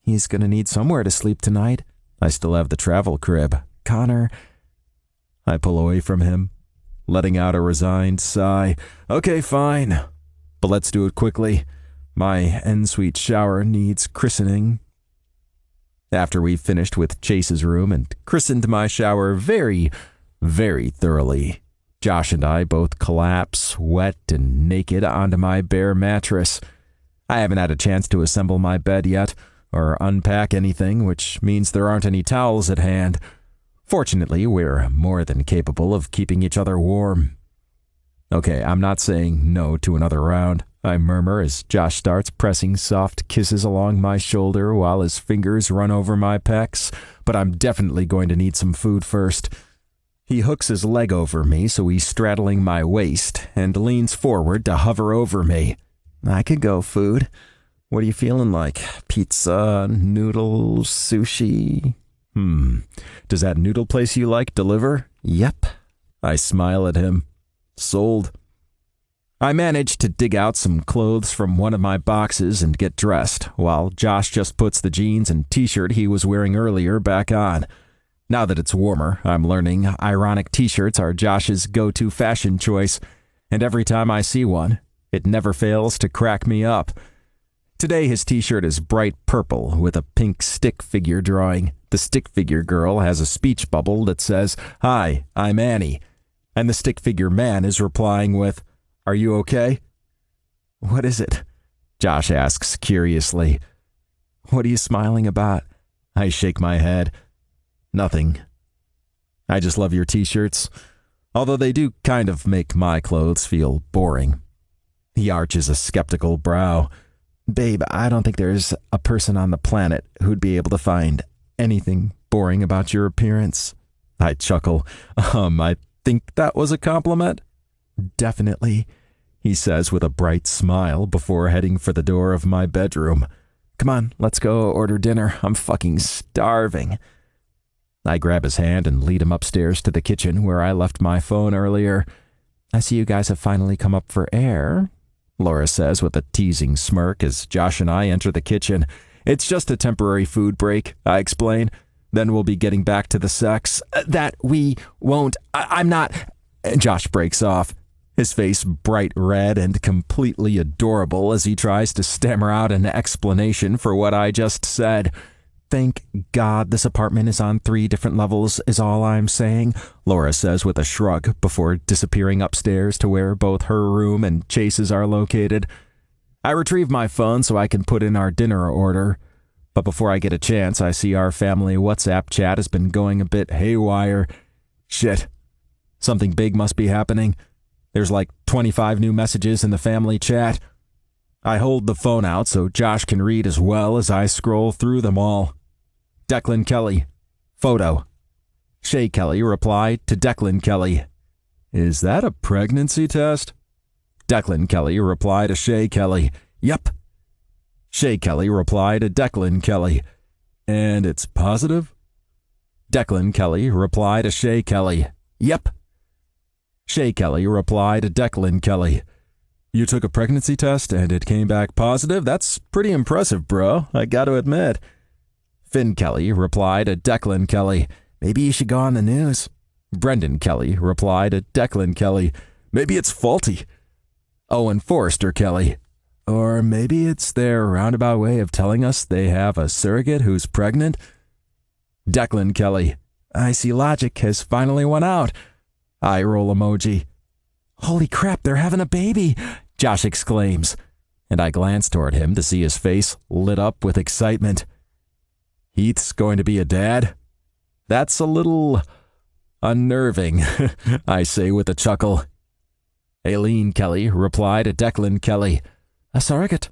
"He's gonna need somewhere to sleep tonight. I still have the travel crib. Connor." I pull away from him, letting out a resigned sigh. "Okay, fine. But let's do it quickly. My ensuite shower needs christening." After we finished with Chase's room and christened my shower very, very thoroughly, Josh and I both collapse, wet and naked, onto my bare mattress. I haven't had a chance to assemble my bed yet, or unpack anything, which means there aren't any towels at hand. Fortunately, we're more than capable of keeping each other warm. "Okay, I'm not saying no to another round," I murmur as Josh starts pressing soft kisses along my shoulder while his fingers run over my pecs, "but I'm definitely going to need some food first." He hooks his leg over me so he's straddling my waist and leans forward to hover over me. "I could go food. What are you feeling like? Pizza, noodles, sushi?" "Does that noodle place you like deliver?" "Yep." I smile at him. Sold. I manage to dig out some clothes from one of my boxes and get dressed, while Josh just puts the jeans and t-shirt he was wearing earlier back on. Now that it's warmer, I'm learning ironic t-shirts are Josh's go-to fashion choice, and every time I see one, it never fails to crack me up. Today his t-shirt is bright purple with a pink stick figure drawing. The stick figure girl has a speech bubble that says, "Hi, I'm Annie," and the stick figure man is replying with, "Are you okay?" "What is it?" Josh asks curiously. "What are you smiling about?" I shake my head. "Nothing. I just love your t-shirts, although they do kind of make my clothes feel boring." He arches a skeptical brow. "Babe, I don't think there's a person on the planet who'd be able to find anything boring about your appearance." I chuckle. I think that was a compliment.
Definitely, he says with a bright smile before heading for the door of my bedroom. Come on, let's go order dinner. I'm fucking starving. I grab his hand and lead him upstairs to the kitchen where I left my phone earlier. I see you guys have finally come up for air, Laura says with a teasing smirk as Josh and I enter the kitchen. It's just a temporary food break, I explain. Then we'll be getting back to the sex. That we won't. I'm not. Josh breaks off, his face bright red and completely adorable as he tries to stammer out an explanation for what I just said. Thank God this apartment is on 3 different levels is all I'm saying, Laura says with a shrug before disappearing upstairs to where both her room and Chase's are located. I retrieve my phone so I can put in our dinner order. But before I get a chance, I see our family WhatsApp chat has been going a bit haywire. Shit. Something big must be happening. There's like 25 new messages in the family chat. I hold the phone out so Josh can read as well as I scroll through them all. Declan Kelly. Photo. Shay Kelly replied to Declan Kelly. Is that a pregnancy test? Declan Kelly replied to Shay Kelly. Yep. Shay Kelly replied to Declan Kelly. And it's positive? Declan Kelly replied to Shay Kelly. Yep. Shay Kelly replied to Declan Kelly. You took a pregnancy test and it came back positive? That's pretty impressive, bro. I gotta admit. Finn Kelly replied to Declan Kelly. Maybe you should go on the news. Brendan Kelly replied to Declan Kelly. Maybe it's faulty. Owen Forrester Kelly. Or maybe it's their roundabout way of telling us they have a surrogate who's pregnant. Declan Kelly. I see logic has finally won out. Eye roll emoji. Holy crap, they're having a baby, Josh exclaims, and I glance toward him to see his face lit up with excitement. Heath's going to be a dad? That's a little unnerving, I say with a chuckle. Aileen Kelly replied to Declan Kelly. A surrogate?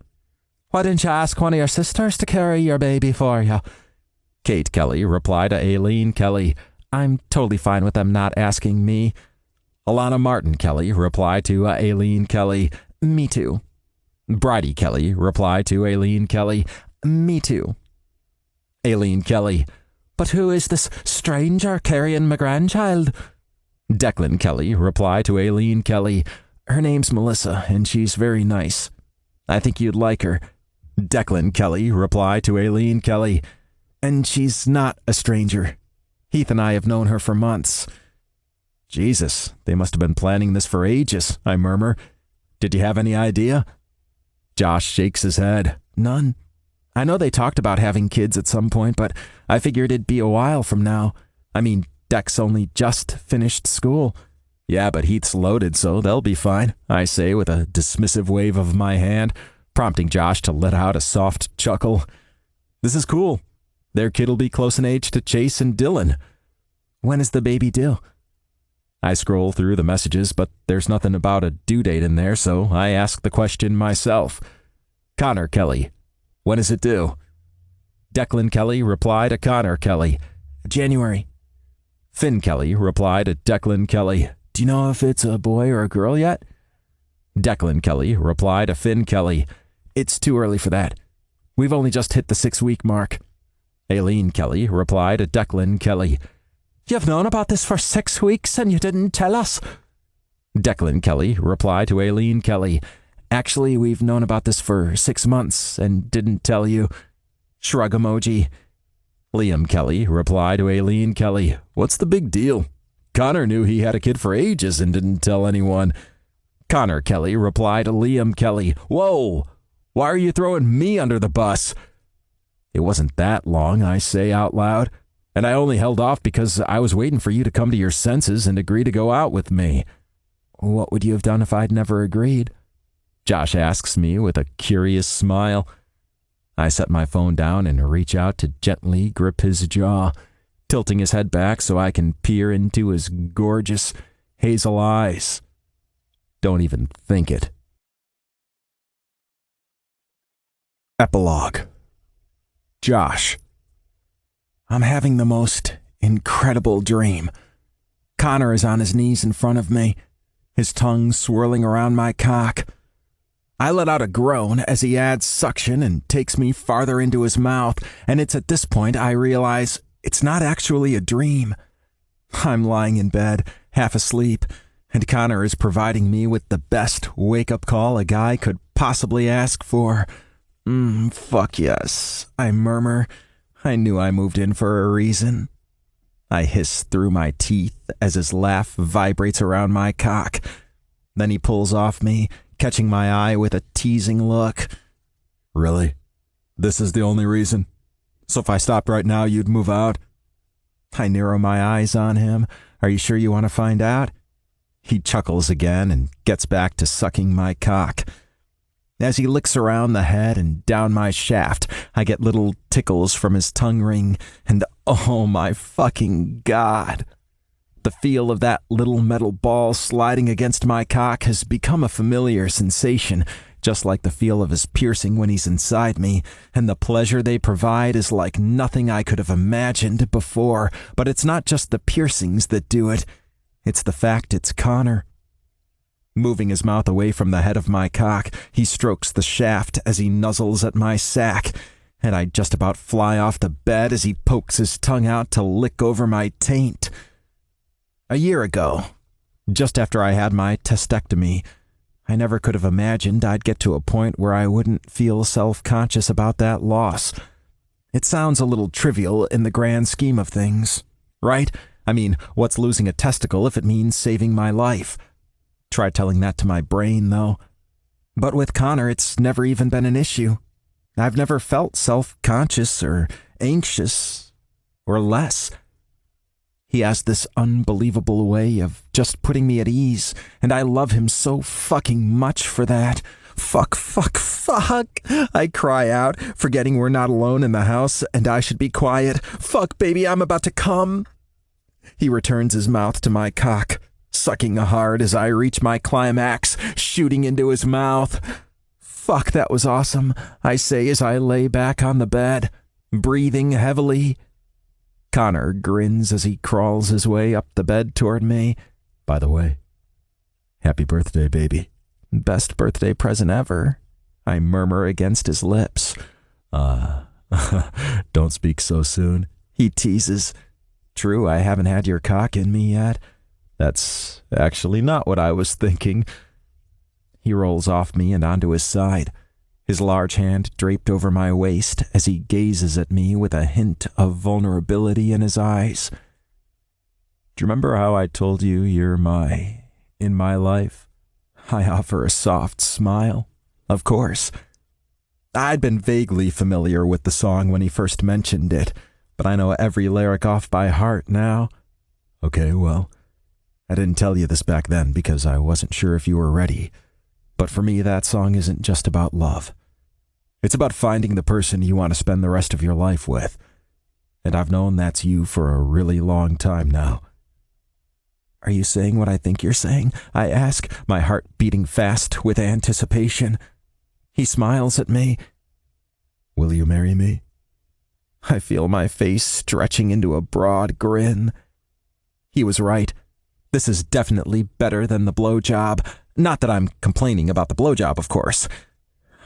Why didn't you ask one of your sisters to carry your baby for you? Kate Kelly replied to Aileen Kelly. I'm totally fine with them not asking me. Alana Martin Kelly replied to Aileen Kelly. Me too. Bridie Kelly replied to Aileen Kelly. Me too. Aileen Kelly. But who is this stranger carrying my grandchild? Declan Kelly replied to Aileen Kelly. Her name's Melissa, and she's very nice. I think you'd like her. Declan Kelly replied to Aileen Kelly. And she's not a stranger. Heath and I have known her for months. Jesus, they must have been planning this for ages, I murmur. Did you have any idea? Josh shakes his head. None. I know they talked about having kids at some point, but I figured it'd be a while from now. I mean, Dex only just finished school. Yeah, but Heath's loaded, so they'll be fine, I say with a dismissive wave of my hand, prompting Josh to let out a soft chuckle. This is cool. Their kid'll be close in age to Chase and Dylan. When is the baby due? I scroll through the messages, but there's nothing about a due date in there, so I ask the question myself. Connor Kelly. When is it due? Declan Kelly replied to Connor Kelly. January. Finn Kelly replied to Declan Kelly. Do you know if it's a boy or a girl yet? Declan Kelly replied to Finn Kelly. It's too early for that. We've only just hit the 6-week mark. Aileen Kelly replied to Declan Kelly. You've known about this for 6 weeks and you didn't tell us. Declan Kelly replied to Aileen Kelly. Actually, we've known about this for 6 months and didn't tell you. Shrug emoji. Liam Kelly replied to Aileen Kelly. What's the big deal? Connor knew he had a kid for ages and didn't tell anyone. Connor Kelly replied to Liam Kelly. Whoa! Why are you throwing me under the bus? It wasn't that long, I say out loud, and I only held off because I was waiting for you to come to your senses and agree to go out with me. What would you have done if I'd never agreed? Josh asks me with a curious smile. I set my phone down and reach out to gently grip his jaw, tilting his head back so I can peer into his gorgeous hazel eyes. Don't even think it. Epilogue. Josh. I'm having the most incredible dream. Connor is on his knees in front of me, his tongue swirling around my cock. I let out a groan as he adds suction and takes me farther into his mouth, and it's at this point I realize it's not actually a dream. I'm lying in bed, half asleep, and Connor is providing me with the best wake-up call a guy could possibly ask for. Fuck yes, I murmur. I knew I moved in for a reason. I hiss through my teeth as his laugh vibrates around my cock. Then he pulls off me, catching my eye with a teasing look.
Really? This is the only reason? So if I stopped right now, you'd move out?
I narrow my eyes on him. Are you sure you want to find out? He chuckles again and gets back to sucking my cock. As he licks around the head and down my shaft, I get little tickles from his tongue ring, and oh my fucking God. The feel of that little metal ball sliding against my cock has become a familiar sensation, just like the feel of his piercing when he's inside me, and the pleasure they provide is like nothing I could have imagined before. But it's not just the piercings that do it, it's the fact it's Connor. Moving his mouth away from the head of my cock, he strokes the shaft as he nuzzles at my sack, and I just about fly off the bed as he pokes his tongue out to lick over my taint. A year ago, just after I had my testectomy, I never could have imagined I'd get to a point where I wouldn't feel self-conscious about that loss. It sounds a little trivial in the grand scheme of things, right? I mean, what's losing a testicle if it means saving my life? Try telling that to my brain, though. But with Connor, it's never even been an issue. I've never felt self-conscious or anxious or less. He has this unbelievable way of just putting me at ease, and I love him so fucking much for that. Fuck, fuck, fuck, I cry out, forgetting we're not alone in the house and I should be quiet. Fuck, baby, I'm about to come. He returns his mouth to my cock, sucking hard as I reach my climax, shooting into his mouth. Fuck, that was awesome, I say as I lay back on the bed, breathing heavily. Connor grins as he crawls his way up the bed toward me.
By the way, happy birthday, baby.
Best birthday present ever, I murmur against his lips.
Don't speak so soon,
he teases. True, I haven't had your cock in me yet.
That's actually not what I was thinking.
He rolls off me and onto his side, his large hand draped over my waist as he gazes at me with a hint of vulnerability in his eyes.
Do you remember how I told you you're in my life?
I offer a soft smile. Of course. I'd been vaguely familiar with the song when he first mentioned it, but I know every lyric off by heart now.
Okay, well, I didn't tell you this back then because I wasn't sure if you were ready. But for me, that song isn't just about love. It's about finding the person you want to spend the rest of your life with. And I've known that's you for a really long time now.
Are you saying what I think you're saying? I ask, my heart beating fast with anticipation. He smiles at me.
Will you marry me?
I feel my face stretching into a broad grin. He was right. This is definitely better than the blowjob. Not that I'm complaining about the blowjob, of course.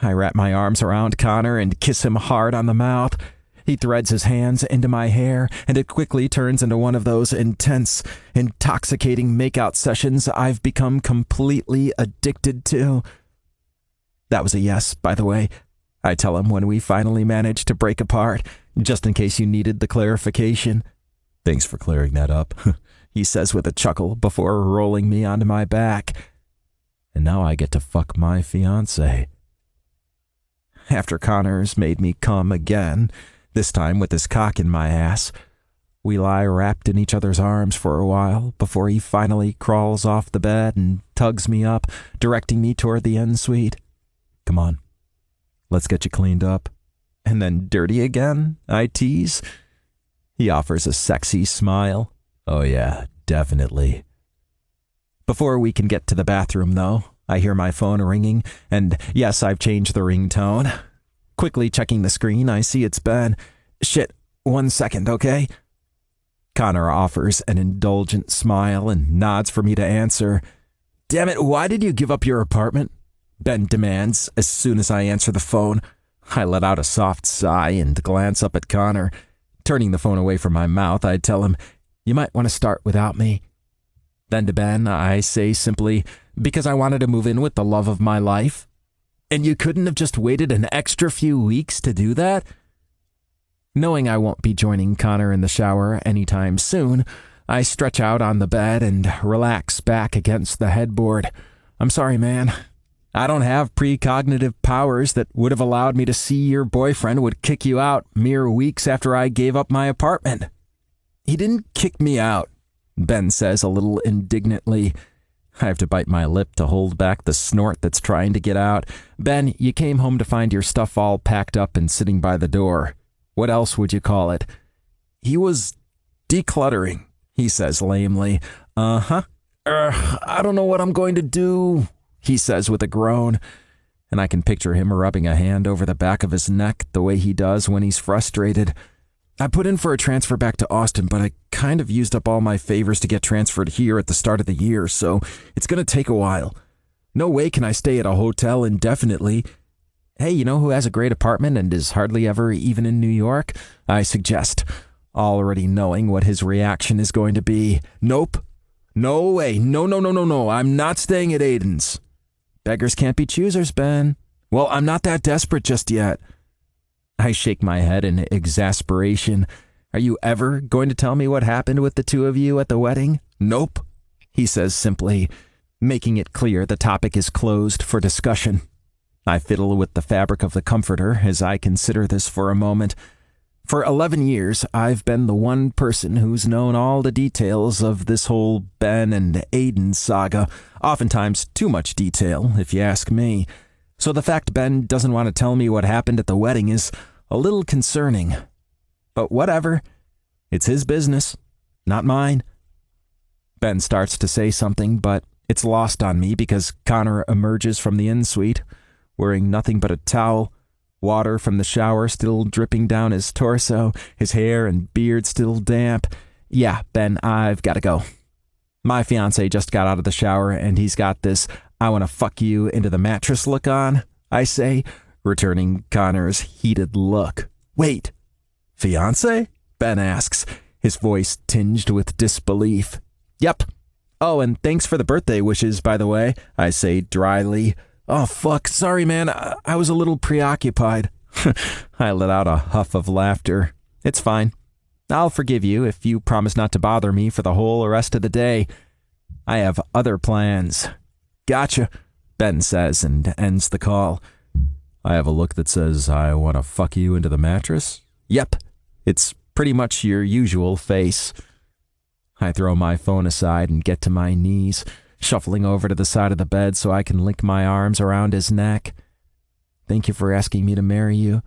I wrap my arms around Connor and kiss him hard on the mouth. He threads his hands into my hair, and it quickly turns into one of those intense, intoxicating makeout sessions I've become completely addicted to. That was a yes, by the way. I tell him when we finally manage to break apart, just in case you needed the clarification.
Thanks for clearing that up,
he says with a chuckle before rolling me onto my back.
And now I get to fuck my fiancé.
After Connor's made me come again, this time with his cock in my ass, we lie wrapped in each other's arms for a while before he finally crawls off the bed and tugs me up, directing me toward the ensuite.
Come on, let's get you cleaned up.
And then dirty again, I tease. He offers a sexy smile.
Oh yeah, definitely.
Before we can get to the bathroom, though, I hear my phone ringing, and yes, I've changed the ringtone. Quickly checking the screen, I see it's Ben. Shit, 1 second, okay? Connor offers an indulgent smile and nods for me to answer. Damn it, why did you give up your apartment? Ben demands as soon as I answer the phone. I let out a soft sigh and glance up at Connor. Turning the phone away from my mouth, I tell him, you might want to start without me. Then to Ben, I say simply, because I wanted to move in with the love of my life. And you couldn't have just waited an extra few weeks to do that? Knowing I won't be joining Connor in the shower anytime soon, I stretch out on the bed and relax back against the headboard. I'm sorry, man. I don't have precognitive powers that would have allowed me to see your boyfriend would kick you out mere weeks after I gave up my apartment. He didn't kick me out, Ben says a little indignantly. I have to bite my lip to hold back the snort that's trying to get out. Ben, you came home to find your stuff all packed up and sitting by the door. What else would you call it? He was decluttering, he says lamely. I don't know what I'm going to do, he says with a groan. And I can picture him rubbing a hand over the back of his neck the way he does when he's frustrated. I put in for a transfer back to Austin, but I kind of used up all my favors to get transferred here at the start of the year, so it's going to take a while. No way can I stay at a hotel indefinitely. Hey, you know who has a great apartment and is hardly ever even in New York? I suggest, already knowing what his reaction is going to be. Nope. No way. No. I'm not staying at Aiden's. Beggars can't be choosers, Ben. Well, I'm not that desperate just yet. I shake my head in exasperation. Are you ever going to tell me what happened with the two of you at the wedding? Nope, he says simply, making it clear the topic is closed for discussion. I fiddle with the fabric of the comforter as I consider this for a moment. For 11 years, I've been the one person who's known all the details of this whole Ben and Aiden saga, oftentimes too much detail, if you ask me. So the fact Ben doesn't want to tell me what happened at the wedding is a little concerning. But whatever. It's his business, not mine. Ben starts to say something, but it's lost on me because Connor emerges from the in-suite, wearing nothing but a towel, water from the shower still dripping down his torso, his hair and beard still damp. Yeah, Ben, I've got to go. My fiancé just got out of the shower and he's got this I want to fuck you into the mattress look on, I say, returning Connor's heated look. Wait, fiancé? Ben asks, his voice tinged with disbelief. Yep. Oh, and thanks for the birthday wishes, by the way, I say dryly. Oh, fuck, sorry, man, I was a little preoccupied. I let out a huff of laughter. It's fine. I'll forgive you if you promise not to bother me for the whole rest of the day. I have other plans. Gotcha, Ben says and ends the call. I have a look that says, I want to fuck you into the mattress? Yep, it's pretty much your usual face. I throw my phone aside and get to my knees, shuffling over to the side of the bed so I can link my arms around his neck. Thank you for asking me to marry you,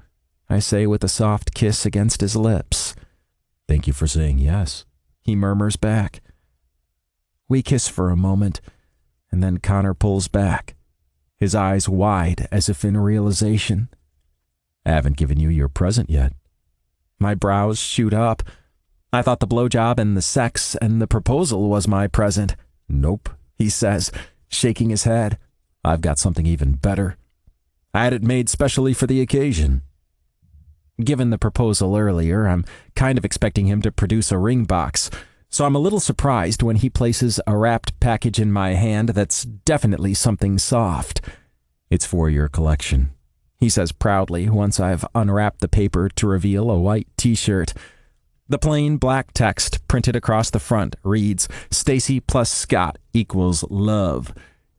I say with a soft kiss against his lips. Thank you for saying yes, he murmurs back. We kiss for a moment, and then Connor pulls back, his eyes wide as if in realization. I haven't given you your present yet. My brows shoot up. I thought the blowjob and the sex and the proposal was my present. Nope, he says, shaking his head. I've got something even better. I had it made specially for the occasion. Given the proposal earlier, I'm kind of expecting him to produce a ring box, so I'm a little surprised when he places a wrapped package in my hand that's definitely something soft. It's for your collection, he says proudly once I've unwrapped the paper to reveal a white t-shirt. The plain black text printed across the front reads, Stacy plus Scott equals love.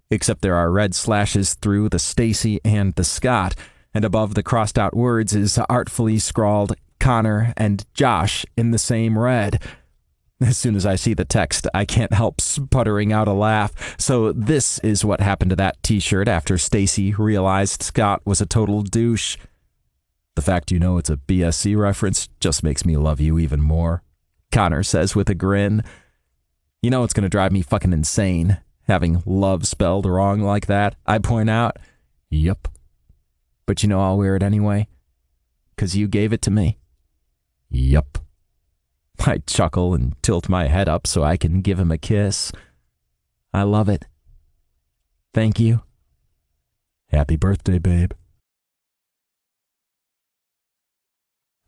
Except there are red slashes through the Stacy and the Scott, and above the crossed out words is artfully scrawled Connor and Josh in the same red. As soon as I see the text, I can't help sputtering out a laugh. So this is what happened to that t-shirt after Stacy realized Scott was a total douche. The fact you know it's a BSC reference just makes me love you even more, Connor says with a grin. You know it's going to drive me fucking insane, having love spelled wrong like that, I point out. Yup. But you know I'll wear it anyway, 'cause you gave it to me. Yup. I chuckle and tilt my head up so I can give him a kiss. I love it. Thank you.
Happy birthday, babe.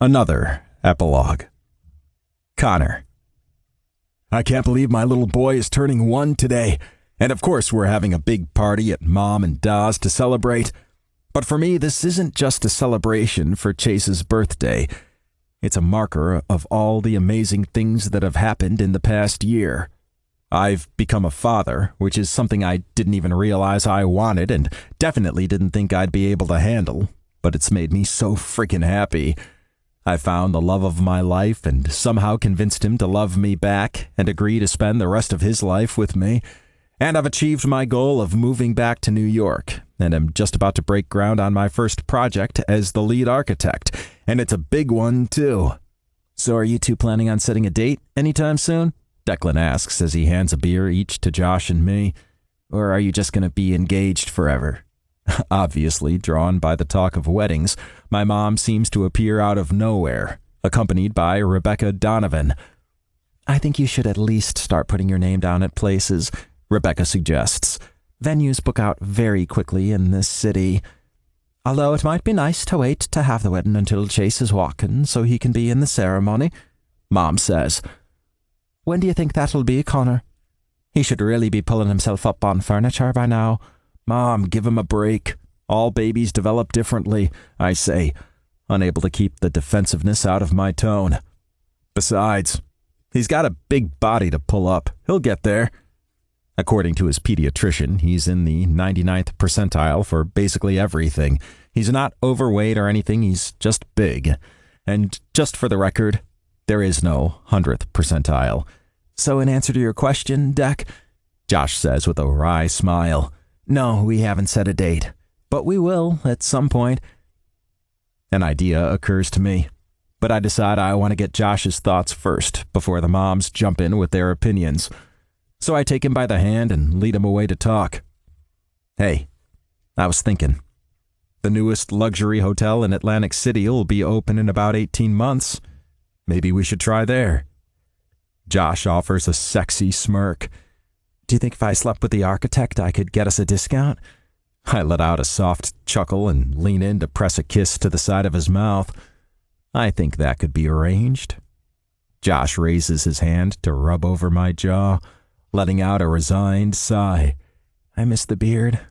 Another epilogue. Connor.
I can't believe my little boy is turning 1 today. And of course, we're having a big party at Mom and Da's to celebrate. But for me, this isn't just a celebration for Chase's birthday. It's a marker of all the amazing things that have happened in the past year. I've become a father, which is something I didn't even realize I wanted and definitely didn't think I'd be able to handle, but it's made me so freaking happy. I found the love of my life and somehow convinced him to love me back and agree to spend the rest of his life with me. And I've achieved my goal of moving back to New York, and I'm just about to break ground on my first project as the lead architect, and it's a big one, too.
So are you two planning on setting a date anytime soon? Declan asks as he hands a beer each to Josh and me. Or are you just going to be engaged forever? Obviously, drawn by the talk of weddings, my mom seems to appear out of nowhere, accompanied by Rebecca Donovan. I think you should at least start putting your name down at places, Rebecca suggests. Venues book out very quickly in this city. Although it might be nice to wait to have the wedding until Chase is walking so he can be in the ceremony, Mom says. When do you think that'll be, Connor? He should really be pulling himself up on furniture by now.
Mom, give him a break. All babies develop differently, I say, unable to keep the defensiveness out of my tone. Besides, he's got a big body to pull up. He'll get there. According to his pediatrician, he's in the 99th percentile for basically everything. He's not overweight or anything, he's just big. And just for the record, there is no 100th percentile.
So in answer to your question, Dec, Josh says with a wry smile, no, we haven't set a date, but we will at some point.
An idea occurs to me, but I decide I want to get Josh's thoughts first before the moms jump in with their opinions. So I take him by the hand and lead him away to talk. Hey, I was thinking, the newest luxury hotel in Atlantic City will be open in about 18 months. Maybe we should try there. Josh offers a sexy smirk.
Do you think if I slept with the architect, I could get us a discount?
I let out a soft chuckle and lean in to press a kiss to the side of his mouth. I think that could be arranged. Josh raises his hand to rub over my jaw, letting out a resigned sigh.
I miss the beard.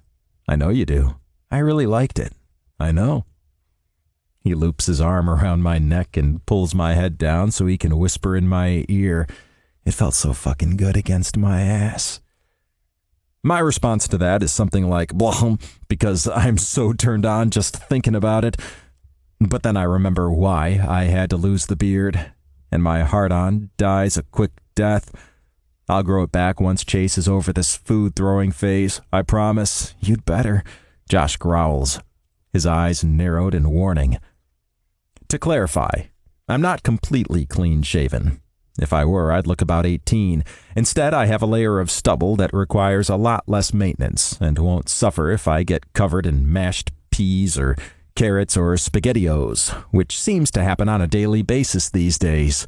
I know you do.
I really liked it.
I know. He loops his arm around my neck and pulls my head down so he can whisper in my ear. It felt so fucking good against my ass. My response to that is something like, blah, because I'm so turned on just thinking about it. But then I remember why I had to lose the beard, and my heart-on dies a quick death. I'll grow it back once Chase is over this food-throwing phase, I promise.
You'd better,
Josh growls, his eyes narrowed in warning. To clarify, I'm not completely clean-shaven. If I were, I'd look about 18. Instead, I have a layer of stubble that requires a lot less maintenance and won't suffer if I get covered in mashed peas or carrots or SpaghettiOs, which seems to happen on a daily basis these days.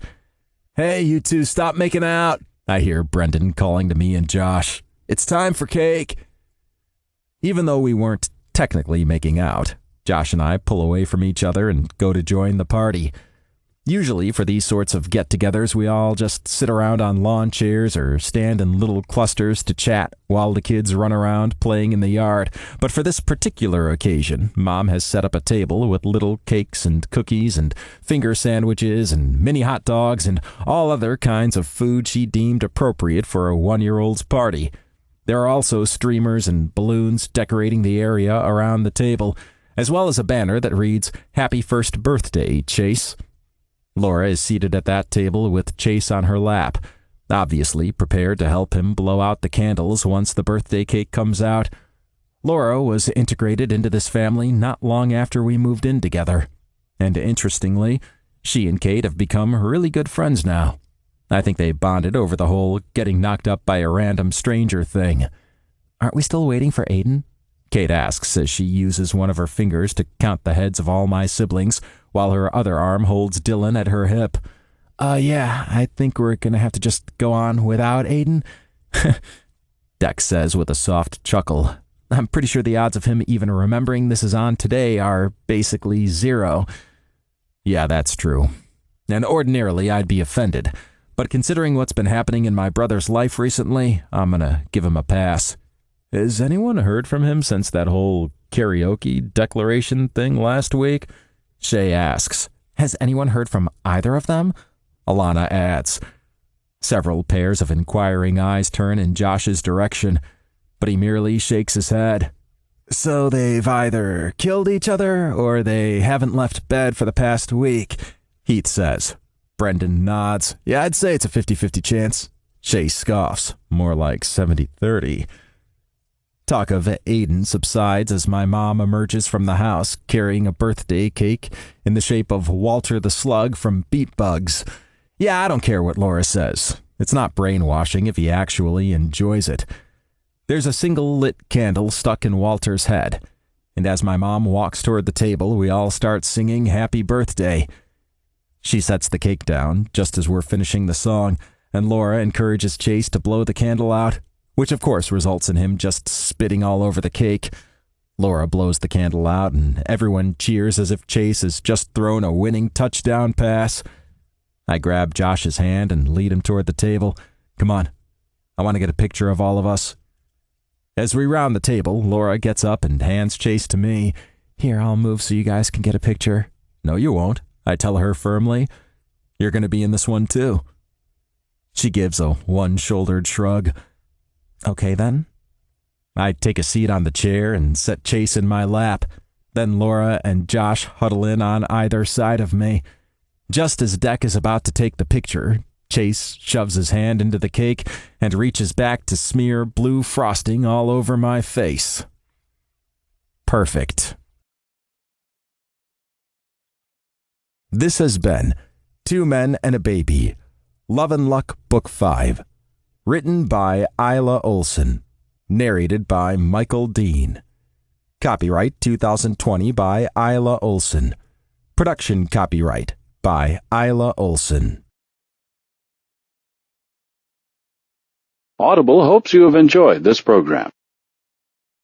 Hey, you two, stop making out, I hear Brendan calling to me and Josh. It's time for cake. Even though we weren't technically making out, Josh and I pull away from each other and go to join the party. Usually, for these sorts of get-togethers, we all just sit around on lawn chairs or stand in little clusters to chat while the kids run around playing in the yard. But for this particular occasion, Mom has set up a table with little cakes and cookies and finger sandwiches and mini hot dogs and all other kinds of food she deemed appropriate for a one-year-old's party. There are also streamers and balloons decorating the area around the table, as well as a banner that reads, "Happy First Birthday, Chase." Laura is seated at that table with Chase on her lap, obviously prepared to help him blow out the candles once the birthday cake comes out. Laura was integrated into this family not long after we moved in together, and interestingly, she and Kate have become really good friends now. I think they bonded over the whole getting knocked up by a random stranger thing.
Aren't we still waiting for Aiden?
Kate asks as she uses one of her fingers to count the heads of all my siblings, while her other arm holds Dylan at her hip.
Yeah, I think we're gonna have to just go on without Aiden. Dex says with a soft chuckle. I'm pretty sure the odds of him even remembering this is on today are basically zero. Yeah, that's true. And ordinarily I'd be offended, but considering what's been happening in my brother's life recently, I'm gonna give him a pass. Has anyone heard from him since that whole karaoke declaration thing last week? Shay asks. Has anyone heard from either of them? Alana adds. Several pairs of inquiring eyes turn in Josh's direction, but he merely shakes his head. So they've either killed each other or they haven't left bed for the past week, Heath says. Brendan nods. Yeah, I'd say it's a 50-50 chance. Shay scoffs. More like 70-30. Talk of Aiden subsides as my mom emerges from the house carrying a birthday cake in the shape of Walter the Slug from Beat Bugs. Yeah, I don't care what Laura says. It's not brainwashing if he actually enjoys it. There's a single lit candle stuck in Walter's head, and as my mom walks toward the table, we all start singing Happy Birthday. She sets the cake down just as we're finishing the song, and Laura encourages Chase to blow the candle out, which of course results in him just spitting all over the cake. Laura blows the candle out, and everyone cheers as if Chase has just thrown a winning touchdown pass. I grab Josh's hand and lead him toward the table. Come on, I want to get a picture of all of us. As we round the table, Laura gets up and hands Chase to me. Here, I'll move so you guys can get a picture. No, you won't, I tell her firmly. You're going to be in this one too. She gives a one-shouldered shrug. Okay, then. I take a seat on the chair and set Chase in my lap. Then Laura and Josh huddle in on either side of me. Just as Deck is about to take the picture, Chase shoves his hand into the cake and reaches back to smear blue frosting all over my face. Perfect. This has been Two Men and a Baby, Love and Luck Book 5, written by Isla Olson, narrated by Michael Dean. Copyright 2020 by Isla Olson. Production copyright by Isla Olson.
Audible hopes you have enjoyed this program.